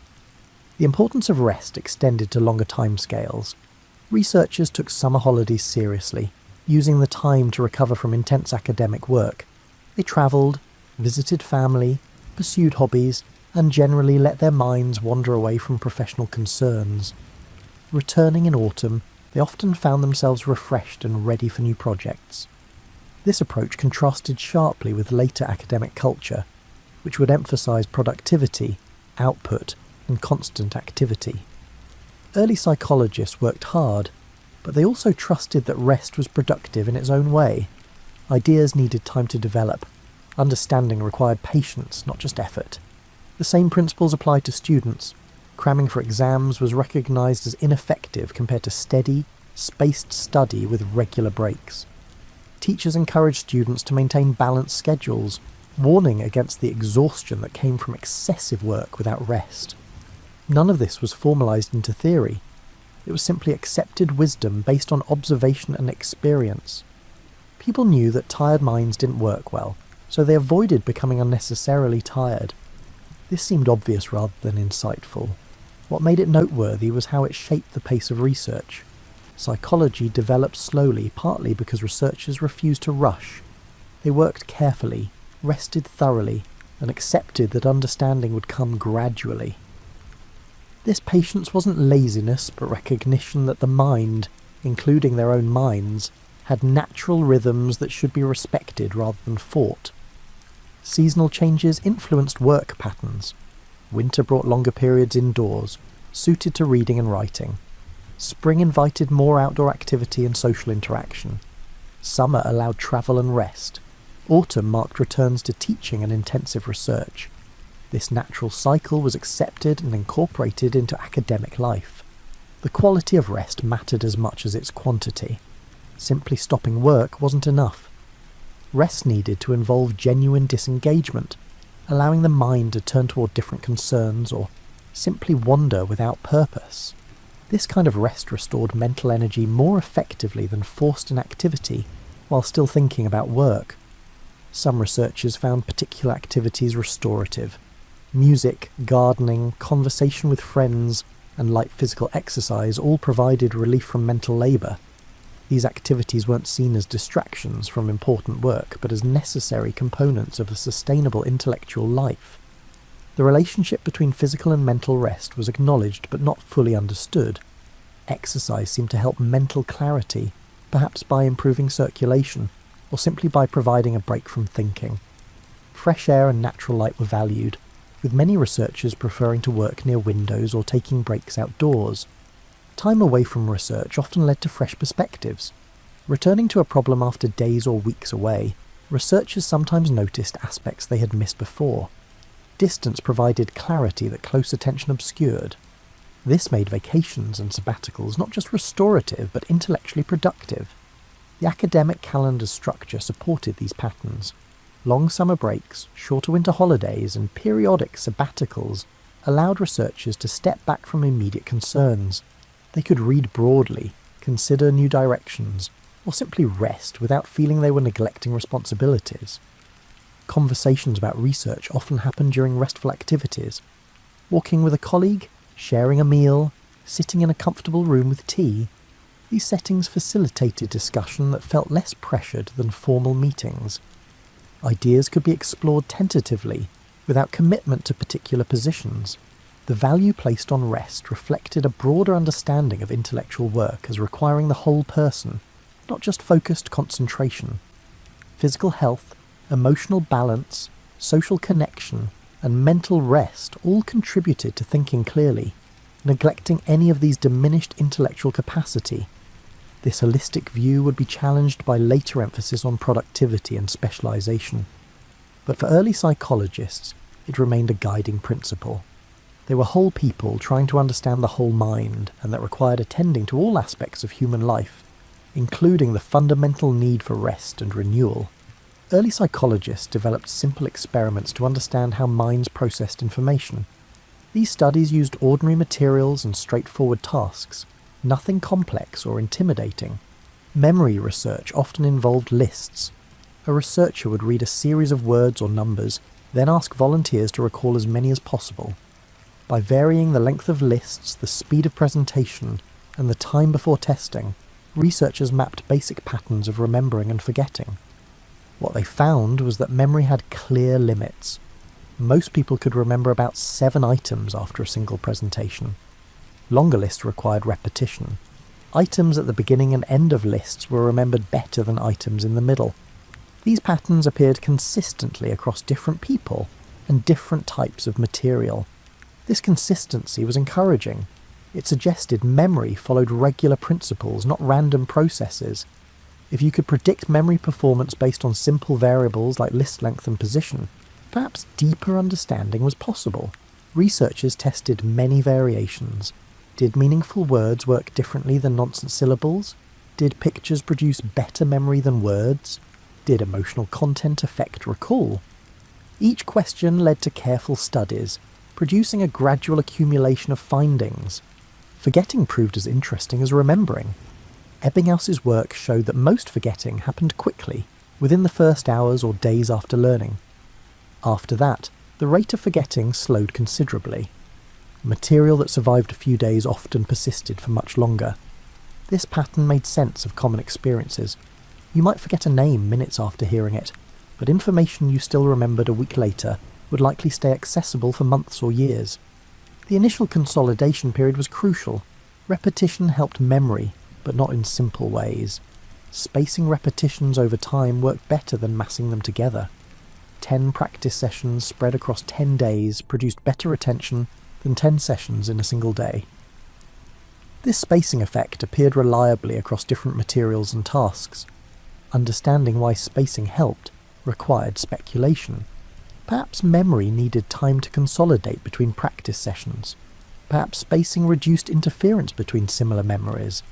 The importance of rest extended to longer timescales. Researchers took summer holidays seriously, using the time to recover from intense academic work. They travelled, visited family, pursued hobbies, and generally let their minds wander away from professional concerns. Returning in autumn, they often found themselves refreshed and ready for new projects. This approach contrasted sharply with later academic culture, which would emphasise productivity, output, and constant activity. Early psychologists worked hard, but they also trusted that rest was productive in its own way. Ideas needed time to develop. Understanding required patience, not just effort. The same principles applied to students. Cramming for exams was recognised as ineffective compared to steady, spaced study with regular breaks. Teachers encouraged students to maintain balanced schedules, warning against the exhaustion that came from excessive work without rest. None of this was formalised into theory. It was simply accepted wisdom based on observation and experience. People knew that tired minds didn't work well, so they avoided becoming unnecessarily tired. This seemed obvious rather than insightful. What made it noteworthy was how it shaped the pace of research. Psychology developed slowly, partly because researchers refused to rush. They worked carefully, rested thoroughly, and accepted that understanding would come gradually. This patience wasn't laziness, but recognition that the mind, including their own minds, had natural rhythms that should be respected rather than fought. Seasonal changes influenced work patterns. Winter brought longer periods indoors, suited to reading and writing. Spring invited more outdoor activity and social interaction. Summer allowed travel and rest. Autumn marked returns to teaching and intensive research. This natural cycle was accepted and incorporated into academic life. The quality of rest mattered as much as its quantity. Simply stopping work wasn't enough. Rest needed to involve genuine disengagement, allowing the mind to turn toward different concerns or simply wander without purpose. This kind of rest restored mental energy more effectively than forced inactivity while still thinking about work. Some researchers found particular activities restorative. Music, gardening, conversation with friends, and light physical exercise all provided relief from mental labour. These activities weren't seen as distractions from important work, but as necessary components of a sustainable intellectual life. The relationship between physical and mental rest was acknowledged but not fully understood. Exercise seemed to help mental clarity, perhaps by improving circulation, or simply by providing a break from thinking. Fresh air and natural light were valued, with many researchers preferring to work near windows or taking breaks outdoors. Time away from research often led to fresh perspectives. Returning to a problem after days or weeks away, researchers sometimes noticed aspects they had missed before. Distance provided clarity that close attention obscured. This made vacations and sabbaticals not just restorative but intellectually productive. The academic calendar's structure supported these patterns. Long summer breaks, shorter winter holidays, and periodic sabbaticals allowed researchers to step back from immediate concerns. They could read broadly, consider new directions, or simply rest without feeling they were neglecting responsibilities. Conversations about research often happened during restful activities. Walking with a colleague, sharing a meal, sitting in a comfortable room with tea. These settings facilitated discussion that felt less pressured than formal meetings. Ideas could be explored tentatively, without commitment to particular positions. The value placed on rest reflected a broader understanding of intellectual work as requiring the whole person, not just focused concentration. Physical health, emotional balance, social connection, and mental rest all contributed to thinking clearly. Neglecting any of these diminished intellectual capacity. This holistic view would be challenged by later emphasis on productivity and specialization. But for early psychologists, it remained a guiding principle. They were whole people trying to understand the whole mind, and that required attending to all aspects of human life, including the fundamental need for rest and renewal. Early psychologists developed simple experiments to understand how minds processed information. These studies used ordinary materials and straightforward tasks, nothing complex or intimidating. Memory research often involved lists. A researcher would read a series of words or numbers, then ask volunteers to recall as many as possible. By varying the length of lists, the speed of presentation, and the time before testing, researchers mapped basic patterns of remembering and forgetting. What they found was that memory had clear limits. Most people could remember about 7 items after a single presentation. Longer lists required repetition. Items at the beginning and end of lists were remembered better than items in the middle. These patterns appeared consistently across different people and different types of material. This consistency was encouraging. It suggested memory followed regular principles, not random processes. If you could predict memory performance based on simple variables like list length and position, perhaps deeper understanding was possible. Researchers tested many variations. Did meaningful words work differently than nonsense syllables? Did pictures produce better memory than words? Did emotional content affect recall? Each question led to careful studies, producing a gradual accumulation of findings. Forgetting proved as interesting as remembering. Ebbinghaus's work showed that most forgetting happened quickly, within the first hours or days after learning. After that, the rate of forgetting slowed considerably. Material that survived a few days often persisted for much longer. This pattern made sense of common experiences. You might forget a name minutes after hearing it, but information you still remembered a week later would likely stay accessible for months or years. The initial consolidation period was crucial. Repetition helped memory, but not in simple ways. Spacing repetitions over time worked better than massing them together. 10 practice sessions spread across 10 days produced better retention than 10 sessions in a single day. This spacing effect appeared reliably across different materials and tasks. Understanding why spacing helped required speculation. Perhaps memory needed time to consolidate between practice sessions. Perhaps spacing reduced interference between similar memories.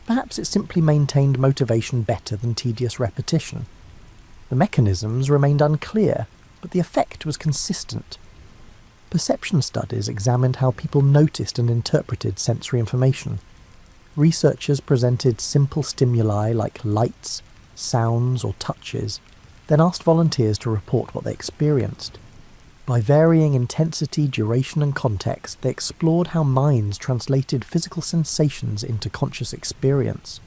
Perhaps it simply maintained motivation better than tedious repetition. The mechanisms remained unclear, but the effect was consistent. Perception studies examined how people noticed and interpreted sensory information. Researchers presented simple stimuli like lights, sounds, or touches, then asked volunteers to report what they experienced. By varying intensity, duration, and context, they explored how minds translated physical sensations into conscious experience.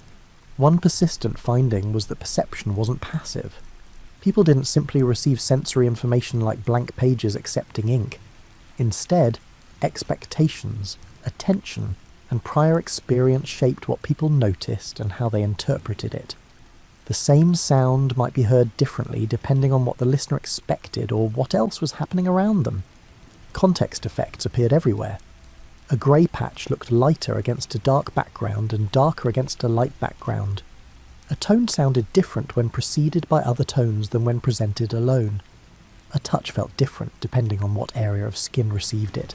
One persistent finding was that perception wasn't passive. People didn't simply receive sensory information like blank pages accepting ink. Instead, expectations, attention, and prior experience shaped what people noticed and how they interpreted it. The same sound might be heard differently depending on what the listener expected or what else was happening around them. Context effects appeared everywhere. A grey patch looked lighter against a dark background and darker against a light background. A tone sounded different when preceded by other tones than when presented alone. A touch felt different depending on what area of skin received it.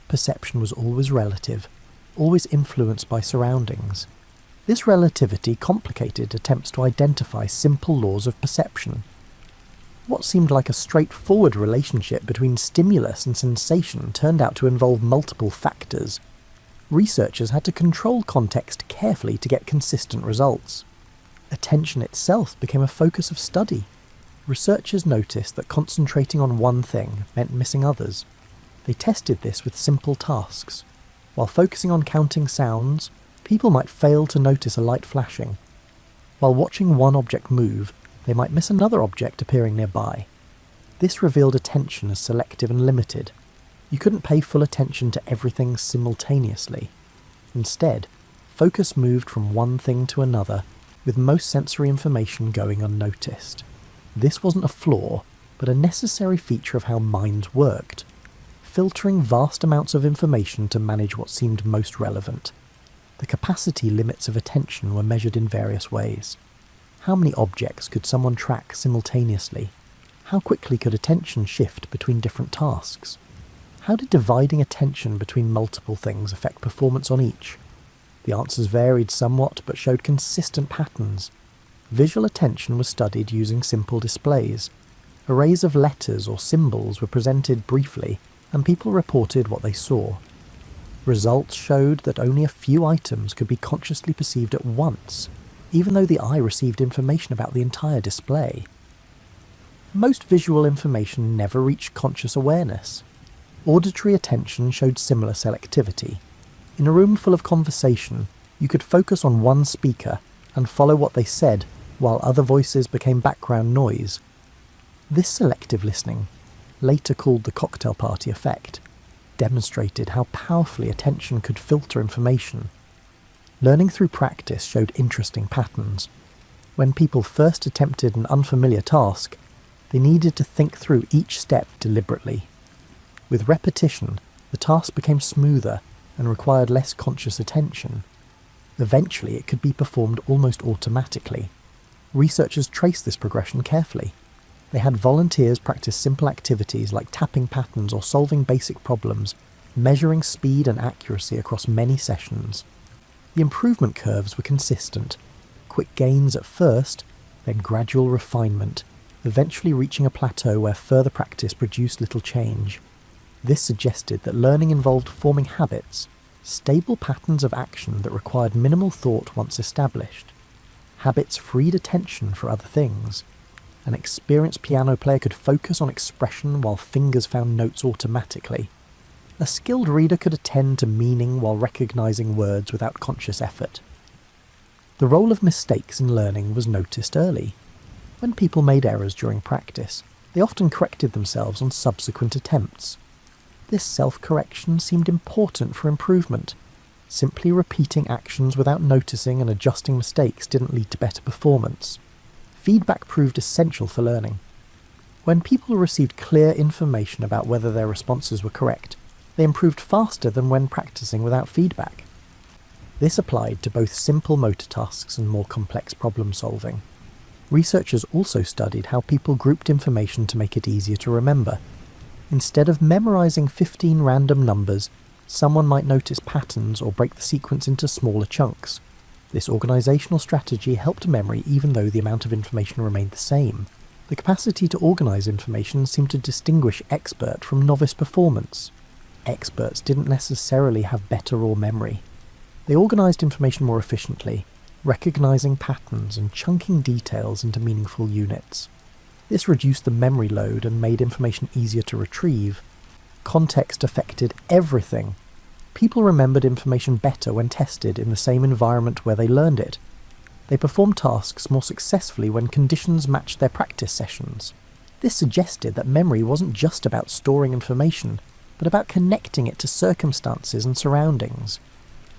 Perception was always relative, always influenced by surroundings. This relativity complicated attempts to identify simple laws of perception. What seemed like a straightforward relationship between stimulus and sensation turned out to involve multiple factors. Researchers had to control context carefully to get consistent results. Attention itself became a focus of study. Researchers noticed that concentrating on one thing meant missing others. They tested this with simple tasks. While focusing on counting sounds, people might fail to notice a light flashing. While watching one object move, they might miss another object appearing nearby. This revealed attention as selective and limited. You couldn't pay full attention to everything simultaneously. Instead, focus moved from one thing to another, with most sensory information going unnoticed. This wasn't a flaw, but a necessary feature of how minds worked, filtering vast amounts of information to manage what seemed most relevant. The capacity limits of attention were measured in various ways. How many objects could someone track simultaneously? How quickly could attention shift between different tasks? How did dividing attention between multiple things affect performance on each? The answers varied somewhat but showed consistent patterns. Visual attention was studied using simple displays. Arrays of letters or symbols were presented briefly, and people reported what they saw. Results showed that only a few items could be consciously perceived at once, even though the eye received information about the entire display. Most visual information never reached conscious awareness. Auditory attention showed similar selectivity. In a room full of conversation, you could focus on one speaker and follow what they said while other voices became background noise. This selective listening, later called the cocktail party effect, demonstrated how powerfully attention could filter information. Learning through practice showed interesting patterns. When people first attempted an unfamiliar task, they needed to think through each step deliberately. With repetition, the task became smoother and required less conscious attention. Eventually, it could be performed almost automatically. Researchers traced this progression carefully. They had volunteers practice simple activities like tapping patterns or solving basic problems, measuring speed and accuracy across many sessions. The improvement curves were consistent. Quick gains at first, then gradual refinement, eventually reaching a plateau where further practice produced little change. This suggested that learning involved forming habits, Stable patterns of action that required minimal thought once established. Habits freed attention for other things. An experienced piano player could focus on expression while fingers found notes automatically. A skilled reader could attend to meaning while recognizing words without conscious effort. The role of mistakes in learning was noticed early. When people made errors during practice, they often corrected themselves on subsequent attempts. This self-correction seemed important for improvement. Simply repeating actions without noticing and adjusting mistakes didn't lead to better performance. Feedback proved essential for learning. When people received clear information about whether their responses were correct, they improved faster than when practicing without feedback. This applied to both simple motor tasks and more complex problem solving. Researchers also studied how people grouped information to make it easier to remember. Instead of memorizing 15 random numbers, someone might notice patterns or break the sequence into smaller chunks. This organizational strategy helped memory even though the amount of information remained the same. The capacity to organize information seemed to distinguish expert from novice performance. Experts didn't necessarily have better raw memory. They organized information more efficiently, recognizing patterns and chunking details into meaningful units. This reduced the memory load and made information easier to retrieve. Context affected everything. People remembered information better when tested in the same environment where they learned it. They performed tasks more successfully when conditions matched their practice sessions. This suggested that memory wasn't just about storing information, but about connecting it to circumstances and surroundings.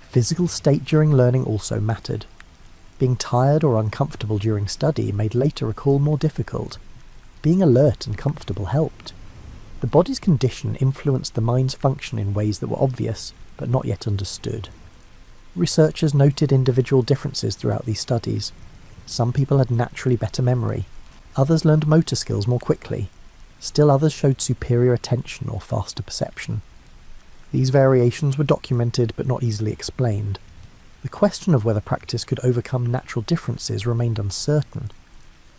Physical state during learning also mattered. Being tired or uncomfortable during study made later recall more difficult. Being alert and comfortable helped. The body's condition influenced the mind's function in ways that were obvious, but not yet understood. Researchers noted individual differences throughout these studies. Some people had naturally better memory. Others learned motor skills more quickly. Still others showed superior attention or faster perception. These variations were documented but not easily explained. The question of whether practice could overcome natural differences remained uncertain.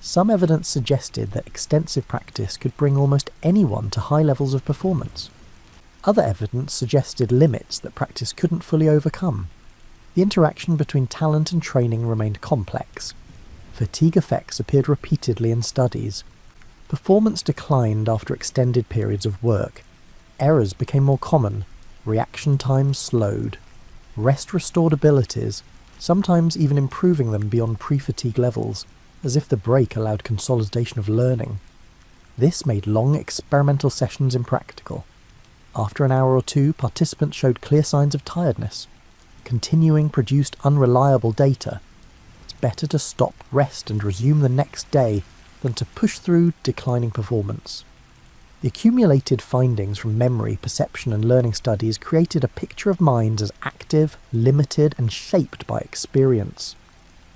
Some evidence suggested that extensive practice could bring almost anyone to high levels of performance. Other evidence suggested limits that practice couldn't fully overcome. The interaction between talent and training remained complex. Fatigue effects appeared repeatedly in studies. Performance declined after extended periods of work. Errors became more common. Reaction times slowed. Rest restored abilities, sometimes even improving them beyond pre-fatigue levels, as if the break allowed consolidation of learning. This made long experimental sessions impractical. After an hour or two, participants showed clear signs of tiredness. Continuing produced unreliable data. It's better to stop, rest, and resume the next day than to push through declining performance. The accumulated findings from memory, perception, and learning studies created a picture of minds as active, limited, and shaped by experience.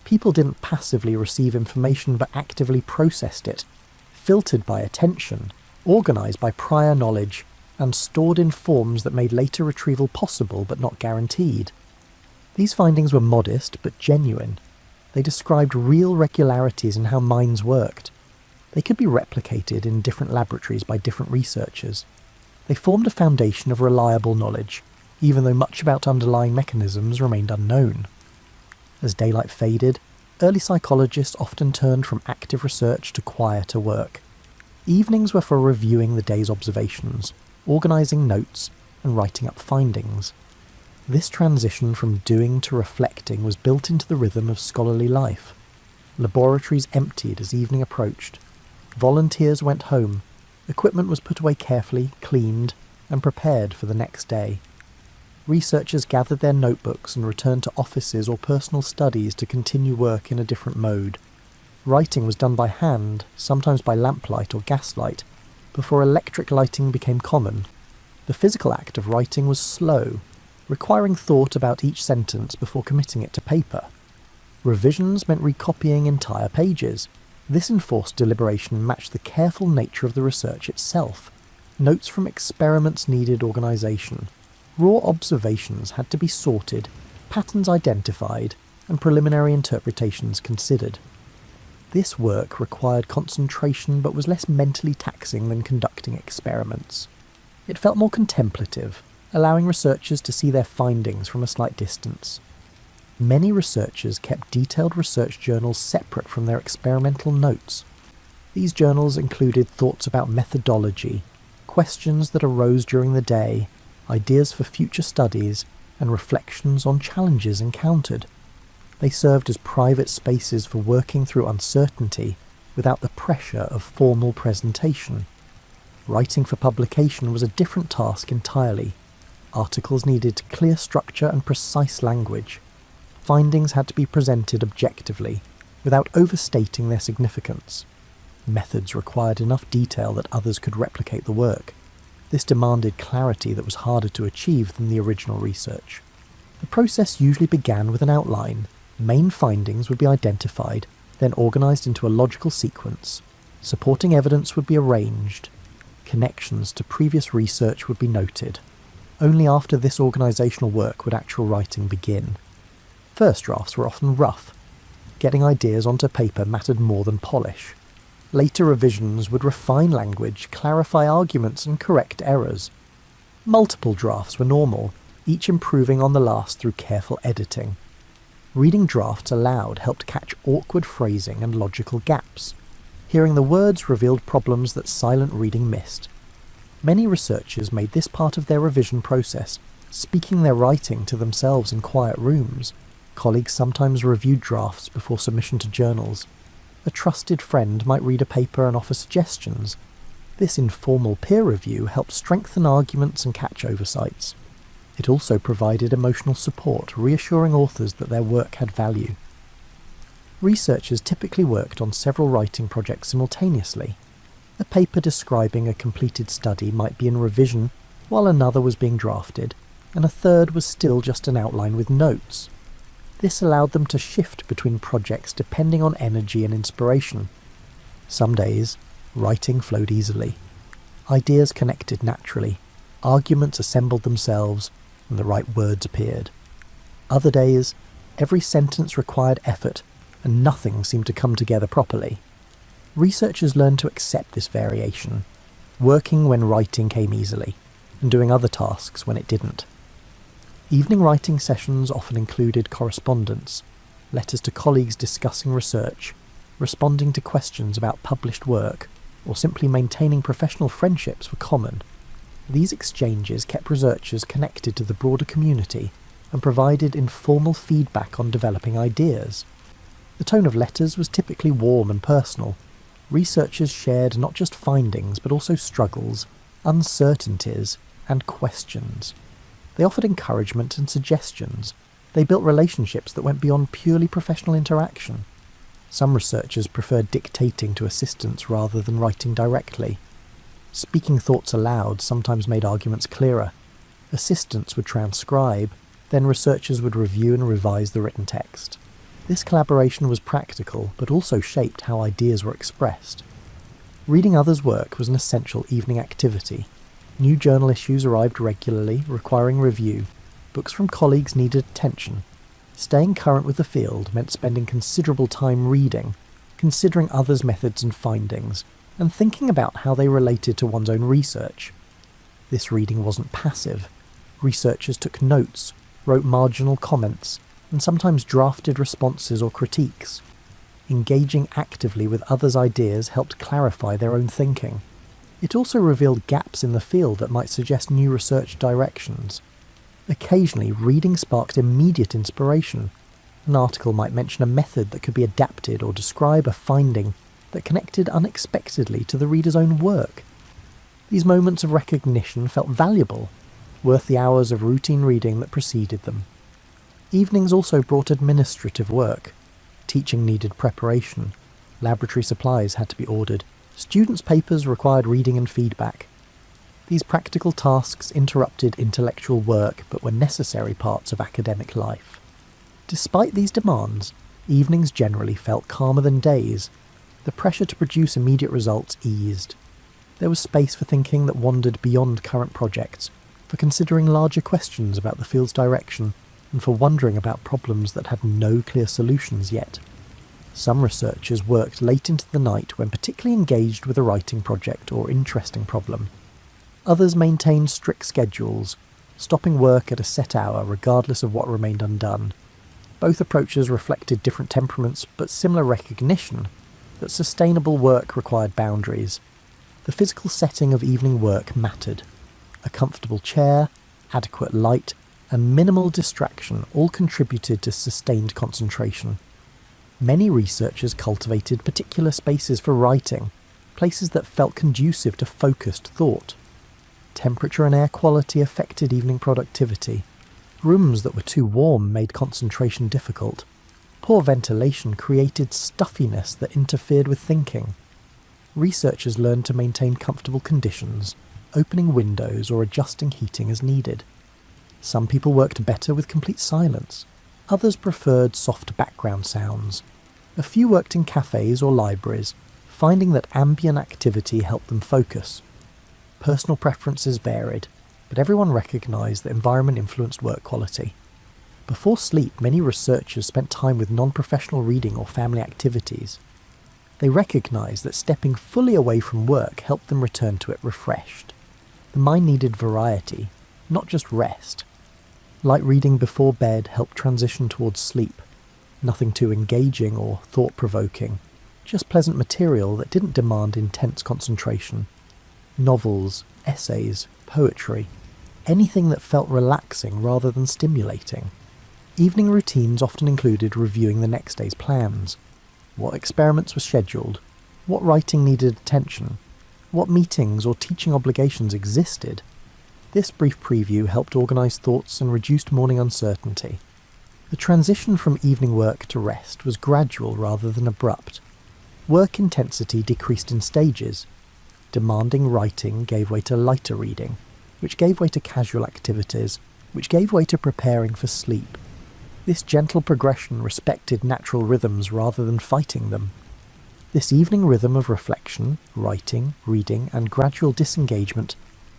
People didn't passively receive information but actively processed it, filtered by attention, organized by prior knowledge, and stored in forms that made later retrieval possible but not guaranteed. These findings were modest but genuine. They described real regularities in how minds worked. They could be replicated in different laboratories by different researchers. They formed a foundation of reliable knowledge, even though much about underlying mechanisms remained unknown. As daylight faded, early psychologists often turned from active research to quieter work. Evenings were for reviewing the day's observations, organising notes, and writing up findings. This transition from doing to reflecting was built into the rhythm of scholarly life. Laboratories emptied as evening approached. Volunteers went home. Equipment was put away carefully, cleaned, and prepared for the next day. Researchers gathered their notebooks and returned to offices or personal studies to continue work in a different mode. Writing was done by hand, sometimes by lamplight or gaslight, before electric lighting became common. The physical act of writing was slow, requiring thought about each sentence before committing it to paper. Revisions meant recopying entire pages. This enforced deliberation matched the careful nature of the research itself. Notes from experiments needed organisation. Raw observations had to be sorted, patterns identified, and preliminary interpretations considered. This work required concentration but was less mentally taxing than conducting experiments. It felt more contemplative, allowing researchers to see their findings from a slight distance. Many researchers kept detailed research journals separate from their experimental notes. These journals included thoughts about methodology, questions that arose during the day, ideas for future studies, and reflections on challenges encountered. They served as private spaces for working through uncertainty without the pressure of formal presentation. Writing for publication was a different task entirely. Articles needed clear structure and precise language. Findings had to be presented objectively, without overstating their significance. Methods required enough detail that others could replicate the work. This demanded clarity that was harder to achieve than the original research. The process usually began with an outline. Main findings would be identified, then organised into a logical sequence. Supporting evidence would be arranged. Connections to previous research would be noted. Only after this organisational work would actual writing begin. First drafts were often rough. Getting ideas onto paper mattered more than polish. Later revisions would refine language, clarify arguments, and correct errors. Multiple drafts were normal, each improving on the last through careful editing. Reading drafts aloud helped catch awkward phrasing and logical gaps. Hearing the words revealed problems that silent reading missed. Many researchers made this part of their revision process, speaking their writing to themselves in quiet rooms. Colleagues sometimes reviewed drafts before submission to journals. A trusted friend might read a paper and offer suggestions. This informal peer review helped strengthen arguments and catch oversights. It also provided emotional support, reassuring authors that their work had value. Researchers typically worked on several writing projects simultaneously. A paper describing a completed study might be in revision while another was being drafted, and a third was still just an outline with notes. This allowed them to shift between projects depending on energy and inspiration. Some days, writing flowed easily. Ideas connected naturally, arguments assembled themselves, and the right words appeared. Other days, every sentence required effort, and nothing seemed to come together properly. Researchers learned to accept this variation, working when writing came easily, and doing other tasks when it didn't. Evening writing sessions often included correspondence, letters to colleagues discussing research, responding to questions about published work, or simply maintaining professional friendships were common. These exchanges kept researchers connected to the broader community and provided informal feedback on developing ideas. The tone of letters was typically warm and personal. Researchers shared not just findings but also struggles, uncertainties, and questions. They offered encouragement and suggestions. They built relationships that went beyond purely professional interaction. Some researchers preferred dictating to assistants rather than writing directly. Speaking thoughts aloud sometimes made arguments clearer. Assistants would transcribe, then researchers would review and revise the written text. This collaboration was practical, but also shaped how ideas were expressed. Reading others' work was an essential evening activity. New journal issues arrived regularly, requiring review. Books from colleagues needed attention. Staying current with the field meant spending considerable time reading, considering others' methods and findings, and thinking about how they related to one's own research. This reading wasn't passive. Researchers took notes, wrote marginal comments, and sometimes drafted responses or critiques. Engaging actively with others' ideas helped clarify their own thinking. It also revealed gaps in the field that might suggest new research directions. Occasionally, reading sparked immediate inspiration. An article might mention a method that could be adapted or describe a finding that connected unexpectedly to the reader's own work. These moments of recognition felt valuable, worth the hours of routine reading that preceded them. Evenings also brought administrative work. Teaching needed preparation. Laboratory supplies had to be ordered. Students' papers required reading and feedback. These practical tasks interrupted intellectual work but were necessary parts of academic life. Despite these demands, evenings generally felt calmer than days. The pressure to produce immediate results eased. There was space for thinking that wandered beyond current projects, for considering larger questions about the field's direction, and for wondering about problems that had no clear solutions yet. Some researchers worked late into the night when particularly engaged with a writing project or interesting problem. Others maintained strict schedules, stopping work at a set hour regardless of what remained undone. Both approaches reflected different temperaments, but similar recognition that sustainable work required boundaries. The physical setting of evening work mattered. A comfortable chair, adequate light, and minimal distraction all contributed to sustained concentration. Many researchers cultivated particular spaces for writing, places that felt conducive to focused thought. Temperature and air quality affected evening productivity. Rooms that were too warm made concentration difficult. Poor ventilation created stuffiness that interfered with thinking. Researchers learned to maintain comfortable conditions, opening windows or adjusting heating as needed. Some people worked better with complete silence. Others preferred soft background sounds. A few worked in cafes or libraries, finding that ambient activity helped them focus. Personal preferences varied, but everyone recognised that environment influenced work quality. Before sleep, many researchers spent time with non-professional reading or family activities. They recognised that stepping fully away from work helped them return to it refreshed. The mind needed variety, not just rest. Light reading before bed helped transition towards sleep. Nothing too engaging or thought-provoking, just pleasant material that didn't demand intense concentration. Novels, essays, poetry, anything that felt relaxing rather than stimulating. Evening routines often included reviewing the next day's plans. What experiments were scheduled? What writing needed attention? What meetings or teaching obligations existed? This brief preview helped organise thoughts and reduced morning uncertainty. The transition from evening work to rest was gradual rather than abrupt. Work intensity decreased in stages. Demanding writing gave way to lighter reading, which gave way to casual activities, which gave way to preparing for sleep. This gentle progression respected natural rhythms rather than fighting them. This evening rhythm of reflection, writing, reading, and gradual disengagement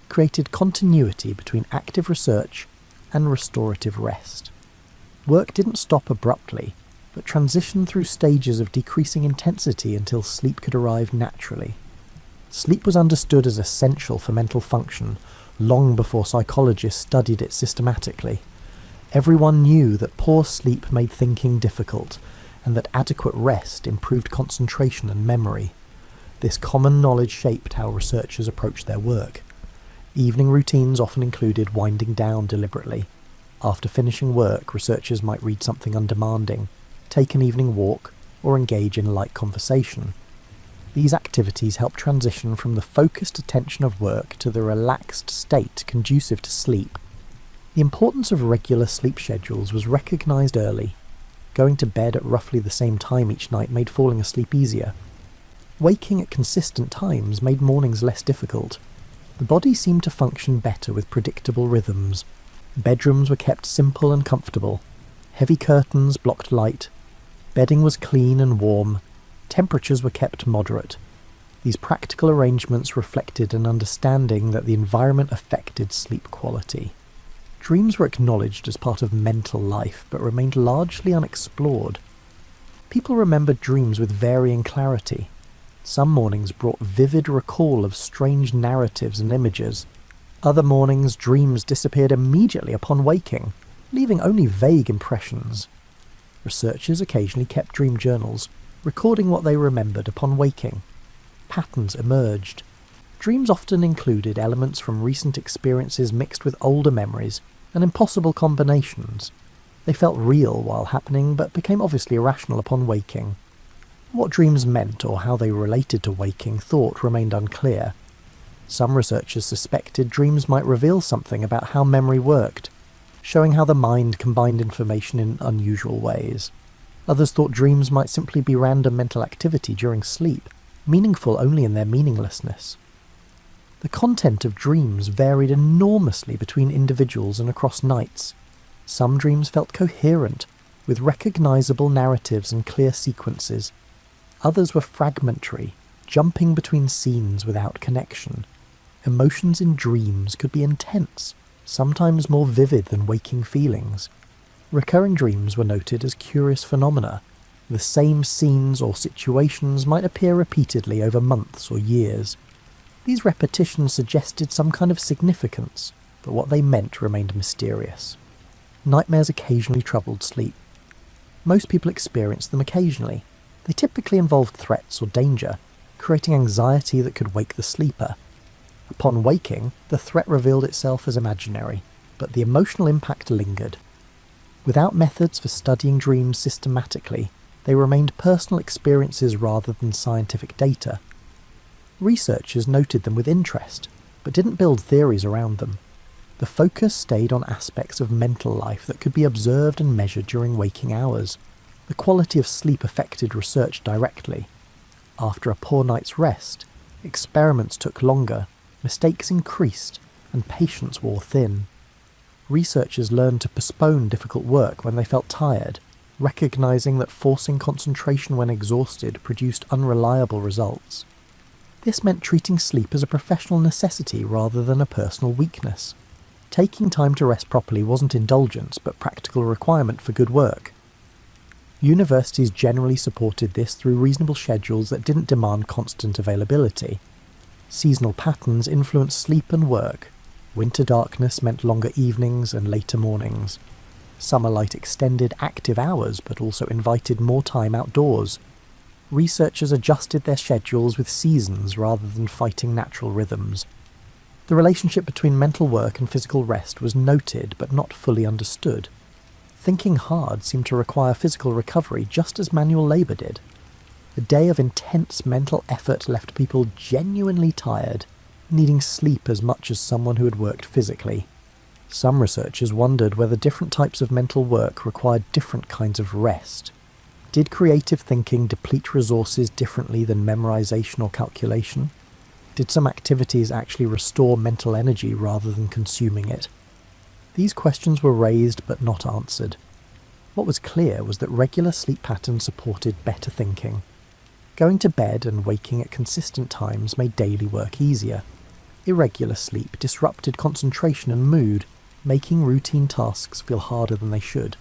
created continuity between active research and restorative rest. Work didn't stop abruptly, but transitioned through stages of decreasing intensity until sleep could arrive naturally. Sleep was understood as essential for mental function long before psychologists studied it systematically. Everyone knew that poor sleep made thinking difficult, and that adequate rest improved concentration and memory. This common knowledge shaped how researchers approached their work. Evening routines often included winding down deliberately. After finishing work, researchers might read something undemanding, take an evening walk, or engage in light conversation. These activities help transition from the focused attention of work to the relaxed state conducive to sleep. The importance of regular sleep schedules was recognised early. Going to bed at roughly the same time each night made falling asleep easier. Waking at consistent times made mornings less difficult. The body seemed to function better with predictable rhythms. Bedrooms were kept simple and comfortable. Heavy curtains blocked light. Bedding was clean and warm. Temperatures were kept moderate. These practical arrangements reflected an understanding that the environment affected sleep quality. Dreams were acknowledged as part of mental life, but remained largely unexplored. People remembered dreams with varying clarity. Some mornings brought vivid recall of strange narratives and images. Other mornings, dreams disappeared immediately upon waking, leaving only vague impressions. Researchers occasionally kept dream journals, recording what they remembered upon waking. Patterns emerged. Dreams often included elements from recent experiences mixed with older memories and impossible combinations. They felt real while happening, but became obviously irrational upon waking. What dreams meant or how they related to waking thought remained unclear. Some researchers suspected dreams might reveal something about how memory worked, showing how the mind combined information in unusual ways. Others thought dreams might simply be random mental activity during sleep, meaningful only in their meaninglessness. The content of dreams varied enormously between individuals and across nights. Some dreams felt coherent, with recognisable narratives and clear sequences. Others were fragmentary, jumping between scenes without connection. Emotions in dreams could be intense, sometimes more vivid than waking feelings. Recurring dreams were noted as curious phenomena. The same scenes or situations might appear repeatedly over months or years. These repetitions suggested some kind of significance. but what they meant remained mysterious. Nightmares occasionally troubled sleep. Most people experienced them occasionally. They typically involved threats or danger, creating anxiety that could wake the sleeper. Upon waking, the threat revealed itself as imaginary, but the emotional impact lingered. Without methods for studying dreams systematically, they remained personal experiences rather than scientific data. Researchers noted them with interest, but didn't build theories around them. The focus stayed on aspects of mental life that could be observed and measured during waking hours. The quality of sleep affected research directly. After a poor night's rest, experiments took longer, mistakes increased, and patience wore thin. Researchers learned to postpone difficult work when they felt tired, recognizing that forcing concentration when exhausted produced unreliable results. This meant treating sleep as a professional necessity rather than a personal weakness. Taking time to rest properly wasn't indulgence, but practical requirement for good work. Universities generally supported this through reasonable schedules that didn't demand constant availability. Seasonal patterns influenced sleep and work. Winter darkness meant longer evenings and later mornings. Summer light extended active hours, but also invited more time outdoors. Researchers adjusted their schedules with seasons rather than fighting natural rhythms. The relationship between mental work and physical rest was noted but not fully understood. Thinking hard seemed to require physical recovery just as manual labour did. A day of intense mental effort left people genuinely tired, needing sleep as much as someone who had worked physically. Some researchers wondered whether different types of mental work required different kinds of rest. Did creative thinking deplete resources differently than memorization or calculation? Did some activities actually restore mental energy rather than consuming it? These questions were raised but not answered. What was clear was that regular sleep patterns supported better thinking. Going to bed and waking at consistent times made daily work easier. Irregular sleep disrupted concentration and mood, making routine tasks feel harder than they should.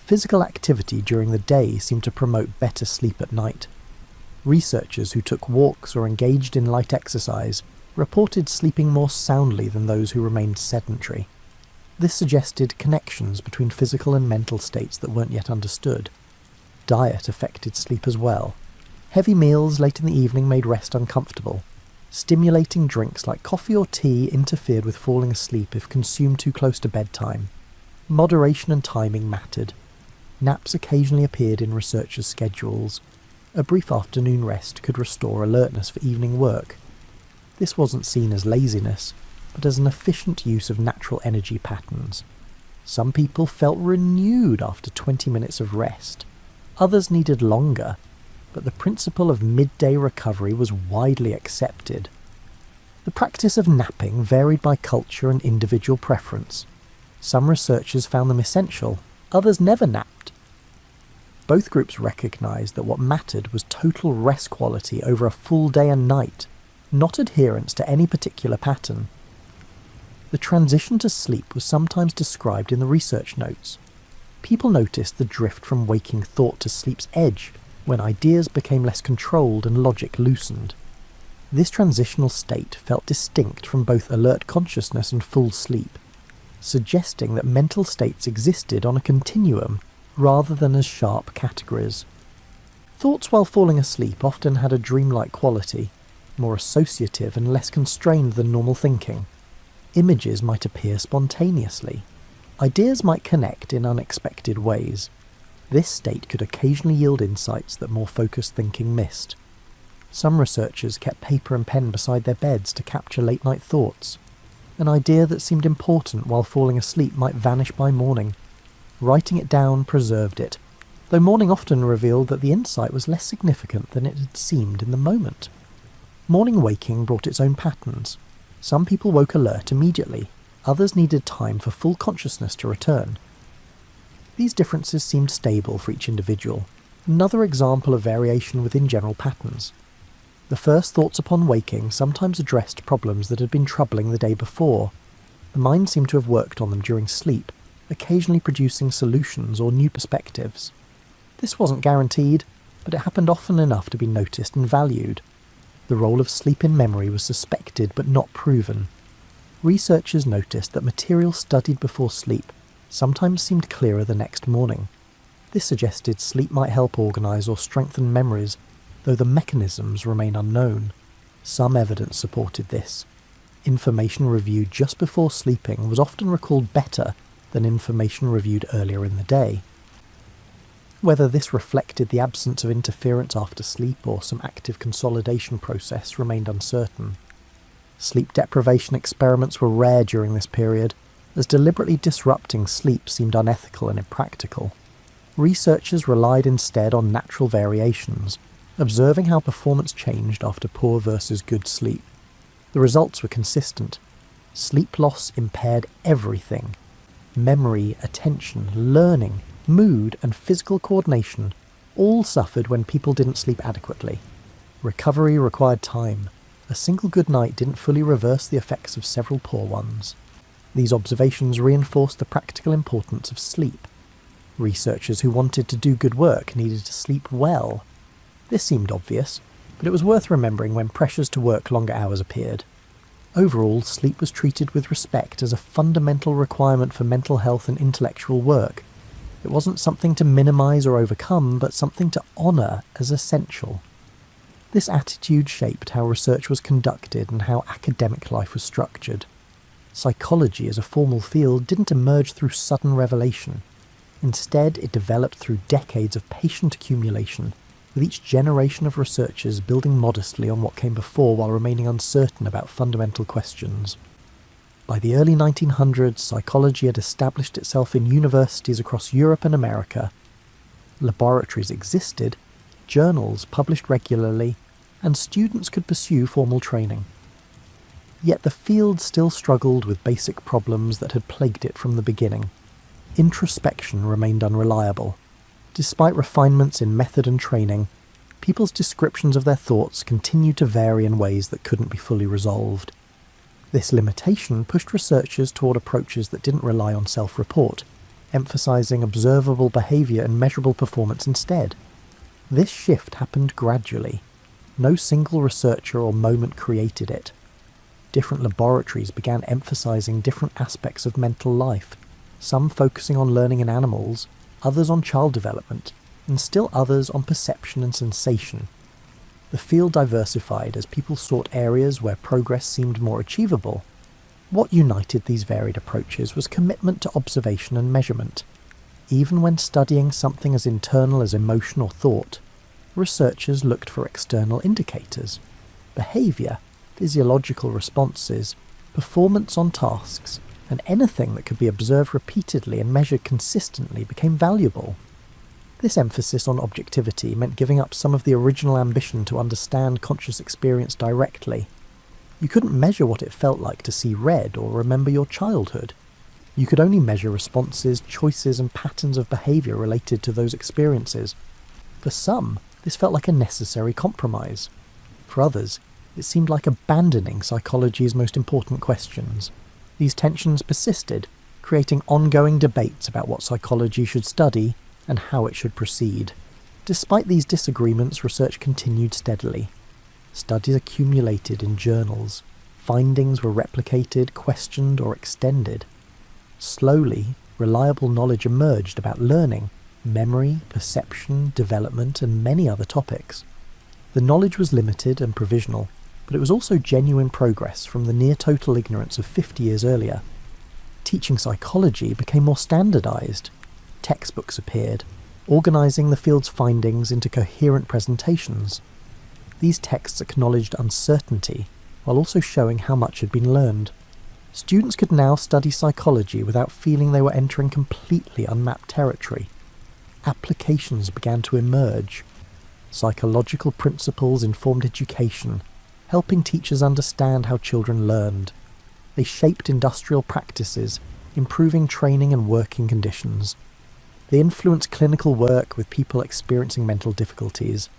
Physical activity during the day seemed to promote better sleep at night. Researchers who took walks or engaged in light exercise reported sleeping more soundly than those who remained sedentary. This suggested connections between physical and mental states that weren't yet understood. Diet affected sleep as well. Heavy meals late in the evening made rest uncomfortable. Stimulating drinks like coffee or tea interfered with falling asleep if consumed too close to bedtime. Moderation and timing mattered. Naps occasionally appeared in researchers' schedules. A brief afternoon rest could restore alertness for evening work. This wasn't seen as laziness, but as an efficient use of natural energy patterns. Some people felt renewed after 20 minutes of rest. Others needed longer, but the principle of midday recovery was widely accepted. The practice of napping varied by culture and individual preference. Some researchers found them essential, others never napped. Both groups recognised that what mattered was total rest quality over a full day and night, not adherence to any particular pattern. The transition to sleep was sometimes described in the research notes. People noticed the drift from waking thought to sleep's edge, when ideas became less controlled and logic loosened. This transitional state felt distinct from both alert consciousness and full sleep, suggesting that mental states existed on a continuum rather than as sharp categories. Thoughts while falling asleep often had a dreamlike quality, more associative and less constrained than normal thinking. Images might appear spontaneously. Ideas might connect in unexpected ways. This state could occasionally yield insights that more focused thinking missed. Some researchers kept paper and pen beside their beds to capture late-night thoughts. An idea that seemed important while falling asleep might vanish by morning. Writing it down preserved it, though morning often revealed that the insight was less significant than it had seemed in the moment. Morning waking brought its own patterns. Some people woke alert immediately, others needed time for full consciousness to return. These differences seemed stable for each individual, another example of variation within general patterns. The first thoughts upon waking sometimes addressed problems that had been troubling the day before. The mind seemed to have worked on them during sleep, occasionally producing solutions or new perspectives. This wasn't guaranteed, but it happened often enough to be noticed and valued. The role of sleep in memory was suspected but not proven. researchers noticed that material studied before sleep sometimes seemed clearer the next morning. This suggested sleep might help organise or strengthen memories, though the mechanisms remain unknown. Some evidence supported this. Information reviewed just before sleeping was often recalled better than information reviewed earlier in the day. Whether this reflected the absence of interference after sleep or some active consolidation process remained uncertain. Sleep deprivation experiments were rare during this period, as deliberately disrupting sleep seemed unethical and impractical. Researchers relied instead on natural variations, observing how performance changed after poor versus good sleep. The results were consistent. Sleep loss impaired everything. Memory, attention, learning, mood, and physical coordination all suffered when people didn't sleep adequately. Recovery required time. A single good night didn't fully reverse the effects of several poor ones. These observations reinforced the practical importance of sleep. Researchers who wanted to do good work needed to sleep well. This seemed obvious, but it was worth remembering when pressures to work longer hours appeared. Overall, sleep was treated with respect as a fundamental requirement for mental health and intellectual work. It wasn't something to minimise or overcome, but something to honour as essential. This attitude shaped how research was conducted and how academic life was structured. Psychology as a formal field didn't emerge through sudden revelation. Instead, it developed through decades of patient accumulation, with each generation of researchers building modestly on what came before while remaining uncertain about fundamental questions. By the early 1900s, psychology had established itself in universities across Europe and America. Laboratories existed, journals published regularly, and students could pursue formal training. Yet the field still struggled with basic problems that had plagued it from the beginning. Introspection remained unreliable. Despite refinements in method and training, people's descriptions of their thoughts continued to vary in ways that couldn't be fully resolved. This limitation pushed researchers toward approaches that didn't rely on self-report, emphasizing observable behavior and measurable performance instead. This shift happened gradually. No single researcher or moment created it. Different laboratories began emphasizing different aspects of mental life, some focusing on learning in animals, others on child development, and still others on perception and sensation. The field diversified as people sought areas where progress seemed more achievable. What united these varied approaches was commitment to observation and measurement. Even when studying something as internal as emotion or thought, researchers looked for external indicators. Behavior, physiological responses, performance on tasks, and anything that could be observed repeatedly and measured consistently became valuable. This emphasis on objectivity meant giving up some of the original ambition to understand conscious experience directly. You couldn't measure what it felt like to see red or remember your childhood. You could only measure responses, choices, and patterns of behaviour related to those experiences. For some, this felt like a necessary compromise. For others, it seemed like abandoning psychology's most important questions. These tensions persisted, creating ongoing debates about what psychology should study and how it should proceed. Despite these disagreements, research continued steadily. Studies accumulated in journals. Findings were replicated, questioned, or extended. Slowly, reliable knowledge emerged about learning, memory, perception, development, and many other topics. The knowledge was limited and provisional, but it was also genuine progress from the near-total ignorance of 50 years earlier. Teaching psychology became more standardized. Textbooks appeared, organizing the field's findings into coherent presentations. These texts acknowledged uncertainty, while also showing how much had been learned. Students could now study psychology without feeling they were entering completely unmapped territory. Applications began to emerge. Psychological principles informed education, helping teachers understand how children learned. They shaped industrial practices, improving training and working conditions. They influenced clinical work with people experiencing mental difficulties.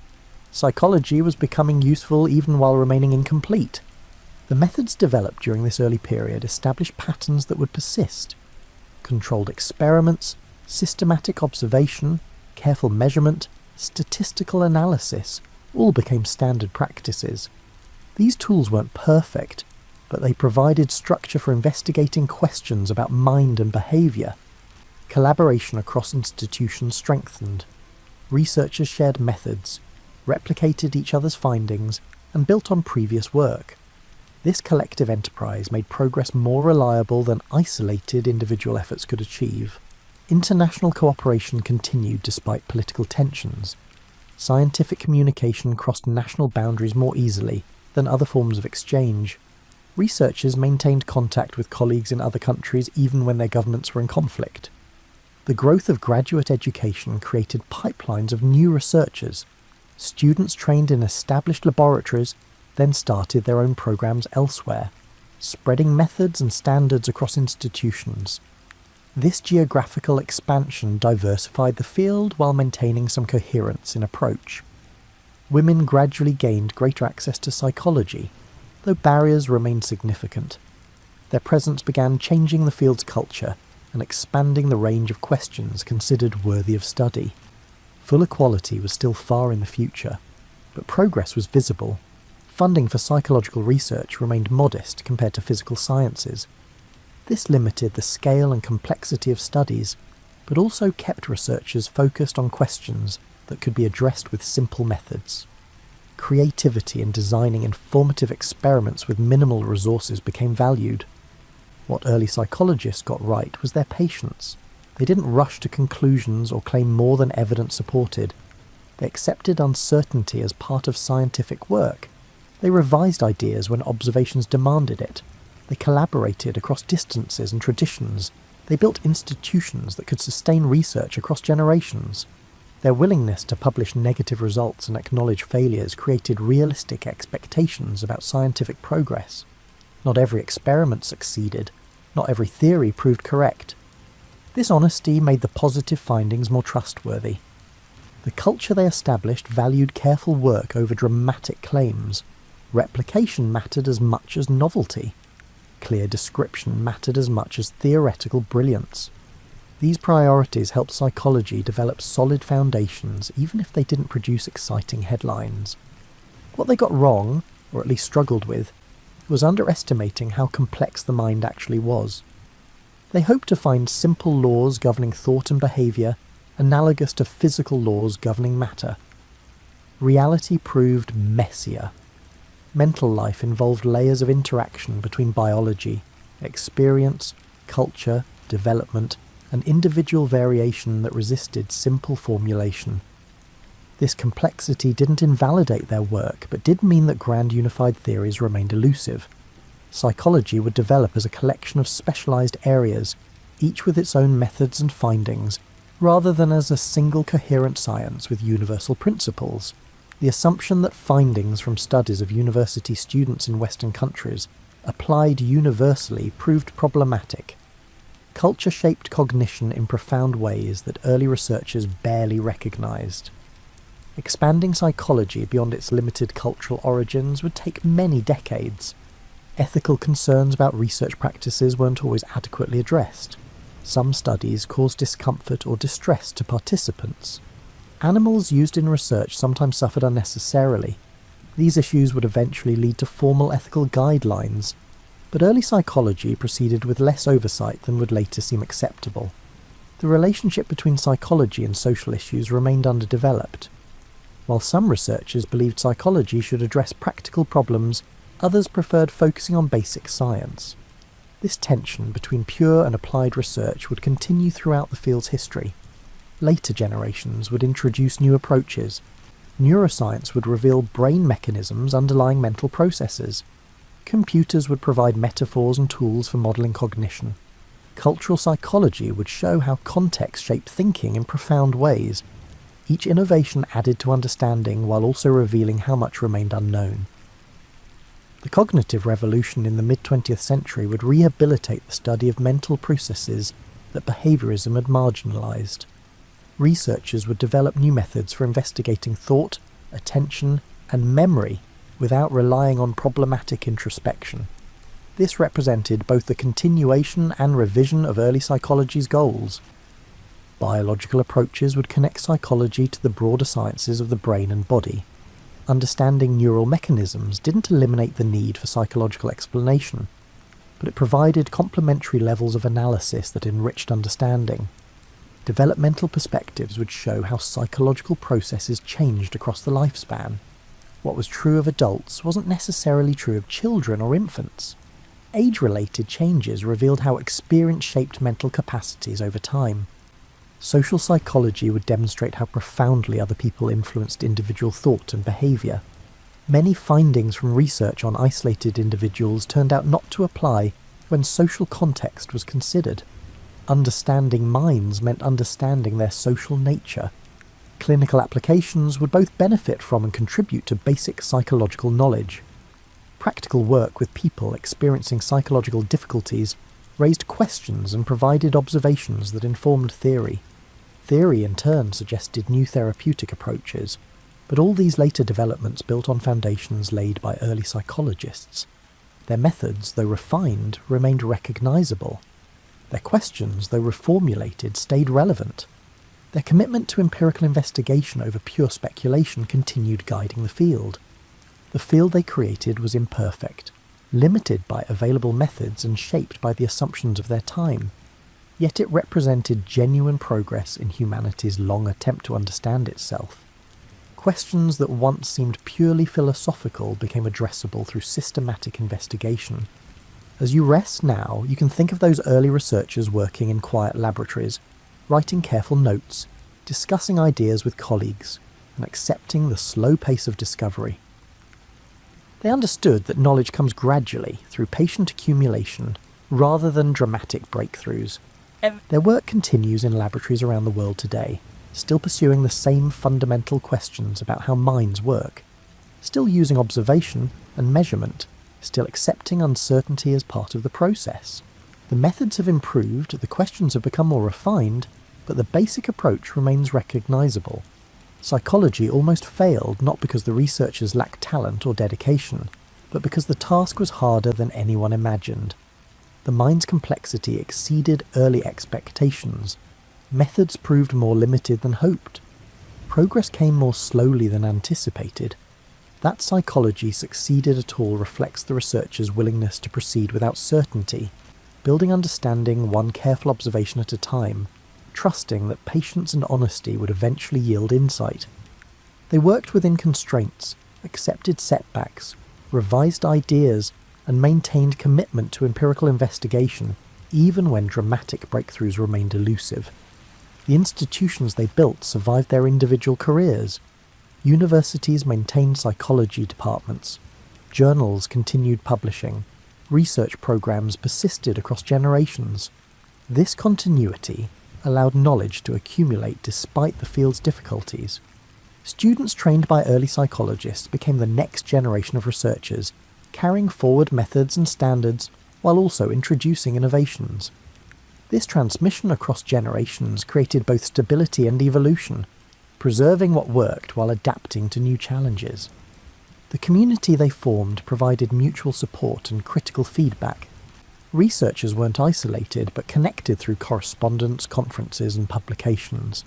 Psychology was becoming useful even while remaining incomplete. The methods developed during this early period established patterns that would persist. Controlled experiments, systematic observation, careful measurement, statistical analysis all became standard practices. These tools weren't perfect, but they provided structure for investigating questions about mind and behaviour. Collaboration across institutions strengthened. Researchers shared methods, replicated each other's findings, and built on previous work. This collective enterprise made progress more reliable than isolated individual efforts could achieve. International cooperation continued despite political tensions. Scientific communication crossed national boundaries more easily than other forms of exchange. Researchers maintained contact with colleagues in other countries even when their governments were in conflict. The growth of graduate education created pipelines of new researchers. Students trained in established laboratories then started their own programs elsewhere, spreading methods and standards across institutions. This geographical expansion diversified the field while maintaining some coherence in approach. Women gradually gained greater access to psychology, though barriers remained significant. Their presence began changing the field's culture and expanding the range of questions considered worthy of study. Full equality was still far in the future, but progress was visible. Funding for psychological research remained modest compared to physical sciences. This limited the scale and complexity of studies, but also kept researchers focused on questions that could be addressed with simple methods. Creativity in designing informative experiments with minimal resources became valued. What early psychologists got right was their patience. They didn't rush to conclusions or claim more than evidence supported. They accepted uncertainty as part of scientific work. They revised ideas when observations demanded it. They collaborated across distances and traditions. They built institutions that could sustain research across generations. Their willingness to publish negative results and acknowledge failures created realistic expectations about scientific progress. Not every experiment succeeded. Not every theory proved correct. This honesty made the positive findings more trustworthy. The culture they established valued careful work over dramatic claims. Replication mattered as much as novelty. Clear description mattered as much as theoretical brilliance. These priorities helped psychology develop solid foundations even if they didn't produce exciting headlines. What they got wrong, or at least struggled with, was underestimating how complex the mind actually was. They hoped to find simple laws governing thought and behaviour, analogous to physical laws governing matter. Reality proved messier. Mental life involved layers of interaction between biology, experience, culture, development, and individual variation that resisted simple formulation. This complexity didn't invalidate their work, but did mean that grand unified theories remained elusive. Psychology would develop as a collection of specialised areas, each with its own methods and findings, rather than as a single coherent science with universal principles. The assumption that findings from studies of university students in Western countries applied universally proved problematic. Culture shaped cognition in profound ways that early researchers barely recognised. Expanding psychology beyond its limited cultural origins would take many decades. Ethical concerns about research practices weren't always adequately addressed. Some studies caused discomfort or distress to participants. Animals used in research sometimes suffered unnecessarily. These issues would eventually lead to formal ethical guidelines, but early psychology proceeded with less oversight than would later seem acceptable. The relationship between psychology and social issues remained underdeveloped. While some researchers believed psychology should address practical problems, others preferred focusing on basic science. This tension between pure and applied research would continue throughout the field's history. Later generations would introduce new approaches. Neuroscience would reveal brain mechanisms underlying mental processes. Computers would provide metaphors and tools for modelling cognition. Cultural psychology would show how context shaped thinking in profound ways. Each innovation added to understanding while also revealing how much remained unknown. The cognitive revolution in the mid-20th century would rehabilitate the study of mental processes that behaviourism had marginalised. Researchers would develop new methods for investigating thought, attention, and memory without relying on problematic introspection. This represented both the continuation and revision of early psychology's goals. Biological approaches would connect psychology to the broader sciences of the brain and body. Understanding neural mechanisms didn't eliminate the need for psychological explanation, but it provided complementary levels of analysis that enriched understanding. Developmental perspectives would show how psychological processes changed across the lifespan. What was true of adults wasn't necessarily true of children or infants. Age-related changes revealed how experience shaped mental capacities over time. Social psychology would demonstrate how profoundly other people influenced individual thought and behaviour. Many findings from research on isolated individuals turned out not to apply when social context was considered. Understanding minds meant understanding their social nature. Clinical applications would both benefit from and contribute to basic psychological knowledge. Practical work with people experiencing psychological difficulties raised questions and provided observations that informed theory. Theory, in turn, suggested new therapeutic approaches, but all these later developments built on foundations laid by early psychologists. Their methods, though refined, remained recognizable. Their questions, though reformulated, stayed relevant. Their commitment to empirical investigation over pure speculation continued guiding the field. The field they created was imperfect, limited by available methods and shaped by the assumptions of their time. Yet it represented genuine progress in humanity's long attempt to understand itself. Questions that once seemed purely philosophical became addressable through systematic investigation. As you rest now, you can think of those early researchers working in quiet laboratories, writing careful notes, discussing ideas with colleagues, and accepting the slow pace of discovery. They understood that knowledge comes gradually through patient accumulation rather than dramatic breakthroughs. Their work continues in laboratories around the world today, still pursuing the same fundamental questions about how minds work, still using observation and measurement, still accepting uncertainty as part of the process. The methods have improved, the questions have become more refined, but the basic approach remains recognizable. Psychology almost failed not because the researchers lacked talent or dedication, but because the task was harder than anyone imagined. The mind's complexity exceeded early expectations. Methods proved more limited than hoped. Progress came more slowly than anticipated. That psychology succeeded at all reflects the researchers' willingness to proceed without certainty, building understanding one careful observation at a time, trusting that patience and honesty would eventually yield insight. They worked within constraints, accepted setbacks, revised ideas, and maintained commitment to empirical investigation, even when dramatic breakthroughs remained elusive. The institutions they built survived their individual careers. Universities maintained psychology departments. Journals continued publishing. Research programs persisted across generations. This continuity allowed knowledge to accumulate despite the field's difficulties. Students trained by early psychologists became the next generation of researchers, carrying forward methods and standards while also introducing innovations. This transmission across generations created both stability and evolution, preserving what worked while adapting to new challenges. The community they formed provided mutual support and critical feedback. Researchers weren't isolated, but connected through correspondence, conferences, and publications.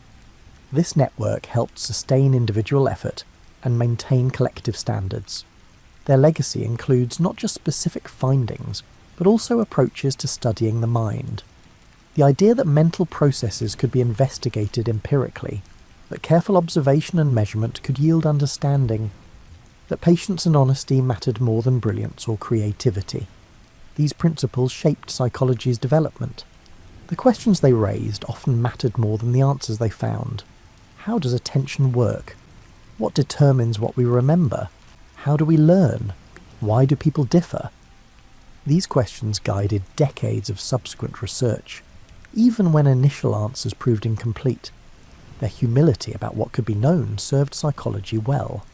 This network helped sustain individual effort and maintain collective standards. Their legacy includes not just specific findings, but also approaches to studying the mind. The idea that mental processes could be investigated empirically, that careful observation and measurement could yield understanding, that patience and honesty mattered more than brilliance or creativity. These principles shaped psychology's development. The questions they raised often mattered more than the answers they found. How does attention work? What determines what we remember? How do we learn? Why do people differ? These questions guided decades of subsequent research, even when initial answers proved incomplete. Their humility about what could be known served psychology well.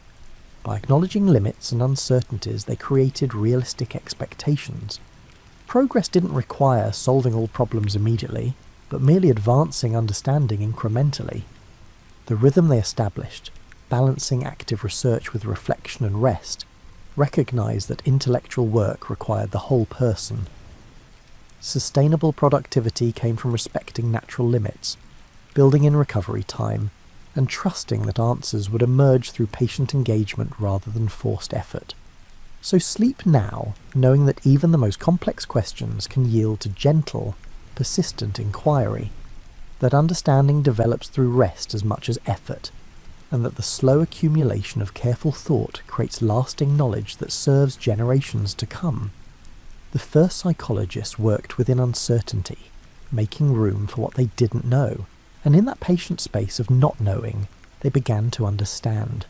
By acknowledging limits and uncertainties, they created realistic expectations. Progress didn't require solving all problems immediately, but merely advancing understanding incrementally. The rhythm they established, balancing active research with reflection and rest, recognized that intellectual work required the whole person. Sustainable productivity came from respecting natural limits, building in recovery time, and trusting that answers would emerge through patient engagement rather than forced effort. So sleep now, knowing that even the most complex questions can yield to gentle, persistent inquiry, that understanding develops through rest as much as effort, and that the slow accumulation of careful thought creates lasting knowledge that serves generations to come. The first psychologists worked within uncertainty, making room for what they didn't know, and in that patient space of not knowing, they began to understand.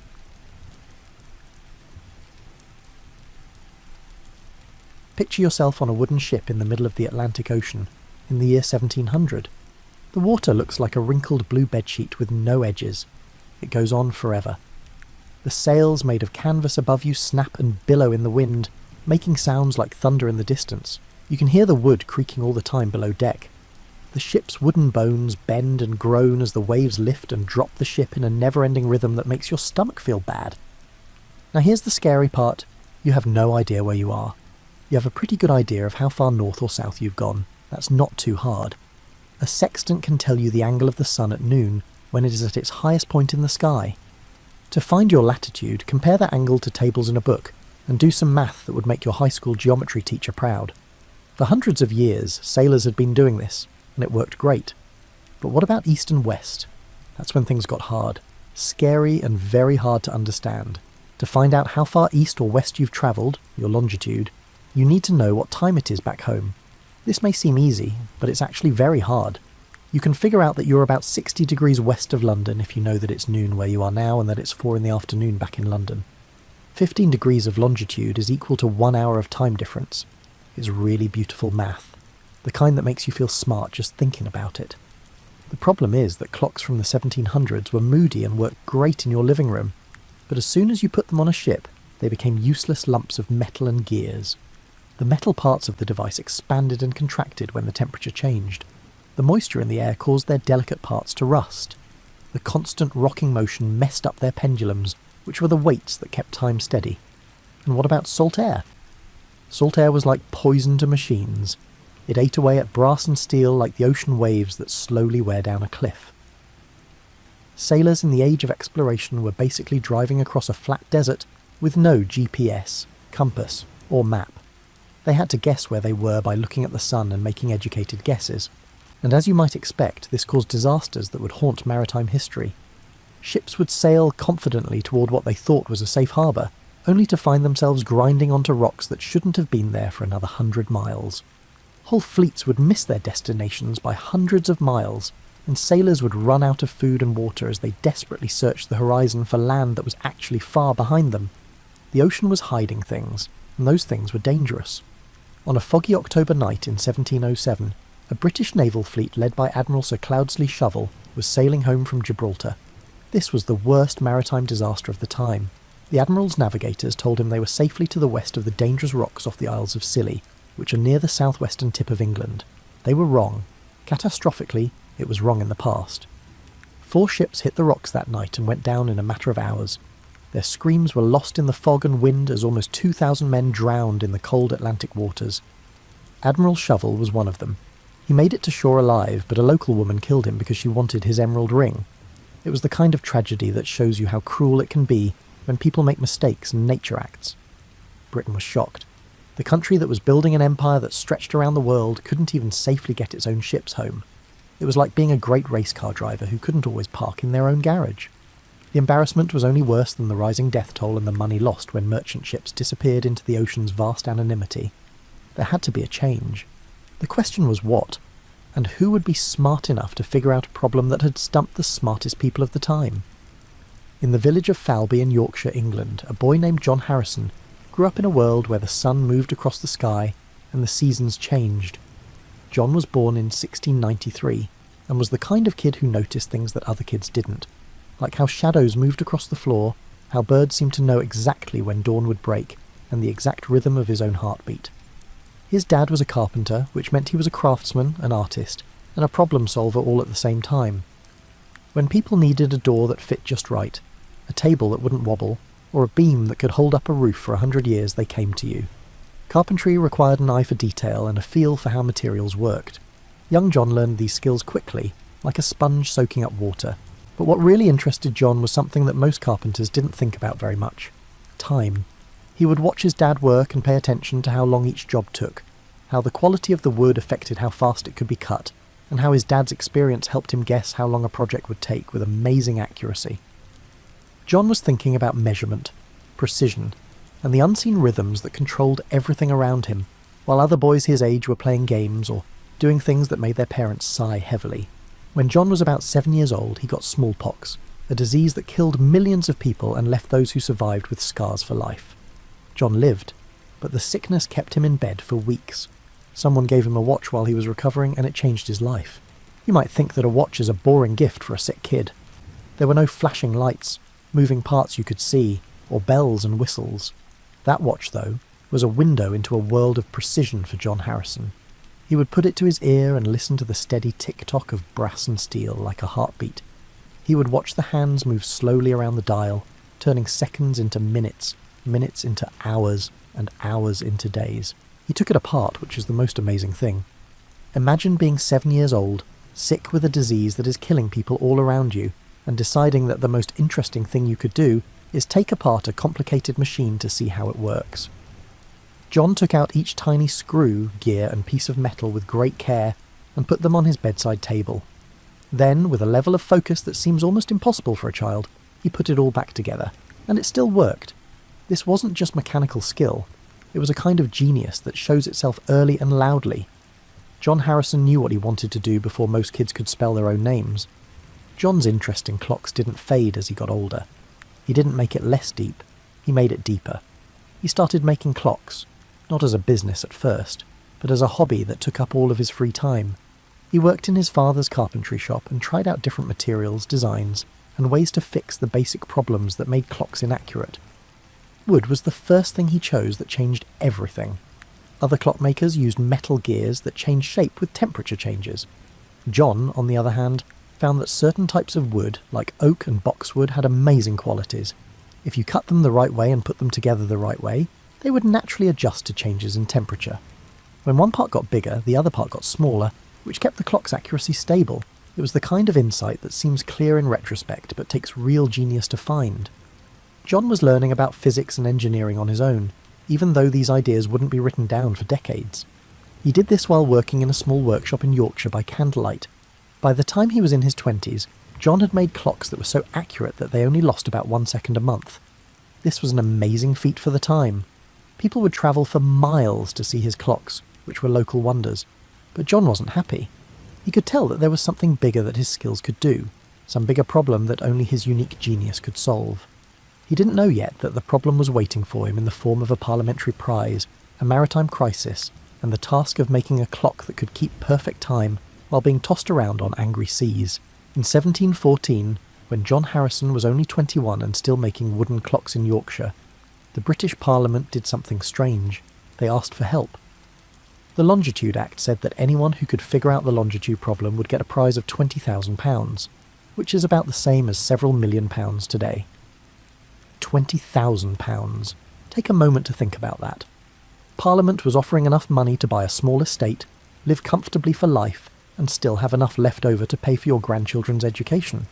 Picture yourself on a wooden ship in the middle of the Atlantic Ocean, in the year 1700. The water looks like a wrinkled blue bedsheet with no edges. It goes on forever. The sails made of canvas above you snap and billow in the wind, making sounds like thunder in the distance. You can hear the wood creaking all the time below deck. The ship's wooden bones bend and groan as the waves lift and drop the ship in a never-ending rhythm that makes your stomach feel bad. Now here's the scary part. You have no idea where you are. You have a pretty good idea of how far north or south you've gone. That's not too hard. A sextant can tell you the angle of the sun at noon when it is at its highest point in the sky. To find your latitude, compare that angle to tables in a book, and do some math that would make your high school geometry teacher proud. For hundreds of years, sailors had been doing this, and it worked great. But what about east and west? That's when things got hard. Scary and very hard to understand. To find out how far east or west you've travelled, your longitude, you need to know what time it is back home. This may seem easy, but it's actually very hard. You can figure out that you're about 60 degrees west of London if you know that it's noon where you are now and that it's 4 in the afternoon back in London. 15 degrees of longitude is equal to 1 hour of time difference. It's really beautiful math, the kind that makes you feel smart just thinking about it. The problem is that clocks from the 1700s were moody and worked great in your living room, but as soon as you put them on a ship, they became useless lumps of metal and gears. The metal parts of the device expanded and contracted when the temperature changed. The moisture in the air caused their delicate parts to rust. The constant rocking motion messed up their pendulums, which were the weights that kept time steady. And what about salt air? Salt air was like poison to machines. It ate away at brass and steel like the ocean waves that slowly wear down a cliff. Sailors in the age of exploration were basically driving across a flat desert with no GPS, compass, or map. They had to guess where they were by looking at the sun and making educated guesses. And as you might expect, this caused disasters that would haunt maritime history. Ships would sail confidently toward what they thought was a safe harbour, only to find themselves grinding onto rocks that shouldn't have been there for another 100 miles. Whole fleets would miss their destinations by hundreds of miles, and sailors would run out of food and water as they desperately searched the horizon for land that was actually far behind them. The ocean was hiding things, and those things were dangerous. On a foggy October night in 1707, a British naval fleet led by Admiral Sir Cloudesley Shovel was sailing home from Gibraltar. This was the worst maritime disaster of the time. The Admiral's navigators told him they were safely to the west of the dangerous rocks off the Isles of Scilly, which are near the southwestern tip of England. They were wrong. Catastrophically, it was wrong in the past. 4 ships hit the rocks that night and went down in a matter of hours. Their screams were lost in the fog and wind as almost 2,000 men drowned in the cold Atlantic waters. Admiral Shovel was one of them. He made it to shore alive, but a local woman killed him because she wanted his emerald ring. It was the kind of tragedy that shows you how cruel it can be when people make mistakes and nature acts. Britain was shocked. The country that was building an empire that stretched around the world couldn't even safely get its own ships home. It was like being a great race car driver who couldn't always park in their own garage. The embarrassment was only worse than the rising death toll and the money lost when merchant ships disappeared into the ocean's vast anonymity. There had to be a change. The question was what, and who would be smart enough to figure out a problem that had stumped the smartest people of the time? In the village of Falby in Yorkshire, England, a boy named John Harrison grew up in a world where the sun moved across the sky and the seasons changed. John was born in 1693 and was the kind of kid who noticed things that other kids didn't, like how shadows moved across the floor, how birds seemed to know exactly when dawn would break, and the exact rhythm of his own heartbeat. His dad was a carpenter, which meant he was a craftsman, an artist, and a problem solver all at the same time. When people needed a door that fit just right, a table that wouldn't wobble, or a beam that could hold up a roof for 100 years, they came to you. Carpentry required an eye for detail and a feel for how materials worked. Young John learned these skills quickly, like a sponge soaking up water. But what really interested John was something that most carpenters didn't think about very much: time. He would watch his dad work and pay attention to how long each job took, how the quality of the wood affected how fast it could be cut, and how his dad's experience helped him guess how long a project would take with amazing accuracy. John was thinking about measurement, precision, and the unseen rhythms that controlled everything around him, while other boys his age were playing games or doing things that made their parents sigh heavily. When John was about 7 years old, he got smallpox, a disease that killed millions of people and left those who survived with scars for life. John lived, but the sickness kept him in bed for weeks. Someone gave him a watch while he was recovering, and it changed his life. You might think that a watch is a boring gift for a sick kid. There were no flashing lights, moving parts you could see, or bells and whistles. That watch, though, was a window into a world of precision for John Harrison. He would put it to his ear and listen to the steady tick-tock of brass and steel like a heartbeat. He would watch the hands move slowly around the dial, turning seconds into minutes, minutes into hours, and hours into days. He took it apart, which is the most amazing thing. Imagine being 7 years old, sick with a disease that is killing people all around you, and deciding that the most interesting thing you could do is take apart a complicated machine to see how it works. John took out each tiny screw, gear, and piece of metal with great care and put them on his bedside table. Then, with a level of focus that seems almost impossible for a child, he put it all back together, and it still worked. This wasn't just mechanical skill. It was a kind of genius that shows itself early and loudly. John Harrison knew what he wanted to do before most kids could spell their own names. John's interest in clocks didn't fade as he got older. He didn't make it less deep, he made it deeper. He started making clocks, not as a business at first, but as a hobby that took up all of his free time. He worked in his father's carpentry shop and tried out different materials, designs, and ways to fix the basic problems that made clocks inaccurate. Wood was the first thing he chose that changed everything. Other clockmakers used metal gears that changed shape with temperature changes. John, on the other hand, found that certain types of wood, like oak and boxwood, had amazing qualities. If you cut them the right way and put them together the right way, they would naturally adjust to changes in temperature. When one part got bigger, the other part got smaller, which kept the clock's accuracy stable. It was the kind of insight that seems clear in retrospect but takes real genius to find. John was learning about physics and engineering on his own, even though these ideas wouldn't be written down for decades. He did this while working in a small workshop in Yorkshire by candlelight. By the time he was in his 20s, John had made clocks that were so accurate that they only lost about 1 second a month. This was an amazing feat for the time. People would travel for miles to see his clocks, which were local wonders. But John wasn't happy. He could tell that there was something bigger that his skills could do, some bigger problem that only his unique genius could solve. He didn't know yet that the problem was waiting for him in the form of a parliamentary prize, a maritime crisis, and the task of making a clock that could keep perfect time while being tossed around on angry seas. In 1714, when John Harrison was only 21 and still making wooden clocks in Yorkshire, the British Parliament did something strange. They asked for help. The Longitude Act said that anyone who could figure out the longitude problem would get a prize of £20,000, which is about the same as several £1,000,000 today. £20,000. Take a moment to think about that. Parliament was offering enough money to buy a small estate, live comfortably for life, and still have enough left over to pay for your grandchildren's education.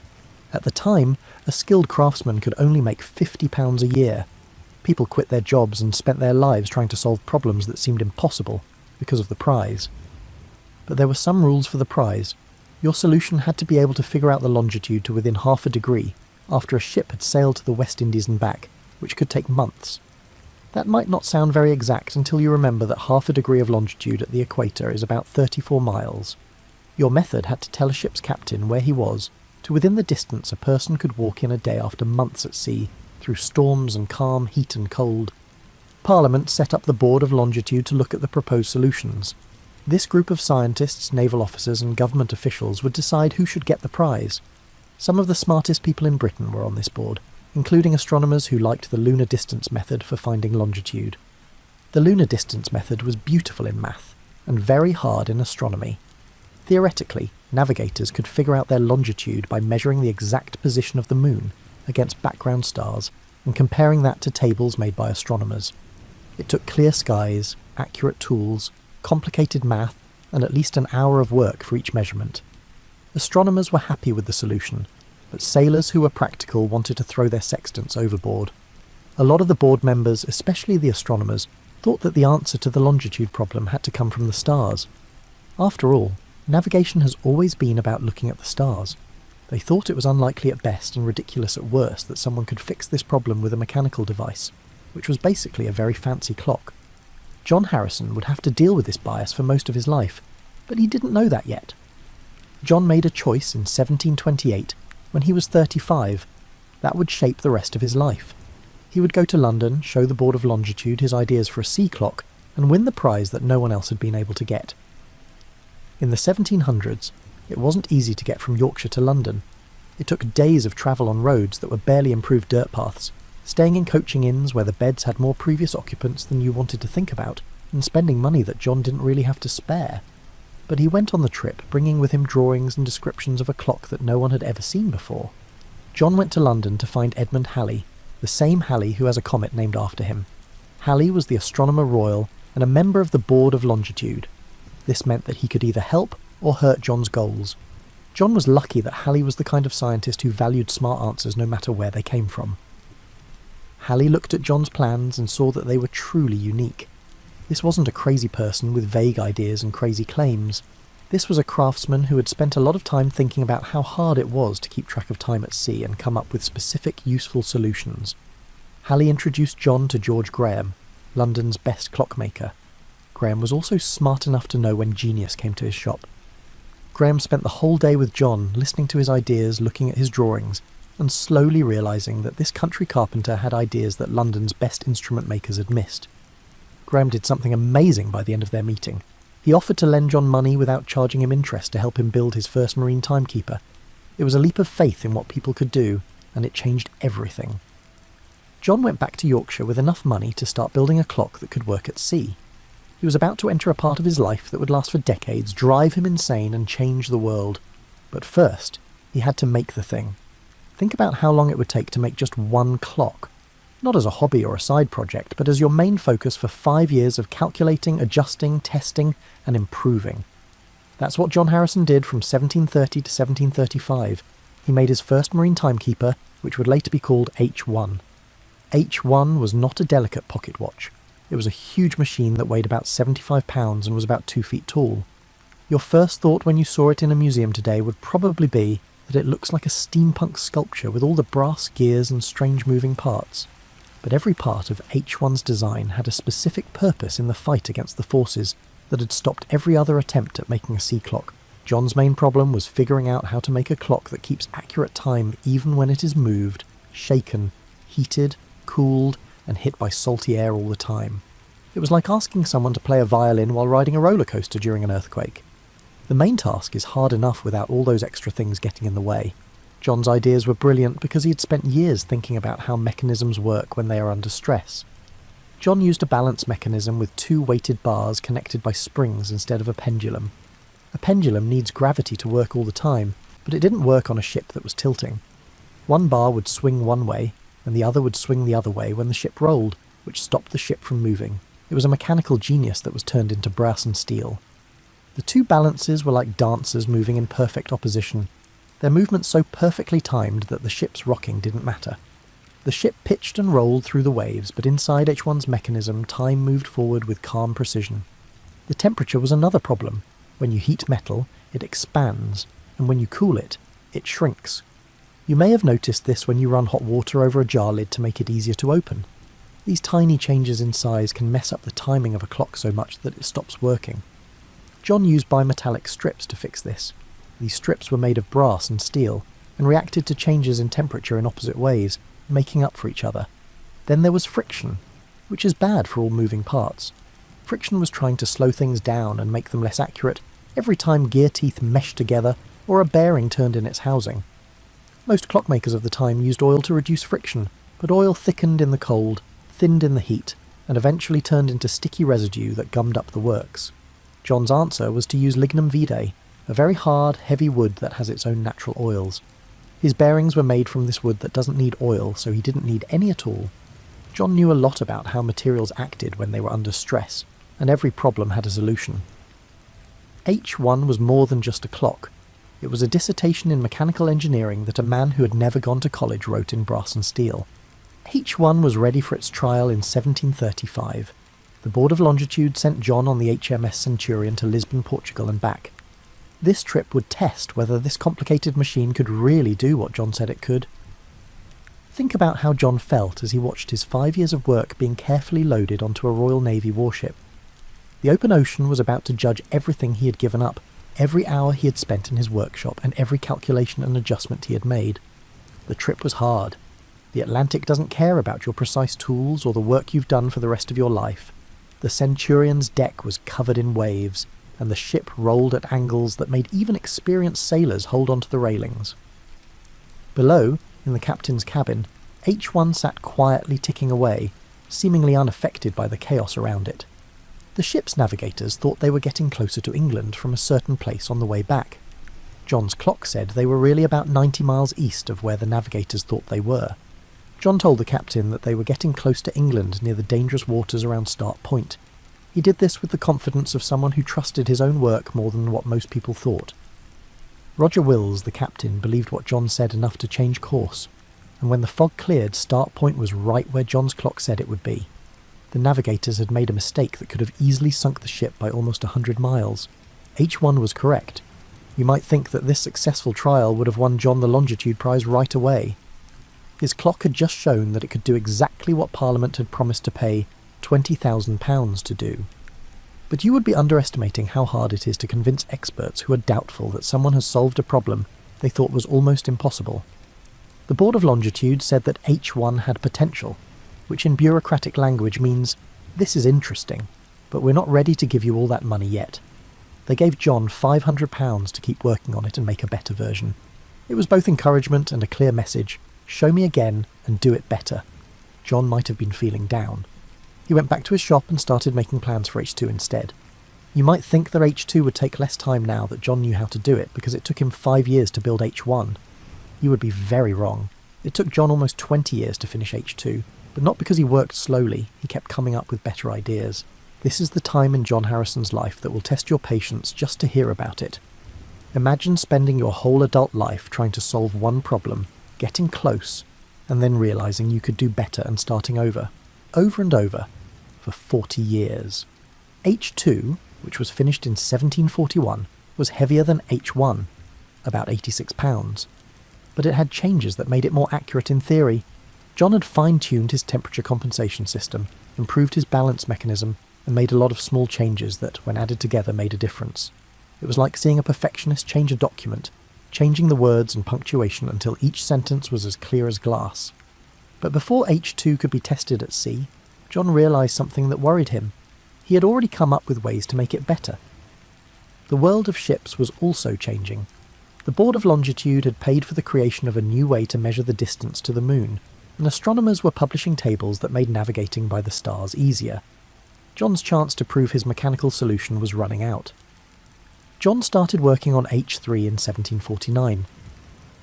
At the time, a skilled craftsman could only make £50 a year. People quit their jobs and spent their lives trying to solve problems that seemed impossible because of the prize. But there were some rules for the prize. Your solution had to be able to figure out the longitude to within half a degree after a ship had sailed to the West Indies and back, which could take months. That might not sound very exact until you remember that half a degree of longitude at the equator is about 34 miles. Your method had to tell a ship's captain where he was to within the distance a person could walk in a day after months at sea, through storms and calm heat and cold. Parliament set up the Board of Longitude to look at the proposed solutions. This group of scientists, naval officers and government officials would decide who should get the prize. Some of the smartest people in Britain were on this board, including astronomers who liked the lunar distance method for finding longitude. The lunar distance method was beautiful in math, and very hard in astronomy. Theoretically, navigators could figure out their longitude by measuring the exact position of the moon against background stars and comparing that to tables made by astronomers. It took clear skies, accurate tools, complicated math, and at least an hour of work for each measurement. Astronomers were happy with the solution. but sailors who were practical wanted to throw their sextants overboard. A lot of the board members, especially the astronomers, thought that the answer to the longitude problem had to come from the stars. After all, navigation has always been about looking at the stars. They thought it was unlikely at best and ridiculous at worst that someone could fix this problem with a mechanical device, which was basically a very fancy clock. John Harrison would have to deal with this bias for most of his life, but he didn't know that yet. John made a choice in 1728, when he was 35, that would shape the rest of his life. He would go to London, show the Board of Longitude his ideas for a sea clock, and win the prize that no one else had been able to get. In the 1700s, it wasn't easy to get from Yorkshire to London. It took days of travel on roads that were barely improved dirt paths, staying in coaching inns where the beds had more previous occupants than you wanted to think about, and spending money that John didn't really have to spare. But he went on the trip, bringing with him drawings and descriptions of a clock that no one had ever seen before. John went to London to find Edmund Halley, the same Halley who has a comet named after him. Halley was the Astronomer Royal and a member of the Board of Longitude. This meant that he could either help or hurt John's goals. John was lucky that Halley was the kind of scientist who valued smart answers no matter where they came from. Halley looked at John's plans and saw that they were truly unique. This wasn't a crazy person with vague ideas and crazy claims. This was a craftsman who had spent a lot of time thinking about how hard it was to keep track of time at sea and come up with specific, useful solutions. Halley introduced John to George Graham, London's best clockmaker. Graham was also smart enough to know when genius came to his shop. Graham spent the whole day with John, listening to his ideas, looking at his drawings, and slowly realising that this country carpenter had ideas that London's best instrument makers had missed. Graham did something amazing by the end of their meeting. He offered to lend John money without charging him interest to help him build his first marine timekeeper. It was a leap of faith in what people could do, and it changed everything. John went back to Yorkshire with enough money to start building a clock that could work at sea. He was about to enter a part of his life that would last for decades, drive him insane, and change the world. But first, he had to make the thing. Think about how long it would take to make just one clock. Not as a hobby or a side project, but as your main focus for 5 years of calculating, adjusting, testing, and improving. That's what John Harrison did from 1730 to 1735. He made his first marine timekeeper, which would later be called H1. H1 was not a delicate pocket watch. It was a huge machine that weighed about 75 pounds and was about 2 feet tall. Your first thought when you saw it in a museum today would probably be that it looks like a steampunk sculpture with all the brass gears and strange moving parts. But every part of H1's design had a specific purpose in the fight against the forces that had stopped every other attempt at making a sea clock. John's main problem was figuring out how to make a clock that keeps accurate time even when it is moved, shaken, heated, cooled, and hit by salty air all the time. It was like asking someone to play a violin while riding a roller coaster during an earthquake. The main task is hard enough without all those extra things getting in the way. John's ideas were brilliant because he had spent years thinking about how mechanisms work when they are under stress. John used a balance mechanism with 2 weighted bars connected by springs instead of a pendulum. A pendulum needs gravity to work all the time, but it didn't work on a ship that was tilting. One bar would swing one way, and the other would swing the other way when the ship rolled, which stopped the ship from moving. It was a mechanical genius that was turned into brass and steel. The 2 balances were like dancers moving in perfect opposition, their movements so perfectly timed that the ship's rocking didn't matter. The ship pitched and rolled through the waves, but inside H1's mechanism, time moved forward with calm precision. The temperature was another problem. When you heat metal, it expands, and when you cool it, it shrinks. You may have noticed this when you run hot water over a jar lid to make it easier to open. These tiny changes in size can mess up the timing of a clock so much that it stops working. John used bimetallic strips to fix this. These strips were made of brass and steel, and reacted to changes in temperature in opposite ways, making up for each other. Then there was friction, which is bad for all moving parts. Friction was trying to slow things down and make them less accurate every time gear teeth meshed together or a bearing turned in its housing. Most clockmakers of the time used oil to reduce friction, but oil thickened in the cold, thinned in the heat, and eventually turned into sticky residue that gummed up the works. John's answer was to use lignum vitae, a very hard, heavy wood that has its own natural oils. His bearings were made from this wood that doesn't need oil, so he didn't need any at all. John knew a lot about how materials acted when they were under stress, and every problem had a solution. H1 was more than just a clock. It was a dissertation in mechanical engineering that a man who had never gone to college wrote in brass and steel. H1 was ready for its trial in 1735. The Board of Longitude sent John on the HMS Centurion to Lisbon, Portugal and back. This trip would test whether this complicated machine could really do what John said it could. Think about how John felt as he watched his 5 years of work being carefully loaded onto a Royal Navy warship. The open ocean was about to judge everything he had given up, every hour he had spent in his workshop and every calculation and adjustment he had made. The trip was hard. The Atlantic doesn't care about your precise tools or the work you've done for the rest of your life. The Centurion's deck was covered in waves, and the ship rolled at angles that made even experienced sailors hold onto the railings. Below, in the captain's cabin, H1 sat quietly ticking away, seemingly unaffected by the chaos around it. The ship's navigators thought they were getting closer to England from a certain place on the way back. John's clock said they were really about 90 miles east of where the navigators thought they were. John told the captain that they were getting close to England near the dangerous waters around Start Point. He did this with the confidence of someone who trusted his own work more than what most people thought. Roger Wills, the captain, believed what John said enough to change course, and when the fog cleared, Start Point was right where John's clock said it would be. The navigators had made a mistake that could have easily sunk the ship by almost 100 miles. H1 was correct. You might think that this successful trial would have won John the Longitude Prize right away. His clock had just shown that it could do exactly what Parliament had promised to pay £20,000 to do. But you would be underestimating how hard it is to convince experts who are doubtful that someone has solved a problem they thought was almost impossible. The Board of Longitude said that H1 had potential, which in bureaucratic language means, this is interesting, but we're not ready to give you all that money yet. They gave John £500 to keep working on it and make a better version. It was both encouragement and a clear message. Show me again and do it better. John might have been feeling down. He went back to his shop and started making plans for H2 instead. You might think that H2 would take less time now that John knew how to do it because it took him 5 years to build H1. You would be very wrong. It took John almost 20 years to finish H2, but not because he worked slowly, he kept coming up with better ideas. This is the time in John Harrison's life that will test your patience just to hear about it. Imagine spending your whole adult life trying to solve one problem, getting close, and then realising you could do better and starting over and over, for 40 years. H2, which was finished in 1741, was heavier than H1, about 86 pounds. But it had changes that made it more accurate in theory. John had fine-tuned his temperature compensation system, improved his balance mechanism, and made a lot of small changes that, when added together, made a difference. It was like seeing a perfectionist change a document, changing the words and punctuation until each sentence was as clear as glass. But before H2 could be tested at sea, John realised something that worried him. He had already come up with ways to make it better. The world of ships was also changing. The Board of Longitude had paid for the creation of a new way to measure the distance to the moon, and astronomers were publishing tables that made navigating by the stars easier. John's chance to prove his mechanical solution was running out. John started working on H3 in 1749.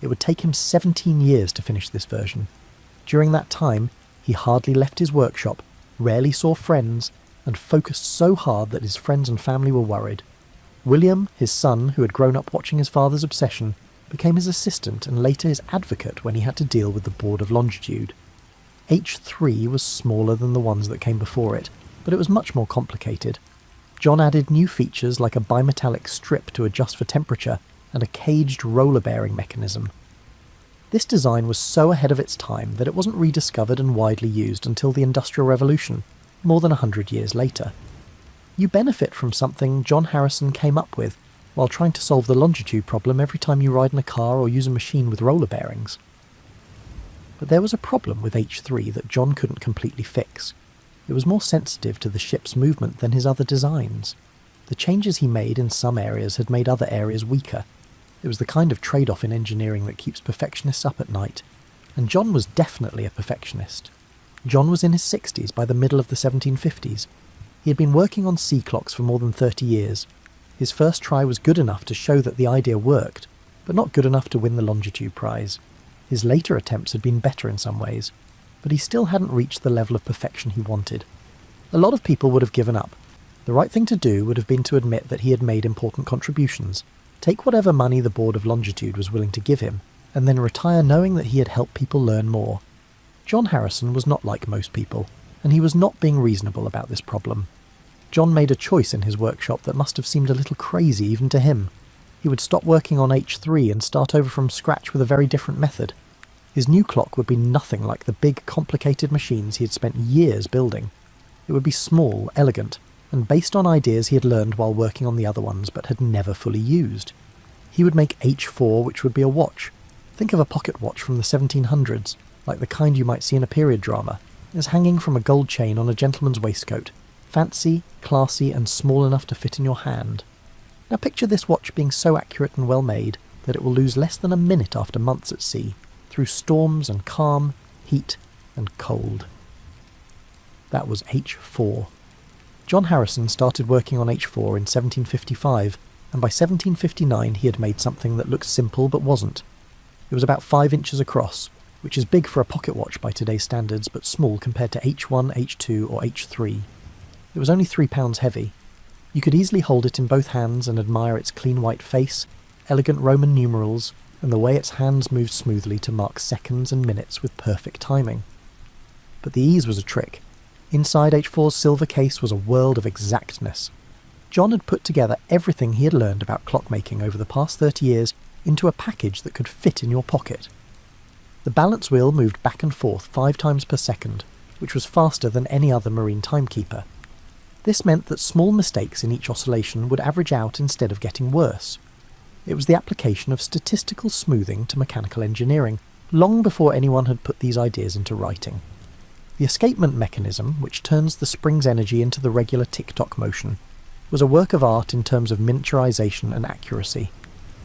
It would take him 17 years to finish this version. During that time, he hardly left his workshop, rarely saw friends, and focused so hard that his friends and family were worried. William, his son, who had grown up watching his father's obsession, became his assistant and later his advocate when he had to deal with the Board of Longitude. H3 was smaller than the ones that came before it, but it was much more complicated. John added new features like a bimetallic strip to adjust for temperature and a caged roller bearing mechanism. This design was so ahead of its time that it wasn't rediscovered and widely used until the Industrial Revolution, more than 100 years later. You benefit from something John Harrison came up with while trying to solve the longitude problem every time you ride in a car or use a machine with roller bearings. But there was a problem with H3 that John couldn't completely fix. It was more sensitive to the ship's movement than his other designs. The changes he made in some areas had made other areas weaker. It was the kind of trade-off in engineering that keeps perfectionists up at night, and John was definitely a perfectionist. John was in his 60s by the middle of the 1750s. He had been working on sea clocks for more than 30 years. His first try was good enough to show that the idea worked, but not good enough to win the Longitude Prize. His later attempts had been better in some ways, but he still hadn't reached the level of perfection he wanted. A lot of people would have given up. The right thing to do would have been to admit that he had made important contributions, take whatever money the Board of Longitude was willing to give him, and then retire knowing that he had helped people learn more. John Harrison was not like most people, and he was not being reasonable about this problem. John made a choice in his workshop that must have seemed a little crazy even to him. He would stop working on H3 and start over from scratch with a very different method. His new clock would be nothing like the big, complicated machines he had spent years building. It would be small, elegant, and based on ideas he had learned while working on the other ones but had never fully used. He would make H4, which would be a watch. Think of a pocket watch from the 1700s, like the kind you might see in a period drama, as hanging from a gold chain on a gentleman's waistcoat, fancy, classy, and small enough to fit in your hand. Now picture this watch being so accurate and well made that it will lose less than a minute after months at sea, through storms and calm, heat and cold. That was H4. John Harrison started working on H4 in 1755, and by 1759 he had made something that looked simple but wasn't. It was about 5 inches across, which is big for a pocket watch by today's standards, but small compared to H1, H2 or H3. It was only 3 pounds heavy. You could easily hold it in both hands and admire its clean white face, elegant Roman numerals, and the way its hands moved smoothly to mark seconds and minutes with perfect timing. But the ease was a trick. Inside H4's silver case was a world of exactness. John had put together everything he had learned about clockmaking over the past 30 years into a package that could fit in your pocket. The balance wheel moved back and forth 5 times per second, which was faster than any other marine timekeeper. This meant that small mistakes in each oscillation would average out instead of getting worse. It was the application of statistical smoothing to mechanical engineering, long before anyone had put these ideas into writing. The escapement mechanism, which turns the spring's energy into the regular tick-tock motion, was a work of art in terms of miniaturization and accuracy.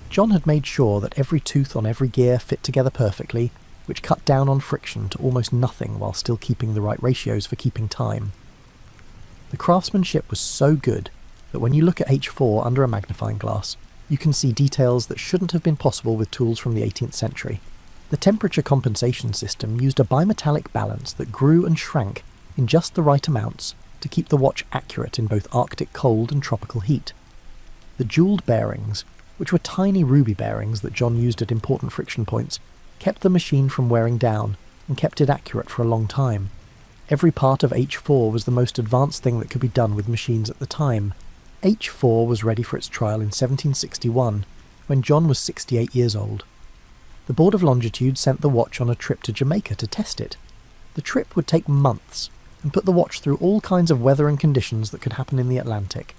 John had made sure that every tooth on every gear fit together perfectly, which cut down on friction to almost nothing while still keeping the right ratios for keeping time. The craftsmanship was so good that when you look at H4 under a magnifying glass, you can see details that shouldn't have been possible with tools from the 18th century. The temperature compensation system used a bimetallic balance that grew and shrank in just the right amounts to keep the watch accurate in both Arctic cold and tropical heat. The jewelled bearings, which were tiny ruby bearings that John used at important friction points, kept the machine from wearing down and kept it accurate for a long time. Every part of H4 was the most advanced thing that could be done with machines at the time. H4 was ready for its trial in 1761, when John was 68 years old. The Board of Longitude sent the watch on a trip to Jamaica to test it. The trip would take months, and put the watch through all kinds of weather and conditions that could happen in the Atlantic.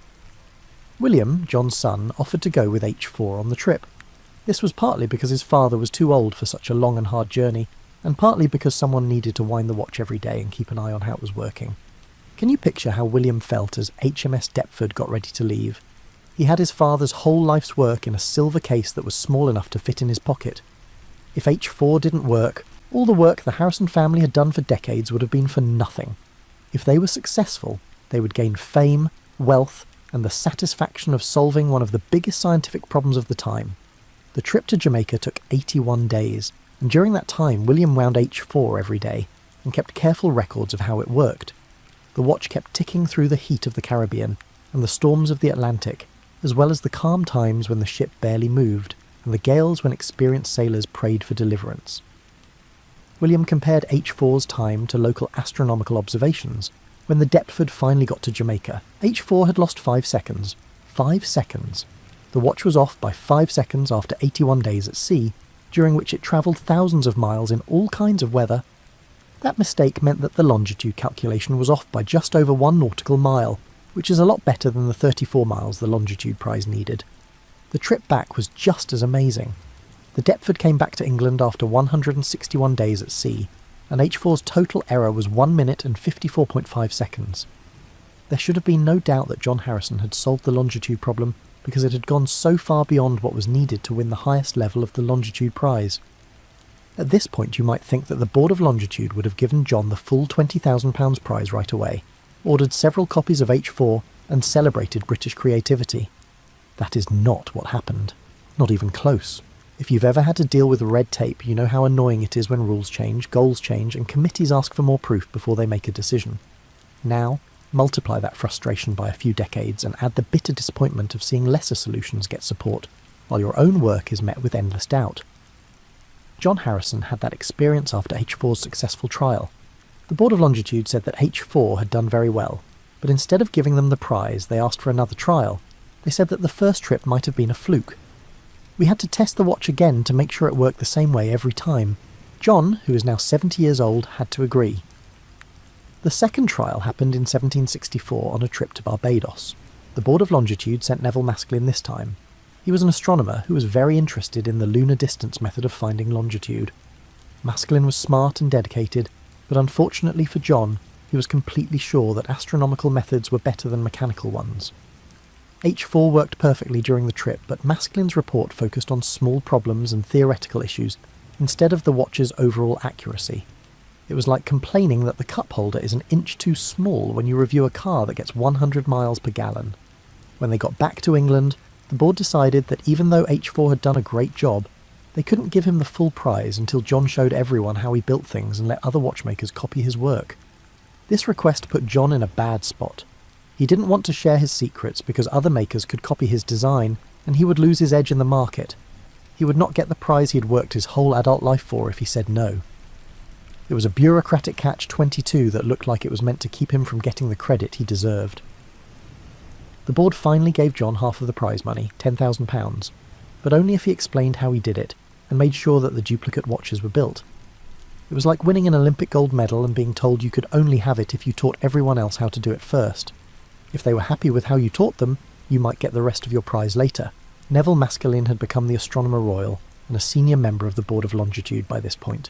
William, John's son, offered to go with H4 on the trip. This was partly because his father was too old for such a long and hard journey, and partly because someone needed to wind the watch every day and keep an eye on how it was working. Can you picture how William felt as HMS Deptford got ready to leave? He had his father's whole life's work in a silver case that was small enough to fit in his pocket. If H4 didn't work, all the work the Harrison family had done for decades would have been for nothing. If they were successful, they would gain fame, wealth, and the satisfaction of solving one of the biggest scientific problems of the time. The trip to Jamaica took 81 days, and during that time William wound H4 every day, and kept careful records of how it worked. The watch kept ticking through the heat of the Caribbean, and the storms of the Atlantic, as well as the calm times when the ship barely moved, and the gales when experienced sailors prayed for deliverance. William compared H4's time to local astronomical observations. When the Deptford finally got to Jamaica, H4 had lost 5 seconds. 5 seconds. The watch was off by 5 seconds after 81 days at sea, during which it travelled thousands of miles in all kinds of weather. That mistake meant that the longitude calculation was off by just over 1 nautical mile, which is a lot better than the 34 miles the longitude prize needed. The trip back was just as amazing. The Deptford came back to England after 161 days at sea, and H4's total error was 1 minute and 54.5 seconds. There should have been no doubt that John Harrison had solved the longitude problem because it had gone so far beyond what was needed to win the highest level of the longitude prize. At this point you might think that the Board of Longitude would have given John the full £20,000 prize right away, ordered several copies of H4 and celebrated British creativity. That is not what happened. Not even close. If you've ever had to deal with red tape, you know how annoying it is when rules change, goals change, and committees ask for more proof before they make a decision. Now, multiply that frustration by a few decades and add the bitter disappointment of seeing lesser solutions get support. while your own work is met with endless doubt. John Harrison had that experience after H4's successful trial. The Board of Longitude said that H4 had done very well, but instead of giving them the prize, they asked for another trial. They said that the first trip might have been a fluke. We had to test the watch again to make sure it worked the same way every time. John, who is now 70 years old, had to agree. The second trial happened in 1764 on a trip to Barbados. The Board of Longitude sent Neville Maskelyne this time. He was an astronomer who was very interested in the lunar distance method of finding longitude. Maskelyne was smart and dedicated, but unfortunately for John, he was completely sure that astronomical methods were better than mechanical ones. H4 worked perfectly during the trip, but Maskelyne's report focused on small problems and theoretical issues instead of the watch's overall accuracy. It was like complaining that the cup holder is an inch too small when you review a car that gets 100 miles per gallon. When they got back to England, the board decided that even though H4 had done a great job, they couldn't give him the full prize until John showed everyone how he built things and let other watchmakers copy his work. This request put John in a bad spot. He didn't want to share his secrets because other makers could copy his design and he would lose his edge in the market. He would not get the prize he had worked his whole adult life for if he said no. It was a bureaucratic catch-22 that looked like it was meant to keep him from getting the credit he deserved. The board finally gave John half of the prize money, £10,000, but only if he explained how he did it and made sure that the duplicate watches were built. It was like winning an Olympic gold medal and being told you could only have it if you taught everyone else how to do it first. If they were happy with how you taught them, you might get the rest of your prize later. Neville Maskelyne had become the Astronomer Royal and a senior member of the Board of Longitude by this point.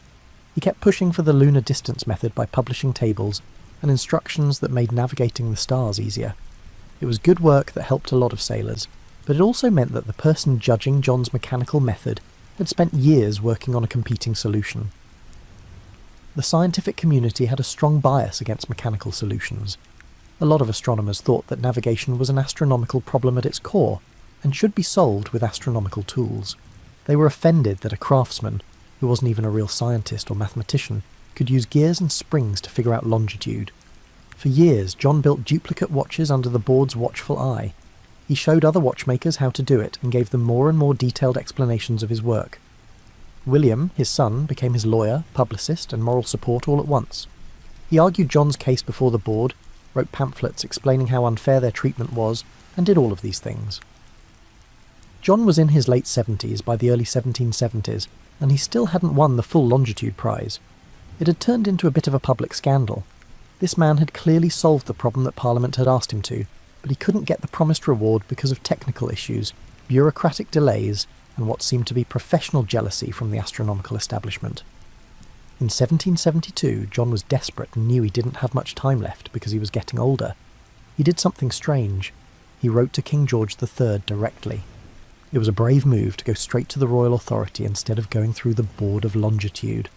He kept pushing for the lunar distance method by publishing tables and instructions that made navigating the stars easier. It was good work that helped a lot of sailors, but it also meant that the person judging John's mechanical method had spent years working on a competing solution. The scientific community had a strong bias against mechanical solutions. A lot of astronomers thought that navigation was an astronomical problem at its core, and should be solved with astronomical tools. They were offended that a craftsman, who wasn't even a real scientist or mathematician, could use gears and springs to figure out longitude. For years, John built duplicate watches under the board's watchful eye. He showed other watchmakers how to do it and gave them more and more detailed explanations of his work. William, his son, became his lawyer, publicist, and moral support all at once. He argued John's case before the board, wrote pamphlets explaining how unfair their treatment was, and did all of these things. John was in his late 70s by the early 1770s, and he still hadn't won the full longitude prize. It had turned into a bit of a public scandal. This man had clearly solved the problem that Parliament had asked him to, but he couldn't get the promised reward because of technical issues, bureaucratic delays, and what seemed to be professional jealousy from the astronomical establishment. In 1772, John was desperate and knew he didn't have much time left because he was getting older. He did something strange. He wrote to King George III directly. It was a brave move to go straight to the royal authority instead of going through the Board of Longitude.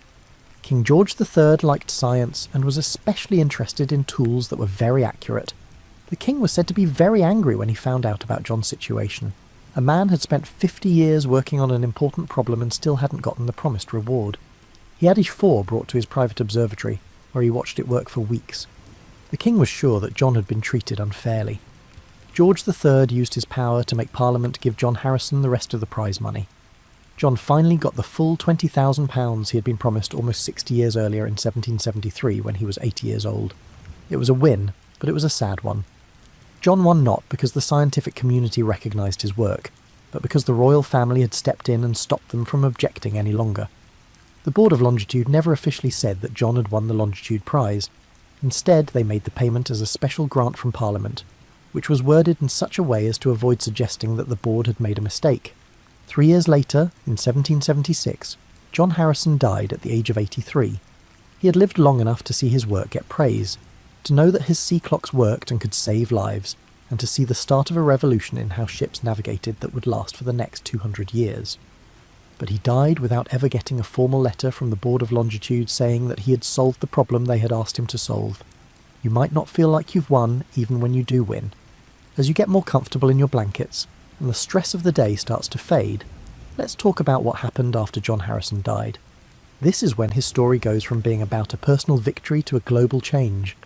King George III liked science and was especially interested in tools that were very accurate. The king was said to be very angry when he found out about John's situation. A man had spent 50 years working on an important problem and still hadn't gotten the promised reward. He had H4 brought to his private observatory, where he watched it work for weeks. The king was sure that John had been treated unfairly. George III used his power to make Parliament give John Harrison the rest of the prize money. John finally got the full £20,000 he had been promised almost 60 years earlier in 1773 when he was 80 years old. It was a win, but it was a sad one. John won not because the scientific community recognised his work, but because the royal family had stepped in and stopped them from objecting any longer. The Board of Longitude never officially said that John had won the Longitude Prize. Instead, they made the payment as a special grant from Parliament, which was worded in such a way as to avoid suggesting that the board had made a mistake. 3 years later, in 1776, John Harrison died at the age of 83. He had lived long enough to see his work get praise, to know that his sea clocks worked and could save lives, and to see the start of a revolution in how ships navigated that would last for the next 200 years. But he died without ever getting a formal letter from the Board of Longitude saying that he had solved the problem they had asked him to solve. You might not feel like you've won even when you do win. As you get more comfortable in your blankets, and the stress of the day starts to fade, let's talk about what happened after John Harrison died. This is when his story goes from being about a personal victory to a global change.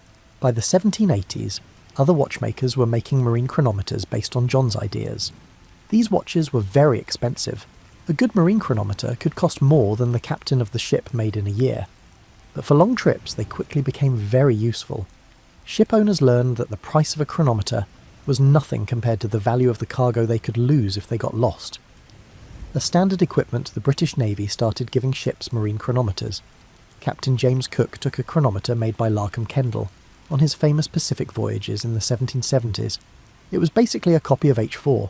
By the 1780s, other watchmakers were making marine chronometers based on John's ideas. These watches were very expensive. A good marine chronometer could cost more than the captain of the ship made in a year. But for long trips, they quickly became very useful. Ship owners learned that the price of a chronometer was nothing compared to the value of the cargo they could lose if they got lost. As standard equipment, the British Navy started giving ships marine chronometers. Captain James Cook took a chronometer made by Larkham Kendall on his famous Pacific voyages in the 1770s. It was basically a copy of H4.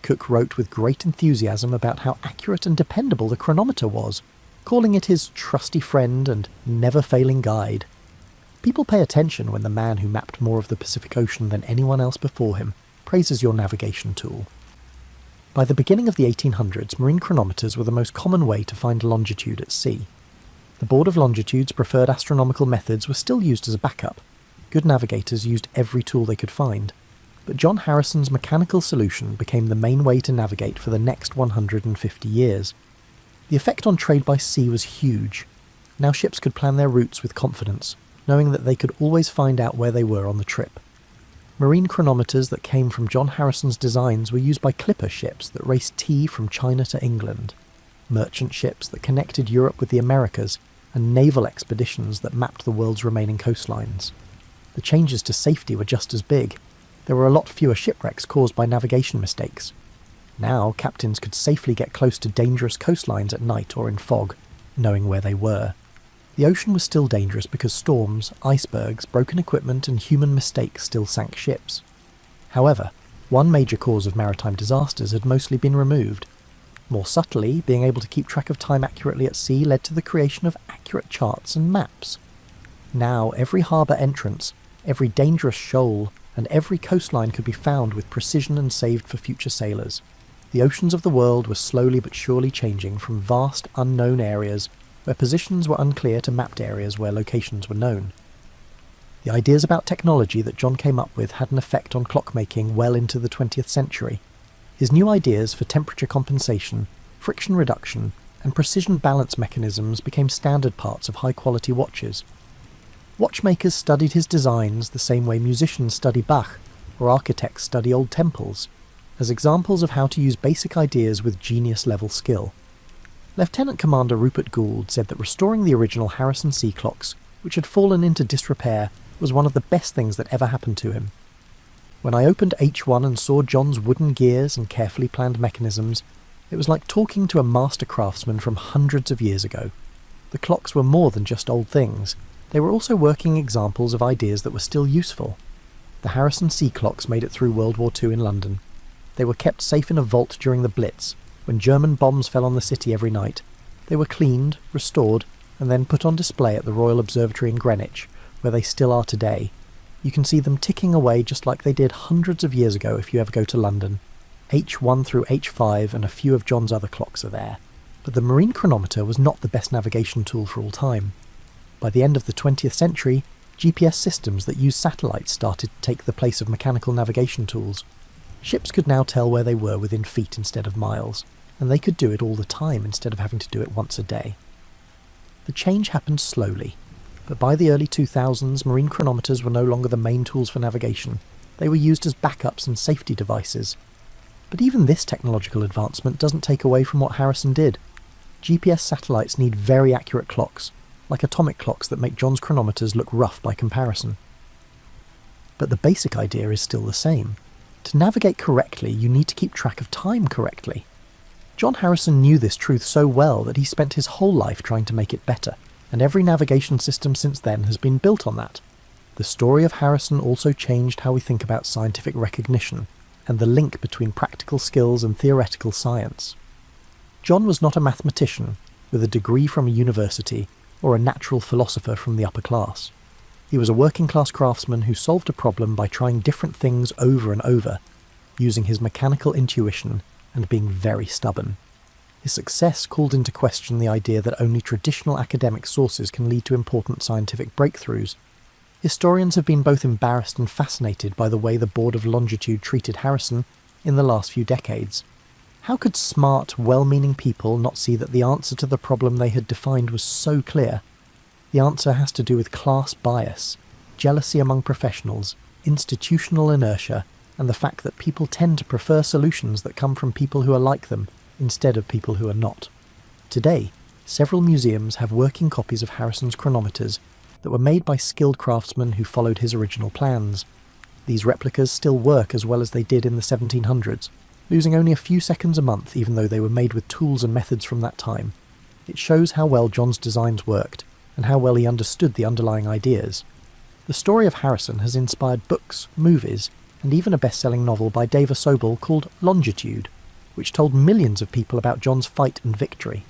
Cook wrote with great enthusiasm about how accurate and dependable the chronometer was, calling it his trusty friend and never-failing guide. People pay attention when the man who mapped more of the Pacific Ocean than anyone else before him praises your navigation tool. By the beginning of the 1800s, marine chronometers were the most common way to find longitude at sea. The Board of Longitude's preferred astronomical methods were still used as a backup. Good navigators used every tool they could find, but John Harrison's mechanical solution became the main way to navigate for the next 150 years. The effect on trade by sea was huge. Now ships could plan their routes with confidence, knowing that they could always find out where they were on the trip. Marine chronometers that came from John Harrison's designs were used by clipper ships that raced tea from China to England, merchant ships that connected Europe with the Americas, and naval expeditions that mapped the world's remaining coastlines. The changes to safety were just as big. There were a lot fewer shipwrecks caused by navigation mistakes. Now, captains could safely get close to dangerous coastlines at night or in fog, knowing where they were. The ocean was still dangerous because storms, icebergs, broken equipment and human mistakes still sank ships. However, one major cause of maritime disasters had mostly been removed. More subtly, being able to keep track of time accurately at sea led to the creation of accurate charts and maps. Now, every harbour entrance, every dangerous shoal, and every coastline could be found with precision and saved for future sailors. The oceans of the world were slowly but surely changing from vast, unknown areas where positions were unclear to mapped areas where locations were known. The ideas about technology that John came up with had an effect on clockmaking well into the 20th century. His new ideas for temperature compensation, friction reduction, and precision balance mechanisms became standard parts of high-quality watches. Watchmakers studied his designs the same way musicians study Bach or architects study old temples, as examples of how to use basic ideas with genius-level skill. Lieutenant Commander Rupert Gould said that restoring the original Harrison sea clocks, which had fallen into disrepair, was one of the best things that ever happened to him. When I opened H1 and saw John's wooden gears and carefully planned mechanisms, it was like talking to a master craftsman from hundreds of years ago. The clocks were more than just old things. They were also working examples of ideas that were still useful. The Harrison sea clocks made it through World War II in London. They were kept safe in a vault during the Blitz, when German bombs fell on the city every night. They were cleaned, restored, and then put on display at the Royal Observatory in Greenwich, where they still are today. You can see them ticking away just like they did hundreds of years ago if you ever go to London. H1 through H5 and a few of John's other clocks are there. But the marine chronometer was not the best navigation tool for all time. By the end of the 20th century, GPS systems that use satellites started to take the place of mechanical navigation tools. Ships could now tell where they were within feet instead of miles, and they could do it all the time instead of having to do it once a day. The change happened slowly, but by the early 2000s, marine chronometers were no longer the main tools for navigation. They were used as backups and safety devices. But even this technological advancement doesn't take away from what Harrison did. GPS satellites need very accurate clocks, like atomic clocks that make John's chronometers look rough by comparison. But the basic idea is still the same. To navigate correctly, you need to keep track of time correctly. John Harrison knew this truth so well that he spent his whole life trying to make it better, and every navigation system since then has been built on that. The story of Harrison also changed how we think about scientific recognition, and the link between practical skills and theoretical science. John was not a mathematician, with a degree from a university, or a natural philosopher from the upper class. He was a working-class craftsman who solved a problem by trying different things over and over, using his mechanical intuition and being very stubborn. His success called into question the idea that only traditional academic sources can lead to important scientific breakthroughs. Historians have been both embarrassed and fascinated by the way the Board of Longitude treated Harrison in the last few decades. How could smart, well-meaning people not see that the answer to the problem they had defined was so clear? The answer has to do with class bias, jealousy among professionals, institutional inertia, and the fact that people tend to prefer solutions that come from people who are like them instead of people who are not. Today, several museums have working copies of Harrison's chronometers that were made by skilled craftsmen who followed his original plans. These replicas still work as well as they did in the 1700s, losing only a few seconds a month even though they were made with tools and methods from that time. It shows how well John's designs worked, and how well he understood the underlying ideas. The story of Harrison has inspired books, movies, and even a best-selling novel by David Sobel called Longitude, which told millions of people about John's fight and victory.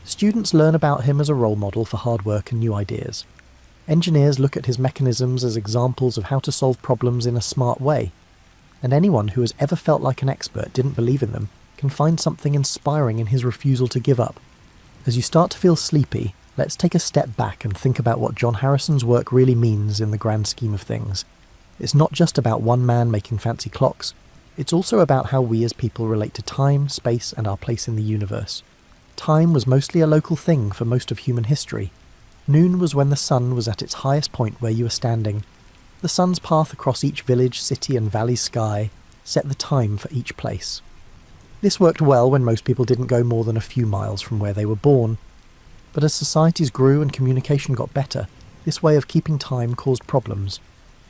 Students learn about him as a role model for hard work and new ideas. Engineers look at his mechanisms as examples of how to solve problems in a smart way. And anyone who has ever felt like an expert didn't believe in them can find something inspiring in his refusal to give up. As you start to feel sleepy, let's take a step back and think about what John Harrison's work really means in the grand scheme of things. It's not just about one man making fancy clocks, it's also about how we as people relate to time, space, and our place in the universe. Time was mostly a local thing for most of human history. Noon was when the sun was at its highest point where you were standing. The sun's path across each village, city, and valley sky set the time for each place. This worked well when most people didn't go more than a few miles from where they were born. But as societies grew and communication got better, this way of keeping time caused problems.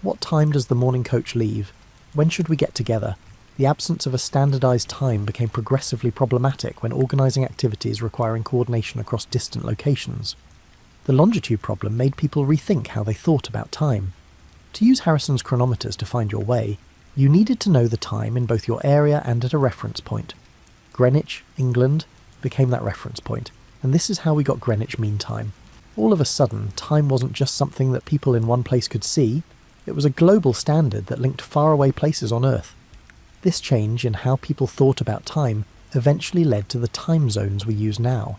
What time does the morning coach leave? When should we get together? The absence of a standardised time became progressively problematic when organising activities requiring coordination across distant locations. The longitude problem made people rethink how they thought about time. To use Harrison's chronometers to find your way, you needed to know the time in both your area and at a reference point. Greenwich, England, became that reference point, and this is how we got Greenwich Mean Time. All of a sudden, time wasn't just something that people in one place could see, it was a global standard that linked faraway places on Earth. This change in how people thought about time eventually led to the time zones we use now.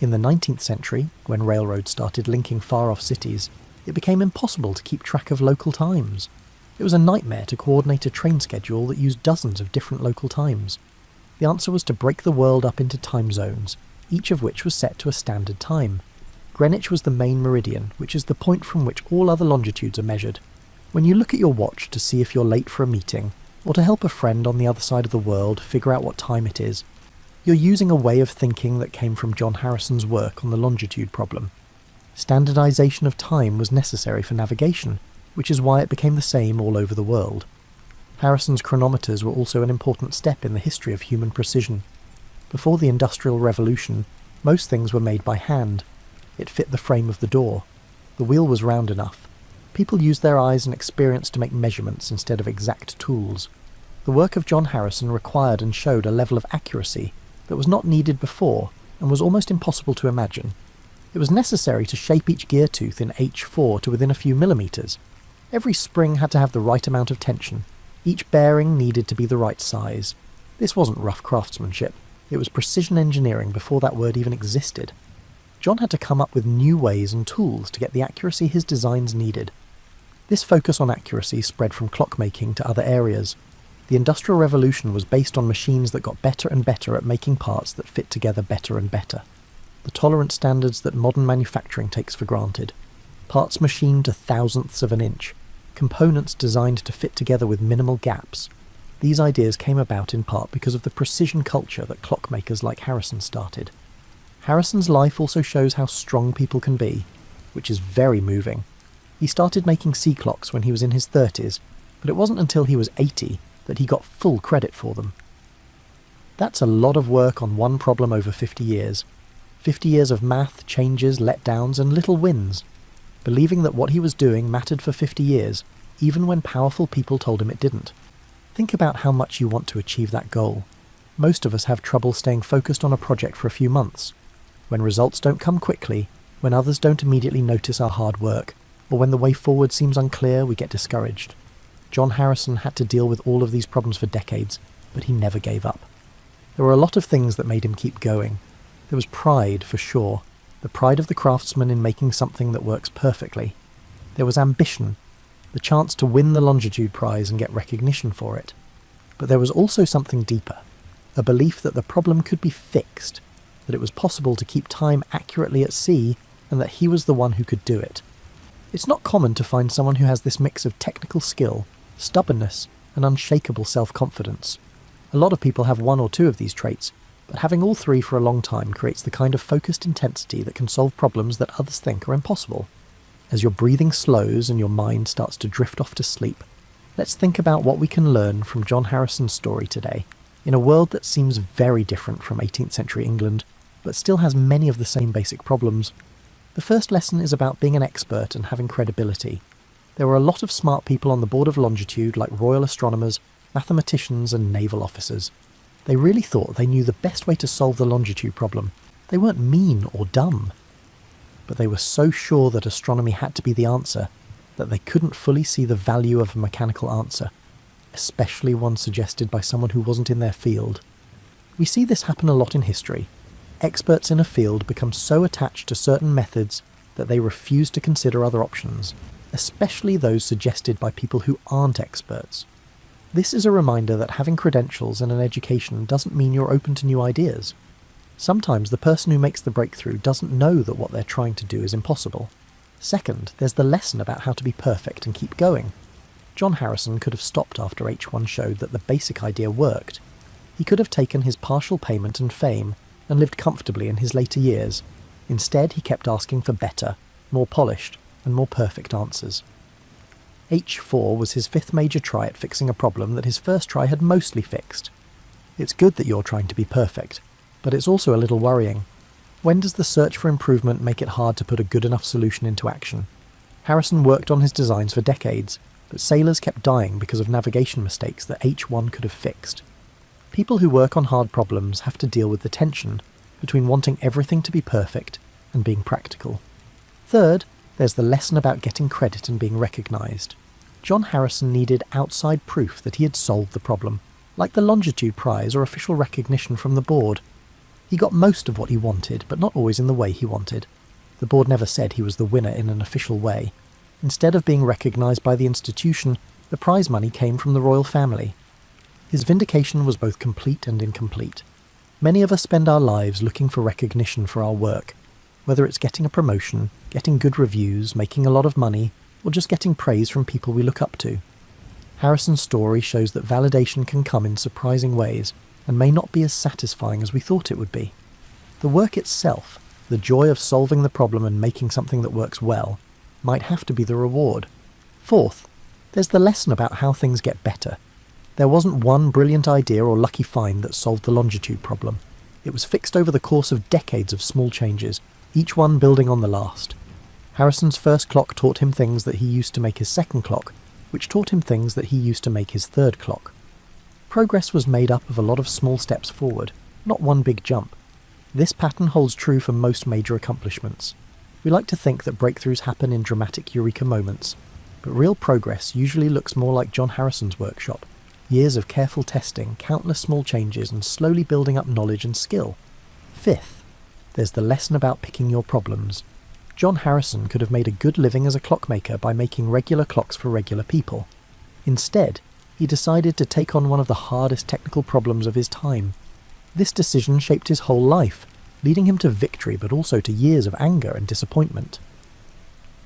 In the 19th century, when railroads started linking far-off cities, it became impossible to keep track of local times. It was a nightmare to coordinate a train schedule that used dozens of different local times. The answer was to break the world up into time zones, each of which was set to a standard time. Greenwich was the main meridian, which is the point from which all other longitudes are measured. When you look at your watch to see if you're late for a meeting, or to help a friend on the other side of the world figure out what time it is, you're using a way of thinking that came from John Harrison's work on the longitude problem. Standardization of time was necessary for navigation, which is why it became the same all over the world. Harrison's chronometers were also an important step in the history of human precision. Before the Industrial Revolution, most things were made by hand. It fit the frame of the door. The wheel was round enough. People used their eyes and experience to make measurements instead of exact tools. The work of John Harrison required and showed a level of accuracy that was not needed before and was almost impossible to imagine. It was necessary to shape each gear tooth in H4 to within a few millimetres. Every spring had to have the right amount of tension. Each bearing needed to be the right size. This wasn't rough craftsmanship. It was precision engineering before that word even existed. John had to come up with new ways and tools to get the accuracy his designs needed. This focus on accuracy spread from clockmaking to other areas. The Industrial Revolution was based on machines that got better and better at making parts that fit together better and better. The tolerance standards that modern manufacturing takes for granted. Parts machined to thousandths of an inch. Components designed to fit together with minimal gaps. These ideas came about in part because of the precision culture that clockmakers like Harrison started. Harrison's life also shows how strong people can be, which is very moving. He started making sea clocks when he was in his 30s, but it wasn't until he was 80 that he got full credit for them. That's a lot of work on one problem over 50 years. 50 years of math, changes, letdowns, and little wins. Believing that what he was doing mattered for 50 years, even when powerful people told him it didn't. Think about how much you want to achieve that goal. Most of us have trouble staying focused on a project for a few months. When results don't come quickly, when others don't immediately notice our hard work, or when the way forward seems unclear, we get discouraged. John Harrison had to deal with all of these problems for decades, but he never gave up. There were a lot of things that made him keep going. There was pride, for sure, the pride of the craftsman in making something that works perfectly. There was ambition, the chance to win the Longitude Prize and get recognition for it. But there was also something deeper, a belief that the problem could be fixed, that it was possible to keep time accurately at sea, and that he was the one who could do it. It's not common to find someone who has this mix of technical skill, stubbornness, and unshakable self-confidence. A lot of people have one or two of these traits, but having all three for a long time creates the kind of focused intensity that can solve problems that others think are impossible. As your breathing slows and your mind starts to drift off to sleep, let's think about what we can learn from John Harrison's story today, in a world that seems very different from 18th century England, but still has many of the same basic problems. The first lesson is about being an expert and having credibility. There were a lot of smart people on the Board of Longitude, like royal astronomers, mathematicians and naval officers. They really thought they knew the best way to solve the longitude problem. They weren't mean or dumb. But they were so sure that astronomy had to be the answer that they couldn't fully see the value of a mechanical answer, especially one suggested by someone who wasn't in their field. We see this happen a lot in history. Experts in a field become so attached to certain methods that they refuse to consider other options, especially those suggested by people who aren't experts. This is a reminder that having credentials and an education doesn't mean you're open to new ideas. Sometimes the person who makes the breakthrough doesn't know that what they're trying to do is impossible. Second, there's the lesson about how to be perfect and keep going. John Harrison could have stopped after H1 showed that the basic idea worked. He could have taken his partial payment and fame and lived comfortably in his later years. Instead, he kept asking for better, more polished, and more perfect answers. H4 was his fifth major try at fixing a problem that his first try had mostly fixed. It's good that you're trying to be perfect, but it's also a little worrying. When does the search for improvement make it hard to put a good enough solution into action? Harrison worked on his designs for decades, but sailors kept dying because of navigation mistakes that H1 could have fixed. People who work on hard problems have to deal with the tension between wanting everything to be perfect and being practical. Third, there's the lesson about getting credit and being recognised. John Harrison needed outside proof that he had solved the problem, like the Longitude Prize or official recognition from the board. He got most of what he wanted, but not always in the way he wanted. The board never said he was the winner in an official way. Instead of being recognised by the institution, the prize money came from the royal family. His vindication was both complete and incomplete. Many of us spend our lives looking for recognition for our work, whether it's getting a promotion, getting good reviews, making a lot of money, or just getting praise from people we look up to. Harrison's story shows that validation can come in surprising ways and may not be as satisfying as we thought it would be. The work itself, the joy of solving the problem and making something that works well, might have to be the reward. Fourth, there's the lesson about how things get better. There wasn't one brilliant idea or lucky find that solved the longitude problem. It was fixed over the course of decades of small changes, each one building on the last. Harrison's first clock taught him things that he used to make his second clock, which taught him things that he used to make his third clock. Progress was made up of a lot of small steps forward, not one big jump. This pattern holds true for most major accomplishments. We like to think that breakthroughs happen in dramatic eureka moments, but real progress usually looks more like John Harrison's workshop. Years of careful testing, countless small changes, and slowly building up knowledge and skill. Fifth, there's the lesson about picking your problems. John Harrison could have made a good living as a clockmaker by making regular clocks for regular people. Instead, he decided to take on one of the hardest technical problems of his time. This decision shaped his whole life, leading him to victory but also to years of anger and disappointment.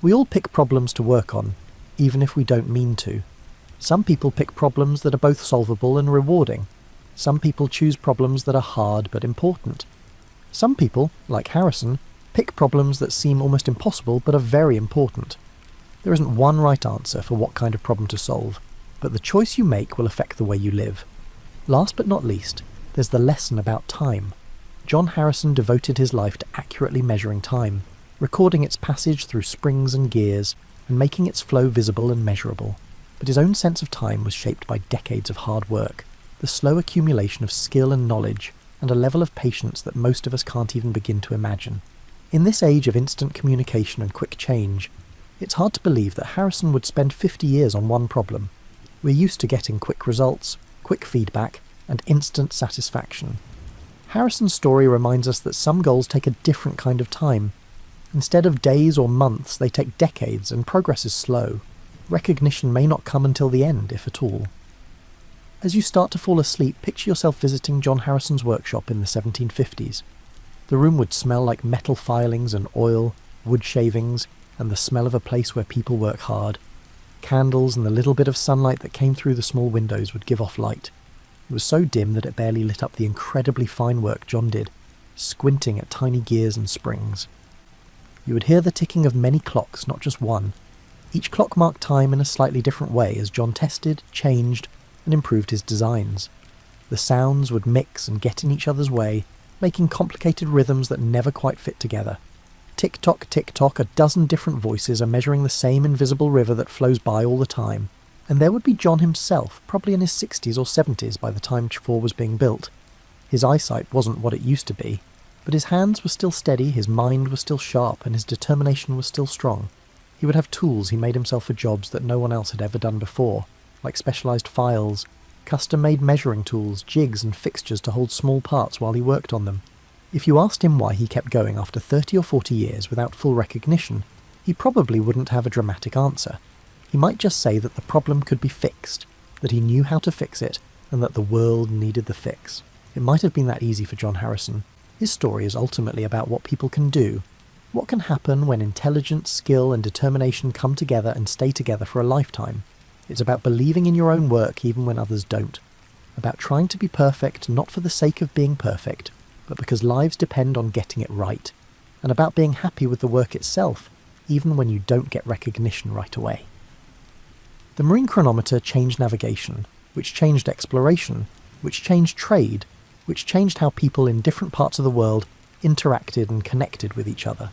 We all pick problems to work on, even if we don't mean to. Some people pick problems that are both solvable and rewarding. Some people choose problems that are hard but important. Some people, like Harrison, pick problems that seem almost impossible but are very important. There isn't one right answer for what kind of problem to solve, but the choice you make will affect the way you live. Last but not least, there's the lesson about time. John Harrison devoted his life to accurately measuring time, recording its passage through springs and gears, and making its flow visible and measurable. But his own sense of time was shaped by decades of hard work, the slow accumulation of skill and knowledge, and a level of patience that most of us can't even begin to imagine. In this age of instant communication and quick change, it's hard to believe that Harrison would spend 50 years on one problem. We're used to getting quick results, quick feedback, and instant satisfaction. Harrison's story reminds us that some goals take a different kind of time. Instead of days or months, they take decades, and progress is slow. Recognition may not come until the end, if at all. As you start to fall asleep, picture yourself visiting John Harrison's workshop in the 1750s. The room would smell like metal filings and oil, wood shavings, and the smell of a place where people work hard. Candles and the little bit of sunlight that came through the small windows would give off light. It was so dim that it barely lit up the incredibly fine work John did, squinting at tiny gears and springs. You would hear the ticking of many clocks, not just one. Each clock marked time in a slightly different way as John tested, changed, and improved his designs. The sounds would mix and get in each other's way, making complicated rhythms that never quite fit together. Tick-tock, tick-tock, a dozen different voices are measuring the same invisible river that flows by all the time. And there would be John himself, probably in his 60s or 70s by the time Ch4 was being built. His eyesight wasn't what it used to be, but his hands were still steady, his mind was still sharp, and his determination was still strong. He would have tools he made himself for jobs that no one else had ever done before, like specialised files, custom-made measuring tools, jigs and fixtures to hold small parts while he worked on them. If you asked him why he kept going after 30 or 40 years without full recognition, he probably wouldn't have a dramatic answer. He might just say that the problem could be fixed, that he knew how to fix it, and that the world needed the fix. It might have been that easy for John Harrison. His story is ultimately about what people can do, what can happen when intelligence, skill and determination come together and stay together for a lifetime. It's about believing in your own work even when others don't. About trying to be perfect not for the sake of being perfect, but because lives depend on getting it right. And about being happy with the work itself, even when you don't get recognition right away. The marine chronometer changed navigation, which changed exploration, which changed trade, which changed how people in different parts of the world interacted and connected with each other.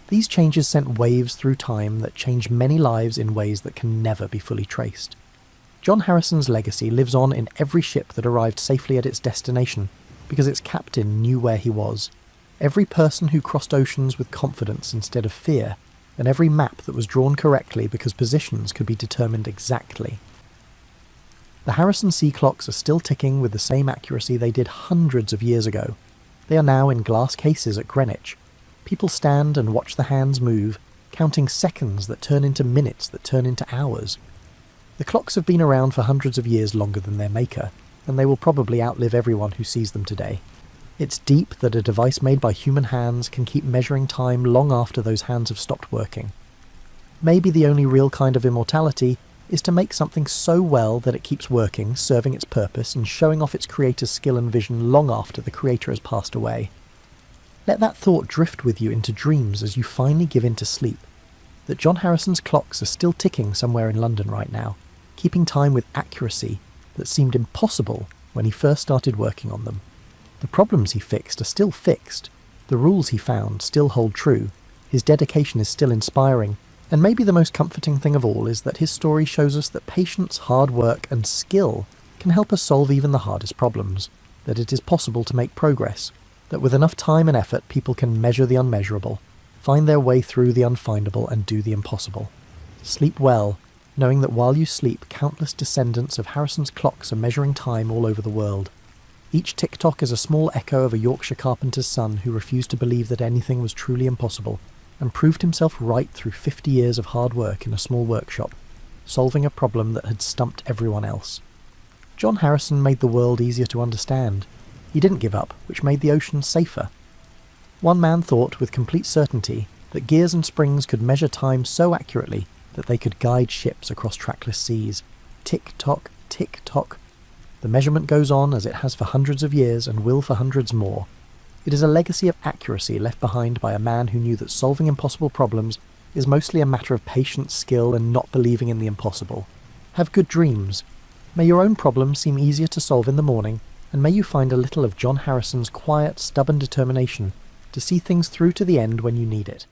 These changes sent waves through time that changed many lives in ways that can never be fully traced. John Harrison's legacy lives on in every ship that arrived safely at its destination, because its captain knew where he was, every person who crossed oceans with confidence instead of fear, and every map that was drawn correctly because positions could be determined exactly. The Harrison sea clocks are still ticking with the same accuracy they did hundreds of years ago. They are now in glass cases at Greenwich. People stand and watch the hands move, counting seconds that turn into minutes that turn into hours. The clocks have been around for hundreds of years longer than their maker, and they will probably outlive everyone who sees them today. It's deep that a device made by human hands can keep measuring time long after those hands have stopped working. Maybe the only real kind of immortality is to make something so well that it keeps working, serving its purpose, and showing off its creator's skill and vision long after the creator has passed away. Let that thought drift with you into dreams as you finally give in to sleep, that John Harrison's clocks are still ticking somewhere in London right now, keeping time with accuracy that seemed impossible when he first started working on them. The problems he fixed are still fixed, the rules he found still hold true, his dedication is still inspiring, and maybe the most comforting thing of all is that his story shows us that patience, hard work and skill can help us solve even the hardest problems, that it is possible to make progress, that with enough time and effort people can measure the unmeasurable, find their way through the unfindable and do the impossible. Sleep well, knowing that while you sleep, countless descendants of Harrison's clocks are measuring time all over the world. Each tick-tock is a small echo of a Yorkshire carpenter's son who refused to believe that anything was truly impossible, and proved himself right through 50 years of hard work in a small workshop, solving a problem that had stumped everyone else. John Harrison made the world easier to understand. He didn't give up, which made the ocean safer. One man thought with complete certainty that gears and springs could measure time so accurately that they could guide ships across trackless seas. Tick-tock, tick-tock. The measurement goes on as it has for hundreds of years and will for hundreds more. It is a legacy of accuracy left behind by a man who knew that solving impossible problems is mostly a matter of patience, skill, and not believing in the impossible. Have good dreams. May your own problems seem easier to solve in the morning, and may you find a little of John Harrison's quiet, stubborn determination to see things through to the end when you need it.